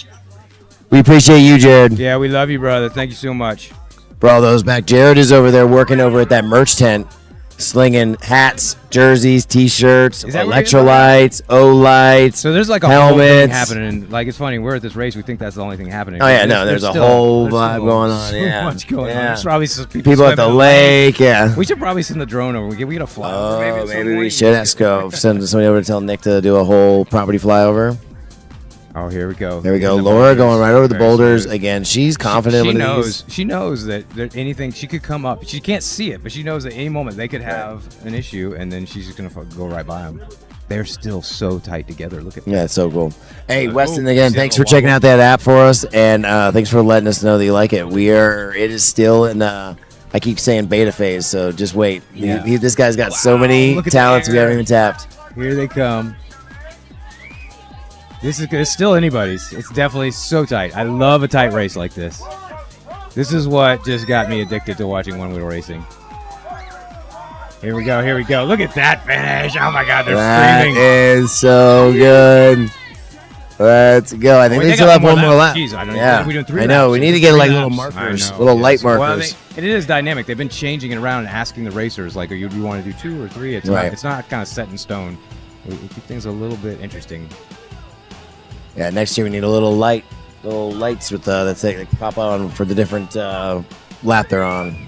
we appreciate you, Jared. Yeah, we love you, brother. Thank you so much. For all those back, Jared is over there working over at that merch tent, slinging hats, jerseys, T-shirts, electrolytes, O-lights. So there's like a helmets. whole thing happening. Like, it's funny. We're at this race. We think that's the only thing happening. Oh yeah, no, there's a still- whole there's vibe still going on. so Yeah, much going on. Yeah. There's probably some people at the swimming in lake. Yeah. We should probably send the drone over. We get a fly. Oh, maybe we should ask go send somebody over to tell Nick to do a whole property flyover. Oh, here we go. There we go. The Laura boulders. going right over the Very boulders smooth. again. She's confident. She with knows. these. She knows that there, anything she could come up. She can't see it, but she knows at any moment they could have an issue, and then she's just gonna go right by them. They're still so tight together. Look at Yeah, it's so cool. Hey, Oh, Weston, again, thanks for wow. checking out that app for us, and thanks for letting us know that you like it. It is still in I keep saying beta phase, so just wait. Yeah. This guy's got so many look at talents we there. haven't even tapped. Here they come. This is good. It's still anybody's. It's definitely so tight. I love a tight race like this. This is what just got me addicted to watching one-wheel racing. Here we go. Here we go. Look at that finish. Oh, my God. They're That screaming. is so good. Let's go. I think they still have one more lap. Jeez, I don't Yeah, think we're doing 3 I know. laps. We need to It's get 3 like little laps. markers, I know, little yes. light Well, markers. it is dynamic. They've been changing it around and asking the racers, like, you want to do 2 or 3? It's Right. not. It's not kind of set in stone. We keep things a little bit interesting. Yeah, next year we need a little lights with that say like pop on for the different lap they're on.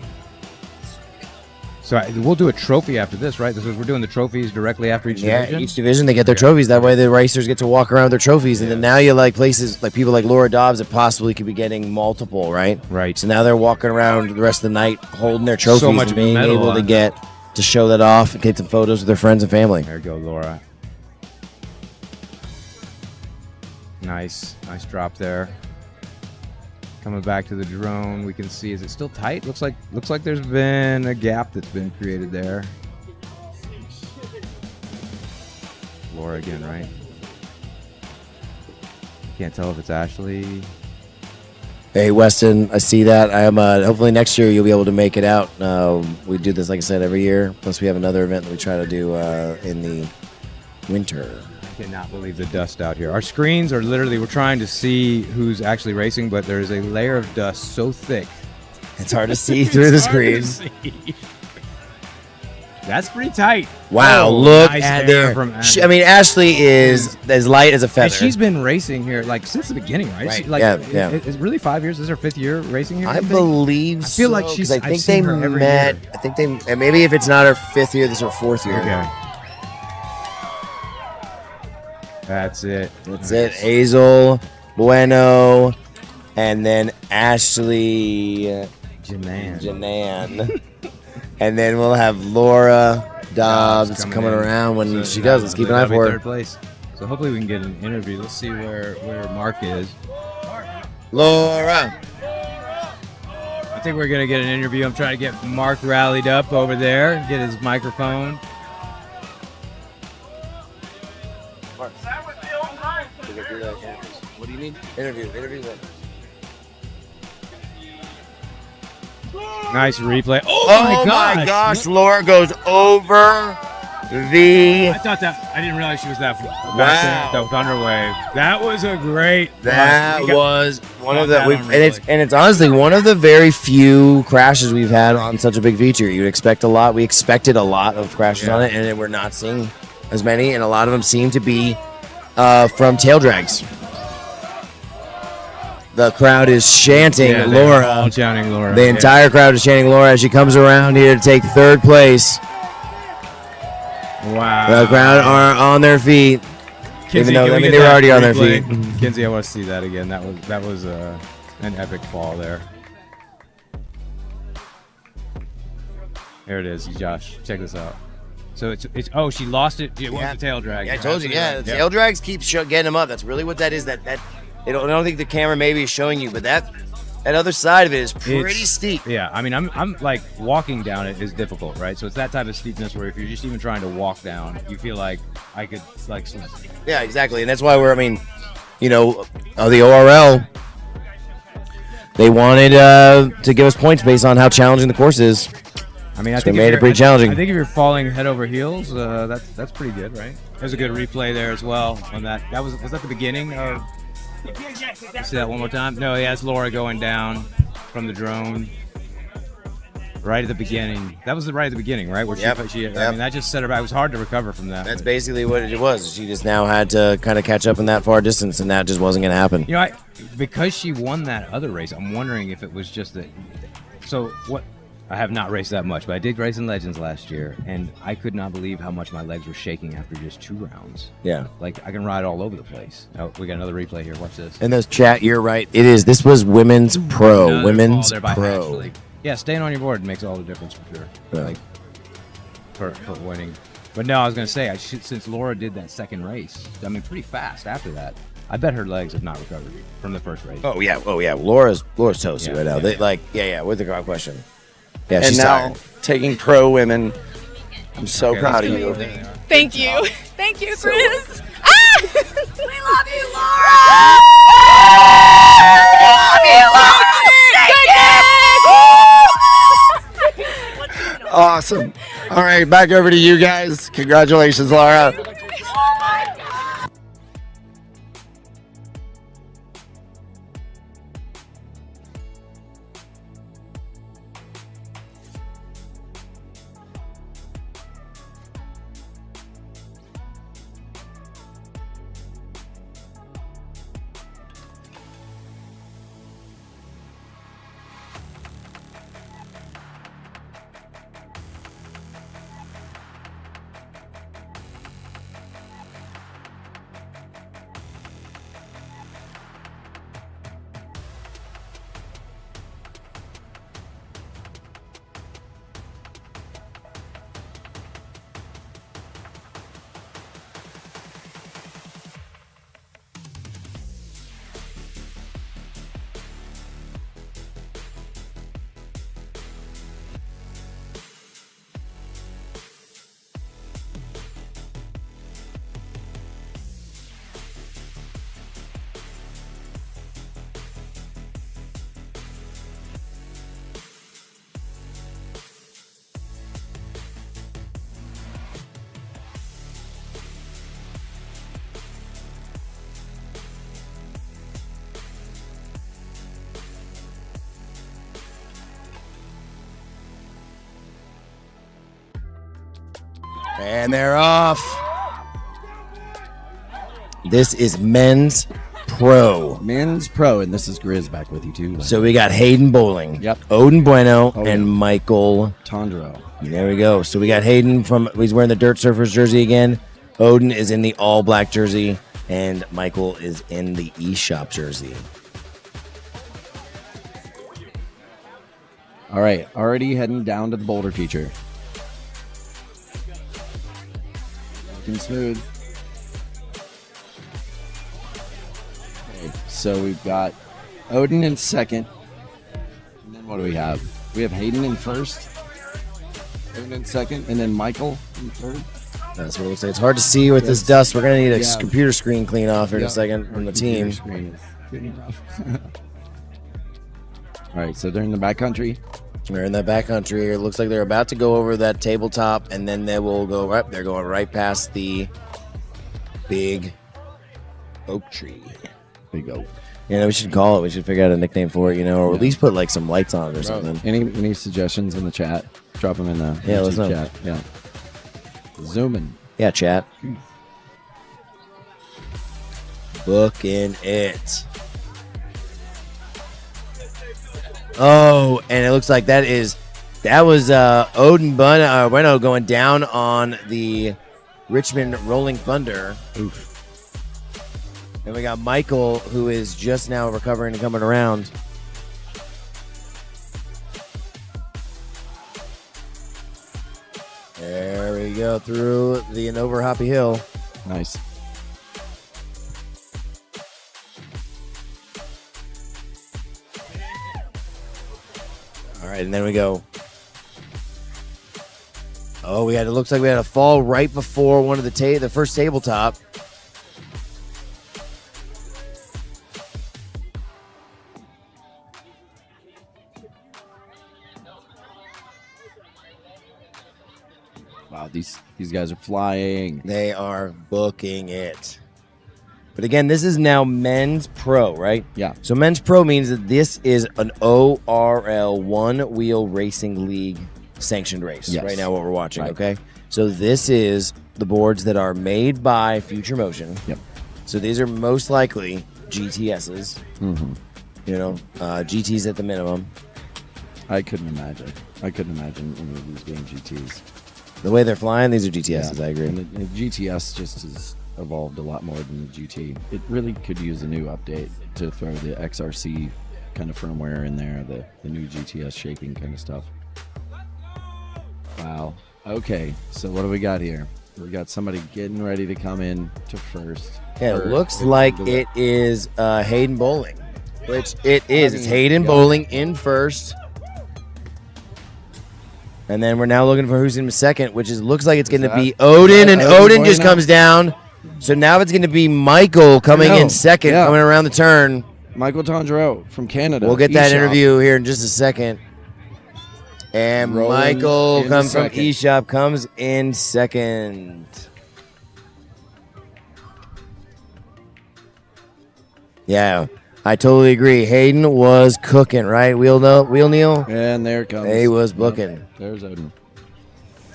So we'll do a trophy after this, right? This is, we're doing the trophies directly after each Yeah, division. each division they get their trophies. That way the racers get to walk around with their trophies, and then now you like places like people like Laura Dobbs that possibly could be getting multiple, right? Right. So now they're walking around the rest of the night holding their trophies So much and being metal able to on. get to show that off and get some photos with their friends and family. There you go, Laura. Nice drop there. Coming back to the drone, we can see, is it still tight? Looks like there's been a gap that's been created there. Laura again, right? Can't tell if it's Ashley. Hey Weston, I see that. I am. Hopefully next year you'll be able to make it out. We do this, like I said, every year. Plus we have another event that we try to do in the winter. I cannot believe the dust out here. Our screens are literally, we're trying to see who's actually racing, but there's a layer of dust so thick. It's hard to see through the screen. That's pretty tight. Wow, Oh, look nice at there there. from I mean, Ashley is as light as a feather. And she's been racing here like since the beginning, right? Right. She, like, Yeah. It's really 5 years. This is her 5th year racing here. I believe I feel like so, she's. 'cause I I've think seen they her every met. year. I think they, and maybe if it's not her 5th year, this is her 4th year. Okay. That's it. That's it. Hazel, Bueno, and then Ashley Janan. And then we'll have Laura Dobbs coming in. around when So, she does. Let's keep an eye that'll be for her. third place. So hopefully we can get an interview. Let's see where Mark is. Laura. I think we're gonna get an interview. I'm trying to get Mark rallied up over there, get his microphone. What do you need? Interview. Nice replay. Oh, Oh my gosh, Laura goes over the. I thought that. I didn't realize she was that. Wow. The Thunder Wave. That was a great. That was one of the, that on and it's honestly one of the very few crashes we've had on such a big feature. You'd expect a lot. We expected a lot of crashes on it, and we're not seeing as many. And a lot of them seem to be from tail drags. The crowd is chanting Yeah, they're Laura. all chanting Laura. The entire crowd is chanting Laura as she comes around here to take 3rd place. Wow. The crowd are on their feet. Kinsey, Even though, can I we mean, get they were that already on their replay? feet. Kinsey, I want to see that again. That was an epic fall there. There it is, Josh. Check this out. So it's oh, she lost it. It was the tail drag. Yeah, I told you. Yeah, the tail drags keep getting them up. That's really what that is. That I don't think the camera maybe is showing you, but that other side of it is pretty steep. Yeah, I mean, I'm like walking down it is difficult, right? So it's that type of steepness where if you're just even trying to walk down, you feel like I could like. Yeah, exactly, and that's why the ORL, they wanted to give us points based on how challenging the course is. I mean, I So think we made if it you're- pretty challenging. I think if you're falling head over heels, that's pretty good, right? There's a good replay there as well on that. Was that the beginning of? You see that one more time? No, yeah, it's Laura going down from the drone. Right at the beginning. That was right at the beginning, right? Where Yep. I mean, that just set her back. It was hard to recover from that. That's but- basically what it was. She just now had to kind of catch up in that far distance, and that just wasn't going to happen. You know, because she won that other race, I'm wondering if it was just that. So what? I have not raced that much, but I did race in Legends last year, and I could not believe how much my legs were shaking after just 2 rounds. Yeah. Like I can ride all over the place. Oh, we got another replay here. Watch this. And those chat, you're right. It is. This was women's pro. Another Women's fall there by pro. Ashley. Yeah, staying on your board makes all the difference for sure. Yeah. Like for winning. But no, I was gonna say, since Laura did that second race, I mean, pretty fast after that. I bet her legs have not recovered from the first race. Oh yeah. Laura's toasty Yeah, right now. yeah. With the question. Yeah, And she's now tired. taking pro women. I'm so Okay, proud of let's you. go. Thank you. Thank you, Chris. Ah! We love you, Laura. We love you, Laura. Awesome. All right, back over to you guys. Congratulations, Laura. And they're off. This is men's pro. Men's pro, and this is Grizz back with you too. So we got Hayden Bowling, Yep. Odin Bueno, Odin. and Michael Tondro. There we go. So we got Hayden he's wearing the Dirt Surfers jersey again. Odin is in the all black jersey, and Michael is in the eShop jersey. All right, already heading down to the boulder feature. Looking smooth. Okay, so we've got Odin in second. And then what do we have? We have Hayden in first. Odin in second, and then Michael in third. That's what it looks like. It's hard to see with this dust. We're going to need a Yeah. computer screen clean off here in Yeah. a second from the team. All right, so they're in the backcountry. They're in that backcountry. It looks like they're about to go over that tabletop, and then they will go right. They're going right past the big oak tree. Big oak. Yeah, we should call it. We should figure out a nickname for it, or at least put like some lights on it or something. Any suggestions in the chat? Drop them in the let's know. chat. Yeah. Zooming. Yeah, chat. Booking it. Oh, and it looks like that was Odin Bueno going down on the Richmond Rolling Thunder. Oof. And we got Michael, who is just now recovering and coming around. There we go through and over Hoppy Hill. Nice. All right, and then we go. Oh, it looks like we had a fall right before one of the first tabletop. These guys are flying. They are booking it. But again, this is now men's pro, right? Yeah. So men's pro means that this is an ORL one-wheel racing league sanctioned race. Yes. Right now, what we're watching. Right. Okay. So this is the boards that are made by Future Motion. Yep. So these are most likely GTSs. Mm-hmm. You know, GTs at the minimum. I couldn't imagine any of these being GTs. The way they're flying, these are GTSs. Yeah. I agree. And the GTS just has evolved a lot more than the GT. It really could use a new update to throw the XRC kind of firmware in there, the new GTS shaping kind of stuff. Wow. Okay, so what do we got here? We got somebody getting ready to come in to first. Yeah, it looks like it is Hayden Bowling, which it is. It's Hayden Bowling in first. And then we're now looking for who's in second, which looks like it's going to be Odin, and Odin just comes down. So now it's going to be Michael coming in second, coming around the turn. Michael Tondreau from Canada. We'll get that eShop. interview here in just a second. And Rolling Michael into comes from second. eShop, comes in second. Yeah, I totally agree. Hayden was cooking, right? Wheel Neil? And there it comes. He was booking. Yep, there's Odin.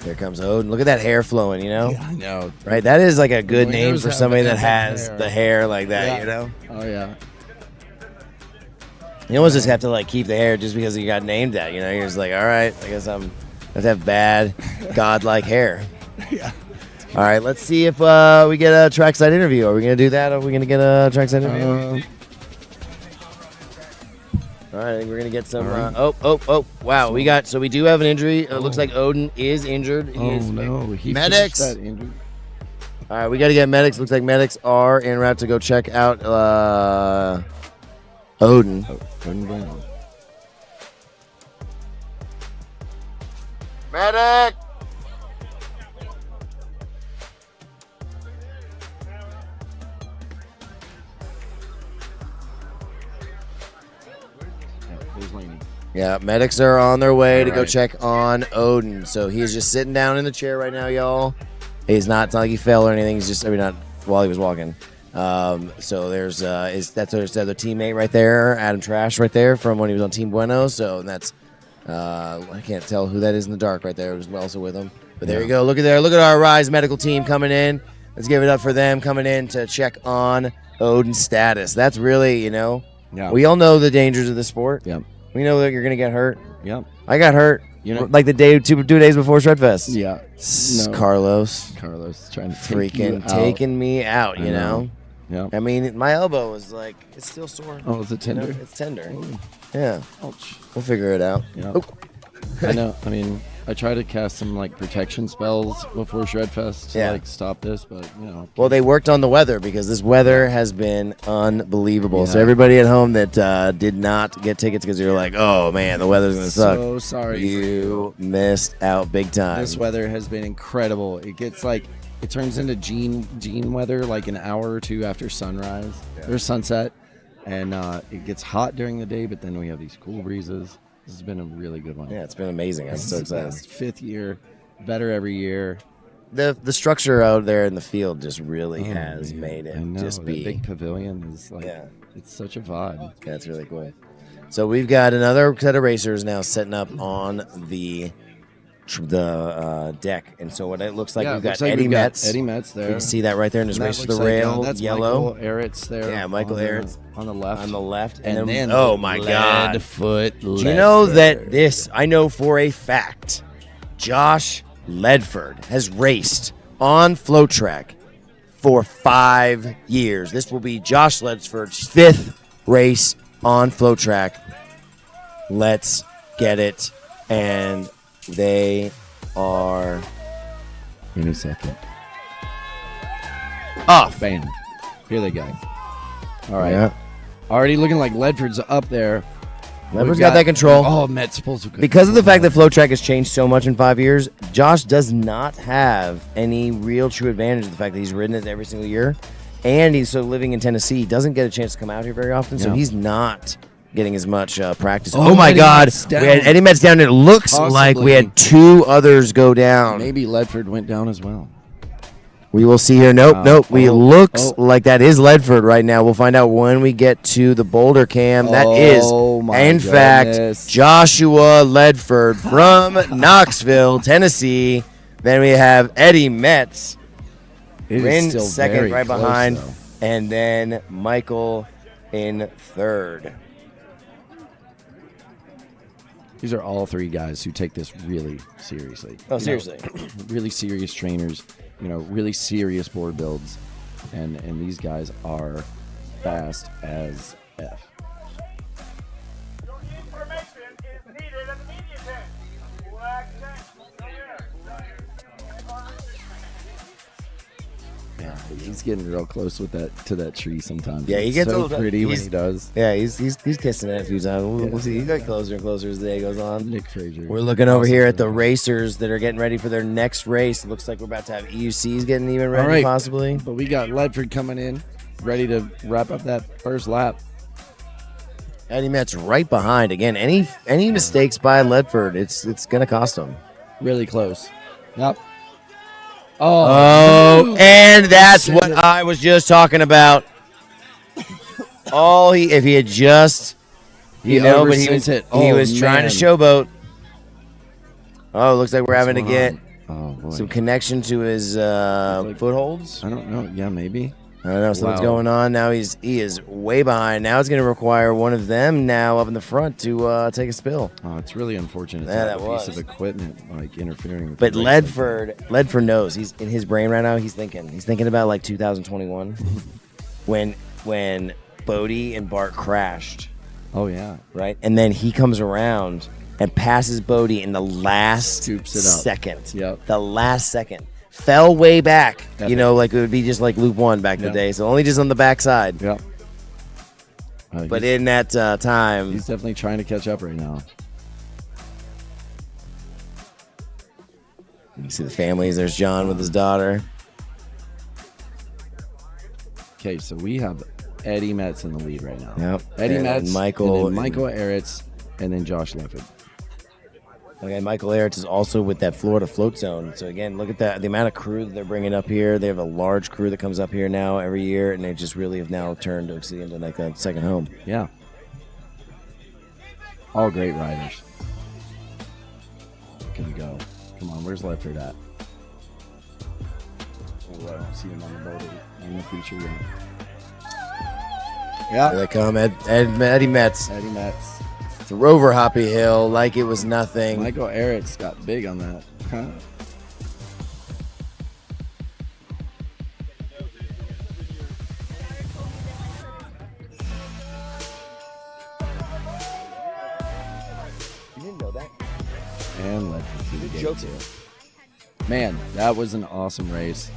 There comes Odin. Look at that hair flowing, you know? Yeah, I know. Right? That is like a good name Winners for have somebody that epic has hair. the hair like that, Yeah. you know? Oh, yeah. You almost just have to like keep the hair just because you got named that, you know? You're just like, all right, I guess I have to have bad, godlike hair. Yeah. All right, let's see if we get a trackside interview. Are we going to do that? Are we going to get a trackside interview? All right, I think we're going to get some. Wow. We do have an injury. It looks like Odin is injured. He Medics. finished that injury. All right, we got to get medics. Looks like medics are en route to go check out Odin. Odin Brown. Medic! Yeah, medics are on their way to go check on Odin. So he's just sitting down in the chair right now, y'all. It's not like he fell or anything. He's just, not while he was walking. So there's that's his other teammate right there, Adam Trash right there from when he was on Team Bueno. So that's I can't tell who that is in the dark right there. It was also with him. But there you go. Look at there. Look at our Rise medical team coming in. Let's give it up for them coming in to check on Odin's status. That's really, Yeah. we all know the dangers of the sport. Yep. We know that you're gonna get hurt. Yep. I got hurt. Like the day two days before Shredfest. Yeah. No. Carlos trying to take you freaking out. taking me out, you I know? know. Yeah. I mean, my elbow was like, it's still sore. Oh, is it tender? It's tender. Oh. Yeah. Ouch. We'll figure it out. Yeah. Oh. I know. I mean, I try to cast some protection spells before Shredfest to stop this, but Well, they worked on the weather because this weather has been unbelievable. So Yeah. everybody at home that did not get tickets because you're like, oh man, the weather's gonna suck. So sorry. You missed out big time. This weather has been incredible. It gets it turns into Gene weather an hour or two after sunrise or sunset, and it gets hot during the day. But then we have these cool breezes. This has been a really good one. Yeah, it's been amazing. I'm so excited. Fifth year, better every year. The structure out there in the field just really has made it I know, just that be. big pavilion is it's such a vibe. That's really cool. So we've got another set of racers now setting up on the deck, and so what it looks like, we've got Eddie Metz. Eddie Metz there. You can see that right there in his And that race to the looks like, rail, that's yellow. Michael Eretz there. Yeah, Michael Eretz on the left. On the left, And then oh my God, Leadfoot. Do you know that this? I know for a fact, Josh Ledford has raced on FloatTrack for 5 years. This will be Josh Ledford's 5th race on FloatTrack. Let's get it, and they are in a second. Off. Bam. Here they go. All right. Yeah. Already looking like Ledford's up there. Ledford's got that control. Oh, Metz pulls a good because of the fact that FloatTrack has changed so much in 5 years. Josh does not have any real true advantage of the fact that he's ridden it every single year, and he's living in Tennessee. He doesn't get a chance to come out here very often, so Yeah. he's not getting as much practice. Oh, Oh my Eddie God, Metz down. we had Eddie Metz down. It looks like we had 2 others go down. Maybe Ledford went down as well. We will see here. Nope, nope. We looks oh. like that is Ledford right now. We'll find out when we get to the Boulder cam. That is, in fact, Joshua Ledford from Knoxville, Tennessee. Then we have Eddie Metz It is in still second, very right close, behind, though. and then Michael in third. These are all 3 guys who take this really seriously. Oh, You know, seriously. really serious trainers, really serious board builds. And these guys are fast as F. Information is needed at the media tent. Black tent. Yeah, he's getting real close with to that tree sometimes. Yeah, he It's gets so a little pretty when he's- he does. Yeah, he's kissing it a few times. We'll see. He got closer and closer as the day goes on. Nick Frazier. We're looking over here at the racers that are getting ready for their next race. It looks like we're about to have EUCs getting even ready, All right. possibly. But we got Ledford coming in, ready to wrap up that first lap. Eddie Metz right behind. Again, any mistakes by Ledford, it's gonna cost him. Really close. Yep. Oh, and that's what I was just talking about. If he had just, but he was it. he was trying to showboat. Oh, looks like we're What's having to going get on? some connection to his footholds. I don't know. Yeah, maybe. I don't know. So what's Wow. going on now? He is way behind. Now it's going to require one of them now up in the front to take a spill. Oh, it's really unfortunate. Yeah, to have that a piece was. of equipment like interfering with. But the race Ledford knows. He's in his brain right now. He's thinking about like 2021 when Bodie and Bart crashed. Oh yeah. Right, and then he comes around and passes Bodie in the last Scoops it up. second. Yep. The last second. Fell way back. Epic. Like it would be just like Loop 1 back in the Yep. day. So only just on the backside. Yep. But in that time, he's definitely trying to catch up right now. you see the families. There's John with his daughter. Okay, so we have Eddie Metz in the lead right now. Yep. Eddie And Metz, Michael- and then Michael Eritz, and then Josh Lefford. Okay, Michael Eritz is also with that Florida float zone. So again, look at that, the amount of crew that they're bringing up here. They have a large crew that comes up here now every year, and they just really have now turned Oak City into like a second home. Yeah. All great riders. Can you go? Come on, where's Lefford at? Oh, I don't see him on the boat in the feature yet. Yeah. Here they come, Eddie Metz. Eddie Metz. Through over Hoppy Hill like it was nothing. Michael Eritz got big on that. Huh? You didn't know that? And Ledford to the gate Jokes. too. Man, that was an awesome race.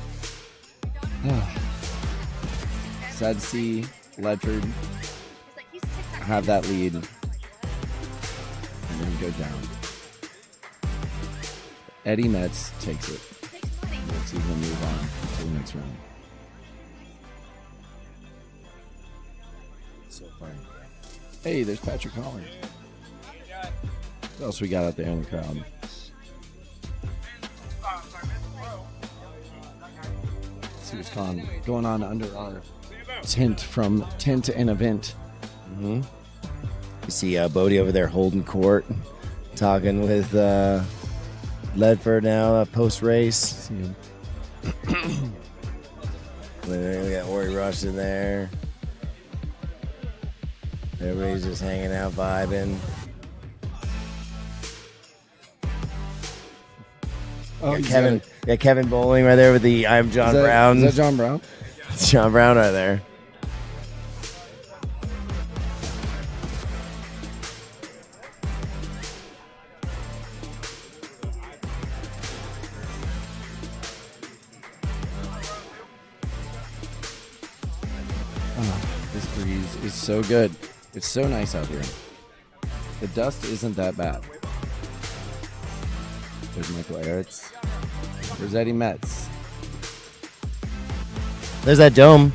Sad to see Ledford have that lead and then go down. Eddie Metz takes it. Let's see him move on to the next round. So funny. Hey, there's Patrick Collins. What else we got out there in the crowd? Let's see what's going on under our tent from tent and event. Mm-hmm. You see Bodie over there holding court, talking with Ledford now post race. We got Ori Rush in there. Everybody's just hanging out, vibing. Oh, Got Kevin Bowling right there with the I'm John Brown. Is that John Brown? It's John Brown right there. This breeze is so good. It's so nice out here. The dust isn't that bad. There's Michael Eritz. There's Eddie Metz. There's that dome.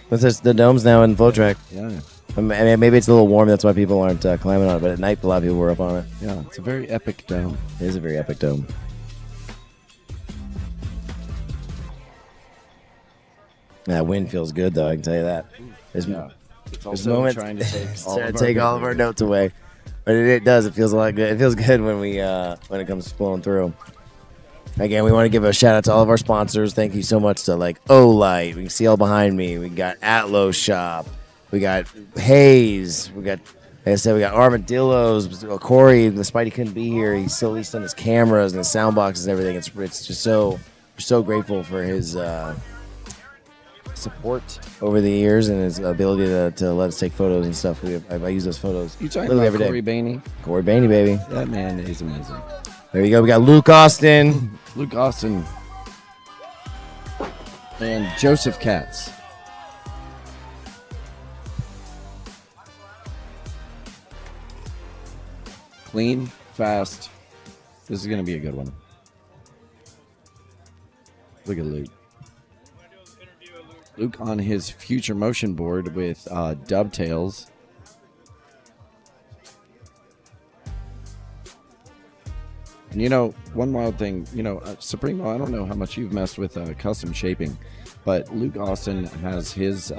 The dome's now in FloatTrack. Yeah. Maybe it's a little warm. That's why people aren't climbing on it. But at night, a lot of people were up on it. Yeah, it's a very epic dome. It is a very epic dome. That wind feels good, though. I can tell you that. There's moments trying to take all of our notes away, but it does. It feels a lot good. It feels good when when it comes flowing through. Again, we want to give a shout out to all of our sponsors. Thank you so much to Olight. We can see all behind me. We got Atlo Shop. We got Hayes. We got, like I said, we got Armadillos. Corey, despite he couldn't be here, he's still at least on his cameras and his sound boxes and everything. It's just we're so grateful for his support over the years and his ability to let us take photos and stuff. I use those photos You talking literally about every day. Corey Bainey? Corey Bainey, baby. That man is amazing. There you go. We got Luke Austin. Luke Austin. And Joseph Katz. Clean, fast. This is going to be a good one. Look at Luke. Luke on his future motion board with dovetails. And one wild thing, Supremo, I don't know how much you've messed with custom shaping, but Luke Austin has his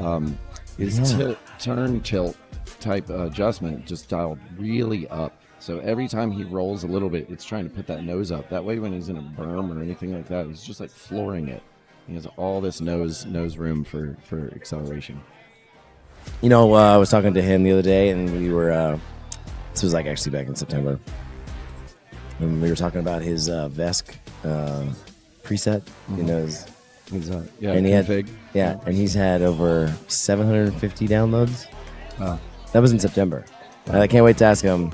turn tilt type adjustment just dialed really up. So every time he rolls a little bit, it's trying to put that nose up. That way when he's in a berm or anything like that, he's just flooring it. He has all this nose room for acceleration. I was talking to him the other day, and we were, this was actually back in September. And we were talking about his VESC preset. And he had, and he's had over 750 downloads. Wow. That was in September. And I can't wait to ask him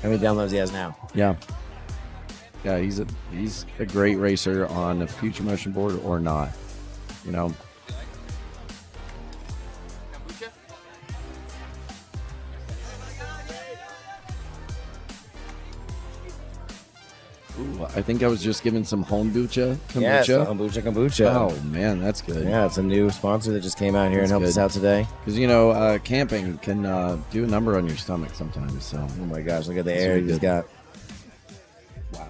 how many downloads he has now. Yeah. Yeah, he's a great racer on a future motion board or not. Ooh, I think I was just given some kombucha. Yes, kombucha. Oh man, that's good. Yeah, it's a new sponsor that just came out here and helped us out today. Because camping can do a number on your stomach sometimes. So, oh my gosh, look at the air he's got. Wow.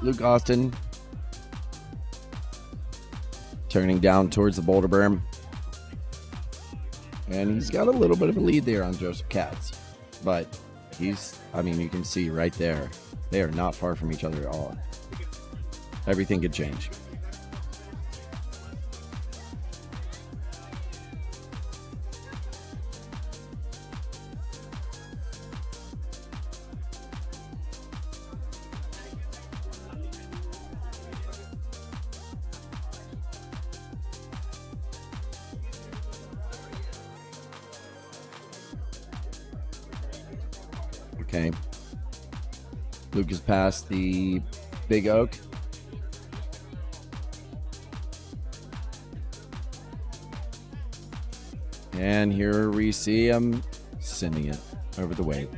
Luke Austin turning down towards the boulder berm. And he's got a little bit of a lead there on Joseph Katz. But you can see right there, they are not far from each other at all. Everything could change. Okay. Luke has passed the Big Oak. And here we see him sending it over the wave.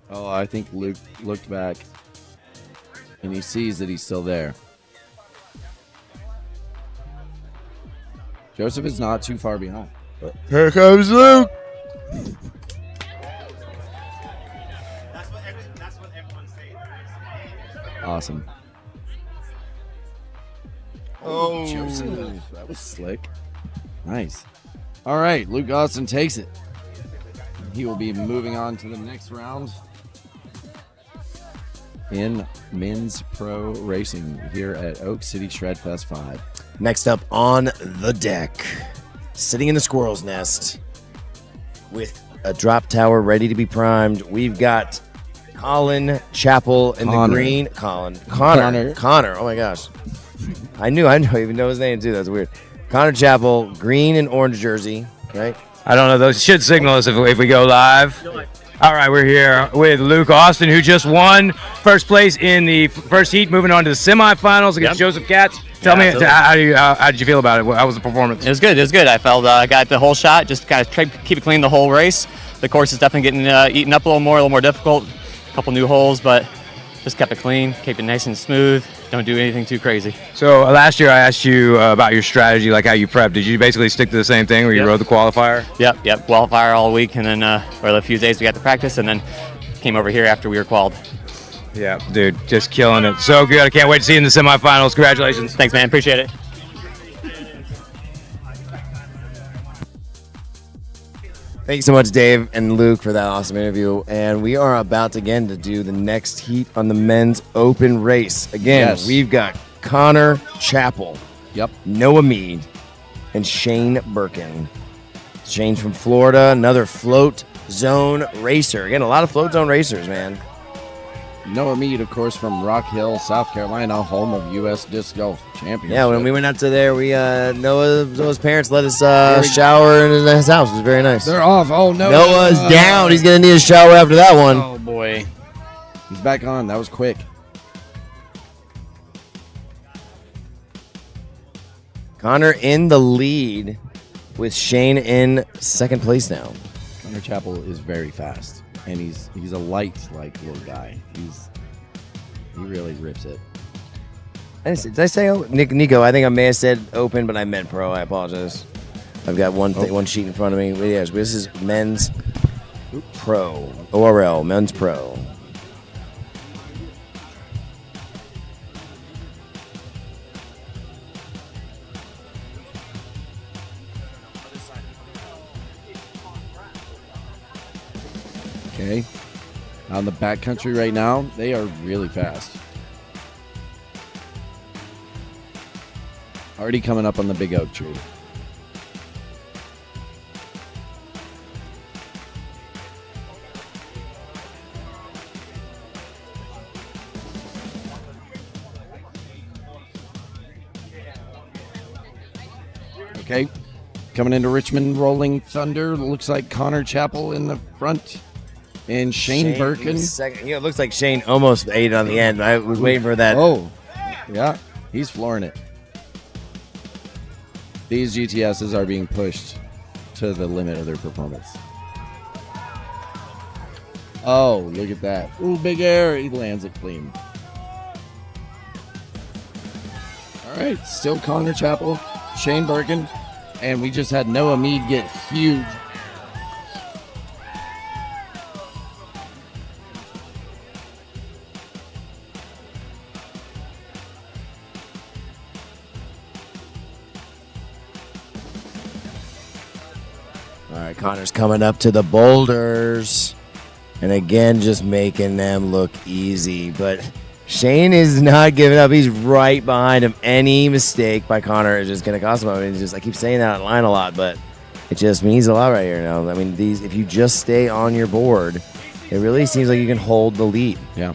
Oh, I think Luke looked back and he sees that he's still there. Joseph is not too far behind. Here comes Luke. Awesome. Oh, Joseph. That was slick. Nice. All right, Luke Austin takes it. He will be moving on to the next round in men's pro racing here at Oak City Shred Fest 5. Next up on the deck, sitting in the squirrel's nest with a drop tower ready to be primed, we've got Colin Chappell in the green. Connor. Oh my gosh. I even know his name too. That's weird. Connor Chappell, green and orange jersey, right? I don't know. Those should signal us if we go live. All right, we're here with Luke Austin, who just won first place in the first heat, moving on to the semifinals against Joseph Katz. Tell me, how did you feel about it? How was the performance? It was good. I felt I got the whole shot, just kind of tried to keep it clean the whole race. the course is definitely getting eaten up a little more difficult. A couple new holes, but just kept it clean, kept it nice and smooth. Don't do anything too crazy. So last year I asked you about your strategy, like how you prep. Did you basically stick to the same thing where you rode the qualifier? Yep. Qualifier all week, and then or the few days we got to practice, and then came over here after we were qualified. Yeah, dude, just killing it. So good. I can't wait to see you in the semifinals. Congratulations. Thanks, man. Appreciate it. Thank you so much, Dave and Luke, for that awesome interview. And we are about again to do the next heat on the men's open race. Again, we've got Connor Chappell, Noah Mead, and Shane Birkin. Shane's from Florida, another float zone racer. Again, a lot of float zone racers, man. Noah Mead, of course, from Rock Hill, South Carolina, home of U.S. Disc Golf Championship. Yeah, when we went out to there, we Noah's parents let us shower in his house. It was very nice. They're off. Oh, no. Noah's down. He's going to need a shower after that one. Oh, boy. He's back on. That was quick. Connor in the lead with Shane in second place now. Connor Chappell is very fast, and he's a light little guy. He really rips it. Did I say Nico? I think I may have said open, but I meant pro. I apologize. I've got one sheet in front of me. But yes, this is men's pro. ORL, men's pro. Okay. On the backcountry right now, they are really fast. Already coming up on the big oak tree. Okay. Coming into Richmond, Rolling Thunder. Looks like Connor Chappell in the front. And Shane Birkin. Second. Yeah, it looks like Shane almost ate it on the end. I was waiting for that. Oh, yeah. He's flooring it. These GTSs are being pushed to the limit of their performance. Oh, look at that. Ooh, big air. He lands it clean. All right. Still Connor Chappell, Shane Birkin. And we just had Noah Mead get huge. All right, Connor's coming up to the boulders. And again, just making them look easy. But Shane is not giving up. He's right behind him. Any mistake by Connor is just going to cost him. I mean, it's just, I keep saying that online a lot, but it just means a lot right here now. I mean, if you just stay on your board, it really seems like you can hold the lead. Yeah.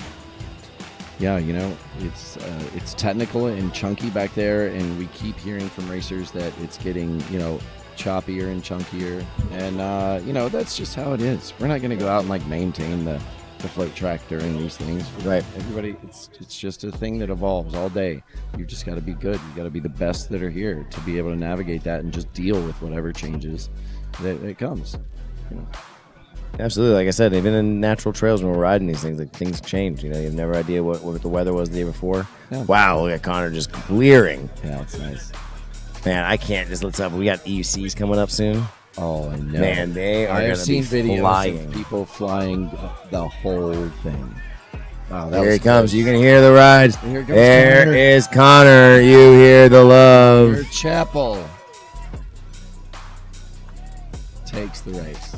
Yeah, you know, it's technical and chunky back there, and we keep hearing from racers that it's getting, you know, choppier and chunkier, and you know, that's just how it is. We're not going to go out and like maintain the float track during these things, right? Everybody, it's just a thing that evolves all day. You just got to be good. You got to be the best that are here to be able to navigate that and just deal with whatever changes that comes. You know. Absolutely. Like I said, even in natural trails when we're riding these things, like things change. You know, you have never idea what the weather was the day before. Yeah. Wow, look at Connor just clearing. Yeah, it's nice. Man, I can't just let's up. We got EUCs coming up soon. Oh, I know. Man, they are I've seen videos flying. of people flying the whole thing. Wow, Here he comes. You can hear the ride. Here comes there Connor. is Connor. You hear the love. Your Chappell takes the race.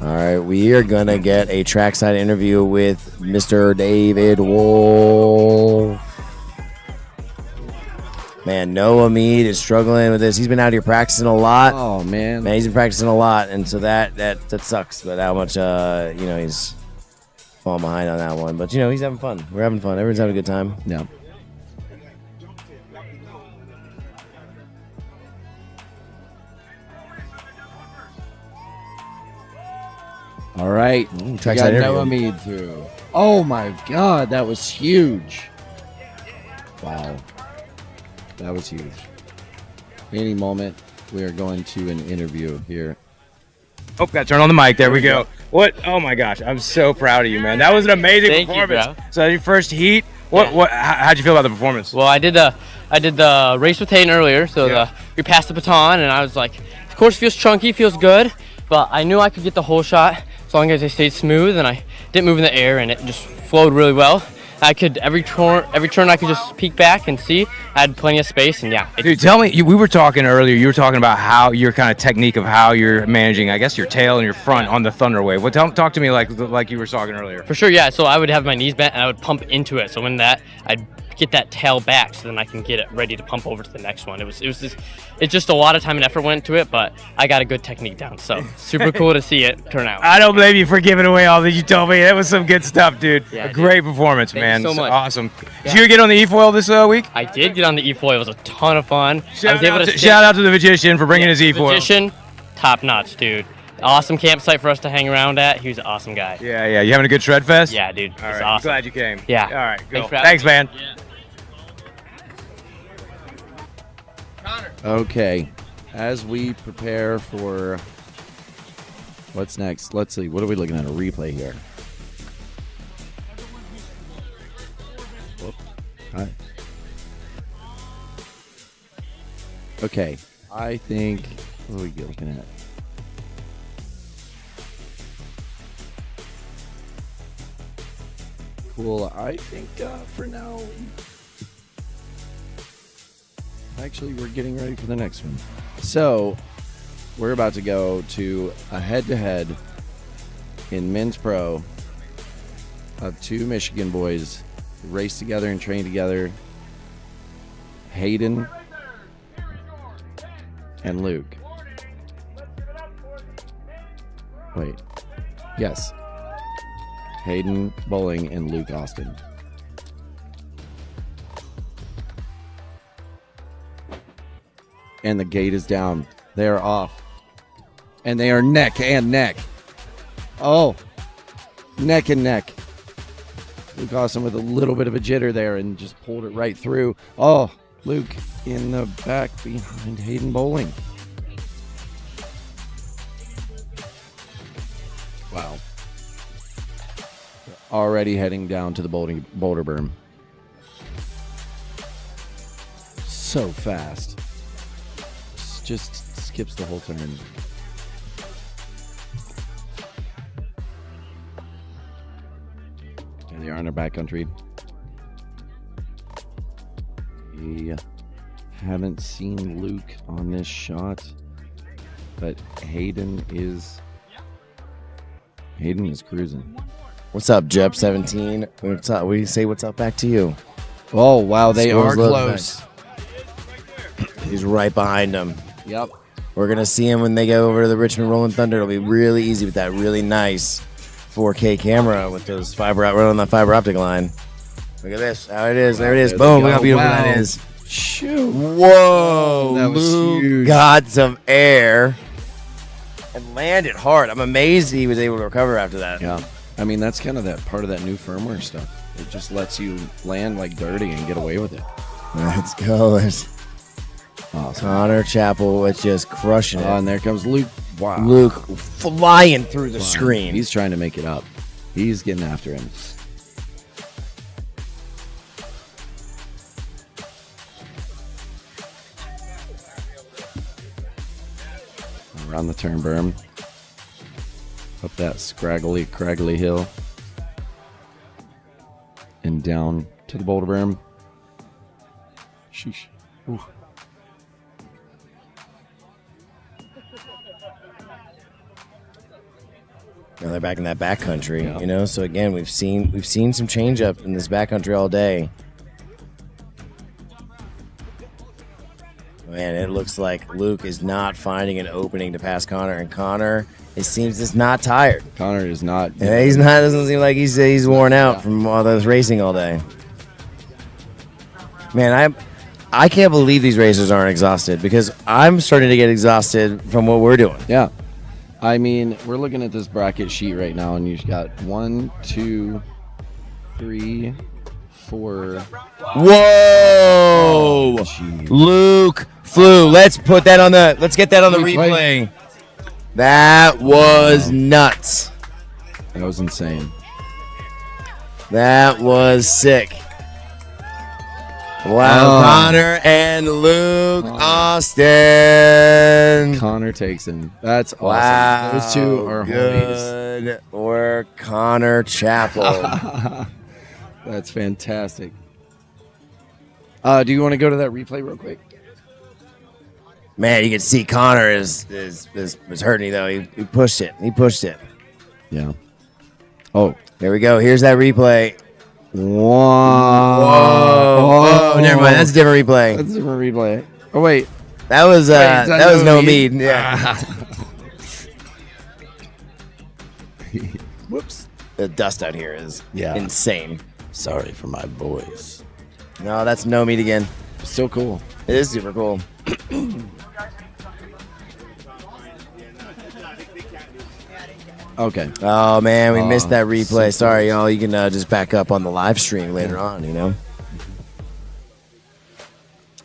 All right, we are going to get a trackside interview with Mr. David Wolf. Man, Noah Mead is struggling with this. He's been out here practicing a lot. Oh, man. Man, he's been practicing a lot, and so that sucks. But how much, you know, he's falling behind on that one. But, you know, he's having fun. We're having fun. Everyone's having a good time. Yeah. All right. We got trackside Noah interview. Mead through. Oh, my God. That was huge. Wow. That was huge. Any moment, we are going to an interview here Oh, got to turn on the mic. There we go. What? Oh my gosh, I'm so proud of you, man. That was an amazing Thank you, performance. bro. So your first heat. How'd you feel about the performance? Well, I did the race with Hayden earlier, so we passed the baton, and I was like, the course feels chunky, feels good, but I knew I could get the whole shot as long as I stayed smooth and I didn't move in the air, and it just flowed really well. I could every turn I could just peek back and see. I had plenty of space, and yeah. Dude, tell me, we were talking earlier. You were talking about how your kind of technique of how you're managing, I guess, your tail and your front on the Thunder Wave. Talk to me like you were talking earlier. For sure, yeah. So I would have my knees bent and I would pump into it. So when I'd get that tail back, so then I can get it ready to pump over to the next one. It's just a lot of time and effort went into it, but I got a good technique down. So super cool to see it turn out. I don't blame you for giving away all that you told me. That was some good stuff, dude. Yeah, a great performance, Thank man. you so much. Awesome. Yeah. Did you get on the E-foil this week? I did get on the E-foil. It was a ton of fun. Shout out to the Magician for bringing his E-foil. Magician, top notch, dude. Awesome campsite for us to hang around at. He was an awesome guy. Yeah. You having a good Shred Fest? Yeah, dude. All right. Awesome. I'm glad you came. Yeah. All right. Cool. Thanks, man. Yeah. Okay, as we prepare for what's next, let's see. What are we looking at? A replay here. Whoop. Hi. Okay, I think. What are we looking at? Cool. I think for now. Actually, we're getting ready for the next one. So, we're about to go to a head-to-head in men's pro of two Michigan boys who race together and train together. Hayden and Luke. Wait. Yes. Hayden Bowling and Luke Austin. And the gate is down. They are off. And they are neck and neck. Oh. Neck and neck. Luke Austin with a little bit of a jitter there and just pulled it right through. Oh, Luke in the back behind Hayden Bowling. Wow. Already heading down to the boulder berm. So fast. Just skips the whole turn. And they are in our backcountry. We haven't seen Luke on this shot, but Hayden is cruising. What's up, Jep 17? We say what's up back to you. Oh wow, they Scores are look close. He's right behind him. Yep. We're going to see him when they go over to the Richmond Rolling Thunder. It'll be really easy with that really nice 4K camera with those right on the fiber optic line. Look at this. How it is. There it is. Boom. Look how beautiful that is. Shoot. Whoa. That was Luke huge. got some air and landed hard. I'm amazed he was able to recover after that. Yeah. I mean, that's kind of that part of that new firmware stuff. It just lets you land like dirty and get away with it. Let's go. Awesome. Connor Chappell is just crushing it. And there comes Luke. Wow. Luke flying through the screen. He's trying to make it up. He's getting after him. Around the turn berm. Up that scraggly hill. And down to the boulder berm. Sheesh. Ooh. Now they're back in that backcountry, you know. So again, we've seen some change up in this backcountry all day. Man, it looks like Luke is not finding an opening to pass Connor, and Connor, it seems, is not tired. Connor is not. Yeah, he's not. Doesn't seem like he's worn out from all those racing all day. Man, I can't believe these racers aren't exhausted, because I'm starting to get exhausted from what we're doing. Yeah. I mean, we're looking at this bracket sheet right now, and you've got 1, 2, 3, 4. Whoa! Oh, Luke flew. Let's get that on the replay. That was nuts. That was insane. That was sick. Wow, Connor and Luke Austin. Connor takes him. That's awesome. Wow, Those two are homies. good work, Connor Chappell. That's fantastic. Do you want to go to that replay real quick? Man, you can see Connor is hurting though. He pushed it. He pushed it. Yeah. Oh, there we go. Here's that replay. Whoa. Whoa. Never mind. That's a different replay. That's a different replay. Oh wait. That was no mead. Yeah. Whoops. The dust out here is insane. Sorry for my voice. No, that's no meat again. Still cool. It is super cool. Okay. Oh man, we missed that replay. Sorry, y'all. You can just back up on the live stream later on. You know.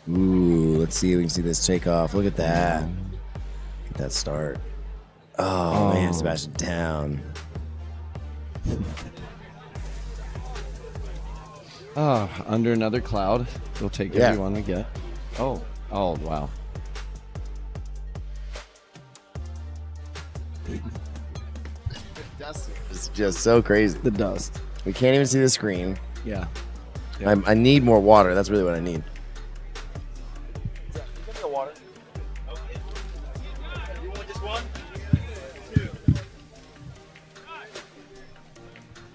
Ooh, let's see if we can see this take off. Look at that. Look at that start. Oh man, Sebastian down. Under another cloud. We'll take everyone we get. Oh, wow. It's just so crazy. The dust. We can't even see the screen. Yeah. I need more water. That's really what I need.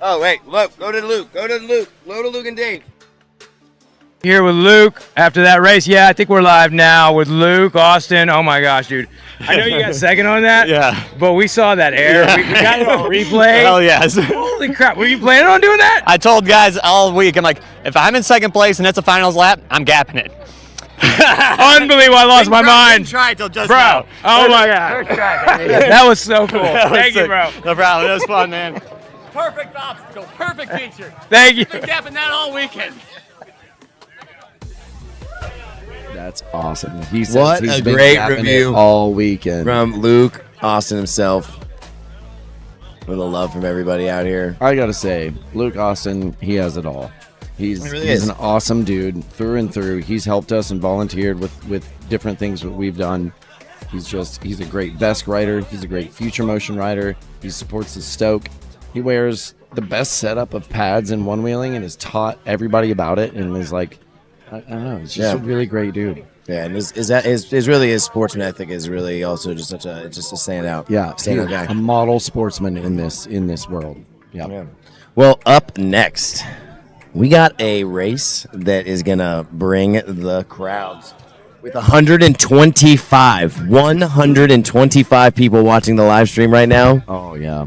Oh, wait. Look. Go to Luke. Go to Luke. Go to Luke and Dave. Here with Luke after that race. Yeah, I think we're live now with Luke Austin. Oh my gosh, dude. I know you got second on that. Yeah. But we saw that air. Yeah. We got it on replay. Hell yes. Holy crap. Were you planning on doing that? I told guys all week, I'm like, if I'm in second place and it's a finals lap, I'm gapping it. Unbelievable. I lost my mind. Try till just bro. now. Oh my God. That was so cool. Thank you, bro. No problem. It was fun, man. Perfect obstacle. Perfect feature. Thank you. Been gapping that all weekend. That's awesome. He says What he's a been great gapping review it all weekend from Luke Austin himself. With a love from everybody out here. I gotta say, Luke Austin, he has it all. He's an awesome dude through and through. He's helped us and volunteered with different things that we've done. He's a great vest rider. He's a great future motion rider. He supports the Stoke. He wears the best setup of pads in one wheeling and has taught everybody about it and is like, I don't know, he's just a really great dude. Yeah, and his sportsman ethic is really also just a standout. Yeah, standout guy. A model sportsman in this world. Yeah. Well, up next, we got a race that is gonna bring the crowds. With 125 people watching the live stream right now. Oh yeah.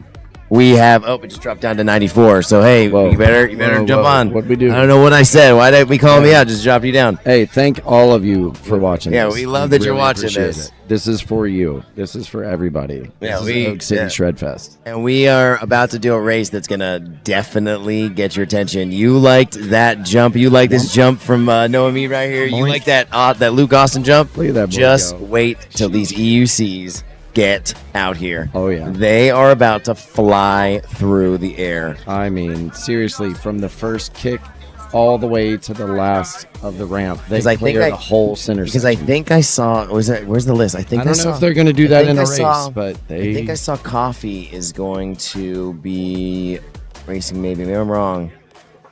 We have it just dropped down to 94. So hey, you better jump on. What'd we do? I don't know what I said. Why did we call me out? Just dropped you down. Hey, thank all of you for watching. Yeah, this. we love that you're watching appreciate this. it. This is for you. This is for everybody. Yeah, this is Oak City Shred Fest. And we are about to do a race that's gonna definitely get your attention. You liked that jump. You like this jump from Noah Mead right here. You like that Luke Austin jump. Look at that boy Just go. wait till these EUCs get out here. Oh yeah. They are about to fly through the air. I mean, seriously, from the first kick all the way to the last of the ramp, they clear the whole center because section. I think I saw. Where's the list? I don't know if they're going to do that in a race, but I think I saw Coffee is going to be racing. Maybe I'm wrong.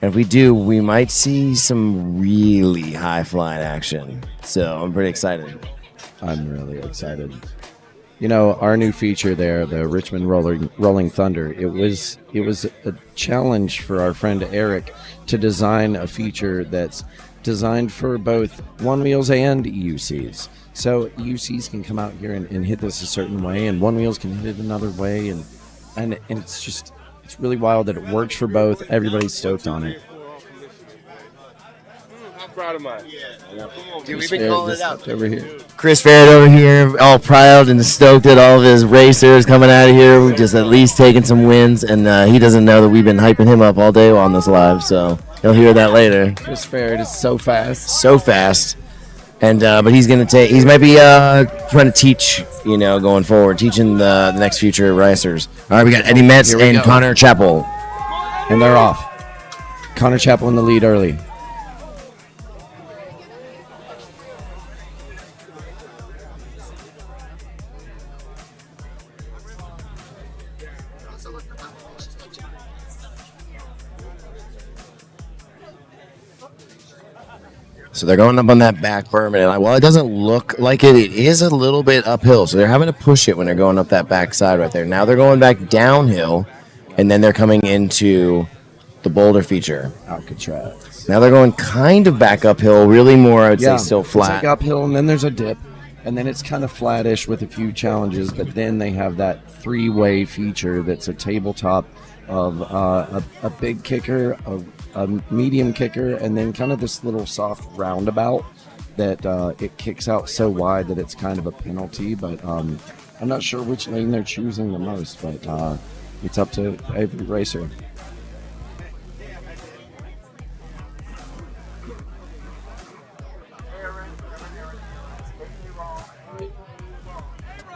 And if we do, we might see some really high flying action. So I'm pretty excited. I'm really excited. You know, our new feature there, the Richmond Rolling Thunder, it was a challenge for our friend Eric to design a feature that's designed for both Onewheels and EUCs. So EUCs can come out here and hit this a certain way, and Onewheels can hit it another way, and it's really wild that it works for both. Everybody's stoked on it. How proud am I? Dude, we've been calling it out. Over here. Chris Farrett over here, all proud and stoked at all of his racers coming out of here. We've just at least taken some wins, and he doesn't know that we've been hyping him up all day on this live, so he'll hear that later. Chris Farrett is so fast. So fast. And but he might be trying to teach going forward, teaching the next future racers. All right, we got Eddie Metz and Connor Chappell. And they're off. Connor Chappell in the lead early. So they're going up on that back berm, and while it doesn't look like it, it is a little bit uphill. So they're having to push it when they're going up that back side right there. Now they're going back downhill, and then they're coming into the boulder feature. Alcatraz. Now they're going kind of back uphill, really more, I would say, still flat. It's like uphill, and then there's a dip, and then it's kind of flattish with a few challenges, but then they have that three-way feature that's a tabletop of a big kicker, a medium kicker, and then kind of this little soft roundabout that it kicks out so wide that it's kind of a penalty, but I'm not sure which lane they're choosing the most, but it's up to every racer.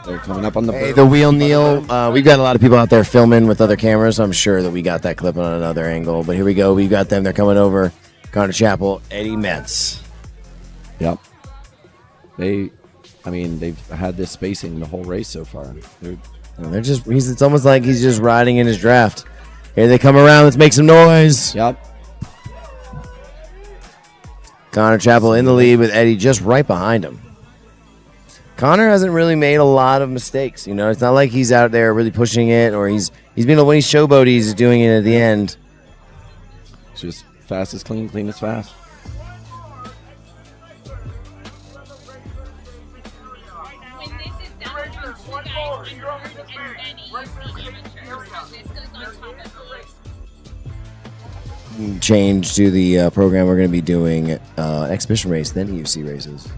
They're coming up on the Hey, the wheel Neil. We've got a lot of people out there filming with other cameras. So I'm sure that we got that clip on another angle. But here we go. We've got them. They're coming over. Connor Chappell, Eddie Metz. Yep. They've had this spacing the whole race so far. It's almost like he's just riding in his draft. Here they come around. Let's make some noise. Yep. Connor Chappell in the lead with Eddie just right behind him. Connor hasn't really made a lot of mistakes. It's not like he's out there really pushing it, or he's been when he's showboating, he's doing it at the end. It's just fast is clean, clean is fast. Change to the program. We're going to be doing exhibition race, then EUC races.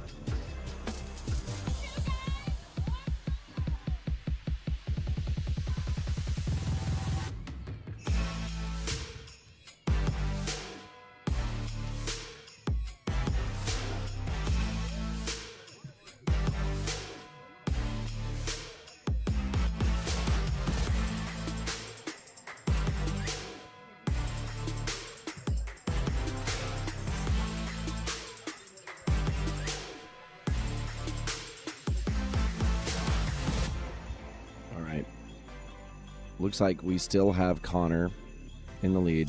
Looks like we still have Connor in the lead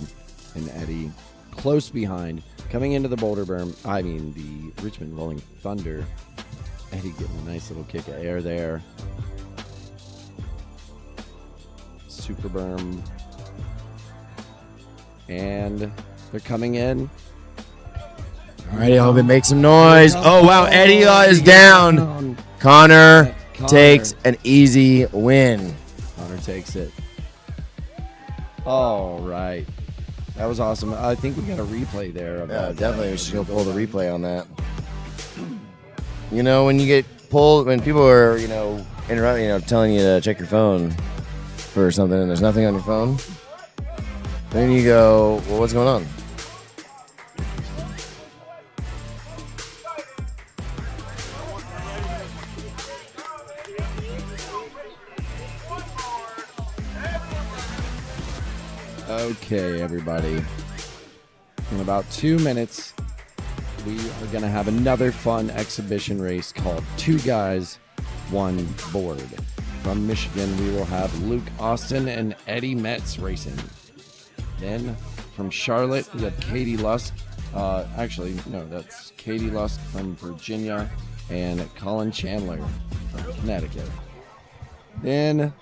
and Eddie close behind. Coming into the Boulder Berm, the Richmond Rolling Thunder. Eddie getting a nice little kick of air there. Super Berm. And they're coming in. All right, y'all, make some noise. Oh, wow, Eddie is down. Connor takes an easy win. Connor takes it. All right. That was awesome. I think we got a replay there. Yeah, definitely. We should go pull the replay on that. When you get pulled, when people are, interrupting, telling you to check your phone for something and there's nothing on your phone, then you go, well, what's going on? Okay, everybody. In about 2 minutes, we are going to have another fun exhibition race called Two Guys, One Board. From Michigan, we will have Luke Austin and Eddie Metz racing. Then from Charlotte, we have Katie Lusk. That's Katie Lusk from Virginia and Colin Chandler from Connecticut. Then...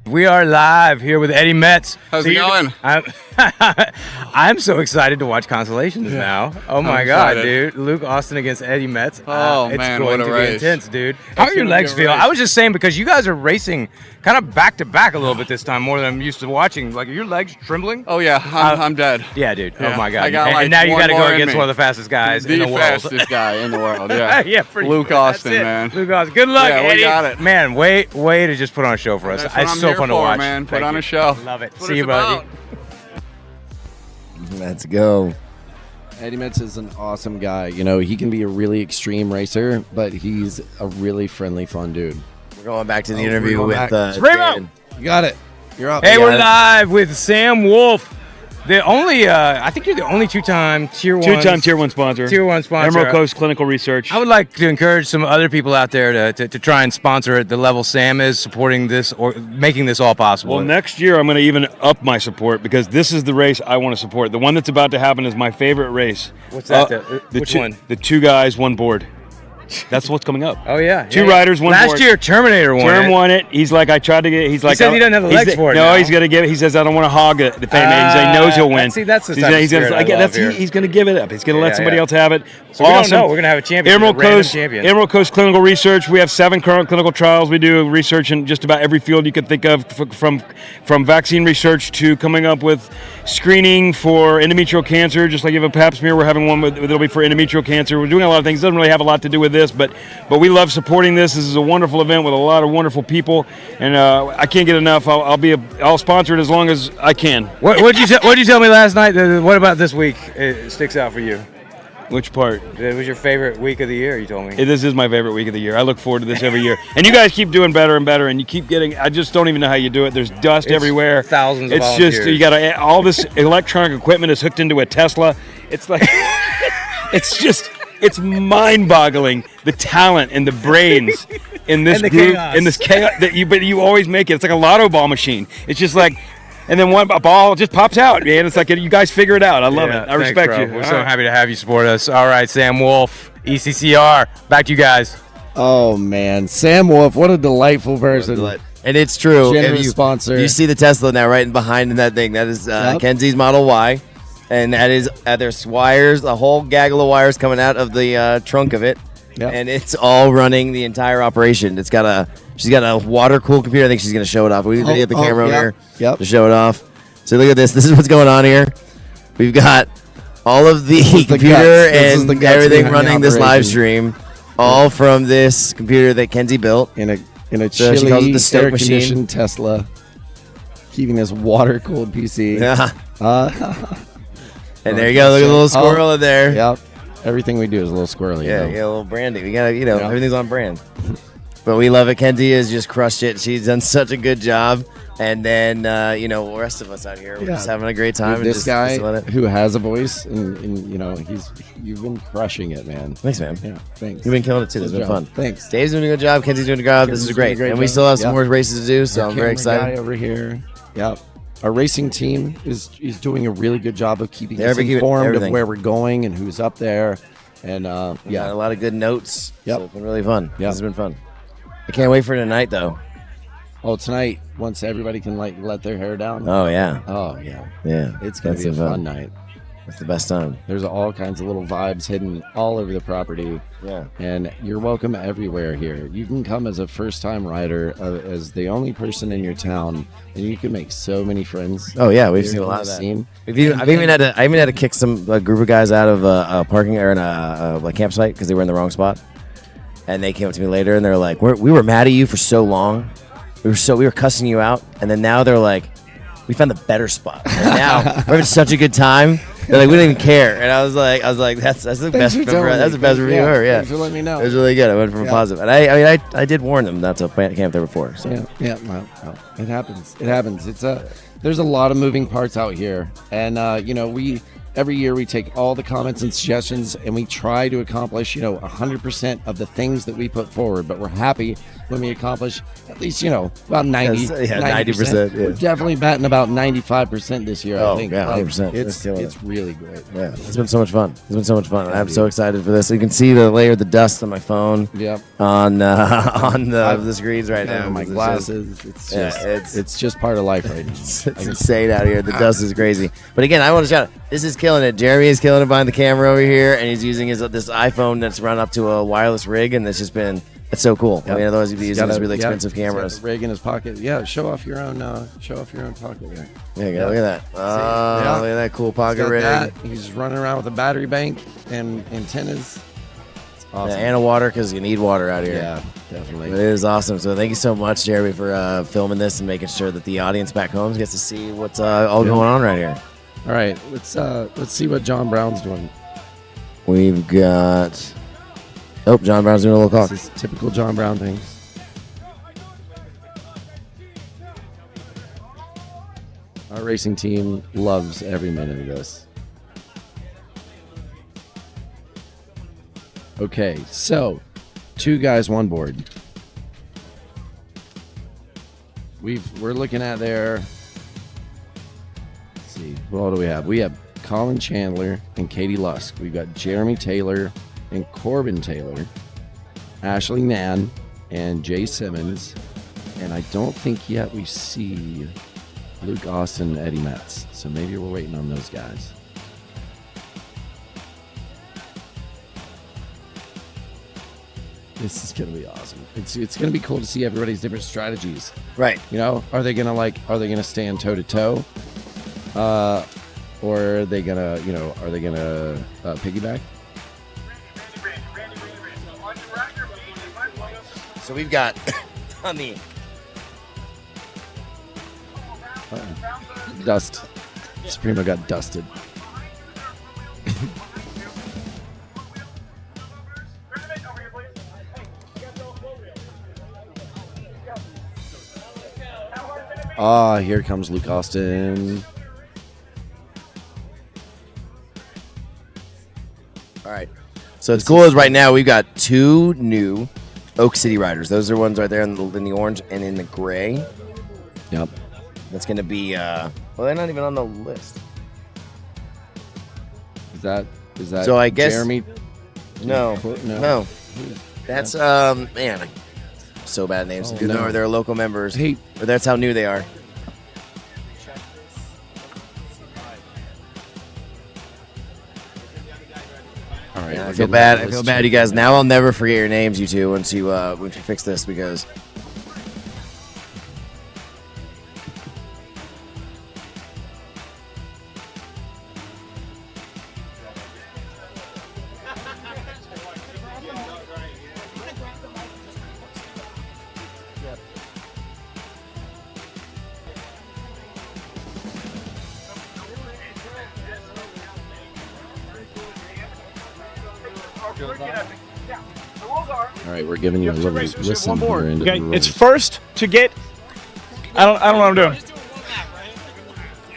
We are live here with Eddie Metz. How's it going? I'm so excited to watch Consolations now. Oh my God, dude! Luke Austin against Eddie Metz. Man, what a race! Be intense, dude. How are your legs feel? I was just saying because you guys are racing kind of back to back a little bit this time, more than I'm used to watching. Like, are your legs trembling? Oh yeah, I'm dead. Yeah, dude. Yeah. Oh my God! And now you got to go against one of the fastest guys in the world. The fastest guy in the world. Yeah. Yeah, Luke Austin, man. Luke Austin. Good luck, Eddie. We got it. Man, way to just put on a show for us. It's so fun to watch. Man. Put on a show. Love it. See you, buddy. Let's go. Eddie Metz is an awesome guy. You know, he can be a really extreme racer, but he's a really friendly, fun dude. We're going back to the interview with Primo. You got it. You're up. Hey, we're live with Sam Wolf. The only, I think you're the only two-time Tier 1. Two-time Tier 1 sponsor. Tier 1 sponsor. Emerald Coast Clinical Research. I would like to encourage some other people out there to try and sponsor at the level Sam is, supporting this or making this all possible. Well, next year I'm going to even up my support because this is the race I want to support. The one that's about to happen is my favorite race. What's that? Which one? The 2 guys, 1 board. That's what's coming up. Oh yeah, 2 riders, 1 board. Last year, Terminator won. Term won it. He's like, I tried to get. He's like, said he doesn't have the legs for it. No, now. he's gonna give it. He says, I don't want to hog it. The fame. He knows he'll win. See, that's the type of spirit I love here. He's gonna give it up. He's gonna let somebody else have it. So we don't know. We're gonna have a champion. Emerald Coast Clinical Research. We have 7 current clinical trials. We do research in just about every field you could think of, from vaccine research to coming up with screening for endometrial cancer. Just like you have a pap smear, we're having one that'll be for endometrial cancer. We're doing a lot of things. It doesn't really have a lot to do with this, but we love supporting this. This is a wonderful event with a lot of wonderful people, and I can't get enough. I'll sponsor it as long as I can. What'd you tell me last night? What about this week? It sticks out for you. Which part? It was your favorite week of the year, you told me. This is my favorite week of the year. I look forward to this every year. And you guys keep doing better and better, and you keep getting, I just don't even know how you do it. There's dust everywhere. Thousands of It's volunteers. just, you got to, all this electronic equipment is hooked into a Tesla. It's like, it's mind-boggling, the talent and the brains in this And the group, chaos. in this chaos, but you always make it. It's like a lotto ball machine. It's just like, and then a ball just pops out, man. It's like, you guys figure it out. I love it. I respect bro. you. We're so happy to have you support us. All right, Sam Wolf, ECCR. Back to you guys. Oh man, Sam Wolf, what a delightful person. And it's true. Generous sponsor. You see the Tesla now right behind in that thing. That is Kenzie's Model Y. And that is, there's wires, a whole gaggle of wires coming out of the trunk of it. Yep. And it's all running the entire operation. She's got a water-cooled computer. I think she's going to show it off. We need to get the camera over here to show it off. So look at this. This is what's going on here. We've got all of the computer and everything running this live stream, all from this computer that Kenzie built. In a So she calls it the Stoke machine. air-conditioned Tesla, keeping this water-cooled PC. Yeah. And there you go. Look at the little squirrel in there. Yep. Everything we do is a little squirrely. Yeah, a little branding. We got to, everything's on brand. But we love it. Kenzie has just crushed it. She's done such a good job. And then, the rest of us out here, we're just having a great time. This and guy just let it. who has a voice, and you've been crushing it, man. Thanks, man. Yeah, thanks. You've been killing it too. This has been fun. Thanks. Dave's doing a good job. Kenzie's doing a good job. This is great. And we still have some more races to do, so Our I'm very camera excited. guy over here. Yep. Our racing team is doing a really good job of keeping us Keeping informed everything. of where we're going and who's up there. And We got a lot of good notes. Yep. So it's been really fun. Yep. This has been fun. I can't wait for tonight, though. Oh, tonight, once everybody can let their hair down. Oh, yeah. Oh, yeah. Yeah. It's going to That's be a fun. fun night. It's the best time. There's all kinds of little vibes hidden all over the property. Yeah. And you're welcome everywhere here. You can come as a first-time rider, as the only person in your town, and you can make so many friends. Oh yeah, we've here seen a in lot of the that. scene. I even had to kick a group of guys out of a parking or in a campsite because they were in the wrong spot, and they came up to me later and they're like, "We were mad at you for so long, we were cussing you out, and then now they're like, we found the better spot. And now we're having such a good time. They're like, we don't even care." And I was like, that's the best. That's the best review ever. Yeah. Thanks for letting me know. It was really good. I went from a positive, and I did warn them not to camp there before. So. Yeah. Well, it happens. It happens. There's a lot of moving parts out here, and every year we take all the comments and suggestions and we try to accomplish 100% of the things that we put forward, but we're happy when we accomplish at least about 90%. 90%. Yeah. We're definitely batting about 95% this year. I think. Yeah, 100%. It's really great. Yeah, it's been so much fun. I'm so excited for this. You can see the layer of the dust on my phone. Yep. On the screens right now. My It's glasses. It's just part of life right now. It's insane out here. The dust is crazy. But again, I want to shout out. This is killing it. Jeremy is killing it behind the camera over here, and he's using this iPhone that's run up to a wireless rig, and it's so cool. Yep. I mean, otherwise he'd be using got these really expensive he's got cameras. the rig in his pocket. Yeah, show off your own pocket there. There you go. Look at that. Oh, look at that cool He's pocket got rig. that. He's running around with a battery bank and antennas. It's awesome. Yeah, and a water because you need water out here. Yeah, definitely. But it is awesome. So thank you so much, Jeremy, for filming this and making sure that the audience back home gets to see what's all going on right here. All right, let's see what John Brown's doing. We've got. Oh, John Brown's doing a little call. This is typical John Brown thing. Our racing team loves every minute of this. Okay, so 2 guys, 1 board. We're looking at there. Let's see, who all do we have? We have Colin Chandler and Katie Lusk. We've got Jeremy Taylor and Corbin Taylor, Ashley Mann and Jay Simmons, and I don't think yet we see Luke Austin and Eddie Metz. So maybe we're waiting on those guys. This is gonna be awesome. It's gonna be cool to see everybody's different strategies. Right. You know, are they gonna stand toe to toe? Or are they gonna piggyback? So we've got on the Dust. Supremo got dusted. Here comes Luke Austin. All right. So it's cool as right now we've got 2 new Oak City riders. Those are ones right there in the orange and in the gray. Yep. That's going to be, well, they're not even on the list. Is that so I guess, Jeremy? No. That's, man, so bad names. Oh, Even though they're local members. Hey. But that's how new they are. All right. Yeah, I feel bad, you guys. Now I'll never forget your names, you two, once you fix this, because All right, we're giving you a little listen here. Okay, it's first to get. I don't know what I'm doing.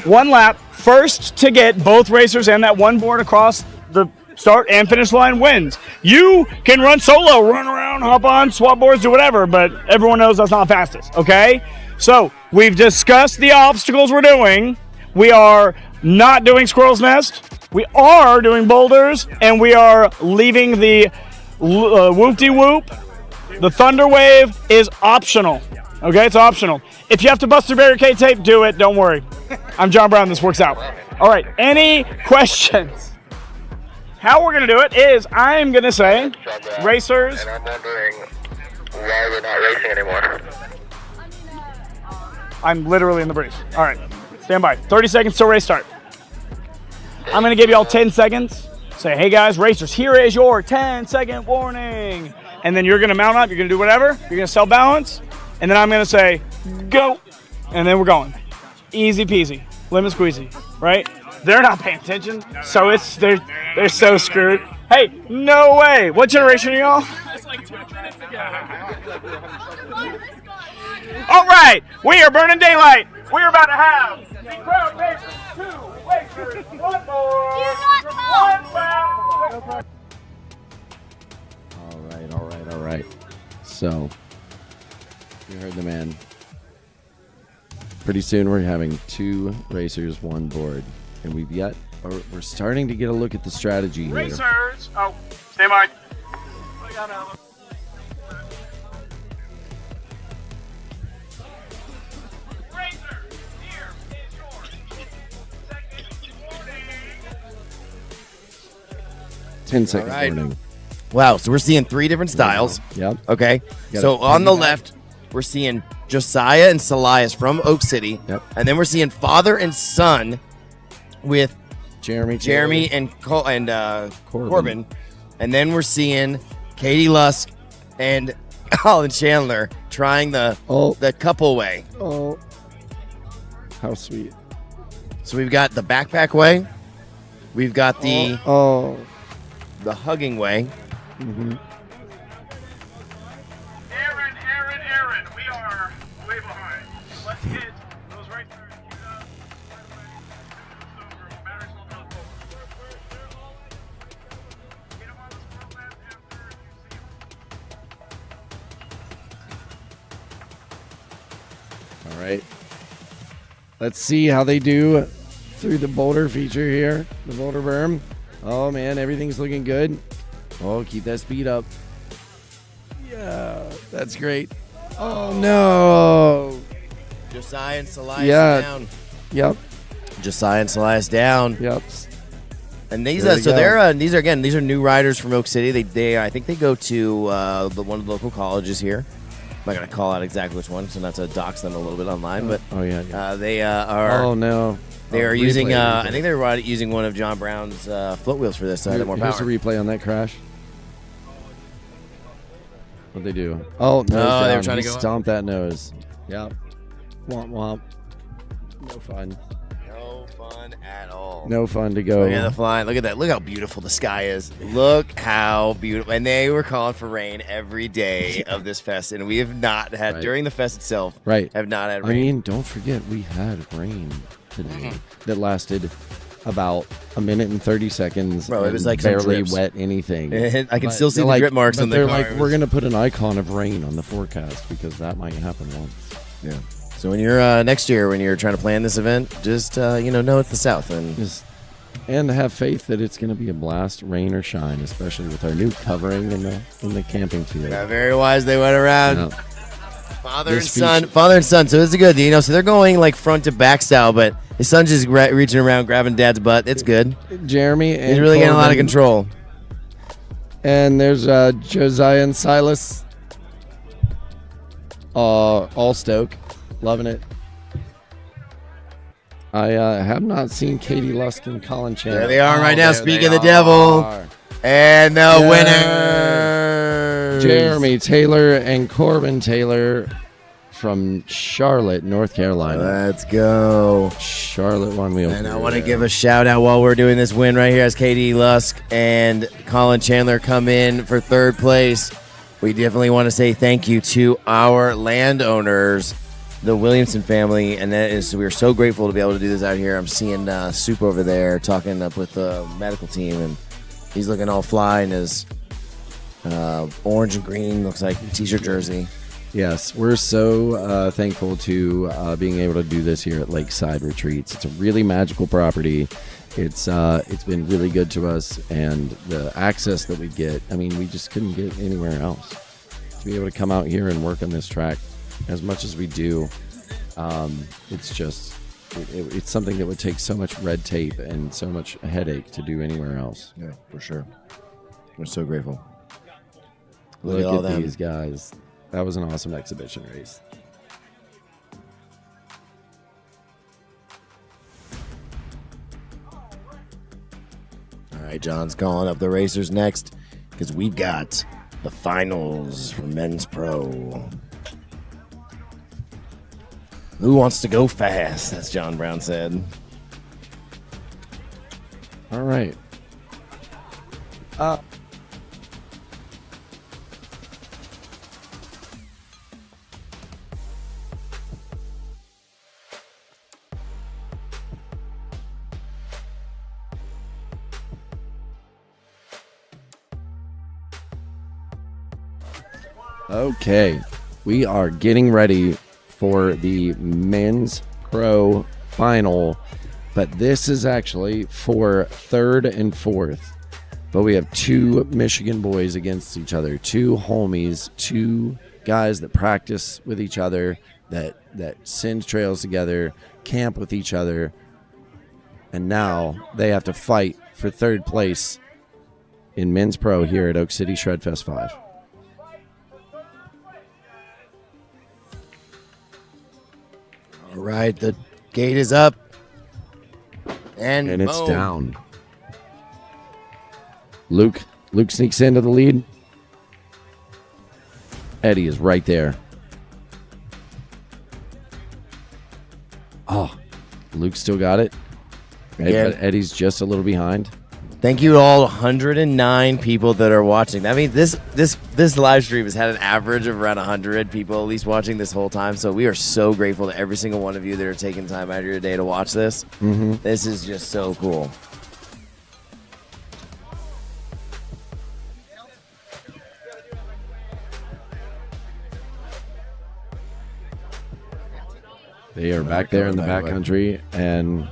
1 lap, first to get both racers and that 1 board across the start and finish line wins. You can run solo, run around, hop on, swap boards, do whatever, but everyone knows that's not fastest. Okay, so we've discussed the obstacles we're doing. We are not doing Squirrel's Nest. We are doing boulders, and we are leaving the whoop-de-whoop. The Thunder Wave is optional. Okay, it's optional. If you have to bust through barricade tape, do it. Don't worry. I'm John Brown. This works out. All right, any questions? How we're going to do it is I'm going to say, racers. And I'm wondering why we're not racing anymore. I'm literally in the brief. All right, stand by. 30 seconds till race start. I'm going to give you all 10 seconds. Say, hey guys, racers, here is your 10-second warning. And then you're going to mount up. You're going to do whatever. You're going to self-balance. And then I'm going to say, go. And then we're going. Easy peasy. Lemon squeezy. Right? They're not paying attention. So they're so screwed. Hey, no way. What generation are y'all? All right. We are burning daylight. We are about to have the crowd racers, 2 racers, 1 more. 1 lap. All right. So, you heard the man. Pretty soon we're having 2 racers, 1 board. And we're starting to get a look at the strategy here. Racers. Oh, stand by. Racers, here is your 10-second All right. warning. wow. So we're seeing 3 different styles. Yep. Okay. Got So it. on the left, we're seeing Josiah and Salias from Oak City. Yep. And then we're seeing father and son with Jeremy and Corbin. And then we're seeing Katie Lusk and Colin Chandler trying the couple way. Oh, how sweet. So we've got the backpack way. We've got the the hugging way. Mm-hmm. Aaron, we are way behind. Let's get those right there. All right. Let's see how they do through the boulder feature here, the boulder berm. Oh, man, everything's looking good. Oh, keep that speed up. Yeah, that's great. Oh, no. Josiah and Salias down. Yep. Josiah and Salias down. Yep. And these, There they so go. they're these are new riders from Oak City. They I think they go to one of the local colleges here. I'm not gonna call out exactly which one, so not to dox them a little bit online. But they are. Oh no. They are Replay, using. replay. I think they were using one of John Brown's float wheels for this. So I had more Here's power. a replay on that crash. What'd they do? Oh, nose they were down. trying to He go up. stomp that nose. Yep. Womp womp. No fun. No fun at all. No fun to go. Look at the flying. Look at that. Look how beautiful the sky is. Look how beautiful. And they were calling for rain every day of this fest, and we have not had during the fest itself. Right. Have not had I rain. mean, don't forget we had rain today that lasted about a minute and 30 seconds. Bro, it and was like some barely drips. wet anything. I can But still see they're the drip marks but on the they're car. like, we're gonna put an icon of rain on the forecast because that might happen once. Yeah. So when you're next year, when you're trying to plan this event, just know it's the South and have faith that it's going to be a blast, rain or shine, especially with our new covering in the camping field. Yeah, very wise. They went around. Yeah. Father and son. So it's good. So they're going like front to back style, but his son's just reaching around, grabbing dad's butt. It's good. Jeremy and he's really getting a lot of Corbin. control. And there's Josiah and Silas. All stoke. Loving it. I have not seen Katie Lusk and Colin Chandler. There they are right now. there Speaking they of the devil. are. And the Yes. winner. Jeremy Taylor and Corbin Taylor from Charlotte, North Carolina. Let's go. Charlotte Onewheel. And I want to give a shout out while we're doing this win right here as Katie Lusk and Colin Chandler come in for third place. We definitely want to say thank you to our landowners, the Williamson family, and we're so grateful to be able to do this out here. I'm seeing Soup over there talking up with the medical team, and he's looking all fly in his orange and green, looks like t-shirt jersey. Yes, we're so thankful to being able to do this here at Lakeside Retreats. It's a really magical property. It's been really good to us, and the access that we get, I mean, we just couldn't get anywhere else. To be able to come out here and work on this track as much as we do, it's just it's something that would take so much red tape and so much headache to do anywhere else. Yeah, for sure. We're so grateful. Look all at them. these guys. That was an awesome exhibition race. All right, John's calling up the racers next because we've got the finals for men's pro. Who wants to go fast? That's John Brown said. All right. Okay, we are getting ready for the men's pro final, but this is actually for third and fourth. But we have two Michigan boys against each other, two homies, two guys that practice with each other, that send trails together, camp with each other, and now they have to fight for third place in men's pro here at Oak City Shred Fest 5. All right, the gate is up. And it's boom. down. Luke sneaks into the lead. Eddie is right there. Oh, Luke still got it. Yeah. But Eddie's just a little behind. Thank you to all 109 people that are watching. I mean, this live stream has had an average of around 100 people at least watching this whole time. So we are so grateful to every single one of you that are taking time out of your day to watch this. Mhm. This is just so cool. They are back there in the backcountry, and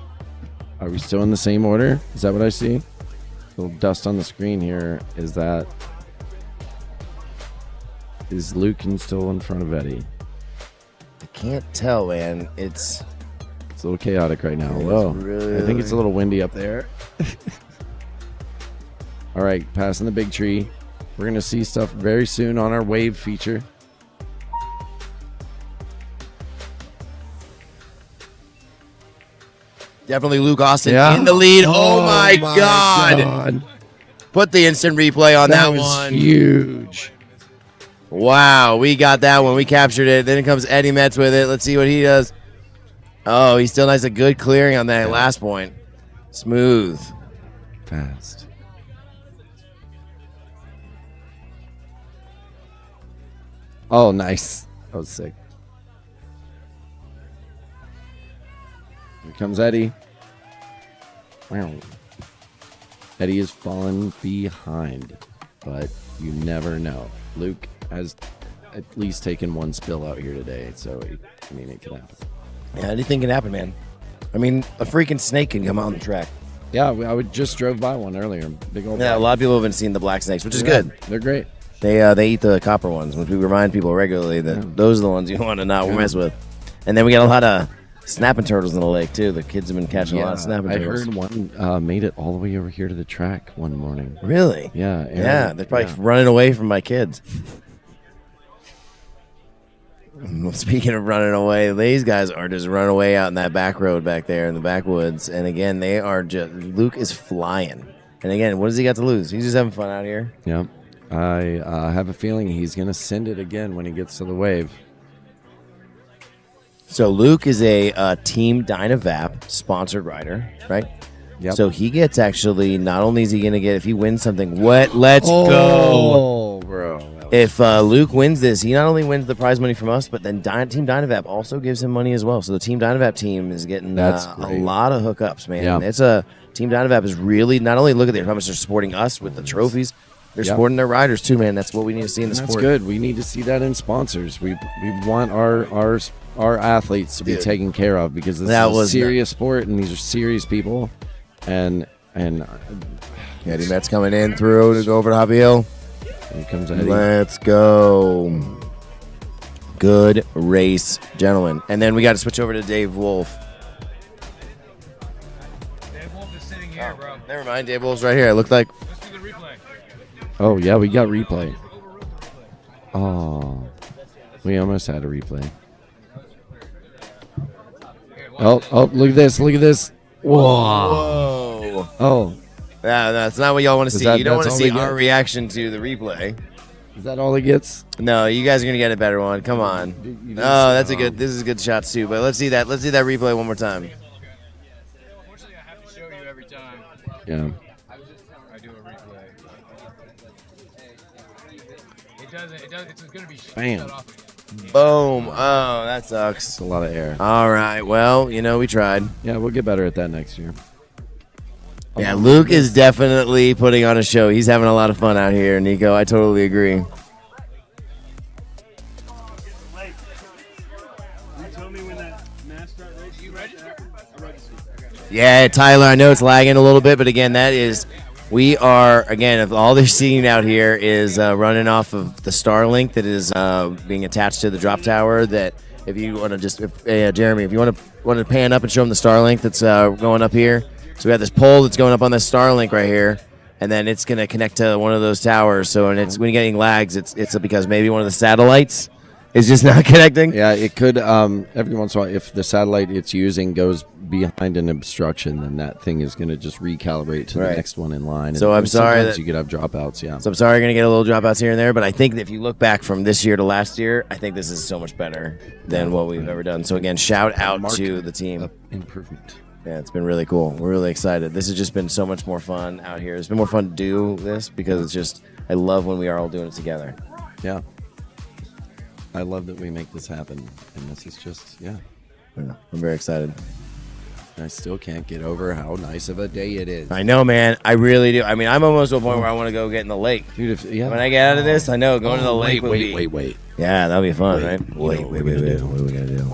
are we still in the same order? Is that what I see? Little dust on the screen here. Is Luke still in front of Eddie? I can't tell, man. It's a little chaotic right now. It's Whoa. really- I think it's a little windy up there. All right, passing the big tree. We're going to see stuff very soon on our wave feature. Definitely Luke Austin Yeah. in the lead. Oh, Oh my my God. God. Put the instant replay on that was one. huge. Wow, we got that one. We captured it. Then comes Eddie Metz with it. Let's see what he does. Oh, he still has a good clearing on that last point. Smooth. Fast. Oh, nice. That was sick. Here comes Eddie. Wow. Eddie is falling behind, but you never know. Luke has at least taken one spill out here today, so it can happen. Yeah, anything can happen, man. I mean, a freaking snake can come out on the track. Yeah, I just drove by one earlier. Big old. Yeah, a lot of people haven't seen the black snakes, which is Yeah, good. They're great. They eat the copper ones, which we remind people regularly that those are the ones you want to not mess with. And then we got a lot of snapping turtles in the lake too. The kids have been catching a lot of snapping I turtles. heard one made it all the way over here to the track one morning. Really? Yeah. Aaron, Yeah, they're probably running away from my kids. Speaking of running away, these guys are just running away out in that back road back there in the backwoods. And again, they are just Luke is flying. And again, what does he got to lose? He's just having fun out here. Yeah. I have a feeling he's going to send it again when he gets to the wave. So Luke is a Team Dynavap sponsored rider, right? Yep. So he gets actually, not only is he going to get, if he wins something, let's go. Oh, bro. If Luke wins this, he not only wins the prize money from us, but then Team Dynavap also gives him money as well. So the Team Dynavap team is getting a lot of hookups, man. Yeah. It's Team Dynavap is really, not only look at how much they're supporting us with the trophies, they're supporting their riders too, man. That's what we need to see in the sport. That's good. We need to see that in sponsors. We want our athletes to be taken care of because this is a serious sport and these are serious people. And Eddie Metz coming in through to go over to Hobby Hill. Here comes Eddie. Let's go. Good race, gentlemen. And then we got to switch over to Dave Wolf. Dave Wolf is sitting here, bro. Never mind, Dave Wolf's right here. It looked like. Let's do the replay. Oh, yeah, we got replay. Oh, we almost had a replay. Oh, look at this. Look at this. Whoa. Oh. Yeah, that's not what y'all want to Is see. that- You don't want to that's all see we our get? reaction to the replay. Is that all he gets? No, you guys are gonna get a better one. Come on. didn't Oh, say- that's a good. This is good shots too. But let's see that. Let's see that replay one more time. Unfortunately, I have to show you every time. Yeah. I do a replay. It doesn't. It's going to be Bam. shut off again. Boom. Oh, that sucks. It's a lot of air. All right. Well, we tried. Yeah, we'll get better at that next year. Yeah, Luke is definitely putting on a show. He's having a lot of fun out here, Nico. I totally agree. Yeah, Tyler, I know it's lagging a little bit, but again, we are, again, if all they're seeing out here is running off of the Starlink that is being attached to the drop tower, that if you want to Jeremy, if you want to pan up and show them the Starlink that's going up here. So we have this pole that's going up on this Starlink right here, and then it's going to connect to one of those towers. So when you're getting lags, it's because maybe one of the satellites is just not connecting. Yeah, it could. Every once in a while, if the satellite it's using goes behind an obstruction, then that thing is going to just recalibrate to the next one in line. So And I'm sorry sometimes that you could have dropouts. Yeah. So I'm sorry you're going to get a little dropouts here and there, but I think that if you look back from this year to last year, I think this is so much better than what we've ever done. So again, shout out to the team. Improvement. Yeah, it's been really cool. We're really excited. This has just been so much more fun out here. It's been more fun to do this because it's just, I love when we are all doing it together. Yeah. I love that we make this happen. And this is just, yeah. I'm very excited. I still can't get over how nice of a day it is. I know, man. I really do. I mean, I'm almost to a point where I want to go get in the lake. Dude, when I get out of this, I know going to the lake would be... Wait. Yeah, that'll be fun, right? Wait. What are we going to do?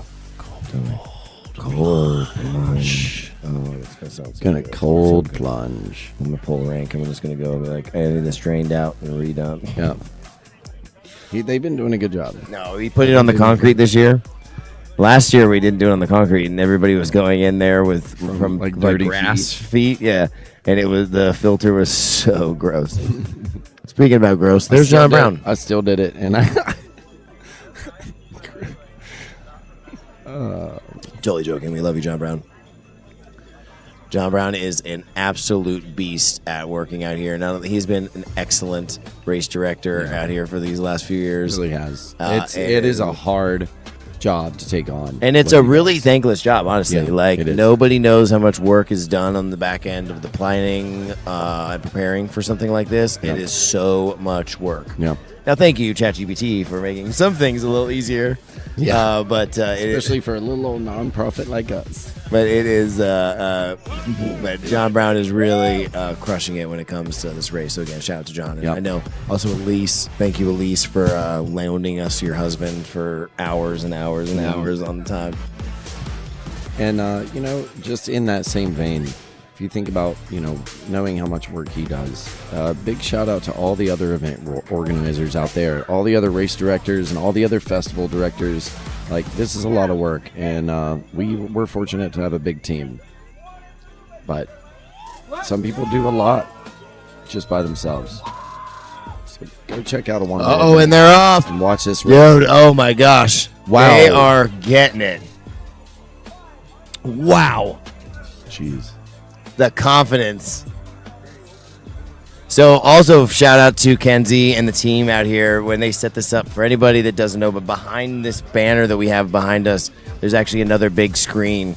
Cold plunge. Oh, it's going to sound so good. Cold plunge. I'm going to pull rank. I'm just going to go and be like, I need this drained out and redone. Yeah. They've been doing a good job. No, we put it on the concrete this year. Last year we didn't do it on the concrete, and everybody was going in there with from like dirty grass feet. Yeah, and it was the filter was so gross. Speaking about gross, there's John Brown. I still did it, and I totally joking. We love you, John Brown. John Brown is an absolute beast at working out here. Not only he's been an excellent race director out here for these last few years. Really has. It is a hard job to take on, and it's a really thankless job, honestly. Yeah, like it is. nobody knows how much work is done on the back end of the planning and preparing for something like this. Yeah. It is so much work. Yeah. Now, thank you, ChatGPT, for making some things a little easier. Yeah. But especially for a little old nonprofit like us. But it is. But John Brown is really crushing it when it comes to this race. So again, shout out to John. And I know also Elise. Thank you, Elise, for loaning us your husband for hours and hours and hours on the time. And just in that same vein, if you think about knowing how much work he does, big shout out to all the other event organizers out there, all the other race directors and all the other festival directors. Like, this is a lot of work, and we're fortunate to have a big team. But some people do a lot just by themselves. So go check out a one. Oh, and they're off. And watch this race. Dude, oh my gosh. Wow. They are getting it. Wow. Jeez. The confidence. So also shout out to Kenzie and the team out here when they set this up. For anybody that doesn't know, but behind this banner that we have behind us, there's actually another big screen,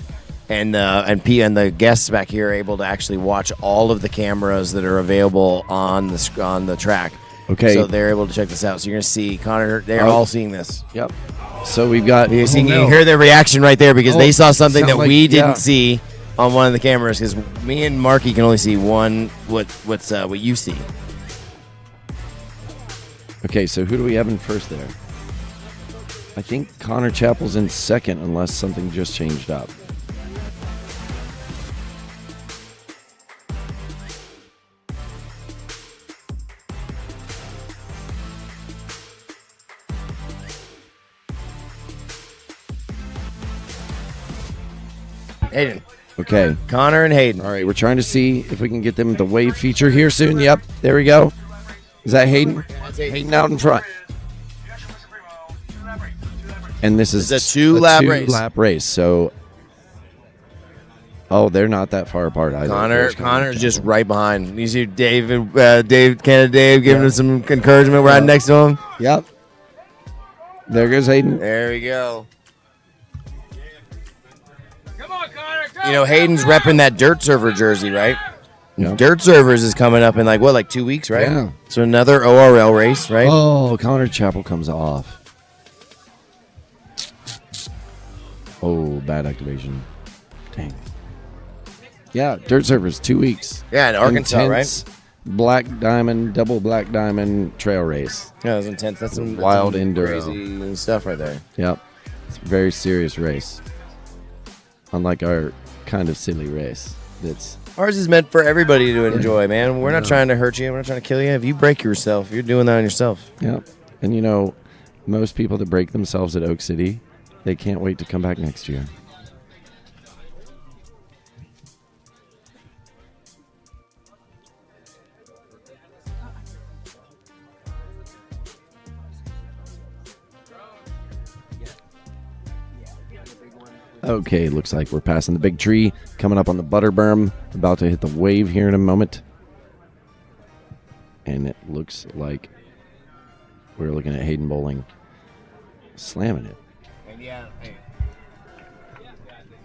and the guests back here are able to actually watch all of the cameras that are available on the track. Okay. So they're able to check this out. So you're gonna see Connor. They're all seeing this. Yep. So we've got. You hear their reaction right there because they saw something that we didn't see on one of the cameras, because me and Marky can only see what you see. Okay, so who do we have in first there? I think Connor Chappell's in second, unless something just changed up. Hayden. Okay. Connor and Hayden. All right, we're trying to see if we can get them the wave feature here soon. Yep, there we go. Is that Hayden? Hayden out in front. And this is a two-lap race. So, they're not that far apart either. Connor's just right behind. You see Dave giving him some encouragement right next to him. Yep. There goes Hayden. There we go. Hayden's repping that Dirt Server jersey, right? Yep. Dirt Servers is coming up in 2 weeks, right? Yeah. So another ORL race, right? Oh, Connor Chappell comes off. Oh, bad activation. Dang. Yeah, Dirt Servers, 2 weeks. Yeah, in Arkansas, Intense Black Diamond, double Black Diamond trail race. Yeah, it was intense. That's some wild that's some enduro. crazy stuff right there. Yep. It's a very serious race. Unlike our kind of silly race. Ours is meant for everybody to enjoy, man. We're not trying to hurt you. We're not trying to kill you. If you break yourself, you're doing that on yourself. Yep. And most people that break themselves at Oak City, they can't wait to come back next year. Okay, looks like we're passing the big tree, coming up on the butter berm, about to hit the wave here in a moment. And it looks like we're looking at Hayden Bowling slamming it. And yeah,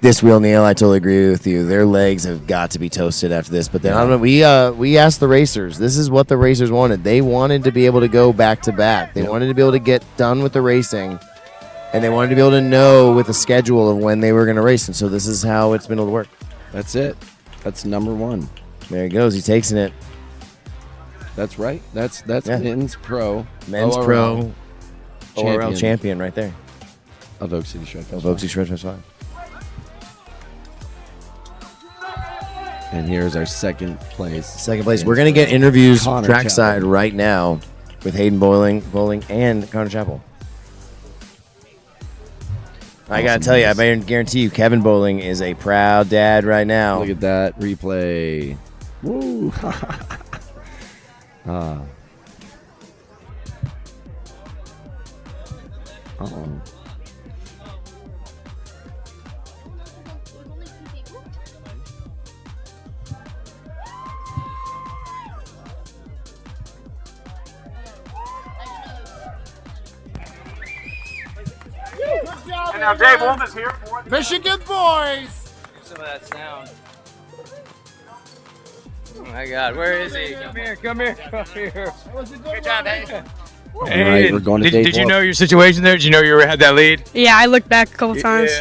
This wheel, Neil, I totally agree with you. Their legs have got to be toasted after this. But then I don't know, we asked the racers. This is what the racers wanted. They wanted to be able to go back to back. They wanted to be able to get done with the racing, and they wanted to be able to know with the schedule of when they were going to race. And so this is how it's been able to work. That's it. That's number one. There he goes. He takes it. That's right. That's men's pro. Men's ORL pro ORL champion right there. Of Oak City Shred Fest. Of Oak City Shred Fest 5. And here's our second place. Second place. We're going to get interviews Connor trackside Chapel. right now with Hayden Bowling, and Connor Chapel. I got to tell you, I better guarantee you, Kevin Bowling is a proud dad right now. Look at that replay. Woo. Uh-oh. And now Dave Wolf is here. Michigan boys. Some of that sound. Oh my God, where is he? Come here, come here, come here. Good job, Dave. All right, we're going to Dave Did you Wolf. know your situation there? Did you know you had that lead? Yeah, I looked back a couple times.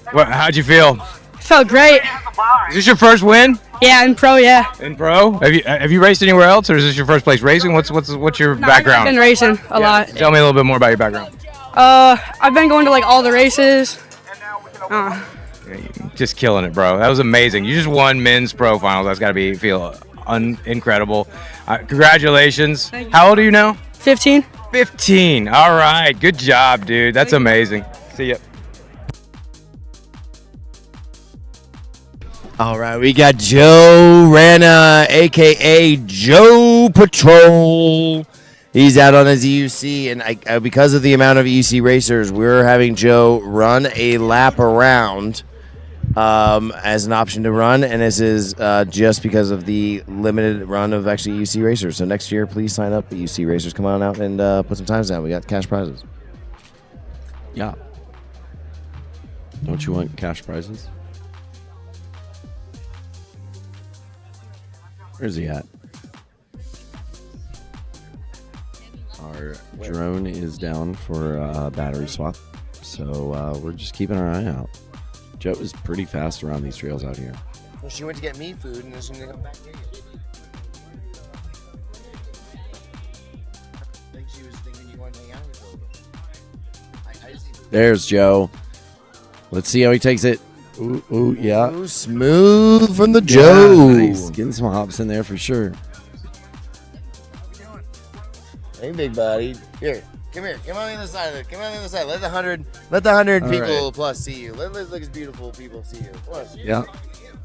How'd you feel? Felt great. Is this your first win Yeah, in pro, yeah. in pro? Have you raced anywhere else, or is this your first place racing? What's your No, background? I've been racing a lot. Tell me a little bit more about your background. I've been going to like all the races. Just killing it, bro. That was amazing. You just won men's pro finals. That's got to feel incredible. Congratulations. How old are you now? 15. 15. All right. Good job, dude. That's amazing. See ya. All right, we got Joe Rana, a.k.a. Joe Patrol. He's out on his EUC, and because of the amount of EUC racers, we're having Joe run a lap around as an option to run, and this is just because of the limited run of actually EUC racers. So next year, please sign up, the EUC racers. Come on out and put some times down. We got cash prizes. Yeah. Don't you want cash prizes? Where's he at? Our drone is down for a battery swap, so we're just keeping our eye out. Joe is pretty fast around these trails out here. Well, she went to get me food, and she's going to come back here. I think she was thinking you wanted to hang out with her. There's Joe. Let's see how he takes it. Ooh, yeah. Ooh, smooth from the Joe. Nice. Getting some hops in there for sure. Hey, big buddy. Here, come here. Come on the other side of it. Come on the other side. Let the 100 All people right. plus see you. Let these beautiful people see you. Come on. Yeah.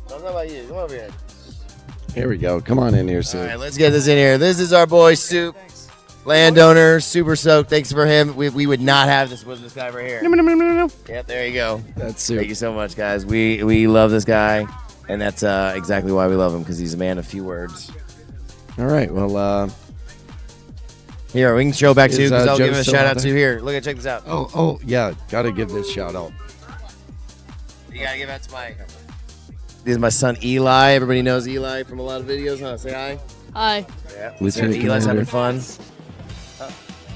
Don't know about you. Come over here. Here we go. Come on in here, Sue. All right, let's get this in here. This is our boy Soup, landowner, super soaked. Thanks for him. We would not have this with this guy right here. Yep, there you go. That's Soup. Thank you so much, guys. We love this guy, and that's exactly why we love him, because he's a man of few words. All right. Well, here, we can show back to you, Is, because I'll Joe give him a still shout out out there? to here. Look, check this out. oh, yeah. Got to give this shout out. You gotta give that to my. This is my son Eli. Everybody knows Eli from a lot of videos, huh? Say hi. Hi. Yeah. Lieutenant Eli's having Commander. fun.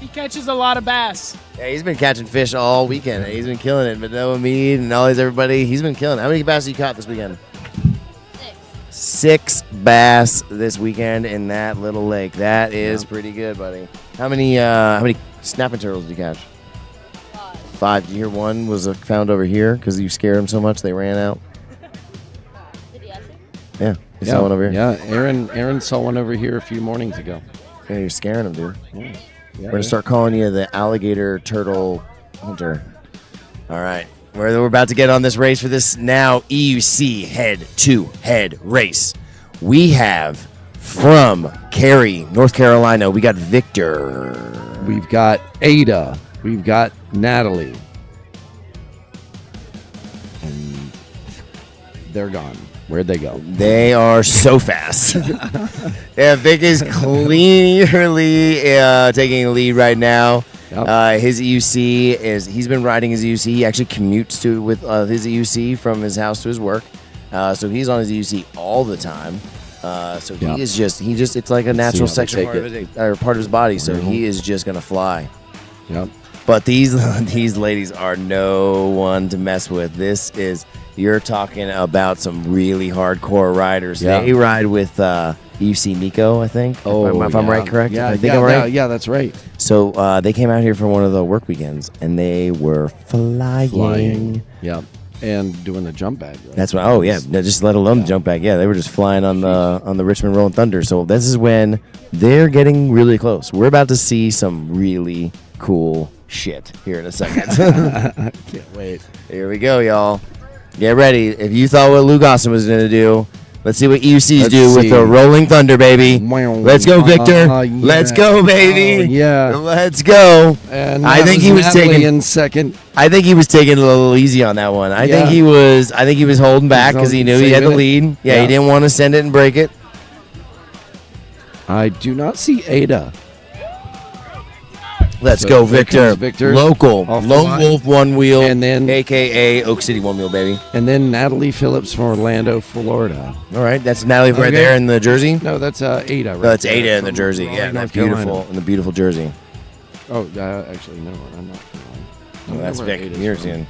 He catches a lot of bass. Yeah, he's been catching fish all weekend. He's been killing it. But Noah Mead and all these everybody, he's been killing it. How many bass you caught this weekend? 6 bass this weekend in that little lake. That is pretty good, buddy. How many snapping turtles did you catch? 5. Did you hear one was found over here because you scared them so much they ran out? Yeah, you saw one over here. Yeah, Aaron saw one over here a few mornings ago. Yeah, you're scaring them, dude. Yeah, We're gonna start calling you the alligator turtle hunter. All right, we're about to get on this race for this now EUC head-to-head race. We have from Cary, North Carolina. We got Victor. We've got Ada. We've got Natalie. And they're gone. Where'd they go? They are so fast. Yeah, Vic is clearly taking a lead right now. Yep. His EUC he's been riding his EUC. He actually commutes with his EUC from his house to his work. So he's on his EUC all the time. So he is just it's like a natural section part of his body. So he is just gonna fly. Yep. But these ladies are no one to mess with. You're talking about some really hardcore riders. Yeah. They ride with EUC Nico, I think. If I'm right, correct? Yeah, I think I'm right. Yeah, that's right. So they came out here for one of the work weekends, and they were flying. Yep. And doing the jump bag. Right? That's right. Oh yeah, no, just let alone the jump bag. Yeah, they were just flying on the Richmond Rolling Thunder. So this is when they're getting really close. We're about to see some really cool shit here in a second. Can't wait. Here we go, y'all. Get ready. If you thought what Luke Austin was going to do, let's see what EUCs do with the Rolling Thunder, baby. Let's go, Victor. Yeah. Let's go, baby. Yeah. Let's go. And I think he was taking in second. I think he was taking it a little easy on that one. I think he was holding back because he knew he had the lead. Yeah, he didn't want to send it and break it. I do not see Ada. Let's go, Victor. Victor. Local. Off the Lone line. Wolf One Wheel, And then a.k.a. Oak City One Wheel, baby. And then Natalie Phillips from Orlando, Florida. All right, that's Natalie right there in the jersey? No, that's Ada. Right That's there Ada in the from jersey. Raleigh, Yeah, North that's beautiful. Carolina. In the beautiful jersey. Oh, actually, no, I'm not. Oh, that's where Vic Ada's Mearson.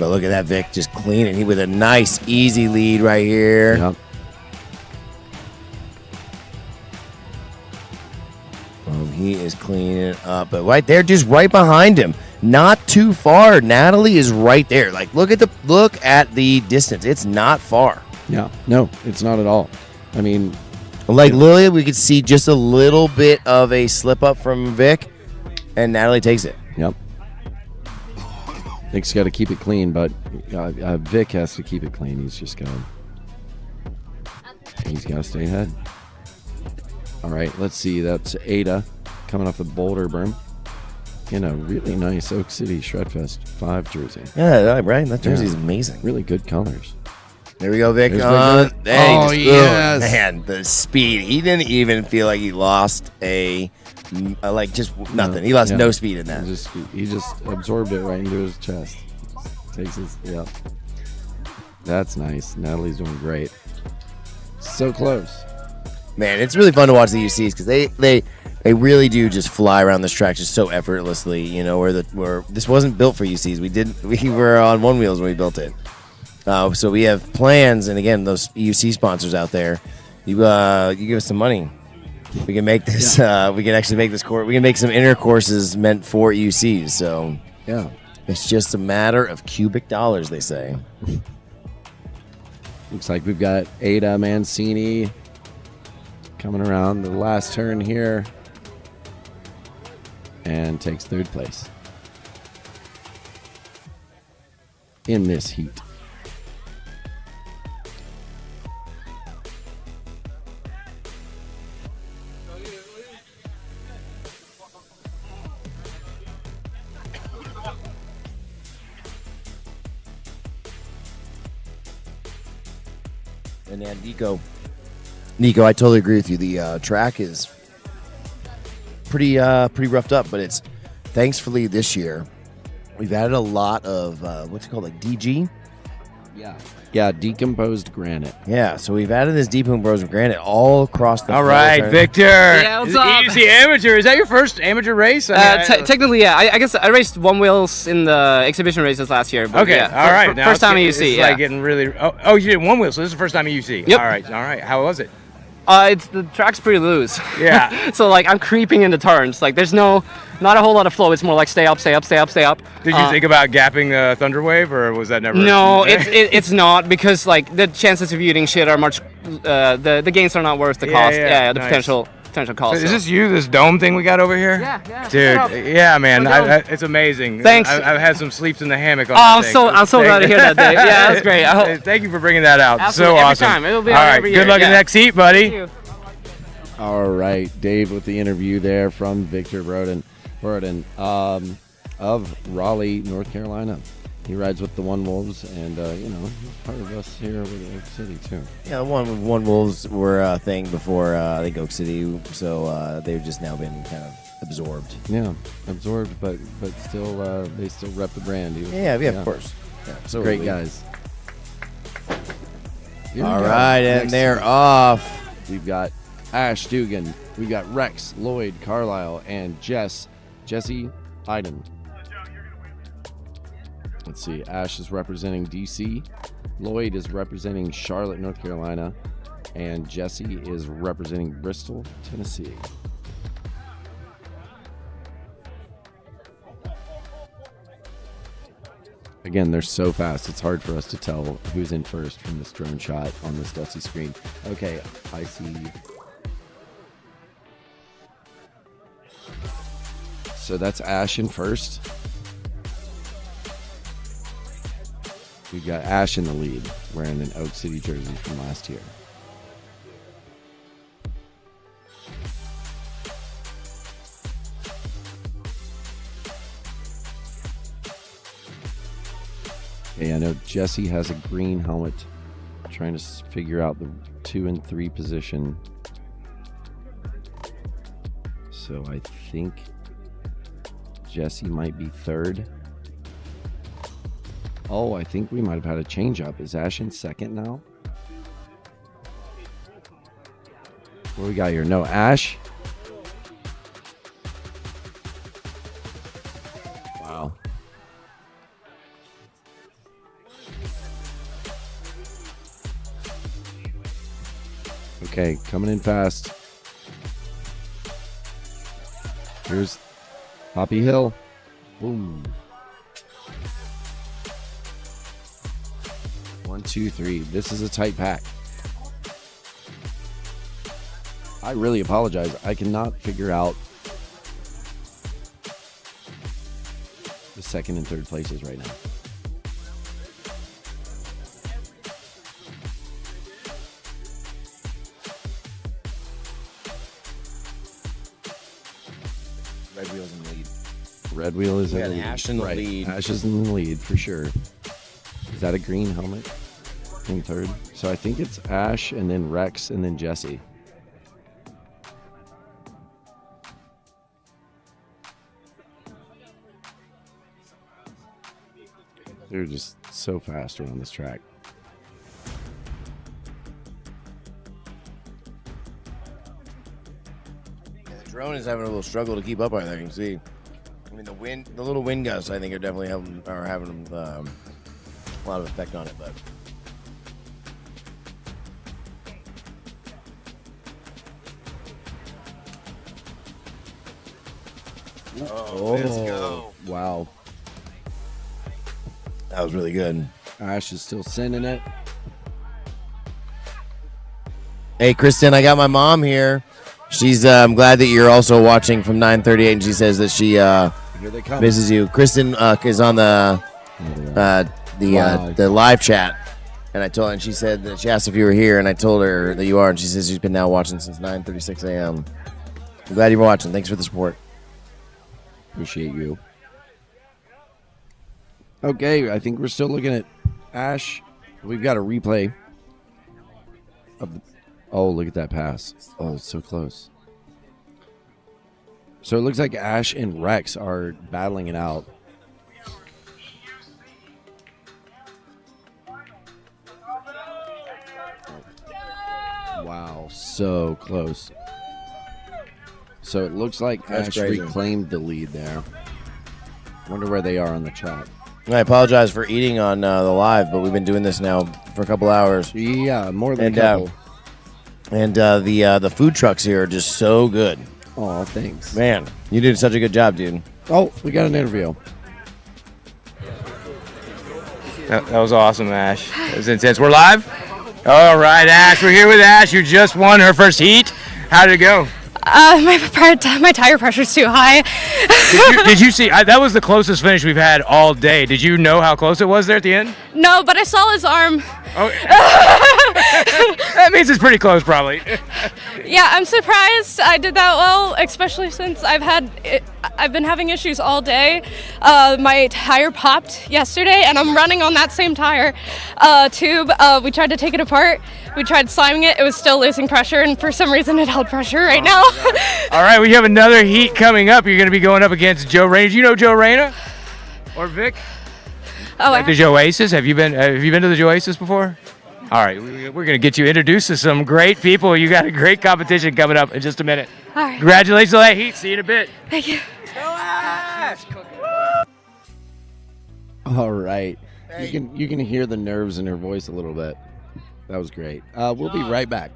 But look at that Vic just cleaning. He with a nice, easy lead right here. Yep. He is cleaning it up. But right there, just right behind him. Not too far. Natalie is right there. Like, look at the distance. It's not far. Yeah. No, it's not at all. I mean, like literally, we could see just a little bit of a slip up from Vic, and Natalie takes it. Yep. Vic's got to keep it clean, but Vic has to keep it clean. He's got to stay ahead. All right, let's see. That's Ada coming off the Boulder berm in a really nice Oak City Shredfest 5 jersey. Yeah, right. That jersey is amazing. Really good colors. There we go, Vic. There's Vic. Yes. Man, the speed. He didn't even feel like he lost just nothing. He lost no speed in that. He just absorbed it right into his chest. That's nice. Natalie's doing great. So close. Man, it's really fun to watch the UCs because they really do just fly around this track just so effortlessly. You know, where this wasn't built for UCs. We were on Onewheels when we built it. So we have plans, and again, those EUC sponsors out there, you give us some money. We can make this. We can actually make this course. We can make some inner courses meant for EUCs. So yeah, it's just a matter of cubic dollars, they say. Looks like we've got Ada Mancini coming around the last turn here and takes 3rd place in this heat. And then Nico, I totally agree with you. The track is pretty roughed up, but it's thankfully this year we've added a lot of what's it called, like DG. Yeah, decomposed granite. Yeah, so we've added this decomposed granite all across the. All right, Victor. Yeah, what's up? EUC Amateur. Is that your first amateur race? Technically, yeah. I guess I raced Onewheels in the exhibition races last year. But Okay, yeah, all right. Now first time it's EUC. like getting really. Oh, you did Onewheels, so this is the first time EUC. Yep. All right. How was it? The track's pretty loose. Yeah. So like I'm creeping into turns. Like there's not a whole lot of flow. It's more like stay up. Did you think about gapping the Thunderwave, or was that never? No, it's not, because like the chances of you eating shit are much. The gains are not worth the cost. The nice. potential cost. Is this dome thing we got over here? Yeah. Dude, yeah, man, it's amazing. Thanks. I've had some sleeps in the hammock. I'm so glad to hear that, Dave. Yeah, that's great. Thank you for bringing that out. Absolutely. So Every awesome. time. It'll be all on right. every year. Good luck in the next heat, buddy. All right, Dave with the interview there from Victor Broden of Raleigh, North Carolina. He rides with the Onewheels, and he's part of us here with Oak City too. Yeah, Onewheels were a thing before I think Oak City, so they've just now been kind of absorbed. Yeah, absorbed, but still they still rep the brand. Yeah, of course. Yeah, so great guys. All right, and they're off. We've got Ash Dugan, we've got Rex, Lloyd, Carlisle, and Jesse Iden. Let's see, Ash is representing DC, Lloyd is representing Charlotte, North Carolina, and Jesse is representing Bristol, Tennessee. Again, they're so fast, it's hard for us to tell who's in first from this drone shot on this dusty screen. Okay, I see. So that's Ash in first. We've got Ash in the lead, wearing an Oak City jersey from last year. Okay, I know Jesse has a green helmet. Trying to figure out the 2 and 3 position. So I think Jesse might be third. Oh, I think we might have had a change up. Is Ash in second now? What do we got here? No, Ash. Wow. Okay, coming in fast. Here's Poppy Hill. Boom. 1, 2, 3. This is a tight pack. I really apologize. I cannot figure out the second and third places right now. Red Wheel's in the lead. Red Wheel is We in got the lead. Ash in the lead. Ash is in the lead for sure. Is that a green helmet in third? So I think it's Ash and then Rex and then Jesse. They're just so fast around this track. The drone is having a little struggle to keep up. I can see. I mean, the little wind gusts, I think, are definitely having a lot of effect on it. But let's go! Wow, that was really good. Ash is still sending it. Hey, Kristen, I got my mom here. She's I'm glad that you're also watching from 9:38, and she says that she Here they come. misses you. Kristen is on the live chat, and I told her, and she said that she asked if you were here, and I told her that you are, and she says she's been now watching since 9:36 a.m. I'm glad you're watching. Thanks for the support. Appreciate you. Okay, I think we're still looking at Ash. We've got a replay of the, oh, look at that pass. Oh, it's so close. So it looks like Ash and Rex are battling it out. Wow, so close. So it looks like That's Ash crazy. reclaimed the lead there. Wonder where they are on the track. I apologize for eating on the live, but we've been doing this now for a couple hours. Yeah, more than a couple. And the food trucks here are just so good. Oh, thanks. Man, you did such a good job, dude. Oh, we got an interview. That was awesome, Ash. That was intense. We're live? All right, Ash. We're here with Ash, who just won her first heat. How did it go? My tire pressure's too high. Did you see? That was the closest finish we've had all day. Did you know how close it was there at the end? No, but I saw his arm Oh, that means it's pretty close, probably. Yeah, I'm surprised I did that well, especially since I've been having issues all day. My tire popped yesterday, and I'm running on that same tire tube. We tried to take it apart. We tried sliming it. It was still losing pressure, and for some reason, it held pressure right now. All right, we have another heat coming up. You're going to be going up against Joe Reyna. Do you know Joe Reyna? Or Vic? Oh, Like the Joasis? Have you been to the Joasis before? All right, we're going to get you introduced to some great people. You got a great competition coming up in just a minute. All right. Congratulations on that heat. See you in a bit. Thank you. All right. You can hear the nerves in her voice a little bit. That was great. We'll be right back.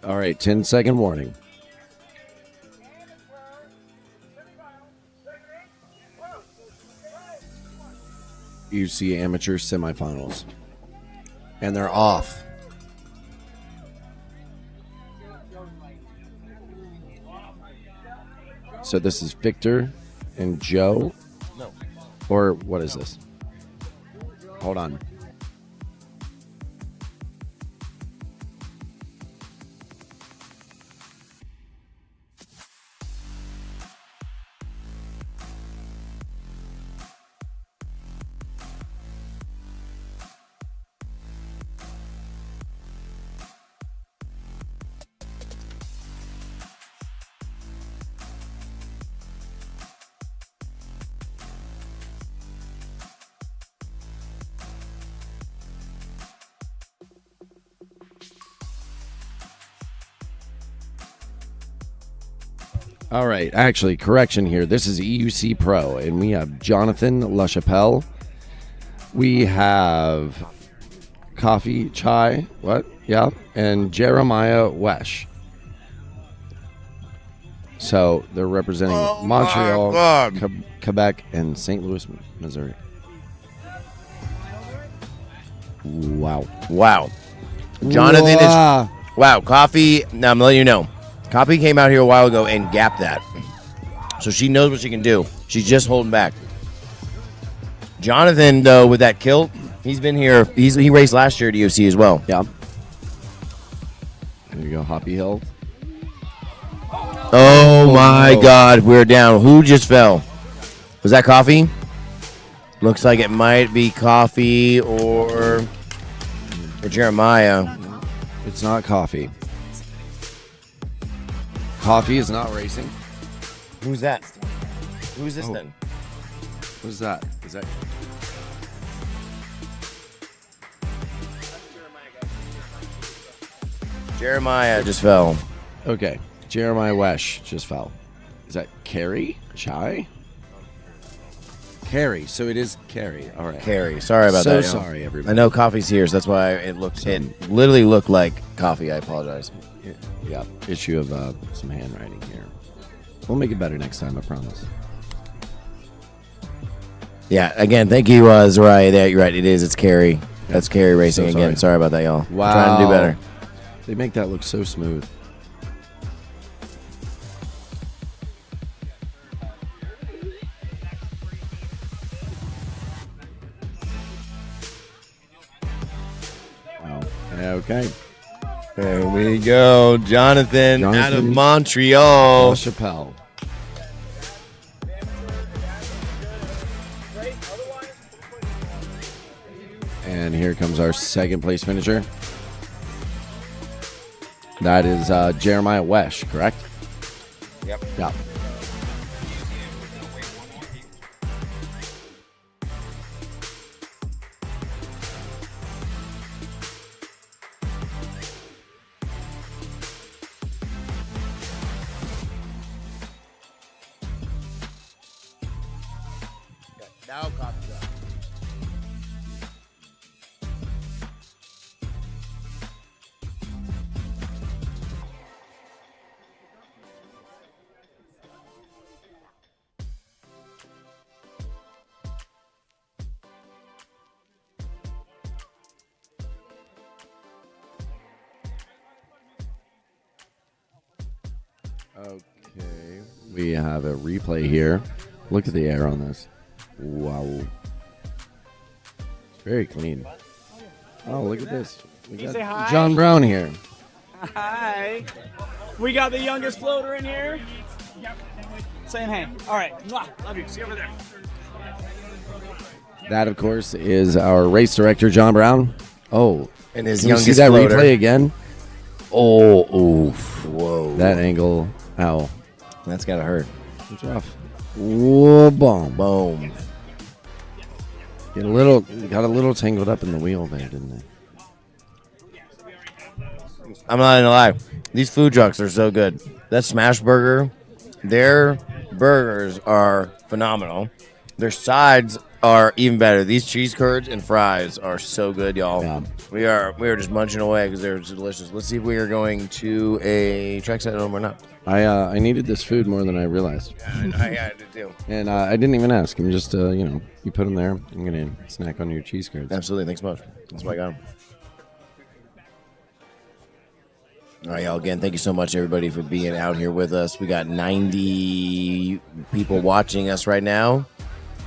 All right, 10-second warning. EUC amateur semifinals. And they're off. So this is Victor and Joe? No. Or what is this? Hold on. All right, actually, correction here. This is EUC Pro, and we have Jonathan LaChapelle. We have Coffee Chai, what? Yeah, and Jeremiah Wesh. So they're representing Montreal, Quebec, and St. Louis, Missouri. Wow. Jonathan is wow. Coffee. Now I'm letting you know. Coffee came out here a while ago and gapped that, so she knows what she can do. She's just holding back. Jonathan, though, with that kilt, he's been here. He raced last year at EUC as well. Yeah. There you go, Hoppy Hill. Oh my God, we're down. Who just fell? Was that Coffee? Looks like it might be Coffee or Jeremiah. It's not Coffee. Coffee is not racing. Who's that? Who's this then? Who's that? Is that? Jeremiah just fell. Okay. Jeremiah Wesh just fell. Is that Carrie? Chai? Carrie. So it is Carrie. All right. Carrie. Sorry about so that. So sorry, everybody. I know Coffee's here, so that's why it literally looked like Coffee. I apologize. Yeah. Issue of some handwriting here. We'll make it better next time, I promise. Yeah, again, thank you, Zariah. Yeah, you're right. It is. It's Carrie. That's Carrie Racing So again. Sorry about that, y'all. Wow. Trying to do better. They make that look so smooth. Wow. Okay. There we go. Jonathan out of Montreal. LaChapelle. And here comes our second place finisher. That is Jeremiah Wesh, correct? Yep. Yeah. Now Coffee's up. Okay. We have a replay here. Look at the air on this. Wow. It's very clean. Oh, look at this. We Can you got say hi? John Brown here. Hi. We got the youngest floater in here. Saying hey. All right. Mwah. Love you. See you over there. That, of course, is our race director, John Brown. Oh. And his can you youngest see that floater. replay again? Oh, oof. Whoa. That angle. Ow. That's got to hurt. It's rough. Whoa, boom. Boom. Got a little tangled up in the wheel there, didn't they? I'm not gonna lie. These food trucks are so good. That Smash Burger, their burgers are phenomenal. Their sides are even better. These cheese curds and fries are so good, y'all. Yeah. We are just munching away because they're delicious. Let's see if we are going to a Trackside home or not. I needed this food more than I realized. I did too. And I didn't even ask. I'm just, you put them there. I'm going to snack on your cheese curds. Absolutely. Thanks much. That's why I got them. All right, y'all. Again, thank you so much, everybody, for being out here with us. We got 90 people watching us right now.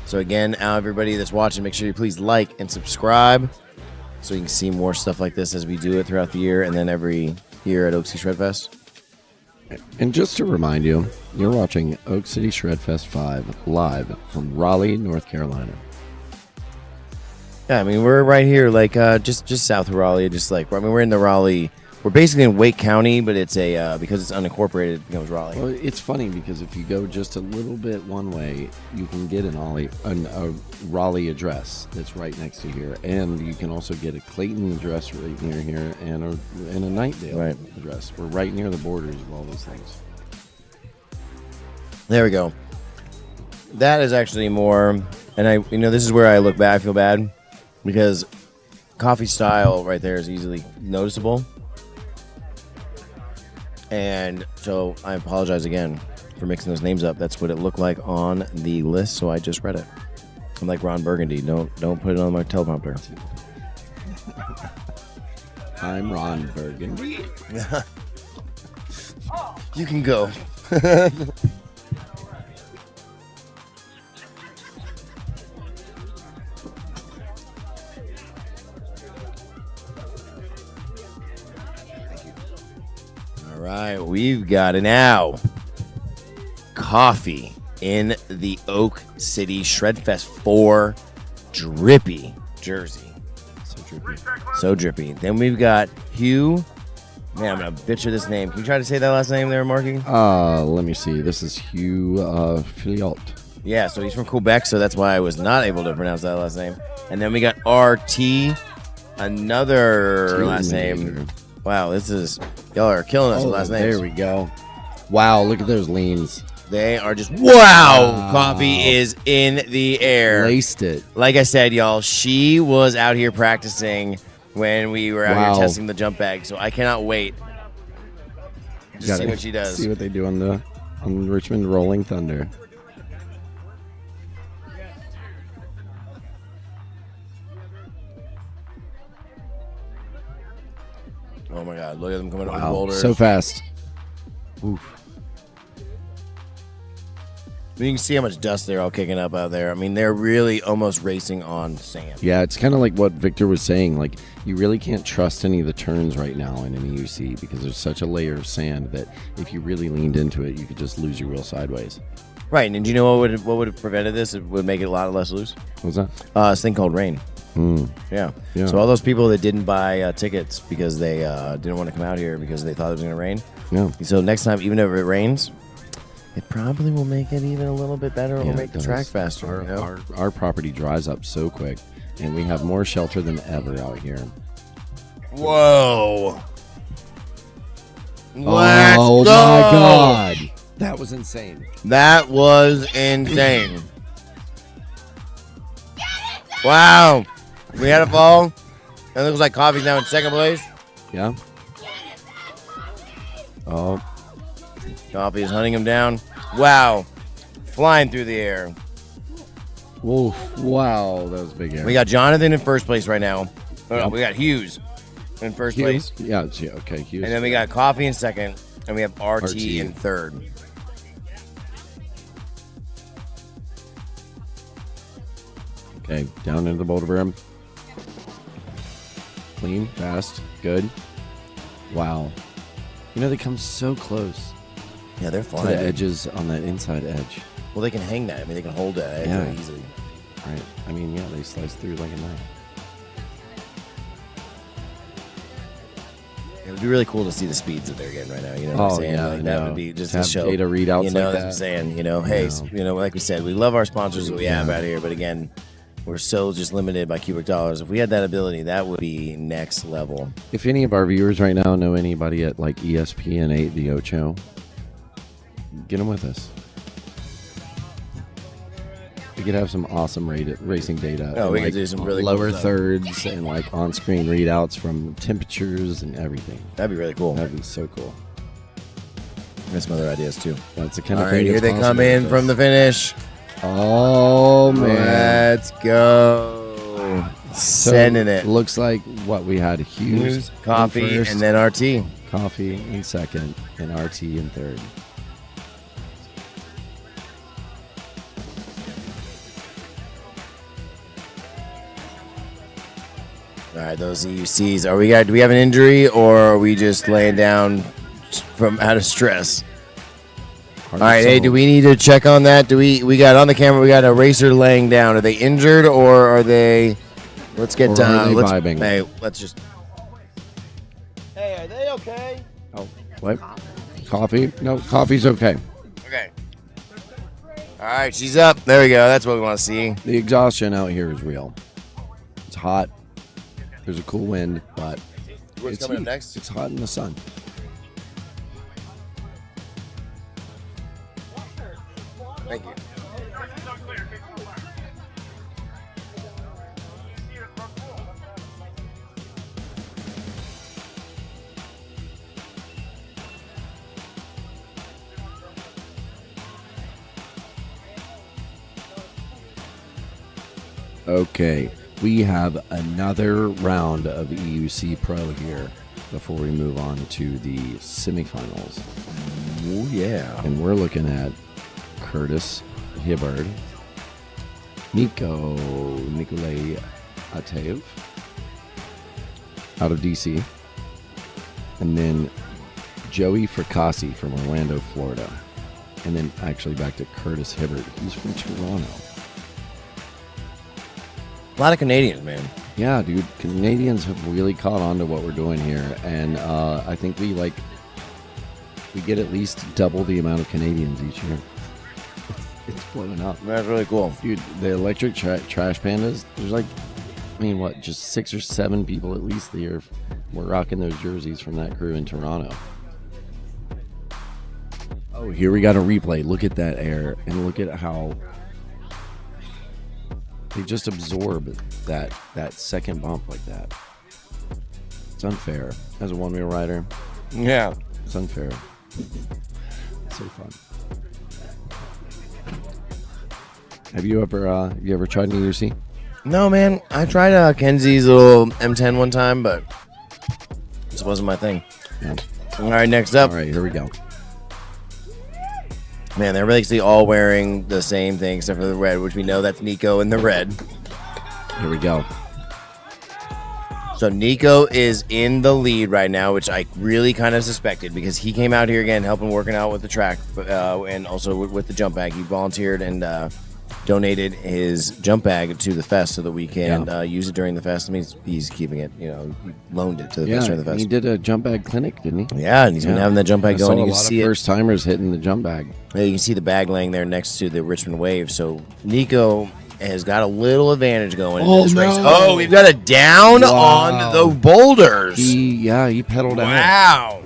So, again, everybody that's watching, make sure you please like and subscribe so you can see more stuff like this as we do it throughout the year and then every year at Oak City Shred Fest. And just to remind you, you're watching Oak City Shred Fest 5 live from Raleigh, North Carolina. Yeah, I mean, we're right here, like, just south of Raleigh. We're in the Raleigh. We're basically in Wake County, but it's because it's unincorporated, it becomes Raleigh. Well, it's funny because if you go just a little bit one way, you can get a Raleigh address that's right next to here, and you can also get a Clayton address right near here, and a Nightdale address. We're right near the borders of all these things. There we go. That is actually more, and this is where I look bad. I feel bad because coffee style right there is easily noticeable, and so I apologize again for mixing those names up. That's what it looked like on the list, so I just read it. I'm like Ron Burgundy. Don't put it on my teleprompter. I'm Ron Burgundy. You can go. All right, we've got it now. Coffee in the Oak City Shredfest 4 drippy jersey. So drippy. Then we've got Hugh. Man, I'm going to butcher this name. Can you try to say that last name there, Marky? Let me see. This is Hugh Filiot. Yeah, so he's from Quebec, so that's why I was not able to pronounce that last name. And then we got RT, another last name. Wow, y'all are killing us with last names. There we go. Wow, look at those leans. They are just, wow! Coffee is in the air. Laced it. Like I said, y'all, she was out here practicing when we were out here testing the jump bag, so I cannot wait to see what she does. See what they do on Richmond Rolling Thunder. Oh my God, look at them coming up with boulders. So fast. Oof. You can see how much dust they're all kicking up out there. I mean, they're really almost racing on sand. Yeah, it's kind of like what Victor was saying. Like, you really can't trust any of the turns right now in an EUC because there's such a layer of sand that if you really leaned into it, you could just lose your wheel sideways. Right, and do you know what would have prevented this? It would make it a lot less loose. What's that? This thing called rain. Yeah. So all those people that didn't buy tickets because they didn't want to come out here because they thought it was going to rain. Yeah. So next time, even if it rains, it probably will make it even a little bit better. Or make the track faster. Our property dries up so quick, and we have more shelter than ever out here. Whoa! Oh my God! That was insane. That was insane. Wow! We had a fall. It looks like Coffee's now in second place. Yeah. Oh. Coffee is hunting him down. Wow. Flying through the air. Oof. Wow, that was big air. We got Jonathan in first place right now. We got Hughes in first place. Yeah, okay, Hughes. And then we got Coffee in second, and we have RT in third. Okay, down into the boulder berm. Clean, fast, good. Wow. You know, they come so close. Yeah, they're flying. To the edges on that inside edge. Well, they can hang that. I mean, they can hold that edge very easily. Right. I mean, yeah, they slice through like a knife. It would be really cool to see the speeds that they're getting right now. You know what I'm saying? Yeah, like, that would be just to a have show. data readouts you know, like that's what I'm saying. You know, hey, like we said, we love our sponsors that we have out here, but again, we're so just limited by cubic dollars. If we had that ability, that would be next level. If any of our viewers right now know anybody at like ESPN 8 The Ocho, get them with us. We could have some awesome racing data. Oh, we like could do some really lower cool stuff. thirds and like on-screen readouts from temperatures and everything. That'd be really cool. That'd be so cool. There's some other ideas too. That's the kind of All thing. right, here that's they come possible in with from this. the finish. Oh man, let's go! Sending it. Looks like what we had: Hughes, Coffee, in first, and then RT. Coffee in second, and RT in third. All right, those EUCs. Do we have an injury, or are we just laying down from out of stress? All right, hey, do we need to check on that? We got on the camera? We got a racer laying down. Are they injured, or are they? Let's get down. Vibing? Hey, let's just. Hey, are they okay? Oh, what? Coffee? No, coffee's okay. Okay. All right, she's up. There we go. That's what we want to see. The exhaustion out here is real. It's hot. There's a cool wind, but What's coming up next? It's hot in the sun. Thank you. Okay, we have another round of EUC Pro here before we move on to the semifinals. Oh, yeah. And we're looking at Curtis Hibbard, Nikolay Ateev out of DC, and then Joey Fracassi from Orlando, Florida. And then actually back to Curtis Hibbard. He's from Toronto. A lot of Canadians, man. Yeah, dude. Canadians have really caught on to what we're doing here, and I think we get at least double the amount of Canadians each year. It's blowing up. That's really cool, dude. The electric trash pandas. There's like, I mean, what? Just 6 or 7 people at least here were rocking those jerseys from that crew in Toronto. Oh, here we got a replay. Look at that air, and look at how they just absorb that second bump like that. It's unfair. As a one-wheel rider, yeah, it's unfair. It's so fun. Have you ever tried an EUC? No, man. I tried Kenzie's little M10 one time, but this wasn't my thing. Yeah. All right, next up. All right, here we go. Man, they're basically all wearing the same thing except for the red, which we know that's Nico in the red. Here we go. So Nico is in the lead right now, which I really kind of suspected because he came out here again helping working out with the track and also with the jump bag. He volunteered and donated his jump bag to the fest so that we can use it during the fest. I mean, he's keeping it, he loaned it to the fest during the fest. He did a jump bag clinic, didn't he? Yeah, and he's been having that jump bag going. You You can can see see it. first timers hitting the jump bag. Yeah, you can see the bag laying there next to the Richmond Wave. So Nico has got a little advantage going into this race. Oh, we've got a down on the boulders. He pedaled out.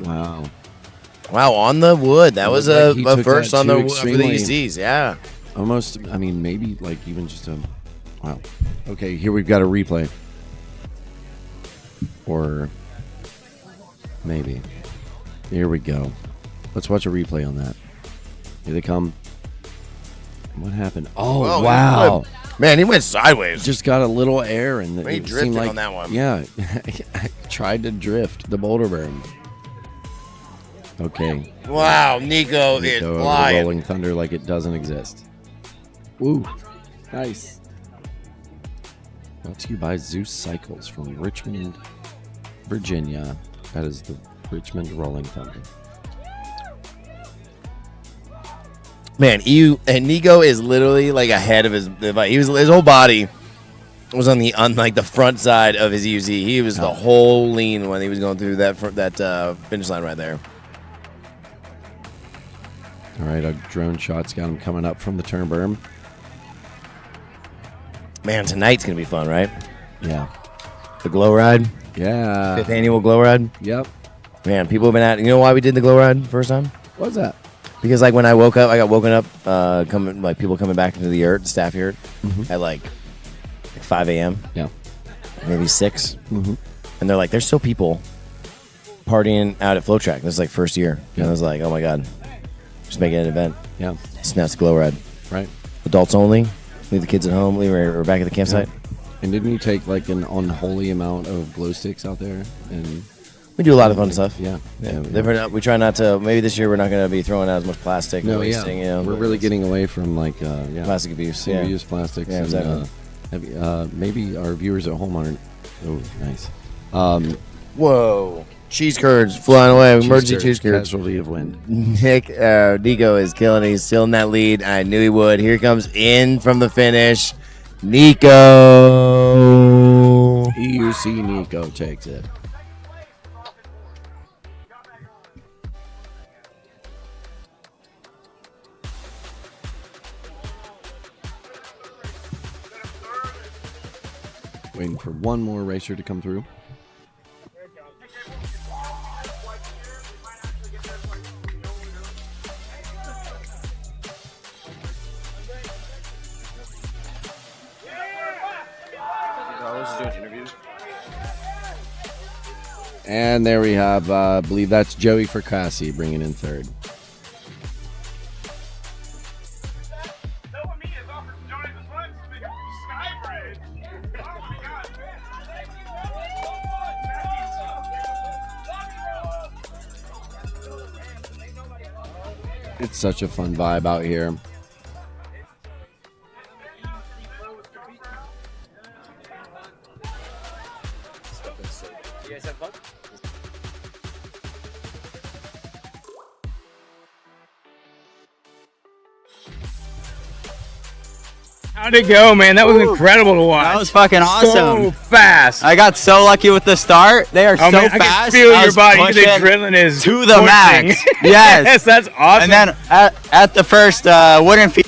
Wow, on the wood. That was a first on the for the EUCs. Yeah. Almost, I mean, maybe like even just a, wow. Okay, here we've got a replay. Or maybe. Here we go. Let's watch a replay on that. Here they come. What happened? Oh, Whoa, wow. Man, he went sideways. Just got a little air and He it drifted seemed like, on that one. Yeah. I tried to drift the boulder berm. Okay. Wow, Nico is flying. Rolling thunder like it doesn't exist. Ooh, nice. Brought to you by Zeus Cycles from Richmond, Virginia. That is the Richmond Rolling Thunder. Man, Nico is literally like ahead of his whole body was on the front side of his EUC. He was the whole lean when he was going through that finish line right there. All right, our drone shots got him coming up from the turn berm. Man, tonight's gonna be fun, right? Yeah. The glow ride. Yeah. 5th annual glow ride. Yep. Man, people have been at. You know why we did the glow ride first time? What's that? Because like when I woke up, I got woken up, people coming back into the yurt, staff yurt, at like 5 a.m. Yeah. Maybe 6. And they're like, there's still people partying out at FloatTrack. This is like first year. And I was like, oh my god, just making an event. Yeah. So now it's a glow ride. Right. Adults only. Leave the kids at home. Leave her back at the campsite. Yeah. And didn't you take like an unholy amount of glow sticks out there? And we do a lot of fun stuff. Yeah. We try not to. Maybe this year we're not going to be throwing out as much plastic. No, wasting, we're really getting away from like plastic abuse. Single-use plastics. Yeah, exactly. And, maybe our viewers at home aren't. Oh, nice. Whoa. Cheese curds flying away. Emergency cheese curds. Casualty of wind. Nico is killing it. He's still in that lead. I knew he would. Here comes in from the finish. Nico. EUC Nico takes it. Waiting for one more racer to come through. And there we have, I believe that's Joey Fracassi bringing in third. It's such a fun vibe out here. How'd it go, man? That was incredible to watch. That was fucking awesome. So fast. I got so lucky with the start. They are so man, fast. I can feel I your was body. pushing The adrenaline is to the pushing. max. Yes. Yes, that's awesome. And then at the first wooden feet.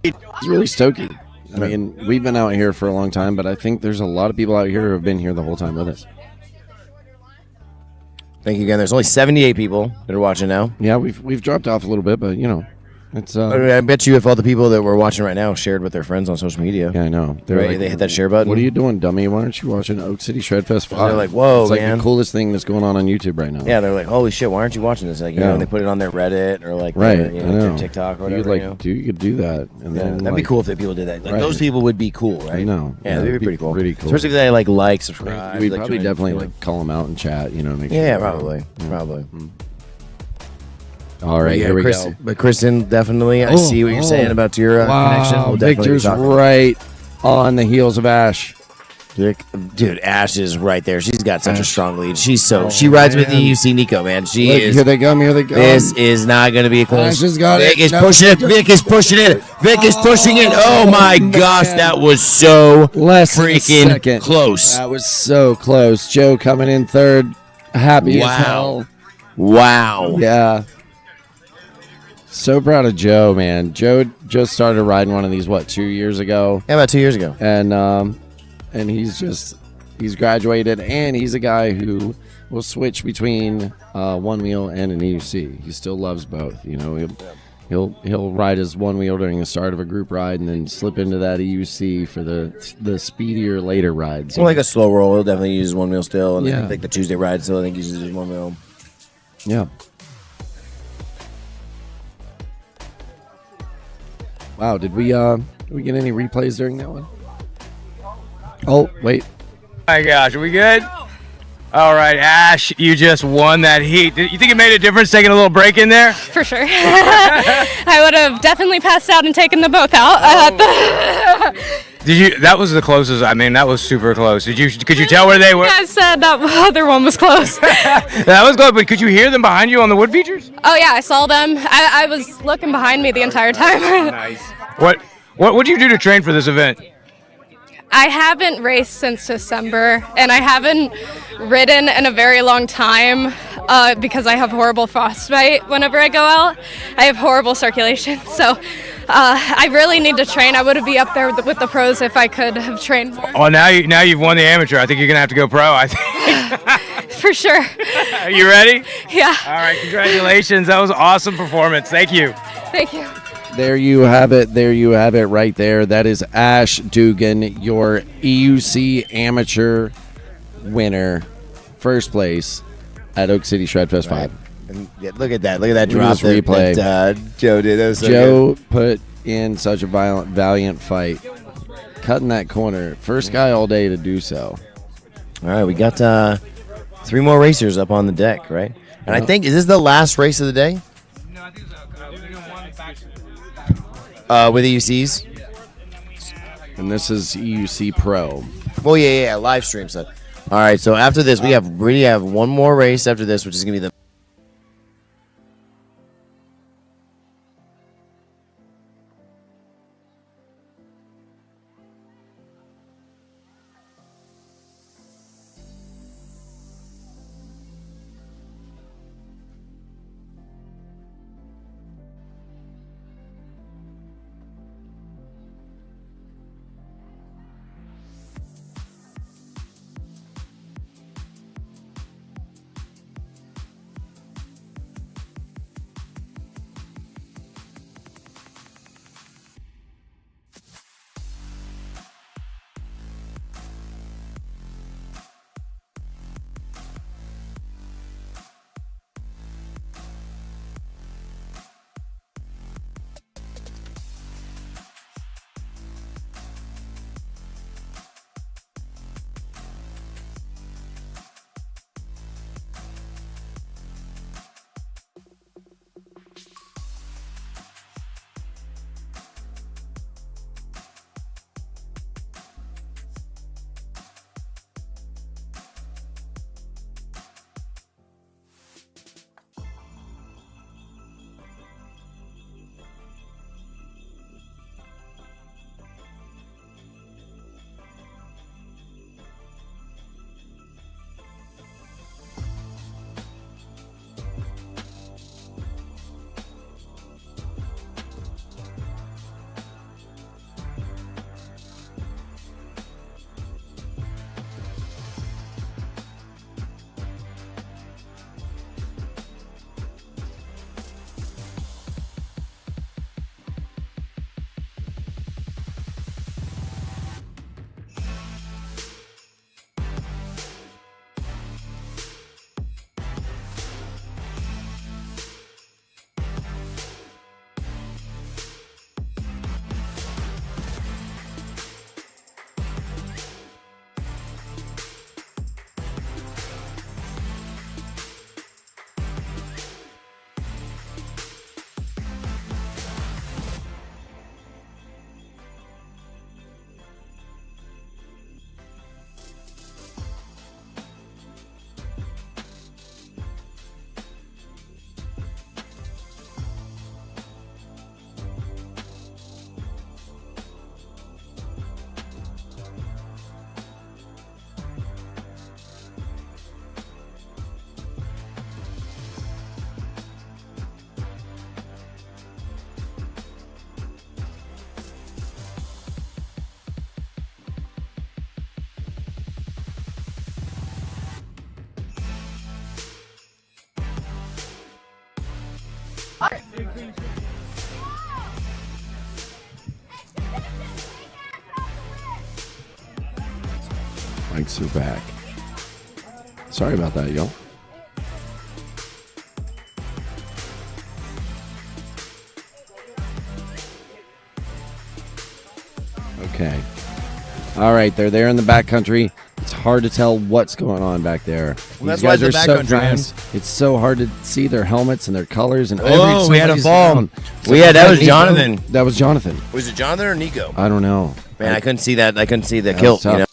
It's really stoky. I mean, we've been out here for a long time, but I think there's a lot of people out here who have been here the whole time with us. Thank you again. There's only 78 people that are watching now. Yeah, we've dropped off a little bit, but you know, It's I bet you if all the people that were watching right now shared with their friends on social media. Yeah, I know. Right, they hit that share button. What are you doing, dummy? Why aren't you watching Oak City Shredfest 5? They're like, whoa, it's like man. the coolest thing that's going on YouTube right now. Yeah, they're like, holy shit, why aren't you watching this? Like, you Yeah. know, they put it on their Reddit or like Right, their, I you know, know. their TikTok or You whatever. could, you know? you could do that, and Yeah, then that'd be cool if people did that. Like Right. those people would be cool, right? I know. Yeah, that'd be pretty cool. Pretty cool. Especially if they like subscribe. We'd like, probably try to, definitely you know. like call them out in chat. You know, make Yeah, sure. probably. All right, Yeah, here we Chris, go. But Kristen, definitely, I see what you're saying about your connection. Wow, We'll definitely Victor's talk. right on the heels of Ash. Dude, Ash is right there. She's got such a Ash. strong lead. She's so Oh, she rides with man. the EUC Nico, man. She Look, is. here they come. Here they come. This is not going to be a close. Ash has got Vic it. is No, pushing it. Vic is pushing it. Vic is pushing it. Oh my gosh, that was so Less than a freaking second. close. That was so close. Joe coming in third. Happy Wow. as hell. Wow. Yeah. So proud of Joe, man. Joe just started riding one of these 2 years ago. Yeah, about 2 years ago. And he's graduated, and he's a guy who will switch between one wheel and an EUC. He still loves both. You know, he'll ride his one wheel during the start of a group ride, and then slip into that EUC for the speedier later rides. Well, like a slow roll, he'll definitely use one wheel still, and then Yeah. I think the Tuesday ride still, I think he uses his one wheel. Yeah. Wow, did we get any replays during that one? Oh, wait. My gosh, are we good? All right, Ash, you just won that heat. You think it made a difference taking a little break in there? For sure. I would have definitely passed out and taken them both out. Did you? That was the closest. I mean, that was super close. Could you tell where they were? I said that other one was close. That was close, but could you hear them behind you on the wood features? Oh yeah, I saw them. I was looking behind me the entire time. Nice. What would you do to train for this event? I haven't raced since December, and I haven't ridden in a very long time because I have horrible frostbite whenever I go out. I have horrible circulation, so I really need to train. I would be up there with the pros if I could have trained more. Oh, now you've won the amateur. I think you're gonna have to go pro. I think. For sure. Are you ready? Yeah. All right. Congratulations. That was an awesome performance. Thank you. Thank you. There you have it. There you have it right there. That is Ash Dugan, your EUC amateur winner, first place at Oak City Shredfest 5. And yeah, look at that. Look at that Look at drop this replay. that Joe did. That was so Joe put in such a valiant fight, cutting that corner. First guy all day to do so. All right, we got 3 more racers up on the deck, right? And I Yep. think, is this the last race of the day? With EUCs? And this is EUC Pro. Oh, yeah, live stream stuff. All right, so after this, we have one more race after this, which is going to be the Mics are back. Sorry about that, y'all. Okay. All right, they're there in the backcountry. It's hard to tell what's going on back there. Well, that's These why guys it's are the so backcountry, man. fast. It's so hard to see their helmets and their colors and Oh, we had a somebody's fall. down. That was Nico? Jonathan. That was Jonathan. Was it Jonathan or Nico? I don't know. Man, I couldn't see that. I couldn't see the That kilt. was tough. You know.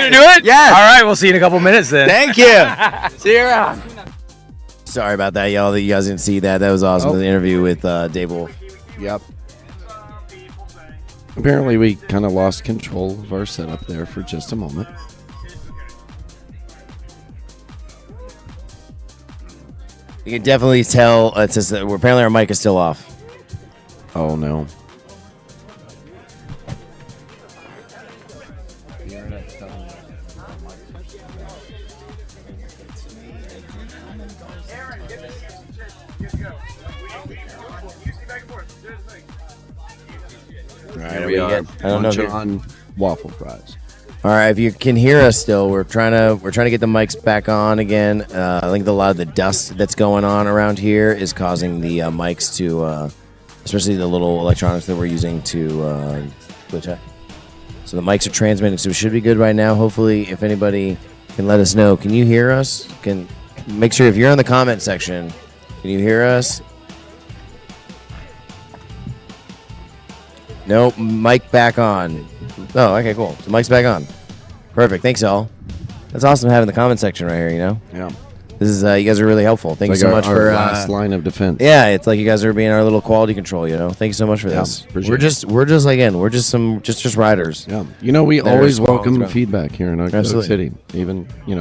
gonna do it? Yes. All right, we'll see you in a couple minutes then. Thank you. See you around. Sorry about that, y'all. That you guys didn't see that. That was awesome. Oh. The interview with Dave Wolf. Yep. Apparently, we kind of lost control of our setup there for just a moment. You can definitely tell. It's just that apparently our mic is still off. Oh no. All right, Here we are. I don't know. Lunch on waffle fries. All right, if you can hear us still, we're trying to get the mics back on again. I think a lot of the dust that's going on around here is causing the mics to, especially the little electronics that we're using to FloatTrack. So the mics are transmitting, so it should be good right now. Hopefully, if anybody can let us know, can you hear us? Can make sure if you're in the comment section, can you hear us? Nope, mic back on. Oh, okay, cool. So mic's back on. Perfect. Thanks, y'all. That's awesome having the comment section right here. You know. Yeah. This is you guys are really helpful. Thank you so much for last line of defense. Yeah, it's like you guys are being our little quality control. You know. Thank you so much for this. We're just some riders. Yeah. You know, we that are always small welcome as well. feedback here in Oak Absolutely. City. Even we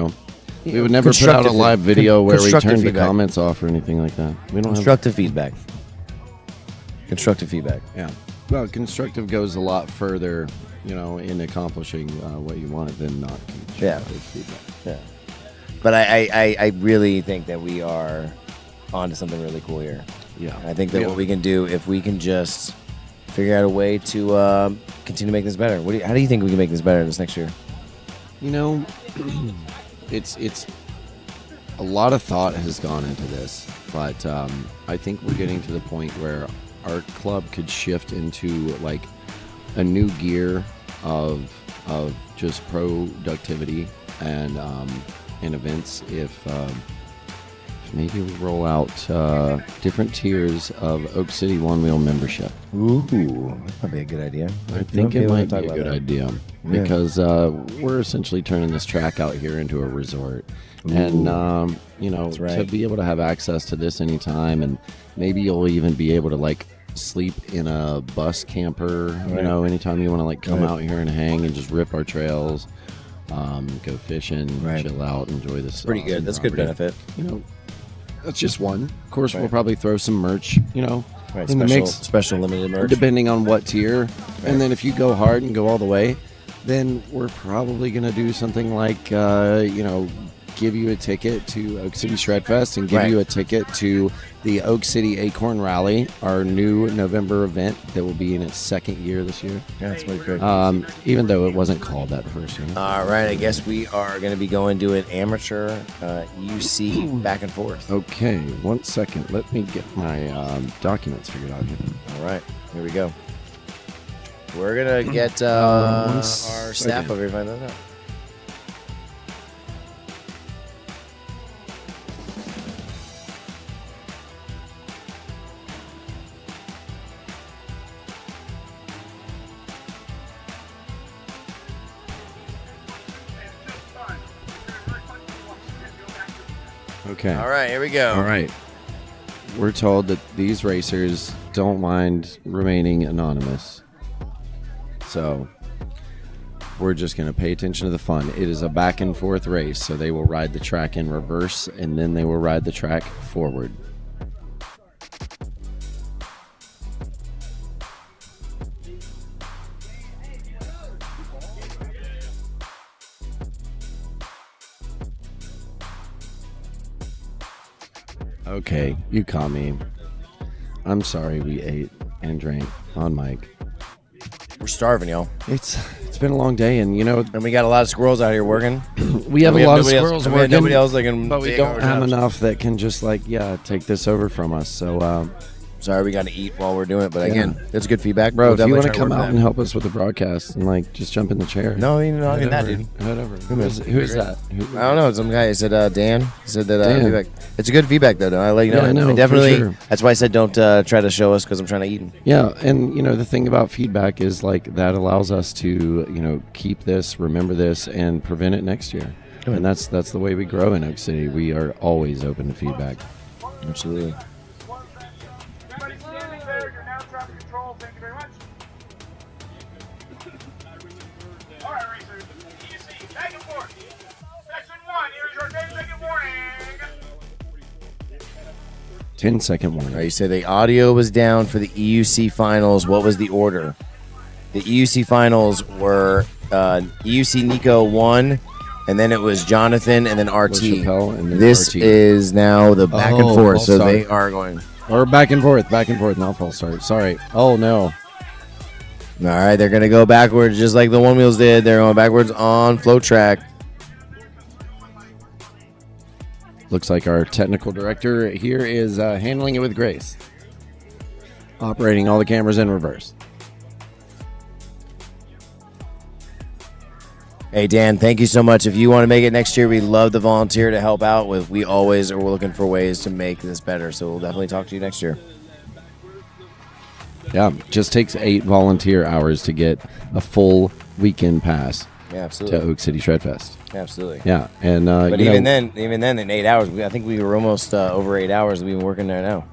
Yeah, would never put out a constructive live video where we constructive turn the feedback. comments off or anything like that. We don't Constructive feedback. Constructive feedback. Yeah. Well, constructive goes a lot further, in accomplishing what you want than not constructive feedback. Yeah. But I really think that we are onto something really cool here. Yeah. I think that what we can do, if we can just figure out a way to continue to make this better. How do you think we can make this better this next year? It's a lot of thought has gone into this, but I think we're getting to the point where our club could shift into like a new gear of just productivity and events if maybe we roll out different tiers of Oak City Onewheel membership. Ooh, that might be a good idea. I think it might be a good idea because we're essentially turning this track out here into a resort. And, to be able to have access to this anytime, and maybe you'll even be able to like sleep in a bus camper, anytime you want to like come out here and hang and just rip our trails, go fishing, chill out, enjoy this. Pretty good. That's a good benefit. That's just one. Of course, we'll probably throw some merch, in the mix. Special limited merch. Depending on what tier. And then if you go hard and go all the way, then we're probably going to do something like, give you a ticket to Oak City Shredfest and give you a ticket to the Oak City Acorn Rally, our new November event that will be in its second year this year. Yeah, that's pretty good. Even though it wasn't called that first year. All right, I guess we are going to be going to an amateur EUC back and forth. Okay, 1 second. Let me get my documents figured out here. All right, here we go. We're going to get our staff over here to find that out. Okay. All right, here we go. All right. We're told that these racers don't mind remaining anonymous. So we're just going to pay attention to the fun. It is a back and forth race, so they will ride the track in reverse and then they will ride the track forward. Okay, you caught me. I'm sorry we ate and drank on mic. We're starving, y'all. It's been a long day, and we got a lot of squirrels out here working. We have a lot of squirrels working. working, Nobody else that can, but we don't have enough that can just take this over from us. So sorry we got to eat while we're doing it. But again, it's good feedback, bro. We'll if you want to definitely try come work out that. and help us with the broadcast and like just jump in the chair. No, not even that, dude. Whatever. Who Who's that? I don't know. Some guy said Dan. He said that Dan. feedback. It's a good feedback though. I let you know. Yeah, I know, I definitely. for sure. That's why I said don't try to show us because I'm trying to eat. Yeah, and the thing about feedback is like that allows us to keep this, remember this, and prevent it next year. And that's the way we grow in Oak City. We are always open to feedback. Absolutely. Everybody standing there. You're now traffic control. Thank you very much. All right, racers. EUC, back and forth. Section 1, here's your 10-second warning. 10-second warning. All right, you said the audio was down for the EUC finals. What was the order? The EUC finals were EUC Nico 1, and then it was Jonathan, and then RT. LaChapelle, and then This RT. is now the back and forth, so false they start. are going. Or back and forth, not false start. Sorry. Oh, no. All right, they're going to go backwards just like the Onewheels did. They're going backwards on FloatTrack. Looks like our technical director here is handling it with grace. Operating all the cameras in reverse. Hey, Dan, thank you so much. If you want to make it next year, we love to volunteer to help out with. We always are looking for ways to make this better, so we'll definitely talk to you next year. Yeah, just takes 8 volunteer hours to get a full weekend pass Yeah, absolutely. to Oak City Shredfest. Absolutely. Yeah, and But you even know, then, in 8 hours, I think we were almost over 8 hours. We've been working there now.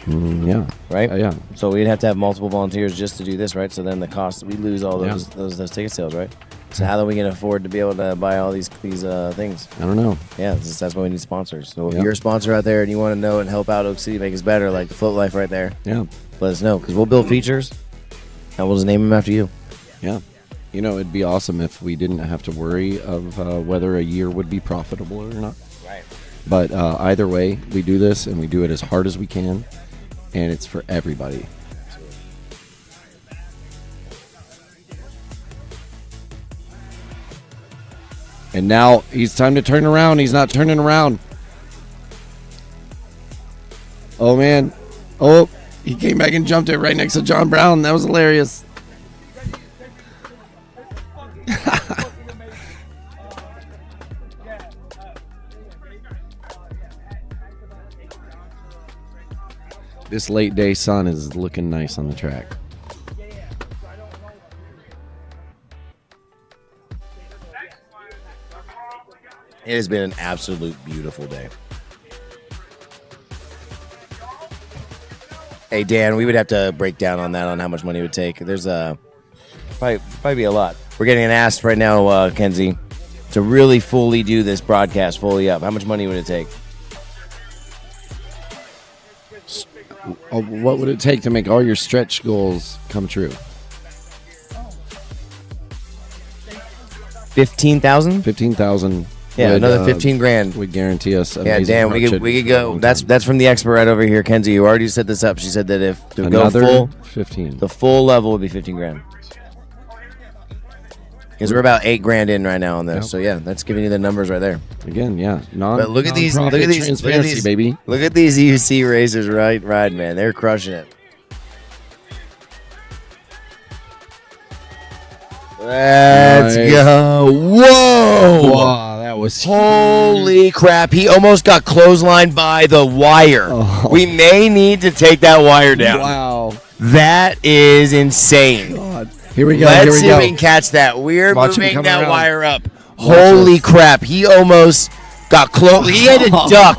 Yeah. Right. Yeah. So we'd have to have multiple volunteers just to do this, right? So then the cost, we lose all those ticket sales, right? So how are we going to afford to be able to buy all these things? I don't know. Yeah, that's why we need sponsors. So if Yeah. you're a sponsor out there and you want to know and help out Oak City, make us better, like the Float Life right there. Yeah. Let us know because we'll build features and we'll just name them after you. Yeah. It'd be awesome if we didn't have to worry of whether a year would be profitable or not. Right. But either way, we do this and we do it as hard as we can, and it's for everybody. And now he's time to turn around. He's not turning around. Oh, man. Oh, he came back and jumped it right next to John Brown. That was hilarious. This late day sun is looking nice on the track. It has been an absolute beautiful day. Hey, Dan, we would have to break down on that on how much money it would take. There's probably be a lot. We're getting asked right now, Kenzie, to really fully do this broadcast fully up. How much money would it take? What would it take to make all your stretch goals come true? 15,000? 15,000. Yeah, another 15 grand would guarantee us. Yeah, Dan, we could go. That's from the expert right over here, Kenzie, who already set this up. She said that if to Another go full 15, the full level would be 15 grand. Because we're about 8 grand in right now on this, so yeah, that's giving you the numbers right there. Again, yeah, But look at these, transparency, baby. Look at these EUC racers, right, man, they're crushing it. Let's go! Whoa! Wow, that was holy crap! He almost got clotheslined by the wire. Oh. We may need to take that wire down. Wow, that is insane. God. Here we go. Let's see if we can catch that. We're Watch him moving come that around. wire up. Watch Holy this. crap! He almost got close. He had to duck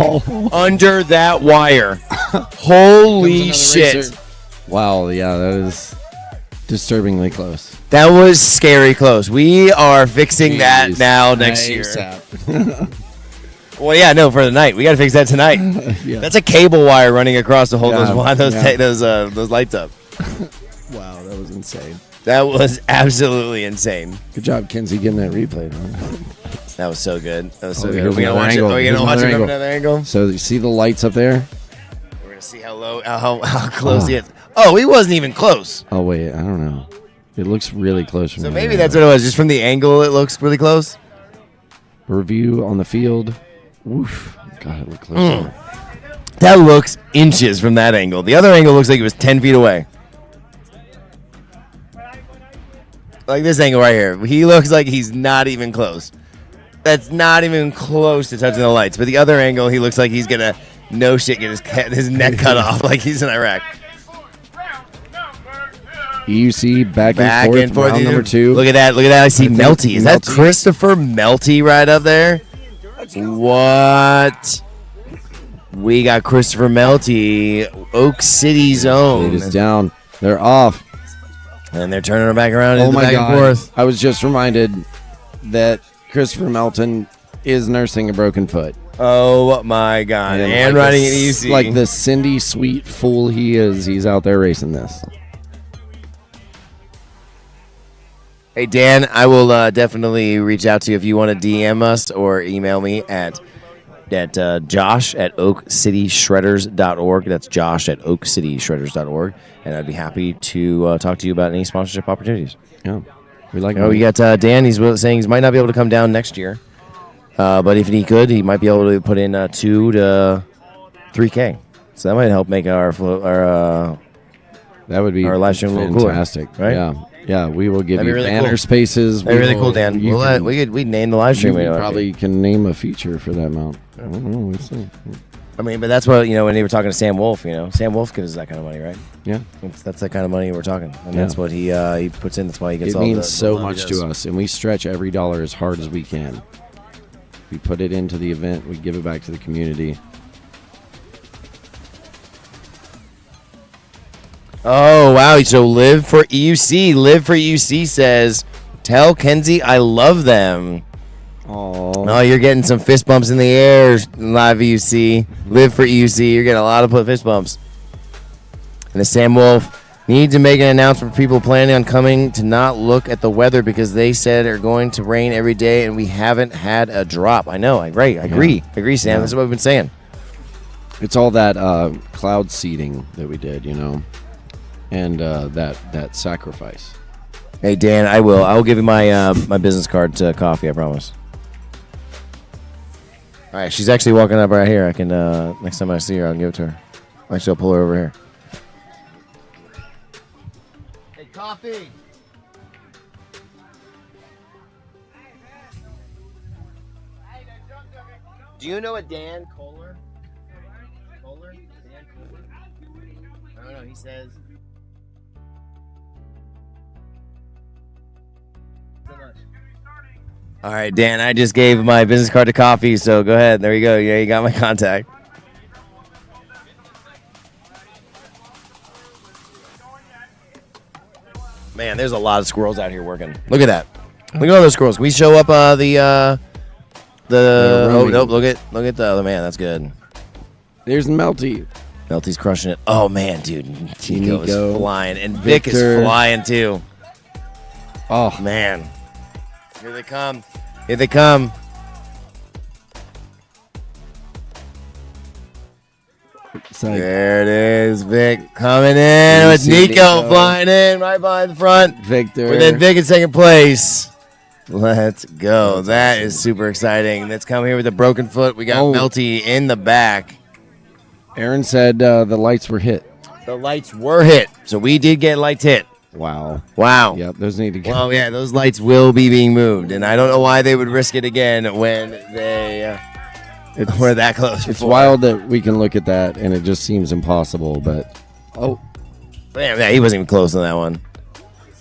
under that wire. Holy shit! racer. Wow, yeah, that is disturbingly close. That was scary close. We are fixing that now next year. Well, yeah, no, for the night. We got to fix that tonight. Yeah. That's a cable wire running across to hold Yeah, those lights up. Wow, that was insane. That was absolutely insane. Good job, Kenzie, getting that replay. That was so good. That was so good. Here's Are we gonna another watch it? angle. Are we Here's gonna watch it another from another angle? So you see the lights up there? We're gonna see how low, how close he is. Oh, he wasn't even close. Oh wait, I don't know. It looks really close. From So the maybe other that's what it was. Just from the angle, it looks really close. Review on the field. Woof. God, it looked close. That looks inches from that angle. The other angle looks like it was 10 feet away. Like this angle right here. He looks like he's not even close. That's not even close to touching the lights. But the other angle, he looks like he's going to get his neck cut off like he's in Iraq. EUC back and forth. Round number 2. Look at that. I see Melty. Is that Christopher Melty right up there? What? We got Christopher Melty, Oak City's own. It is down. They're off. And they're turning her back around. Oh my back God. And forth. I was just reminded that Christopher Melton is nursing a broken foot. Oh my God. And like riding an EUC. Like the Cindy sweet fool he is, he's out there racing this. Hey, Dan, I will definitely reach out to you if you want to DM us or email me at Josh at oakcityshredders.org. That's Josh at oakcityshredders.org. And I'd be happy to talk to you about any sponsorship opportunities. Yeah. We like we got Dan. He's saying he might not be able to come down next year. But if he could, he might be able to put in 2 to 3K. So that might help make our that would be our live stream fantastic. A little cooler, right? Yeah, we will give you really banner cool. spaces. That'd be really cool, Dan. We'd name the live stream. You probably can name a feature for that amount. I don't know. We'll see. I mean, but that's what, when they were talking to Sam Wolf, Sam Wolf gives us that kind of money, right? Yeah. That's the kind of money we're talking. And that's what he puts in. That's why he gets it all the means so the money much he does. to us, and we stretch every dollar as hard as we can. We put it into the event. We give it back to the community. Oh, wow. So Live for EUC says, tell Kenzie I love them. Oh, you're getting some fist bumps in the air, live EUC. Live for EUC. You're getting a lot of fist bumps. And the Sam Wolf, need to make an announcement for people planning on coming to not look at the weather because they said it's going to rain every day and we haven't had a drop. I know. I agree. I agree, Sam. Yeah. That's what we've been saying. It's all that cloud seeding that we did, and that sacrifice. Hey, Dan, I will give you my my business card to coffee, I promise. All right, she's actually walking up right here. I can next time I see her, I'll give it to her. Actually, I'll pull her over here. Hey, coffee. Do you know a Dan Kohler? Dan Kohler? I don't know. He says. All right, Dan, I just gave my business card to coffee, so go ahead. There you go. Yeah, you got my contact. Man, there's a lot of squirrels out here working. Look at that. Look at all those squirrels. Can we show up oh nope, look at the other man. That's good. There's Melty. Melty's crushing it. Oh man, dude. Nico is flying. And Vic is Victor. flying too. Oh man. Here they come. Here they come. There it is. Vic coming in with Nico flying in right behind the front. Victor. And then Vic in second place. Let's go. That is super exciting. Let's come here with a broken foot. We got Melty in the back. Aaron said the lights were hit. The lights were hit. So we did get lights hit. Wow. Yep, those need to go. Well, yeah, those lights will be being moved. And I don't know why they would risk it again when they were that close. It's wild that we can look at that and it just seems impossible, but yeah, he wasn't even close on that one.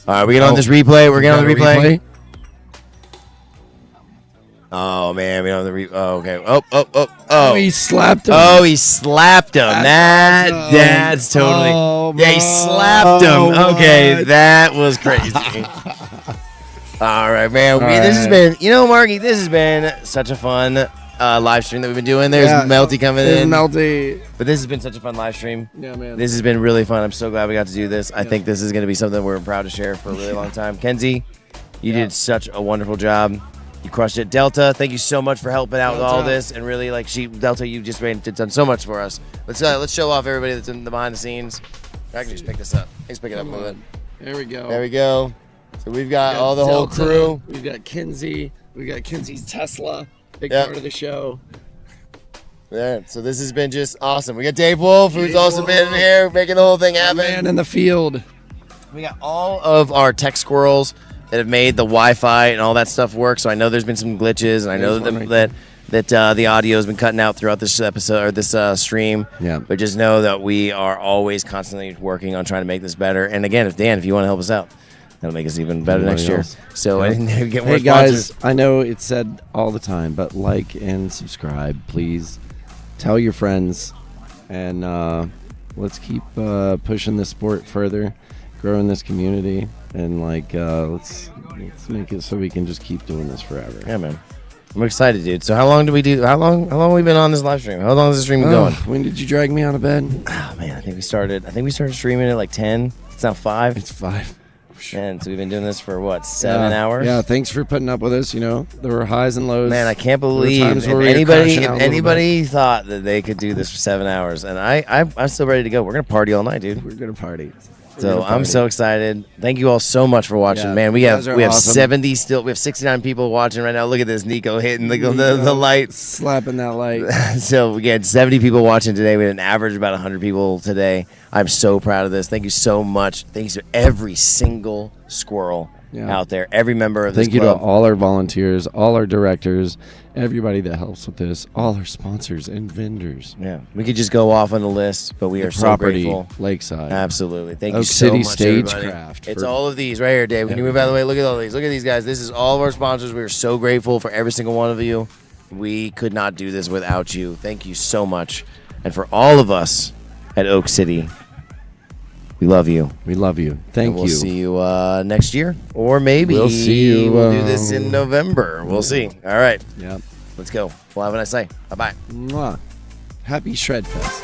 All right, we get on this replay. We're getting on the replay. Oh man, we don't have the oh, okay. Oh, he slapped him. Oh, he slapped him. That's totally. Yeah, he slapped him. Okay, that was crazy. All right, man. This has been, Marky, this has been such a fun live stream that we've been doing. There's Melty coming in. Melty. But this has been such a fun live stream. Yeah, man. This has been really fun. I'm so glad we got to do this. I think this is going to be something we're proud to share for a really long time. Kenzie, you did such a wonderful job. You crushed it. Delta, thank you so much for helping out with all this. And really, Delta, you just done so much for us. Let's show off everybody that's in the behind the scenes. I can just pick this up. Let's pick it up a little bit. There we go. There we go. So we've got all the whole crew. We've got Kenzie. We got Kenzie's Tesla. Big part of the show. Yeah, so this has been just awesome. We got Dave Wolf, who's also been here making the whole thing happen. Man in the field. We got all of our tech squirrels that have made the Wi-Fi and all that stuff work. So I know there's been some glitches, and I know that the audio has been cutting out throughout this episode or this stream. Yeah. But just know that we are always constantly working on trying to make this better. And again, if you want to help us out, that'll make us even better next year. So I think get more hey guys, sponsors. I know it's said all the time, but like and subscribe, please. Tell your friends, and let's keep pushing this sport further, growing this community, and let's make it so we can just keep doing this forever. Yeah, man. I'm excited, dude. So how long have we been on this live stream? How long has the stream been going? When did you drag me out of bed? Oh man, I think we started streaming at like 10. It's now 5. It's 5. Man, so we've been doing this for what, 7 hours? Yeah, thanks for putting up with us. There were highs and lows. Man, I can't believe if anybody thought that they could do this for 7 hours, and I'm still ready to go. We're gonna party all night, dude. We're gonna party. So I'm so excited. Thank you all so much for watching. Man, we have awesome. 70 still. We have 69 people watching right now. Look at this, Nico hitting the light, slapping that light. So we had 70 people watching today. We had an average of about 100 people today. I'm so proud of this. Thank you so much. Thanks to every single squirrel out there, every member of this Thank you club. to all our volunteers, all our directors, everybody that helps with this, all our sponsors and vendors. Yeah, we could just go off on the list, but we are so grateful. Lakeside. Absolutely. Thank Oak you so City much, Stagecraft. everybody. It's all of these right here, Dave. Can you move out of the way? Look at all these. Look at these guys. This is all of our sponsors. We are so grateful for every single one of you. We could not do this without you. Thank you so much. And for all of us at Oak City, we love you. We love you. Thank we'll you. We'll see you next year. Or maybe we'll see you. We'll do this in November. We'll see. All right. Yep. Let's go. Well, have a nice day. Bye-bye. Mwah. Happy Shred Fest.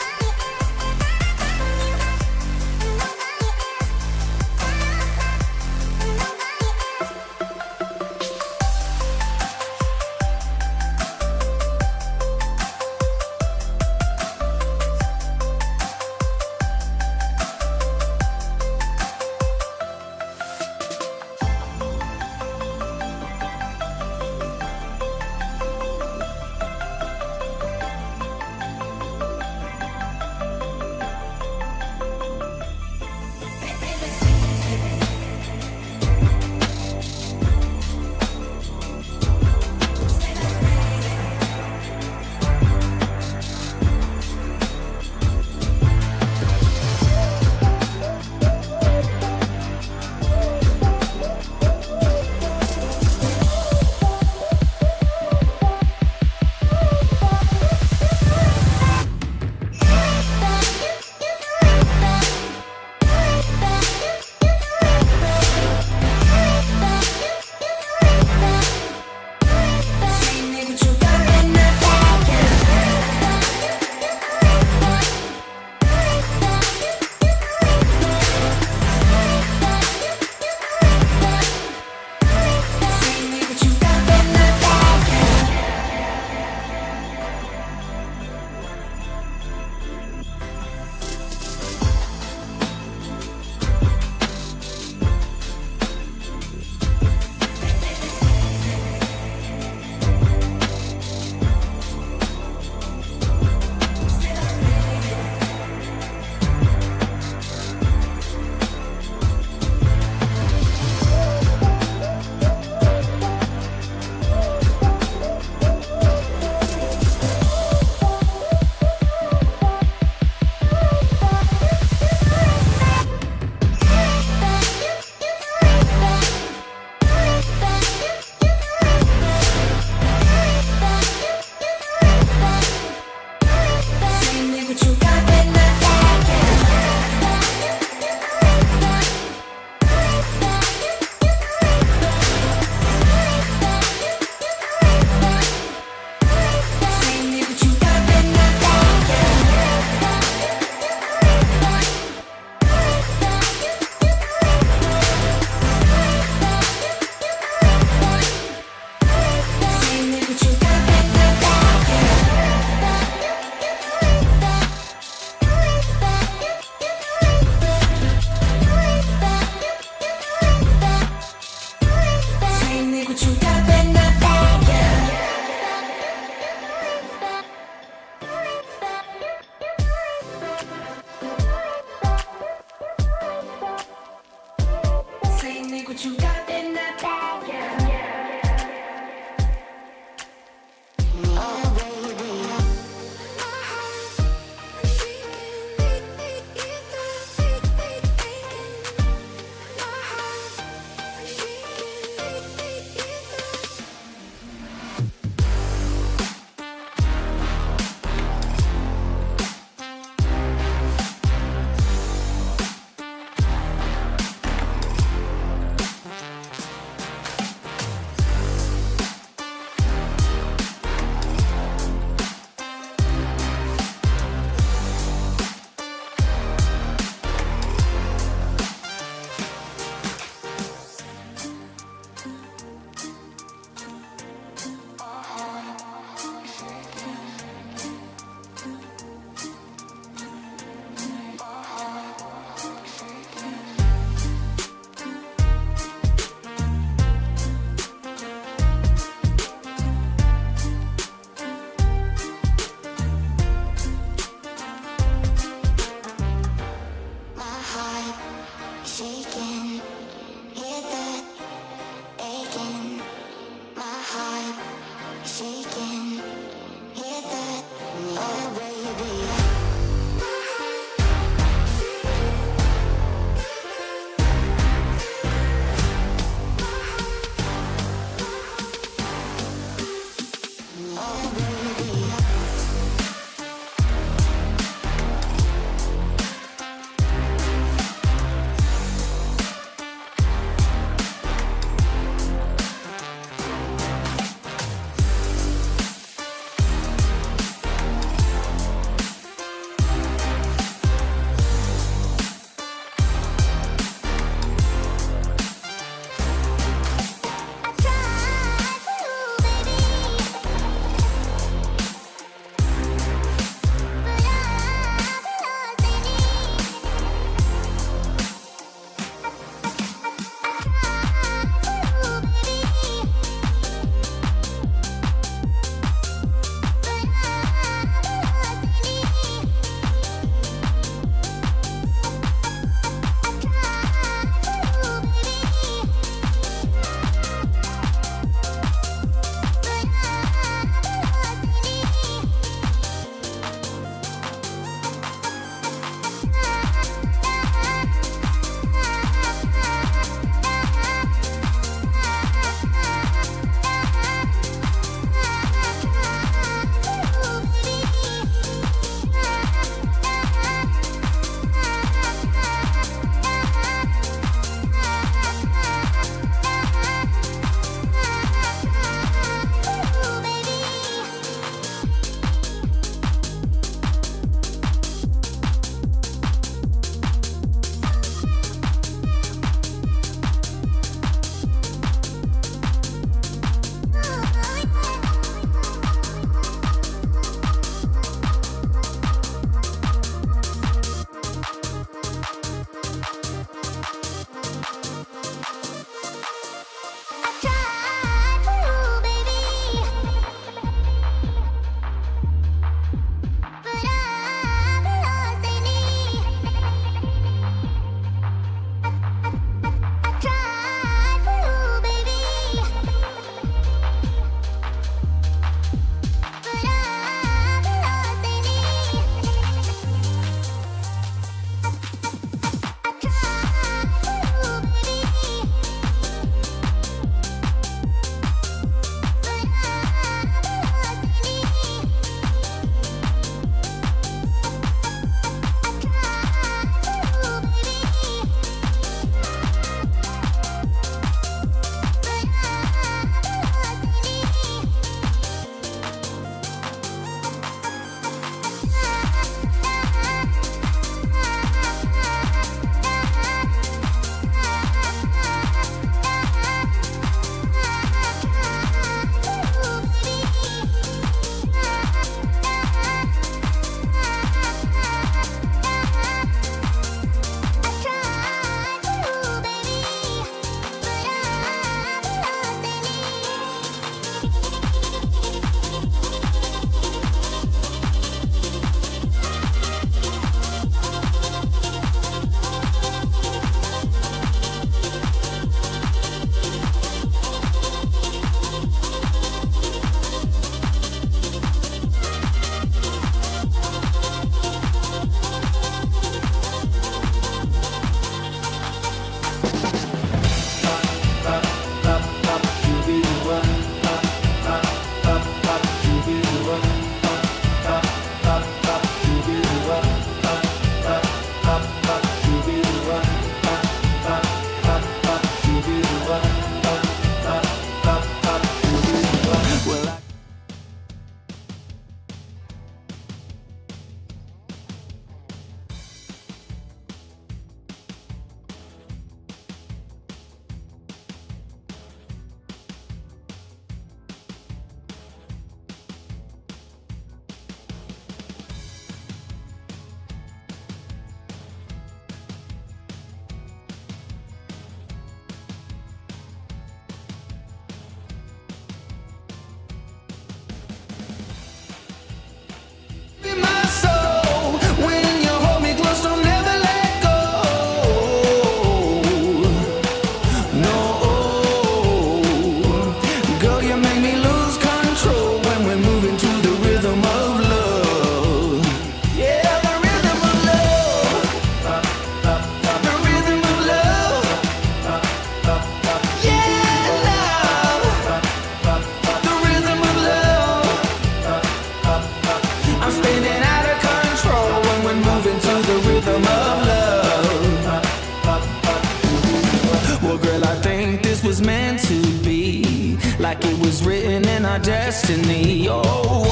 like it was written in our destiny. Oh,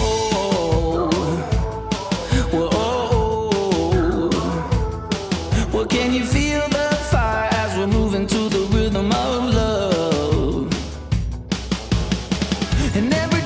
whoa. Well, can you feel the fire as we're moving to the rhythm of love? And every